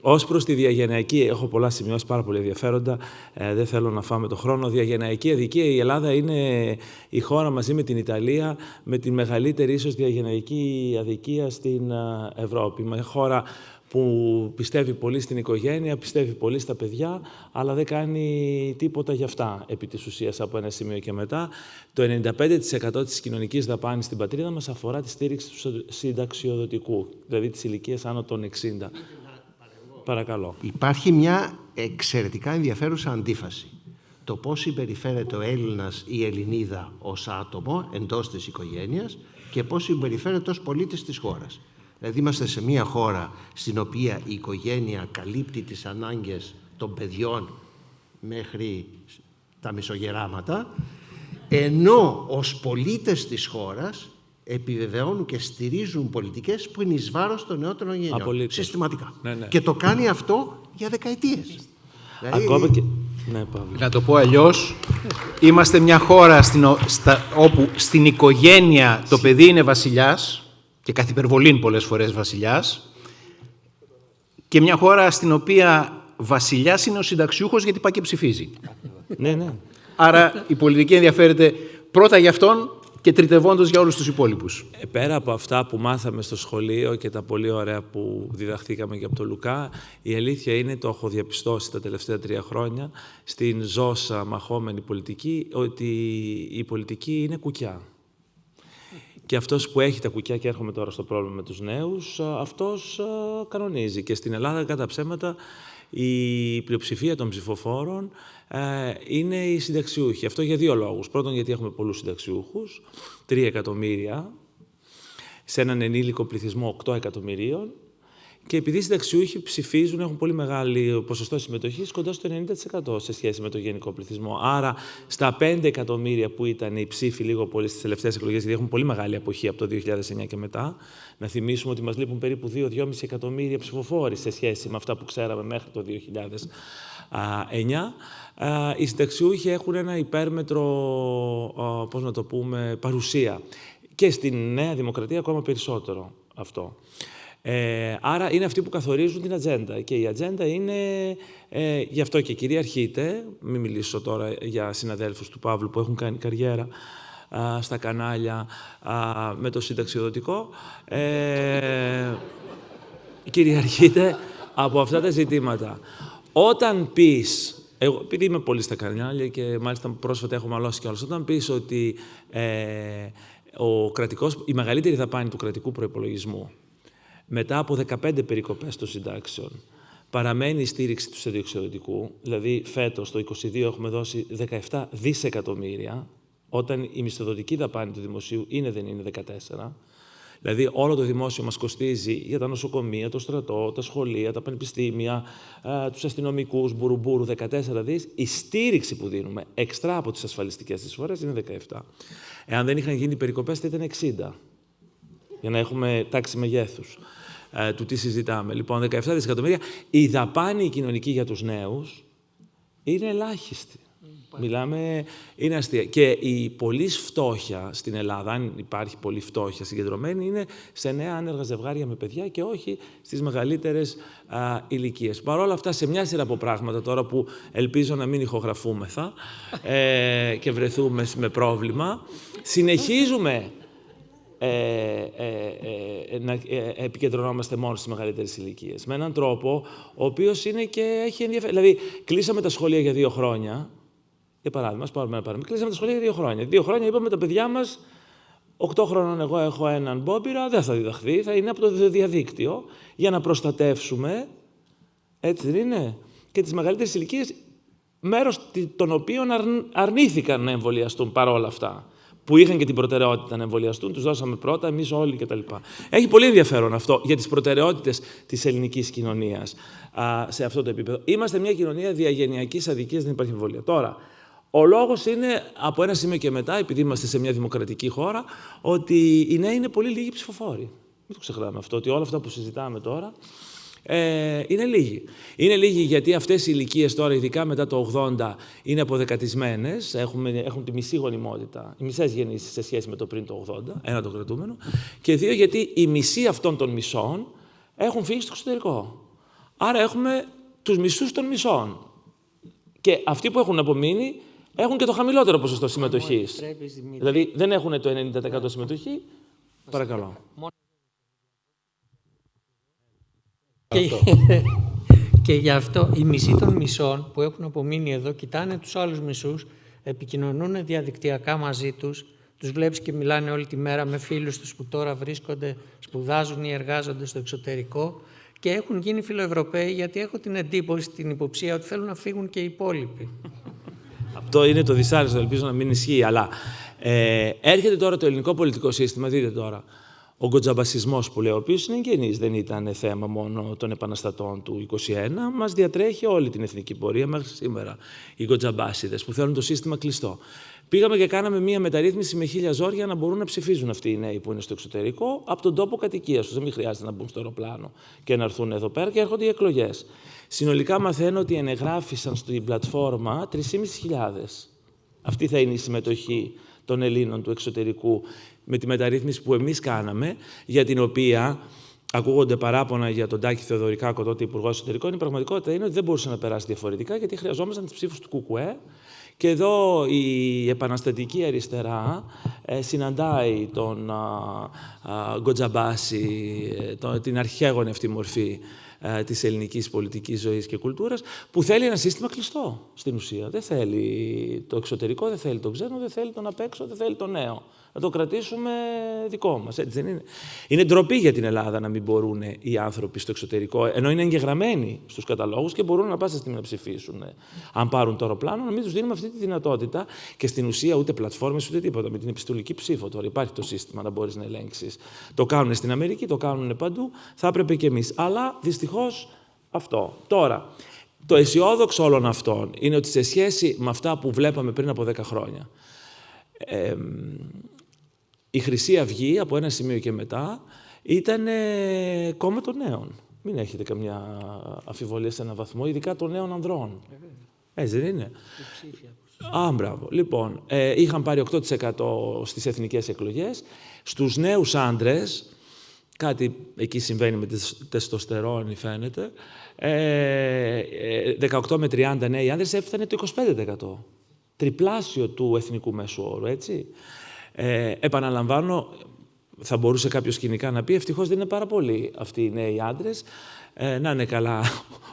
ως προς τη διαγενειακή, έχω πολλά σημειώσει πάρα πολύ ενδιαφέροντα, δεν θέλω να φάμε το χρόνο. Διαγενειακή αδικία, η Ελλάδα είναι η χώρα μαζί με την Ιταλία με τη μεγαλύτερη ίσως διαγενειακή αδικία στην Ευρώπη. Μια χώρα που πιστεύει πολύ στην οικογένεια, πιστεύει πολύ στα παιδιά, αλλά δεν κάνει τίποτα για αυτά επί της ουσίας από ένα σημείο και μετά. Το 95% της κοινωνικής δαπάνης στην πατρίδα μας αφορά τη στήριξη του συνταξιοδοτικού, δηλαδή της ηλικίας άνω των 60. Παρακαλώ.
Υπάρχει μια εξαιρετικά ενδιαφέρουσα αντίφαση. Το πώς συμπεριφέρεται ο Έλληνας ή η Ελληνίδα ως άτομο εντός της οικογένειας και πώς συμπεριφέρεται ως πολίτης της χώρας. Δηλαδή είμαστε σε μια χώρα στην οποία η οικογένεια καλύπτει τις ανάγκες των παιδιών μέχρι τα μισογεράματα, ενώ ως πολίτες της χώρας επιβεβαιώνουν και στηρίζουν πολιτικές που είναι εις βάρος των νεότερων γενιών.
Απολύτως.
Συστηματικά.
Ναι, ναι.
Και το κάνει αυτό για δεκαετίες.
Ακόμα και... Ναι,
να το πω αλλιώς, είμαστε μια χώρα όπου στην οικογένεια το παιδί είναι βασιλιάς και καθ' υπερβολήν πολλές φορές βασιλιάς, και μια χώρα στην οποία βασιλιάς είναι ο συνταξιούχος γιατί πάει και ψηφίζει.
Ναι, ναι.
Άρα η πολιτική ενδιαφέρεται πρώτα για αυτόν και τριτευόντως για όλους τους υπόλοιπους.
Πέρα από αυτά που μάθαμε στο σχολείο και τα πολύ ωραία που διδαχθήκαμε και από τον Λουκά, η αλήθεια είναι, το έχω διαπιστώσει τα τελευταία 3 χρόνια, στην ζώσα μαχόμενη πολιτική, ότι η πολιτική είναι κουκιά. Και αυτός που έχει τα κουκιά, και έρχομαι τώρα στο πρόβλημα με τους νέους, αυτός κανονίζει. Και στην Ελλάδα, κατά ψέματα, η πλειοψηφία των ψηφοφόρων είναι οι συνταξιούχοι. Αυτό για 2 λόγους. Πρώτον, γιατί έχουμε πολλούς συνταξιούχους, 3 εκατομμύρια, σε έναν ενήλικο πληθυσμό 8 εκατομμυρίων. και επειδή οι συνταξιούχοι ψηφίζουν, έχουν πολύ μεγάλο ποσοστό συμμετοχής, κοντά στο 90% σε σχέση με το γενικό πληθυσμό. Άρα, στα 5 εκατομμύρια που ήταν οι ψήφοι λίγο πολύ στις τελευταίες εκλογές, γιατί έχουν πολύ μεγάλη αποχή από το 2009 και μετά, να θυμίσουμε ότι μας λείπουν περίπου 2-2,5 εκατομμύρια ψηφοφόροι σε σχέση με αυτά που ξέραμε μέχρι το 2009, οι συνταξιούχοι έχουν ένα υπέρμετρο, πώς να το πούμε, παρουσία. Και στην Νέα Δημοκρατία ακόμα περισσότερο αυτό. Άρα είναι αυτοί που καθορίζουν την ατζέντα. Και η ατζέντα είναι, γι' αυτό και κυριαρχείται, μην μιλήσω τώρα για συναδέλφους του Παύλου που έχουν κάνει καριέρα στα κανάλια με το συνταξιοδοτικό, κυριαρχείται από αυτά τα ζητήματα. Όταν πεις, εγώ, επειδή είμαι πολύ στα κανάλια και μάλιστα πρόσφατα έχω μαλώσει κιόλας, όταν πεις ότι η μεγαλύτερη δαπάνη του κρατικού προϋπολογισμού μετά από 15 περικοπές των συντάξεων παραμένει η στήριξη του συνταξιοδοτικού, δηλαδή φέτος το 2022 έχουμε δώσει 17 δισεκατομμύρια, όταν η μισθοδοτική δαπάνη του δημοσίου δεν είναι 14. Δηλαδή όλο το δημόσιο μας κοστίζει για τα νοσοκομεία, το στρατό, τα σχολεία, τα πανεπιστήμια, τους αστυνομικούς, μπουρουμπουρου, 14 δις. Η στήριξη που δίνουμε εξτρά από τις ασφαλιστικές εισφορές είναι 17. Εάν δεν είχαν γίνει περικοπές θα ήταν 60. Για να έχουμε τάξη μεγέθους του τι συζητάμε. Λοιπόν, 17 δισεκατομμύρια. Η δαπάνη κοινωνική για τους νέους είναι ελάχιστη. Μιλάμε, είναι αστεία. Και η πολλή φτώχεια στην Ελλάδα, αν υπάρχει πολλή φτώχεια συγκεντρωμένη, είναι σε νέα άνεργα ζευγάρια με παιδιά και όχι στις μεγαλύτερες ηλικίες. Παρ' όλα αυτά, σε μια σειρά από πράγματα τώρα που ελπίζω να μην ηχογραφούμεθα και βρεθούμε με πρόβλημα, συνεχίζουμε να επικεντρωνόμαστε μόνο στις μεγαλύτερες ηλικίες. Με έναν τρόπο, ο οποίος είναι και έχει ενδιαφέρον. Δηλαδή, κλείσαμε τα σχολεία για 2 χρόνια. Για παράδειγμα, κλείσαμε τα σχολεία για 2 χρόνια. 2 χρόνια είπαμε τα παιδιά μας, 8 χρόνων εγώ έχω έναν μπόμπιρα, δεν θα διδαχθεί, θα είναι από το διαδίκτυο, για να προστατεύσουμε, έτσι δεν είναι, και τις μεγαλύτερες ηλικίες, μέρος των οποίων αρνήθηκαν να εμβολιαστούν παρόλα αυτά. Που είχαν και την προτεραιότητα να εμβολιαστούν, τους δώσαμε πρώτα, εμείς όλοι κτλ. Έχει πολύ ενδιαφέρον αυτό για τις προτεραιότητες της ελληνικής κοινωνίας σε αυτό το επίπεδο. Είμαστε μια κοινωνία διαγενειακής αδικίας, δεν υπάρχει εμβολία. Τώρα, ο λόγος είναι από ένα σημείο και μετά, επειδή είμαστε σε μια δημοκρατική χώρα, ότι οι νέοι είναι πολύ λίγοι ψηφοφόροι. Μην το ξεχνάμε αυτό, ότι όλα αυτά που συζητάμε τώρα είναι λίγοι. Είναι λίγοι γιατί αυτές οι ηλικίες τώρα, ειδικά μετά το 80, είναι αποδεκατισμένες, έχουν τη μισή γονιμότητα, οι μισές γεννήσεις σε σχέση με το πριν το 80, ένα το κρατούμενο, και 2 γιατί οι μισοί αυτών των μισών έχουν φύγει στο εξωτερικό. Άρα έχουμε τους μισούς των μισών. Και αυτοί που έχουν απομείνει έχουν και το χαμηλότερο ποσοστό συμμετοχής. Δηλαδή δεν έχουν το 90% συμμετοχή. Παρακαλώ.
Και γι' αυτό οι μισοί των μισών που έχουν απομείνει εδώ κοιτάνε τους άλλους μισούς, επικοινωνούν διαδικτυακά μαζί τους, τους βλέπεις και μιλάνε όλη τη μέρα με φίλους τους που τώρα βρίσκονται, σπουδάζουν ή εργάζονται στο εξωτερικό και έχουν γίνει φιλοευρωπαίοι, γιατί έχω την εντύπωση, την υποψία ότι θέλουν να φύγουν και οι υπόλοιποι.
Αυτό είναι το δυσάρεστο, ελπίζω να μην ισχύει, αλλά έρχεται τώρα το ελληνικό πολιτικό σύστημα, δείτε τώρα. Ο γκοτζαμπασισμός που λέω, ο οποίος είναι εγγενής, δεν ήταν θέμα μόνο των επαναστατών του 1921, μας διατρέχει όλη την εθνική πορεία μέχρι σήμερα. Οι γκοτζαμπάσιδες που θέλουν το σύστημα κλειστό. Πήγαμε και κάναμε μία μεταρρύθμιση με 1000 ζόρια να μπορούν να ψηφίζουν αυτοί οι νέοι που είναι στο εξωτερικό από τον τόπο κατοικίας τους. Δεν μην χρειάζεται να μπουν στο αεροπλάνο και να έρθουν εδώ πέρα και έρχονται οι εκλογές. Συνολικά μαθαίνω ότι ενεγράφησαν στην πλατφόρμα 3.500. Αυτή θα είναι η συμμετοχή των Ελλήνων του εξωτερικού με τη μεταρρύθμιση που εμείς κάναμε, για την οποία ακούγονται παράπονα για τον Τάκη Θεοδωρικάκο, τότε Υπουργό Εσωτερικών. Η πραγματικότητα είναι ότι δεν μπορούσε να περάσει διαφορετικά, γιατί χρειαζόμασταν τις ψήφους του ΚΚΕ. Και εδώ η επαναστατική αριστερά συναντάει τον Γκοτζαμπάση, την αρχαίγονη αυτή μορφή της ελληνικής πολιτικής ζωής και κουλτούρας, που θέλει ένα σύστημα κλειστό στην ουσία. Δεν θέλει το εξωτερικό, δεν θέλει το ξένο, δεν θέλει τον απ' έξω, δεν θέλει το νέο. Να το κρατήσουμε δικό μας, έτσι δεν είναι? Είναι ντροπή για την Ελλάδα να μην μπορούν οι άνθρωποι στο εξωτερικό, ενώ είναι εγγεγραμμένοι στους καταλόγους και μπορούν να πάσα στιγμή να ψηφίσουν. Αν πάρουν το αεροπλάνο, να μην τους δίνουμε αυτή τη δυνατότητα και στην ουσία ούτε πλατφόρμες ούτε τίποτα. Με την επιστολική ψήφο τώρα υπάρχει το σύστημα να μπορείς να ελέγξεις. Το κάνουν στην Αμερική, το κάνουν παντού, θα έπρεπε και εμείς. Αλλά δυστυχώς αυτό. Τώρα, το αισιόδοξο όλων αυτών είναι ότι σε σχέση με αυτά που βλέπαμε πριν από 10 χρόνια, η Χρυσή Αυγή, από ένα σημείο και μετά, ήταν κόμμα των νέων. Μην έχετε καμιά αμφιβολία σε έναν βαθμό, ειδικά των νέων ανδρών. Έτσι δεν είναι? Μπράβο. Λοιπόν, είχαν πάρει 8% στις εθνικές εκλογές. Στους νέους άντρες, κάτι εκεί συμβαίνει με τη τεστοστερόνη φαίνεται, 18 με 30 νέοι άντρες έφτανε το 25%. Τριπλάσιο του εθνικού μέσου όρου, έτσι. Επαναλαμβάνω, θα μπορούσε κάποιος κοινικά να πει, ευτυχώς δεν είναι πάρα πολλοί αυτοί οι νέοι άντρες. Να είναι καλά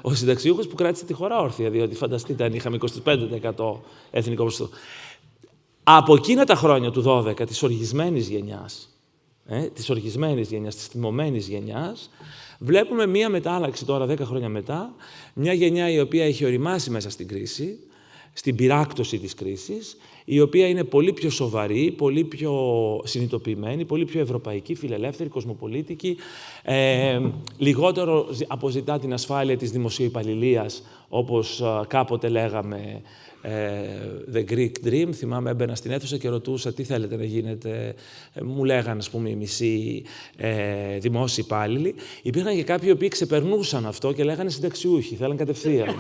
ο συνταξιούχος που κράτησε τη χώρα όρθια, διότι φανταστείτε αν είχαμε 25% εθνικό ποσοστό. Από εκείνα τα χρόνια του 12, της οργισμένης γενιάς, της θυμωμένης γενιάς, βλέπουμε μία μετάλλαξη τώρα 10 χρόνια μετά, μια γενιά η οποία έχει οριμάσει μέσα στην κρίση, στην πυράκτωση της κρίσης, η οποία είναι πολύ πιο σοβαρή, πολύ πιο συνειδητοποιημένη, πολύ πιο ευρωπαϊκή, φιλελεύθερη, κοσμοπολίτικη, λιγότερο αποζητά την ασφάλεια της δημοσίου υπαλληλείας, όπως κάποτε λέγαμε the Greek dream. Θυμάμαι, έμπαινα στην αίθουσα και ρωτούσα τι θέλετε να γίνετε. Μου λέγανε, ας πούμε, οι μισοί δημόσιοι υπάλληλοι. Υπήρχαν και κάποιοι οι οποίοι ξεπερνούσαν αυτό και λέγανε συνταξιούχοι, θέλαν κατευθείαν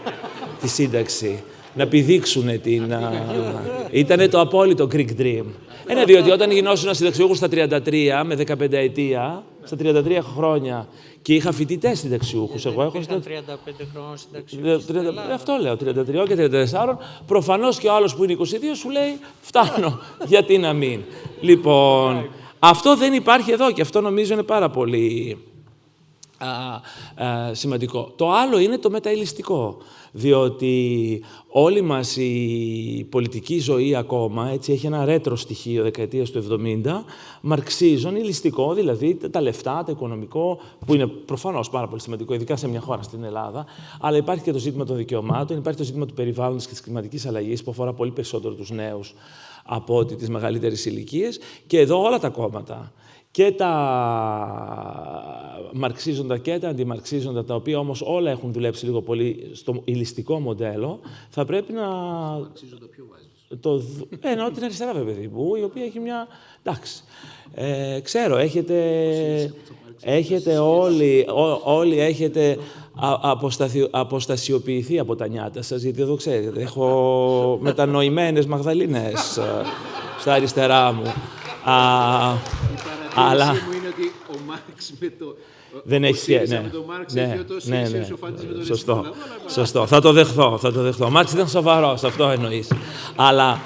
τη σύνταξη. Να πηδήξουν την... Ήτανε το απόλυτο Greek dream. Διότι όταν γινώσουν συνταξιούχος στα 33, με 15 ετία, στα 33 χρόνια, και είχα φοιτητές συνταξιούχους. Εγώ έχω... 35 χρόνων συνταξιούχους. Αυτό λέω, 33 και 34. Προφανώς και ο άλλος που είναι 22 σου λέει, φτάνω, γιατί να μην. Λοιπόν, αυτό δεν υπάρχει εδώ και αυτό νομίζω είναι πάρα πολύ σημαντικό. Το άλλο είναι το μεταελλιστικό. Διότι όλη μας η πολιτική ζωή ακόμα, έτσι, έχει ένα ρέτρο στοιχείο δεκαετίας του 70, μαρξίζον, ειλιστικό, δηλαδή τα λεφτά, το οικονομικό, που είναι προφανώς πάρα πολύ σημαντικό, ειδικά σε μια χώρα στην Ελλάδα, αλλά υπάρχει και το ζήτημα των δικαιωμάτων, υπάρχει το ζήτημα του περιβάλλοντος και της κλιματικής αλλαγής, που αφορά πολύ περισσότερο τους νέους από ότι τις μεγαλύτερες ηλικίες, και εδώ όλα τα κόμματα, και τα μαρξίζοντα και τα αντιμαρξίζοντα, τα οποία όμως όλα έχουν δουλέψει λίγο πολύ στο ειλιστικό μοντέλο, θα πρέπει να... Μαρξίζοντα ποιο βάζεις? Εννοώ την αριστερά, βέβαια, παιδί μου, η οποία έχει μια... Εντάξει, ξέρω, έχετε όλοι έχετε αποστασιοποιηθεί από τα νιάτα σας, γιατί εδώ ξέρετε, έχω μετανοημένες Μαγδαλίνες στα αριστερά μου. Αλλά
μου είναι ότι ο Μάρξ με το...
Δεν έχει σχέση.
Με το Μάρξ έχει ισοφάντηση με τον
Σωστό. Σωστό. Θα το δεχθώ. Ο Μάρξ ήταν σοβαρός, αυτό εννοείς. Αλλά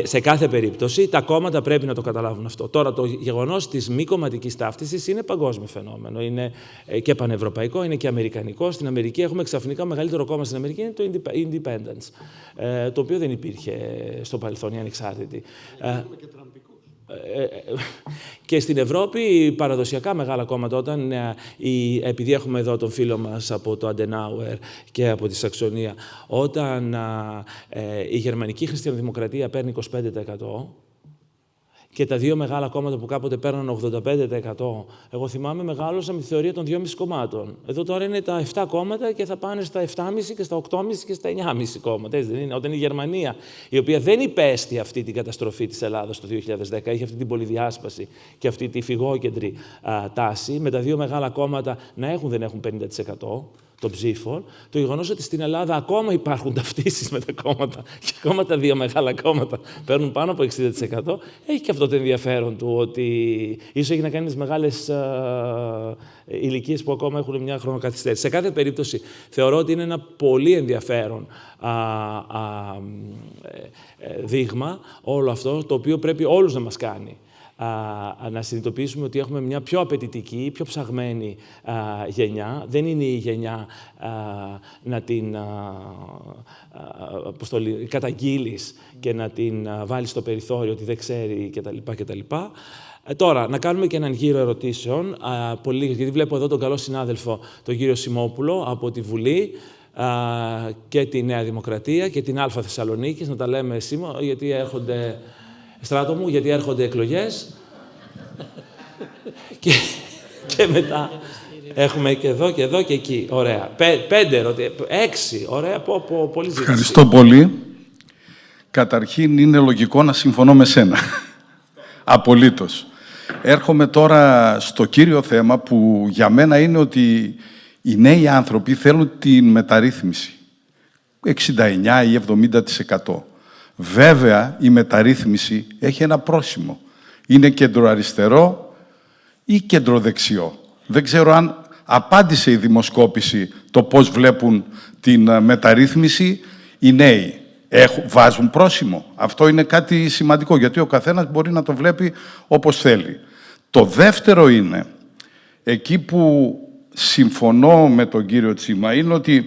σε κάθε περίπτωση τα κόμματα πρέπει να το καταλάβουν αυτό. Τώρα, το γεγονός της μη κομματικής ταύτισης είναι παγκόσμιο φαινόμενο. Είναι και πανευρωπαϊκό, είναι και αμερικανικό. Στην Αμερική έχουμε ξαφνικά μεγαλύτερο κόμμα στην Αμερική, είναι το Independence, το οποίο δεν υπήρχε στο παρελθόν, οι ανεξάρτητοι. Και στην Ευρώπη παραδοσιακά μεγάλα κόμματα, όταν επειδή έχουμε εδώ τον φίλο μας από το Adenauer και από τη Σαξονία, όταν η γερμανική χριστιανοδημοκρατία παίρνει 25% και τα δύο μεγάλα κόμματα που κάποτε παίρναν 85%, εγώ θυμάμαι μεγάλωσα με τη θεωρία των 2,5 κομμάτων. Εδώ τώρα είναι τα 7 κόμματα και θα πάνε στα 7,5 και στα 8,5 και στα 9,5 κόμματα. Έτσι δεν είναι? Όταν η Γερμανία, η οποία δεν υπέστη αυτή την καταστροφή της Ελλάδος το 2010, είχε αυτή την πολυδιάσπαση και αυτή τη φυγόκεντρη τάση, με τα δύο μεγάλα κόμματα να έχουν δεν έχουν 50% των ψήφων, το γεγονός ότι στην Ελλάδα ακόμα υπάρχουν ταυτίσεις με τα κόμματα και ακόμα τα δύο μεγάλα κόμματα παίρνουν πάνω από 60%, έχει και αυτό το ενδιαφέρον του ότι ίσως έχει να κάνει τις μεγάλες ηλικίες που ακόμα έχουν μια χρονοκαθυστέρηση. Σε κάθε περίπτωση θεωρώ ότι είναι ένα πολύ ενδιαφέρον δείγμα όλο αυτό, το οποίο πρέπει όλους να μας κάνει να συνειδητοποιήσουμε ότι έχουμε μια πιο απαιτητική, πιο ψαγμένη γενιά. Δεν είναι η γενιά να την καταγγείλεις και να την βάλεις στο περιθώριο ότι δεν ξέρει κτλ. Τώρα, να κάνουμε και έναν γύρο ερωτήσεων, γιατί βλέπω εδώ τον καλό συνάδελφο, τον κύριο Σιμόπουλο, από τη Βουλή και τη Νέα Δημοκρατία και την Α Θεσσαλονίκης, να τα λέμε σήμερα, γιατί έρχονται, Στράτο μου, γιατί έρχονται εκλογές. και μετά έχουμε και εδώ και εδώ και εκεί. Ωραία. 5 ερωτήσεις, 6. Ωραία, πολύ ζήτηση.
Ευχαριστώ πολύ. Καταρχήν, είναι λογικό να συμφωνώ με σένα. Απολύτως. Έρχομαι τώρα στο κύριο θέμα που για μένα είναι ότι οι νέοι άνθρωποι θέλουν την μεταρρύθμιση. 69 ή 70%. Βέβαια, η μεταρρύθμιση έχει ένα πρόσημο. Είναι κεντροαριστερό ή κεντροδεξιό. Δεν ξέρω αν απάντησε η δημοσκόπηση το πώς βλέπουν την μεταρρύθμιση οι νέοι. Βάζουν πρόσημο. Αυτό είναι κάτι σημαντικό, γιατί ο καθένας μπορεί να το βλέπει όπως θέλει. Το δεύτερο είναι, εκεί που συμφωνώ με τον κύριο Τσίμα, είναι ότι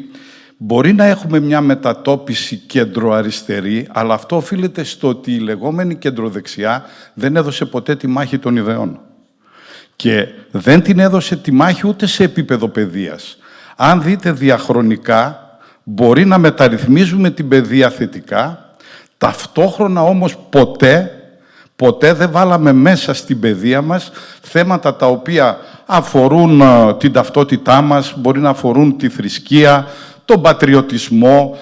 μπορεί να έχουμε μια μετατόπιση κεντροαριστερή, αλλά αυτό οφείλεται στο ότι η λεγόμενη κεντροδεξιά δεν έδωσε ποτέ τη μάχη των ιδεών. Και δεν την έδωσε τη μάχη ούτε σε επίπεδο παιδείας. Αν δείτε διαχρονικά, μπορεί να μεταρρυθμίζουμε την παιδεία θετικά, ταυτόχρονα όμως ποτέ δεν βάλαμε μέσα στην παιδεία μας θέματα τα οποία αφορούν την ταυτότητά μας, μπορεί να αφορούν τη θρησκεία, τον πατριωτισμό.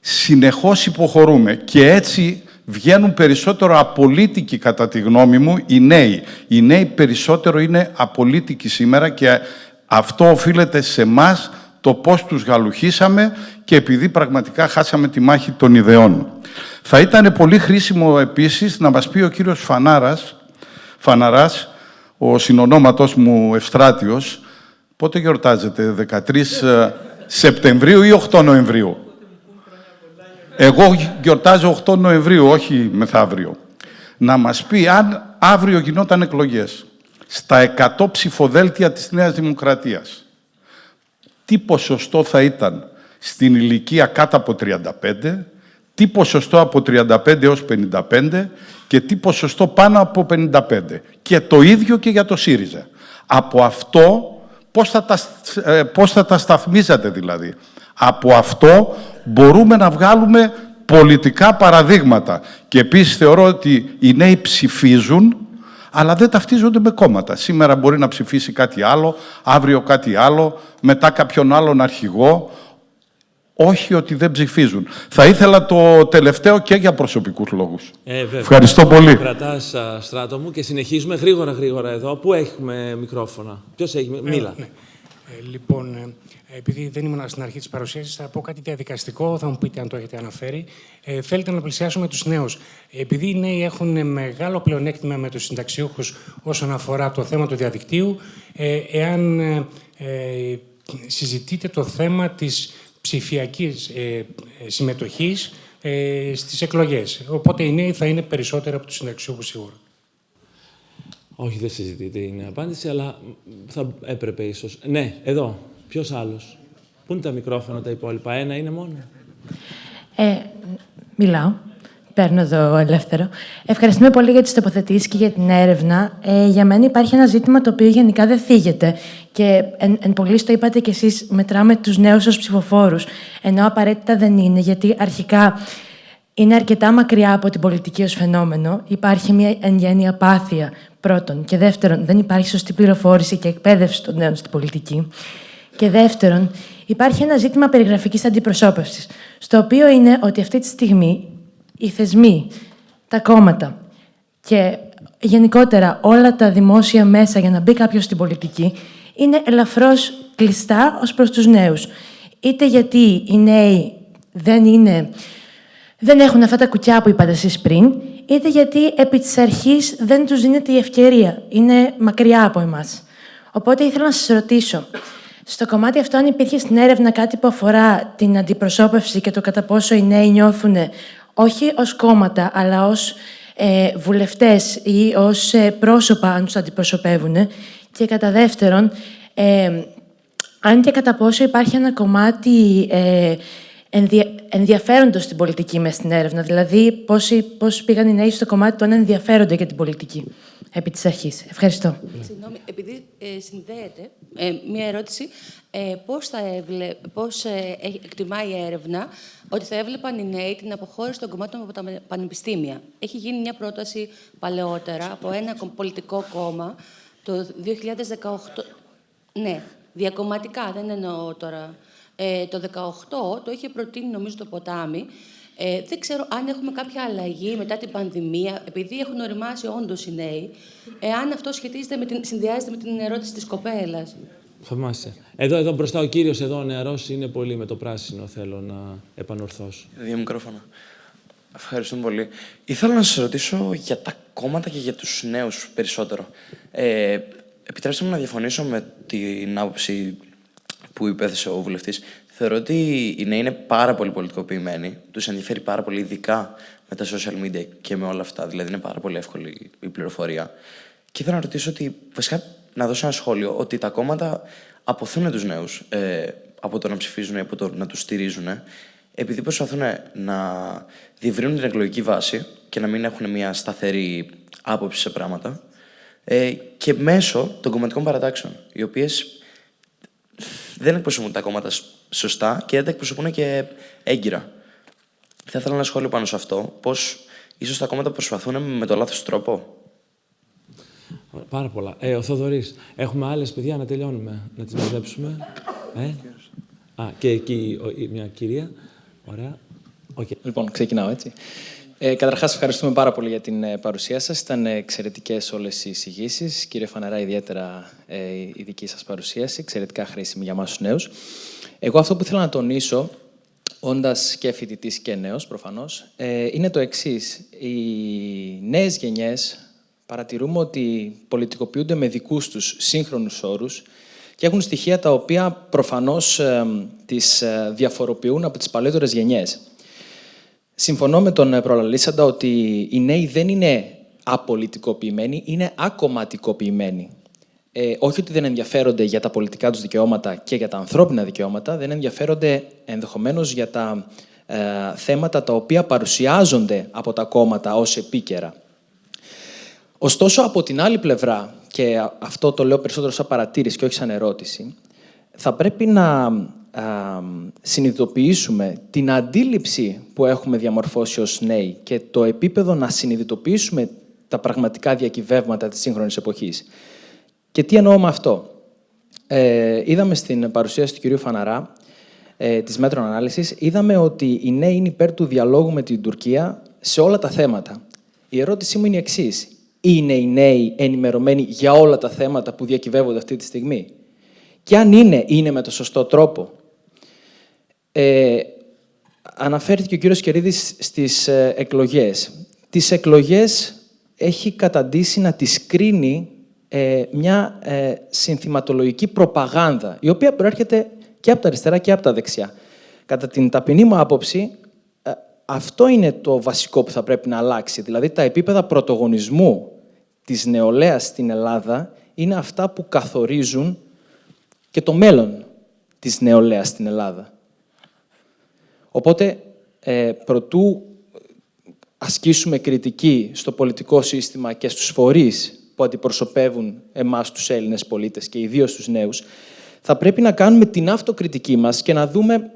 Συνεχώς υποχωρούμε και έτσι βγαίνουν περισσότερο απολύτικοι, κατά τη γνώμη μου, οι νέοι. Οι νέοι περισσότερο είναι απολύτικοι σήμερα και αυτό οφείλεται σε εμάς, το πώς τους γαλουχίσαμε και επειδή πραγματικά χάσαμε τη μάχη των ιδεών. Θα ήταν πολύ χρήσιμο επίσης να μας πει ο κύριος Φαναράς, ο συνονόματος μου Ευστράτιος, πότε γιορτάζετε, 13 Σεπτεμβρίου ή 8 Νοεμβρίου? Εγώ γιορτάζω 8 Νοεμβρίου, όχι μεθαύριο. Να μας πει αν αύριο γινόταν εκλογές στα 100 ψηφοδέλτια της Νέας Δημοκρατίας, τι ποσοστό θα ήταν στην ηλικία κάτω από 35, τι ποσοστό από 35 έως 55 και τι ποσοστό πάνω από 55. Και το ίδιο και για το ΣΥΡΙΖΑ. Από αυτό, πώς θα τα σταθμίζατε δηλαδή. Από αυτό μπορούμε να βγάλουμε πολιτικά παραδείγματα. Και επίσης θεωρώ ότι οι νέοι ψηφίζουν, αλλά δεν ταυτίζονται με κόμματα. Σήμερα μπορεί να ψηφίσει κάτι άλλο, αύριο κάτι άλλο, μετά κάποιον άλλον αρχηγό. Όχι ότι δεν ψηφίζουν. Θα ήθελα το τελευταίο και για προσωπικούς λόγους. Ευχαριστώ πολύ.
Κρατάς, Στράτο μου, και συνεχίζουμε γρήγορα εδώ. Πού έχουμε μικρόφωνα? Ποιος έχει? Μίλα.
Ναι. Λοιπόν, επειδή δεν ήμουν στην αρχή της παρουσίασης, θα πω κάτι διαδικαστικό, θα μου πείτε αν το έχετε αναφέρει. Θέλετε να πλησιάσουμε τους νέους. Επειδή οι νέοι έχουν μεγάλο πλεονέκτημα με τους συνταξιούχους όσον αφορά το θέμα του διαδικτύου, εάν συζητείτε το θέμα της ψηφιακής συμμετοχής στις εκλογές. Οπότε οι νέοι θα είναι περισσότερο από τους συνταξιούχους σίγουρα.
Όχι, δεν συζητείται είναι η απάντηση, αλλά θα έπρεπε ίσως. Ναι, εδώ. Ποιος άλλος? Πού είναι τα μικρόφωνα τα υπόλοιπα? Ένα είναι μόνο.
Μιλάω. Παίρνω εδώ ελεύθερο. Ευχαριστούμε πολύ για τις τοποθετήσεις και για την έρευνα. Για μένα υπάρχει ένα ζήτημα το οποίο γενικά δεν θίγεται. Και εν πολλοίς το είπατε κι εσείς, μετράμε τους νέους ως ψηφοφόρους. Ενώ απαραίτητα δεν είναι, γιατί αρχικά είναι αρκετά μακριά από την πολιτική ως φαινόμενο. Υπάρχει μια εν γέννη απάθεια, πρώτον. Και δεύτερον, δεν υπάρχει σωστή πληροφόρηση και εκπαίδευση των νέων στην πολιτική. Και δεύτερον, υπάρχει ένα ζήτημα περιγραφικής αντιπροσώπευσης, στο οποίο είναι ότι αυτή τη στιγμή οι θεσμοί, τα κόμματα και γενικότερα όλα τα δημόσια μέσα για να μπει κάποιος στην πολιτική είναι ελαφρώς κλειστά ως προς τους νέους. Είτε γιατί οι νέοι δεν έχουν αυτά τα κουκιά που είπατε εσείς πριν, είτε γιατί επί της αρχής δεν τους δίνεται η ευκαιρία. Είναι μακριά από εμάς. Οπότε ήθελα να σας ρωτήσω, στο κομμάτι αυτό αν υπήρχε στην έρευνα κάτι που αφορά την αντιπροσώπευση και το κατά πόσο οι νέοι νιώθουν όχι ως κόμματα, αλλά ως βουλευτές ή ως πρόσωπα αν τους αντιπροσωπεύουν. Και κατά δεύτερον, αν και κατά πόσο υπάρχει ένα κομμάτι ενδιαφέροντος στην πολιτική μες στην έρευνα, δηλαδή πώς πήγαν οι νέοι στο κομμάτι του αν ενδιαφέρονται για την πολιτική επί της αρχής. Ευχαριστώ.
Συγγνώμη, επειδή συνδέεται μία ερώτηση, πώς εκτιμάει η έρευνα ότι θα έβλεπαν οι νέοι την αποχώρηση των κομμάτων από τα πανεπιστήμια. Έχει γίνει μια πρόταση παλαιότερα από ένα πολιτικό κόμμα το 2018. Ναι, διακομματικά, δεν εννοώ τώρα. Το 2018 το είχε προτείνει, νομίζω, το Ποτάμι. Δεν ξέρω αν έχουμε κάποια αλλαγή μετά την πανδημία, επειδή έχουν οριμάσει όντως οι νέοι, εάν αυτό συνδυάζεται με την ερώτηση της κοπέλας.
Θαυμάσια. Εδώ μπροστά ο κύριος, εδώ ο νεαρός, είναι πολύ με το πράσινο, θέλω να επανορθώσω.
Δύο μικρόφωνα. Ευχαριστούμε πολύ. Ήθελα να σας ρωτήσω για τα κόμματα και για τους νέους περισσότερο. Επιτρέψτε μου να διαφωνήσω με την άποψη που υπέθεσε ο βουλευτής. Θεωρώ ότι οι νέοι είναι πάρα πολύ πολιτικοποιημένοι. Τους ενδιαφέρει πάρα πολύ, ειδικά με τα social media και με όλα αυτά. Δηλαδή, είναι πάρα πολύ εύκολη η πληροφορία. Και ήθελα να ρωτήσω ότι, βασικά, να δώσω ένα σχόλιο, ότι τα κόμματα αποθούν τους νέους από το να ψηφίζουν ή από το να τους στηρίζουν, επειδή προσπαθούν να διευρύνουν την εκλογική βάση και να μην έχουν μια σταθερή άποψη σε πράγματα, και μέσω των κομματικών παρατάξεων, οι οποίες δεν εκπροσωπούν τα κόμματα σωστά και δεν τα εκπροσωπούν και έγκυρα. Θα ήθελα ένα σχόλιο πάνω σε αυτό. Πώς ίσως τα κόμματα προσπαθούν με το λάθος τρόπο.
Πάρα πολλά. Ο Θοδωρής. Έχουμε άλλες παιδιά να τελειώνουμε, να τις μαζέψουμε. Και εκεί μια κυρία. Ωραία. Okay.
Λοιπόν, ξεκινάω έτσι. Καταρχάς, ευχαριστούμε πάρα πολύ για την παρουσία σας. Ήταν εξαιρετικές όλες οι εισηγήσεις. Κύριε Φαναρά, ιδιαίτερα η δική σας παρουσίαση, εξαιρετικά χρήσιμη για εμάς τους νέους. Εγώ αυτό που ήθελα να τονίσω, όντας και φοιτητής και νέος προφανώς, είναι το εξής. Οι νέες γενιές παρατηρούμε ότι πολιτικοποιούνται με δικούς τους σύγχρονους όρους και έχουν στοιχεία τα οποία προφανώς τις διαφοροποιούν από τις παλαιότερες γενιές. Συμφωνώ με τον προλαλήσαντα ότι οι νέοι δεν είναι απολιτικοποιημένοι, είναι ακομματικοποιημένοι. Όχι ότι δεν ενδιαφέρονται για τα πολιτικά τους δικαιώματα και για τα ανθρώπινα δικαιώματα, δεν ενδιαφέρονται ενδεχομένως για τα θέματα τα οποία παρουσιάζονται από τα κόμματα ως επίκαιρα. Ωστόσο, από την άλλη πλευρά, και αυτό το λέω περισσότερο σαν παρατήρηση και όχι σαν ερώτηση, θα πρέπει να συνειδητοποιήσουμε την αντίληψη που έχουμε διαμορφώσει ως νέοι και το επίπεδο να συνειδητοποιήσουμε τα πραγματικά διακυβεύματα της σύγχρονης εποχής. Και τι εννοώ με αυτό. Είδαμε στην παρουσίαση του κυρίου Φαναρά, της μέτρων ανάλυσης, είδαμε ότι οι νέοι είναι υπέρ του διαλόγου με την Τουρκία σε όλα τα θέματα. Η ερώτησή μου είναι η εξής. Είναι οι νέοι ενημερωμένοι για όλα τα θέματα που διακυβεύονται αυτή τη στιγμή? Και αν είναι με το σωστό τρόπο? Αναφέρθηκε ο κύριος Κερίδης στις εκλογές. Τις εκλογές έχει καταντήσει να τις κρίνει μια συνθηματολογική προπαγάνδα, η οποία προέρχεται και από τα αριστερά και από τα δεξιά. Κατά την ταπεινή μου άποψη, αυτό είναι το βασικό που θα πρέπει να αλλάξει. Δηλαδή, τα επίπεδα πρωτογονισμού της νεολαίας στην Ελλάδα είναι αυτά που καθορίζουν και το μέλλον της νεολαίας στην Ελλάδα. Οπότε, προτού ασκήσουμε κριτική στο πολιτικό σύστημα και στους φορείς που αντιπροσωπεύουν εμάς τους Έλληνες πολίτες και ιδίως τους νέους, θα πρέπει να κάνουμε την αυτοκριτική μας και να δούμε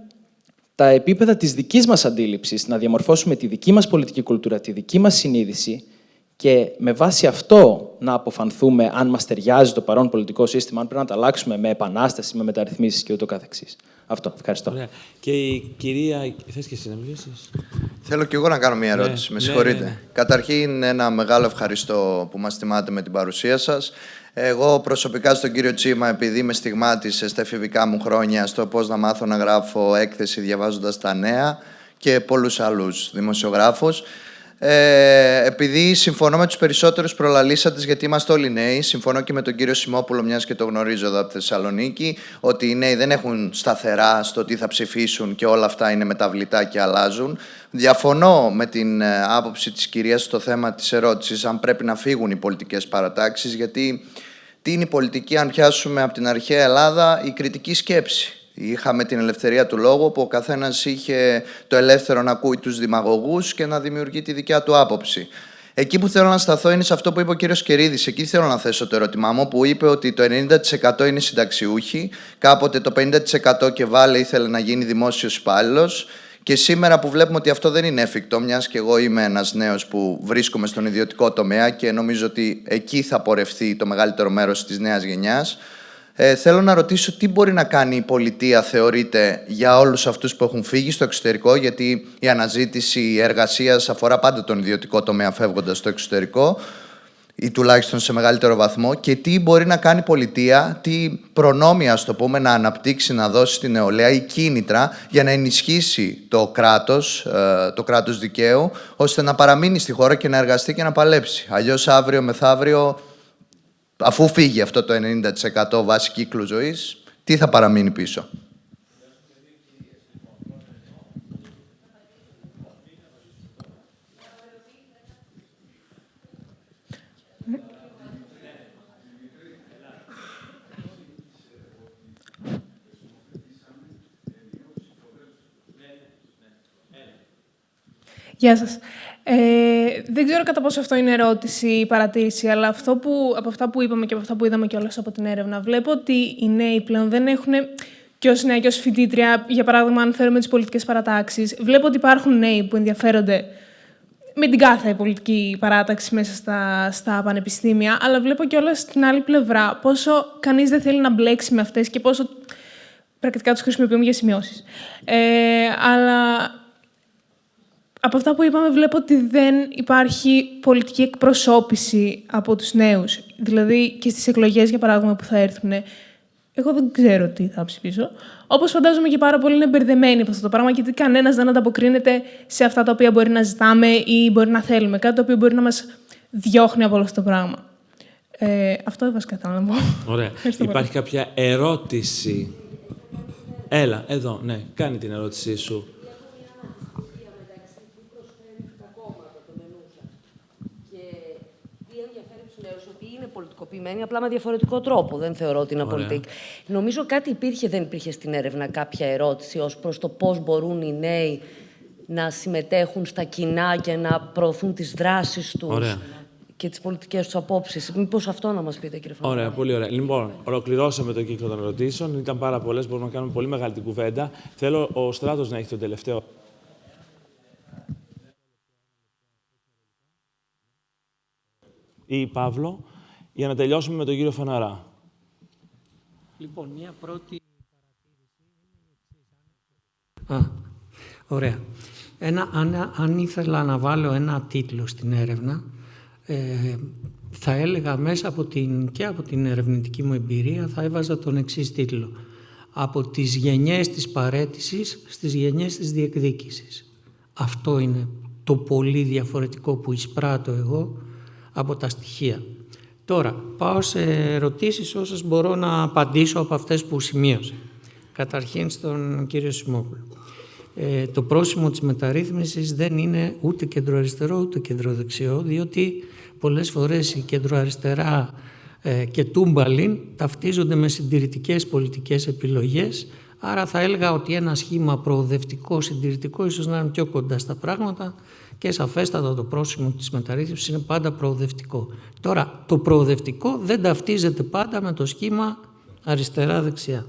τα επίπεδα της δικής μας αντίληψης, να διαμορφώσουμε τη δική μας πολιτική κουλτούρα, τη δική μας συνείδηση και με βάση αυτό να αποφανθούμε αν μας ταιριάζει το παρόν πολιτικό σύστημα, αν πρέπει να το αλλάξουμε με επανάσταση, με μεταρρυθμίσεις και ούτω καθεξής. Αυτό. Ευχαριστώ.
Ωραία. Και η κυρία... Θες και εσύ να μιλήσεις?
Θέλω και εγώ να κάνω μια ερώτηση. Με συγχωρείτε. Ναι. Καταρχήν, ένα μεγάλο ευχαριστώ που μας τιμάτε με την παρουσία σας. Εγώ προσωπικά στον κύριο Τσίμα, επειδή με στιγμάτισε στα εφηβικά μου χρόνια στο πώς να μάθω να γράφω έκθεση διαβάζοντας τα νέα και πολλούς άλλους δημοσιογράφους, Επειδή συμφωνώ με τους περισσότερους προλαλήσαντες, γιατί είμαστε όλοι νέοι, συμφωνώ και με τον κύριο Σιμόπουλο, μιας και το γνωρίζω εδώ από τη Θεσσαλονίκη, ότι οι νέοι δεν έχουν σταθερά στο τι θα ψηφίσουν και όλα αυτά είναι μεταβλητά και αλλάζουν. Διαφωνώ με την άποψη της κυρίας στο θέμα της ερώτησης, αν πρέπει να φύγουν οι πολιτικές παρατάξεις, γιατί τι είναι η πολιτική, αν πιάσουμε από την αρχαία Ελλάδα, η κριτική σκέψη. Είχαμε την ελευθερία του λόγου, που ο καθένας είχε το ελεύθερο να ακούει τους δημαγωγούς και να δημιουργεί τη δικιά του άποψη. Εκεί που θέλω να σταθώ είναι σε αυτό που είπε ο κύριος Κερίδης. Εκεί θέλω να θέσω το ερώτημά μου, που είπε ότι το 90% είναι συνταξιούχοι, κάποτε το 50% και βάλε ήθελε να γίνει δημόσιος υπάλληλος. Και σήμερα που βλέπουμε ότι αυτό δεν είναι εφικτό, μιας και εγώ είμαι ένας νέος που βρίσκομαι στον ιδιωτικό τομέα και νομίζω ότι εκεί θα πορευθεί το μεγαλύτερο μέρος της νέας γενιάς, θέλω να ρωτήσω τι μπορεί να κάνει η πολιτεία, θεωρείτε, για όλους αυτούς που έχουν φύγει στο εξωτερικό, γιατί η αναζήτηση εργασίας αφορά πάντα τον ιδιωτικό τομέα φεύγοντας στο εξωτερικό, ή τουλάχιστον σε μεγαλύτερο βαθμό, και τι μπορεί να κάνει η πολιτεία, τι προνόμια, ας το πούμε, να αναπτύξει, να δώσει στην νεολαία ή κίνητρα για να ενισχύσει το κράτος δικαίου, ώστε να παραμείνει στη χώρα και να εργαστεί και να παλέψει. Αλλιώς αύριο μεθαύριο, αφού φύγει αυτό το 90% βάση κύκλου ζωής, τι θα παραμείνει πίσω?
Γεια σας. Δεν ξέρω κατά πόσο αυτό είναι ερώτηση ή παρατήρηση, αλλά από αυτά που είπαμε και από αυτά που είδαμε κιόλας από την έρευνα, βλέπω ότι οι νέοι πλέον δεν έχουν, και ως νέα και ως φοιτήτρια, για παράδειγμα, αν φέρουμε τις πολιτικές παρατάξεις, βλέπω ότι υπάρχουν νέοι που ενδιαφέρονται με την κάθε πολιτική παράταξη μέσα στα πανεπιστήμια, αλλά βλέπω κιόλας στην άλλη πλευρά πόσο κανείς δεν θέλει να μπλέξει με αυτές και πόσο πρακτικά τους χρησιμοποιούμε για σημειώσεις. Αλλά από αυτά που είπαμε βλέπω ότι δεν υπάρχει πολιτική εκπροσώπηση από τους νέους. Δηλαδή και στις εκλογές, για παράδειγμα, που θα έρθουν, εγώ δεν ξέρω τι θα ψηφίσω. Όπως φαντάζομαι και πάρα πολλοί είναι μπερδεμένοι από αυτό το πράγμα, γιατί κανένας δεν ανταποκρίνεται σε αυτά τα οποία μπορεί να ζητάμε ή μπορεί να θέλουμε. Κάτι το οποίο μπορεί να μας διώχνει από όλο αυτό το πράγμα. Αυτό βασικά θέλω να πω.
Ωραία. Υπάρχει κάποια ερώτηση? Έλα, εδώ, ναι, κάνει την ερώτησή σου.
Πολιτικοποιημένοι, απλά με διαφορετικό τρόπο. Δεν θεωρώ ότι είναι πολιτική. Νομίζω κάτι δεν υπήρχε στην έρευνα κάποια ερώτηση ως προς το πώς μπορούν οι νέοι να συμμετέχουν στα κοινά και να προωθούν τις δράσεις τους και τις πολιτικές τους απόψεις. Μήπως αυτό να μας πείτε, κύριε Φαναρά?
Ωραία, πολύ ωραία. Λοιπόν, ολοκληρώσαμε τον κύκλο των ερωτήσεων. Ήταν πάρα πολλές, μπορούμε να κάνουμε πολύ μεγάλη την κουβέντα. Θέλω ο Στράτος να έχει τον τελευταίο. Ή Παύλο, για να τελειώσουμε με τον κύριο Φαναρά.
Λοιπόν, μια πρώτη ωραία. Αν ήθελα να βάλω ένα τίτλο στην έρευνα, θα έλεγα μέσα από την ερευνητική μου εμπειρία, θα έβαζα τον εξής τίτλο. Από τις γενιές της παραίτησης στις γενιές της διεκδίκησης. Αυτό είναι το πολύ διαφορετικό που εισπράττω εγώ από τα στοιχεία. Τώρα, πάω σε ερωτήσεις όσες μπορώ να απαντήσω από αυτές που σημείωσα. Καταρχήν στον κύριο Σιμόπουλο. Το πρόσημο της μεταρρύθμισης δεν είναι ούτε κεντροαριστερό ούτε κεντροδεξιό, διότι πολλές φορές η κεντροαριστερά και τούμπαλιν ταυτίζονται με συντηρητικές πολιτικές επιλογές, άρα θα έλεγα ότι ένα σχήμα προοδευτικό, συντηρητικό, ίσως να είναι πιο κοντά στα πράγματα, και σαφέστατα το πρόσημο της μεταρρύθμισης είναι πάντα προοδευτικό. Τώρα, το προοδευτικό δεν ταυτίζεται πάντα με το σχήμα αριστερά-δεξιά.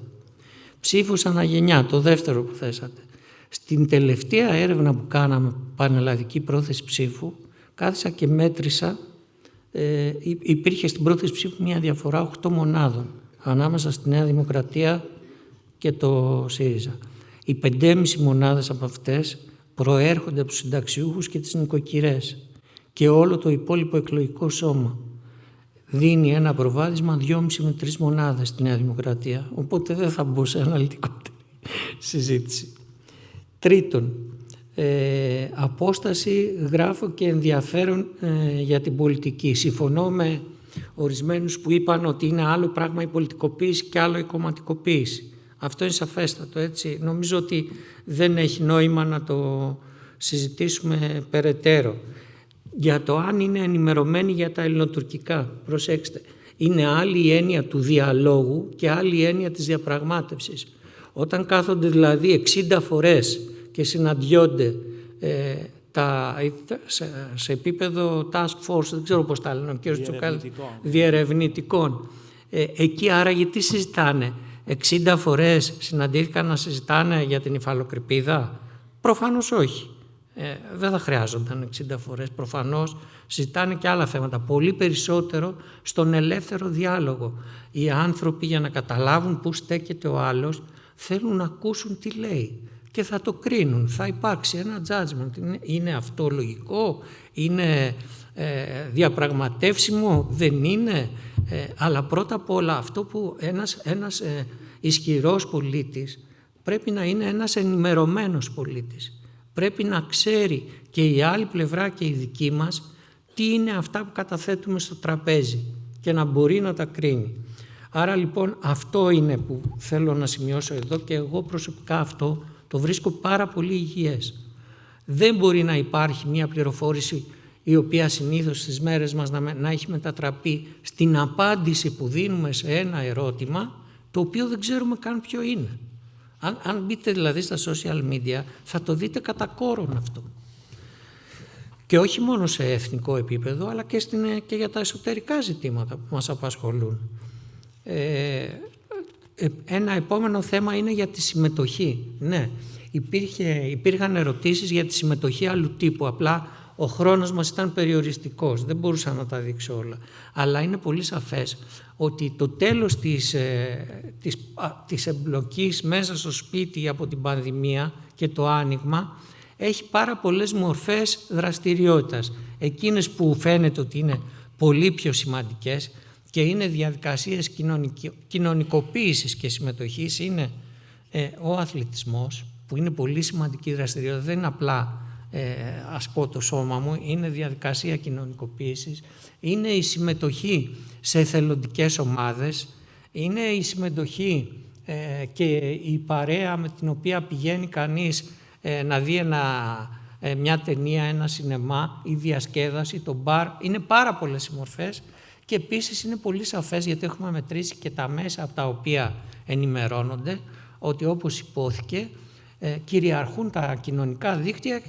Ψήφους αναγενιά, το δεύτερο που θέσατε. Στην τελευταία έρευνα που κάναμε, πανελλαδική πρόθεση ψήφου, κάθισα και μέτρησα, υπήρχε στην πρόθεση ψήφου μια διαφορά 8 μονάδων ανάμεσα στη Νέα Δημοκρατία και το ΣΥΡΙΖΑ. Οι 5,5 μονάδες από αυτές προέρχονται από τους συνταξιούχους και τις νοικοκυρές, και όλο το υπόλοιπο εκλογικό σώμα δίνει ένα προβάδισμα 2,5 με 3 μονάδες στη Νέα Δημοκρατία, οπότε δεν θα μπω σε αναλυτικότερη συζήτηση. Τρίτον, απόσταση γράφω και ενδιαφέρον για την πολιτική. Συμφωνώ με ορισμένους που είπαν ότι είναι άλλο πράγμα η πολιτικοποίηση και άλλο η κομματικοποίηση. Αυτό είναι σαφέστατο, έτσι. Νομίζω ότι δεν έχει νόημα να το συζητήσουμε περαιτέρω. Για το αν είναι ενημερωμένοι για τα ελληνοτουρκικά, προσέξτε, είναι άλλη η έννοια του διαλόγου και άλλη η έννοια της διαπραγμάτευσης. Όταν κάθονται δηλαδή 60 φορές και συναντιόνται σε επίπεδο task force, δεν ξέρω πώς τα λένε ο κ. Τσουκάλης, διερευνητικών. Εκεί άραγε τι συζητάνε? 60 φορές συναντήθηκαν να συζητάνε για την υφαλοκρηπίδα? Προφανώς όχι. Δεν θα χρειάζονταν 60 φορές. Προφανώς συζητάνε και άλλα θέματα. Πολύ περισσότερο στον ελεύθερο διάλογο. Οι άνθρωποι, για να καταλάβουν πού στέκεται ο άλλος, θέλουν να ακούσουν τι λέει και θα το κρίνουν. Θα υπάρξει ένα judgment. Είναι αυτό λογικό? Είναι διαπραγματεύσιμο? Δεν είναι? Αλλά πρώτα απ' όλα αυτό που ένας ισχυρός πολίτης πρέπει να είναι ένας ενημερωμένος πολίτης. Πρέπει να ξέρει και η άλλη πλευρά και η δική μας τι είναι αυτά που καταθέτουμε στο τραπέζι και να μπορεί να τα κρίνει. Άρα λοιπόν αυτό είναι που θέλω να σημειώσω εδώ και εγώ προσωπικά αυτό το βρίσκω πάρα πολύ υγιές. Δεν μπορεί να υπάρχει μια πληροφόρηση η οποία συνήθως στις μέρες μας να έχει μετατραπεί στην απάντηση που δίνουμε σε ένα ερώτημα το οποίο δεν ξέρουμε καν ποιο είναι. Αν μπείτε δηλαδή στα social media θα το δείτε κατά κόρον αυτό. Και όχι μόνο σε εθνικό επίπεδο αλλά και για τα εσωτερικά ζητήματα που μας απασχολούν. Ένα επόμενο θέμα είναι για τη συμμετοχή. Ναι, υπήρχαν ερωτήσεις για τη συμμετοχή άλλου τύπου, απλά ο χρόνος μας ήταν περιοριστικός, δεν μπορούσα να τα δείξω όλα. Αλλά είναι πολύ σαφές ότι το τέλος της εμπλοκής μέσα στο σπίτι από την πανδημία και το άνοιγμα έχει πάρα πολλές μορφές δραστηριότητας. Εκείνες που φαίνεται ότι είναι πολύ πιο σημαντικές και είναι διαδικασίες κοινωνικοποίησης και συμμετοχής είναι ο αθλητισμός, που είναι πολύ σημαντική δραστηριότητα, δεν είναι απλά ασκώ το σώμα μου, είναι διαδικασία κοινωνικοποίησης, είναι η συμμετοχή σε εθελοντικές ομάδες, είναι η συμμετοχή και η παρέα με την οποία πηγαίνει κανείς να δει μια ταινία, ένα σινεμά, η διασκέδαση, το μπαρ, είναι πάρα πολλές οι μορφές. Και επίσης είναι πολύ σαφές, γιατί έχουμε μετρήσει και τα μέσα από τα οποία ενημερώνονται, ότι όπως υπόθηκε κυριαρχούν τα κοινωνικά δίκτυα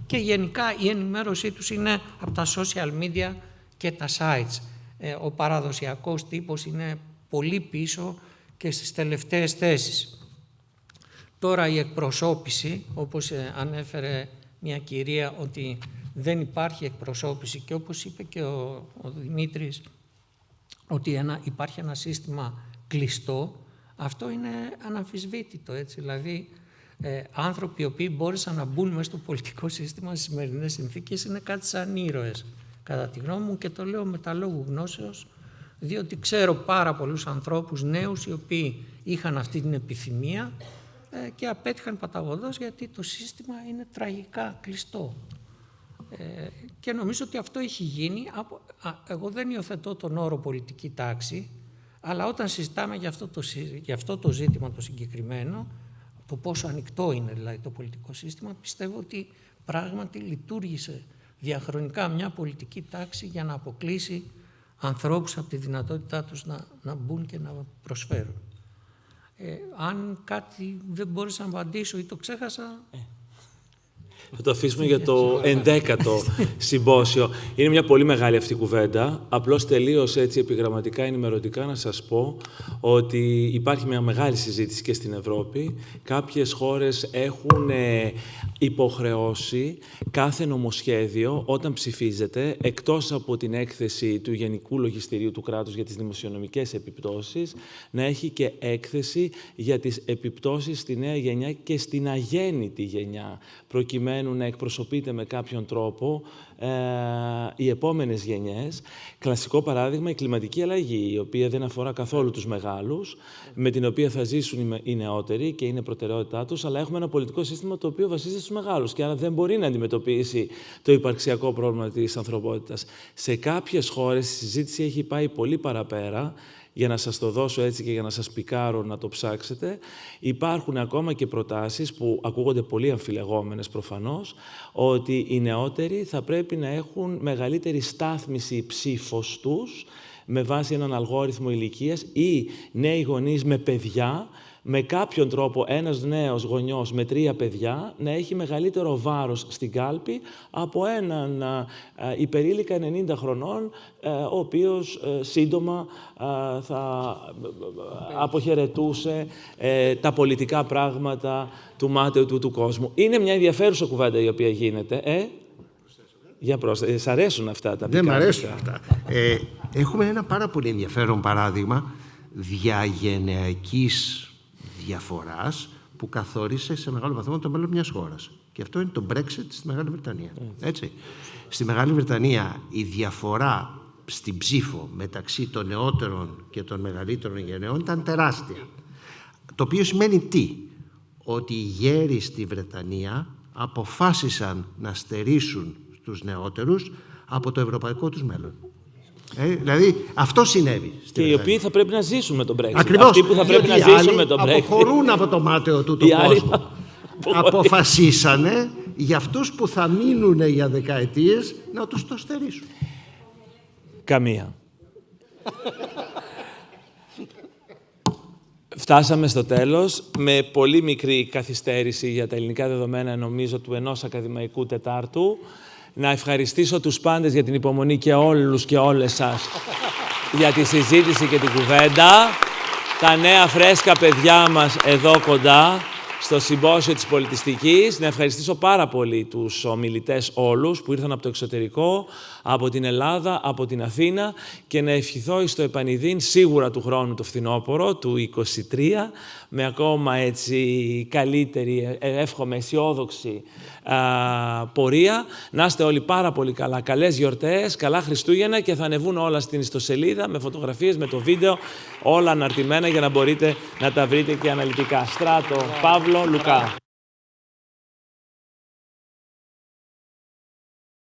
και γενικά η ενημέρωσή τους είναι από τα social media και τα sites. Ο παραδοσιακός τύπος είναι πολύ πίσω και στις τελευταίες θέσεις. Τώρα η εκπροσώπηση, όπως ανέφερε μια κυρία, ότι δεν υπάρχει εκπροσώπηση και όπως είπε και ο Δημήτρης ότι υπάρχει ένα σύστημα κλειστό, αυτό είναι αναμφισβήτητο, έτσι. Δηλαδή άνθρωποι οι οποίοι μπόρεσαν να μπουν μέσα στο πολιτικό σύστημα στις σημερινές συνθήκες είναι κάτι σαν ήρωες, κατά τη γνώμη μου, και το λέω με τα λόγου γνώσεως, διότι ξέρω πάρα πολλούς ανθρώπους νέους οι οποίοι είχαν αυτή την επιθυμία και απέτυχαν παταγωδώς γιατί το σύστημα είναι τραγικά κλειστό. Και νομίζω ότι αυτό έχει γίνει. Εγώ δεν υιοθετώ τον όρο πολιτική τάξη, αλλά όταν συζητάμε για αυτό το ζήτημα το συγκεκριμένο, το πόσο ανοιχτό είναι δηλαδή το πολιτικό σύστημα, πιστεύω ότι πράγματι λειτουργήσε διαχρονικά μια πολιτική τάξη για να αποκλείσει ανθρώπους από τη δυνατότητά τους να μπουν και να προσφέρουν. Αν κάτι δεν μπόρεσα να απαντήσω ή το ξέχασα...
Θα το αφήσουμε για το 11ο Συμπόσιο. Είναι μια πολύ μεγάλη αυτή κουβέντα. Απλώς τελείως έτσι επιγραμματικά, ενημερωτικά να σας πω ότι υπάρχει μια μεγάλη συζήτηση και στην Ευρώπη. Κάποιες χώρες έχουν υποχρεώσει κάθε νομοσχέδιο όταν ψηφίζεται, εκτός από την έκθεση του Γενικού Λογιστηρίου του κράτους για τις δημοσιονομικές επιπτώσεις, να έχει και έκθεση για τις επιπτώσεις στη νέα γενιά και στην αγέννητη γενιά, προκειμένου προκειμένου να εκπροσωπείται με κάποιον τρόπο οι επόμενες γενιές. Κλασικό παράδειγμα, η κλιματική αλλαγή, η οποία δεν αφορά καθόλου τους μεγάλους, με την οποία θα ζήσουν οι νεότεροι και είναι προτεραιότητά τους, αλλά έχουμε ένα πολιτικό σύστημα το οποίο βασίζεται στους μεγάλους και άρα δεν μπορεί να αντιμετωπίσει το υπαρξιακό πρόβλημα της ανθρωπότητας. Σε κάποιες χώρες η συζήτηση έχει πάει πολύ παραπέρα. Για να σας το δώσω έτσι και για να σας πικάρω να το ψάξετε, υπάρχουν ακόμα και προτάσεις που ακούγονται πολύ αμφιλεγόμενες προφανώς, ότι οι νεότεροι θα πρέπει να έχουν μεγαλύτερη στάθμιση ψήφος τους με βάση έναν αλγόριθμο ηλικίας ή νέοι γονείς με παιδιά, με κάποιον τρόπο ένας νέος γονιός με 3 παιδιά να έχει μεγαλύτερο βάρος στην κάλπη από έναν υπερήλικα 90 χρονών, ο οποίος σύντομα θα αποχαιρετούσε τα πολιτικά πράγματα του μάταιου του κόσμου. Είναι μια ενδιαφέρουσα κουβέντα η οποία γίνεται. Για πρόσθεση. Σ' αρέσουν αυτά τα
Δεν μ' αρέσουν αυτά. Έχουμε ένα πάρα πολύ ενδιαφέρον παράδειγμα διαγενειακής διαφοράς που καθόρισε σε μεγάλο βαθμό το μέλλον μιας χώρας. Και αυτό είναι το Brexit στη Μεγάλη Βρετανία. Έτσι. Στη Μεγάλη Βρετανία η διαφορά στην ψήφο μεταξύ των νεότερων και των μεγαλύτερων γενεών ήταν τεράστια. Το οποίο σημαίνει τι? Ότι οι γέροι στη Βρετανία αποφάσισαν να στερήσουν στους νεότερους από το ευρωπαϊκό τους μέλλον. Δηλαδή αυτό συνέβη.
Και οι οποίοι θα πρέπει να ζήσουν με τον Brexit.
Ακριβώς.
Αυτοί που θα πρέπει να ζήσουν με τον Brexit.
Αποχωρούν από το μάταιο του κόσμου. Αποφασίσανε για αυτούς που θα μείνουν για δεκαετίες να τους το στερήσουν.
Καμία. Φτάσαμε στο τέλος με πολύ μικρή καθυστέρηση για τα ελληνικά δεδομένα, νομίζω, του 1 ακαδημαϊκού τετάρτου. Να ευχαριστήσω τους πάντες για την υπομονή και όλους και όλες σας για τη συζήτηση και την κουβέντα. Τα νέα φρέσκα παιδιά μας εδώ κοντά στο Συμπόσιο της Πολιτιστικής. Να ευχαριστήσω πάρα πολύ τους ομιλητές όλους που ήρθαν από το εξωτερικό, από την Ελλάδα, από την Αθήνα και να ευχηθώ στο επανειδήν σίγουρα του χρόνου το φθινόπωρο, του 23, με ακόμα έτσι καλύτερη, εύχομαι, αισιόδοξη πορεία. Να είστε όλοι πάρα πολύ καλά. Καλές γιορτές, καλά Χριστούγεννα και θα ανεβούν όλα στην ιστοσελίδα με φωτογραφίες, με το βίντεο, όλα αναρτημένα για να μπορείτε να τα βρείτε και αναλυτικά. Στράτο, Παύλο, Λουκά.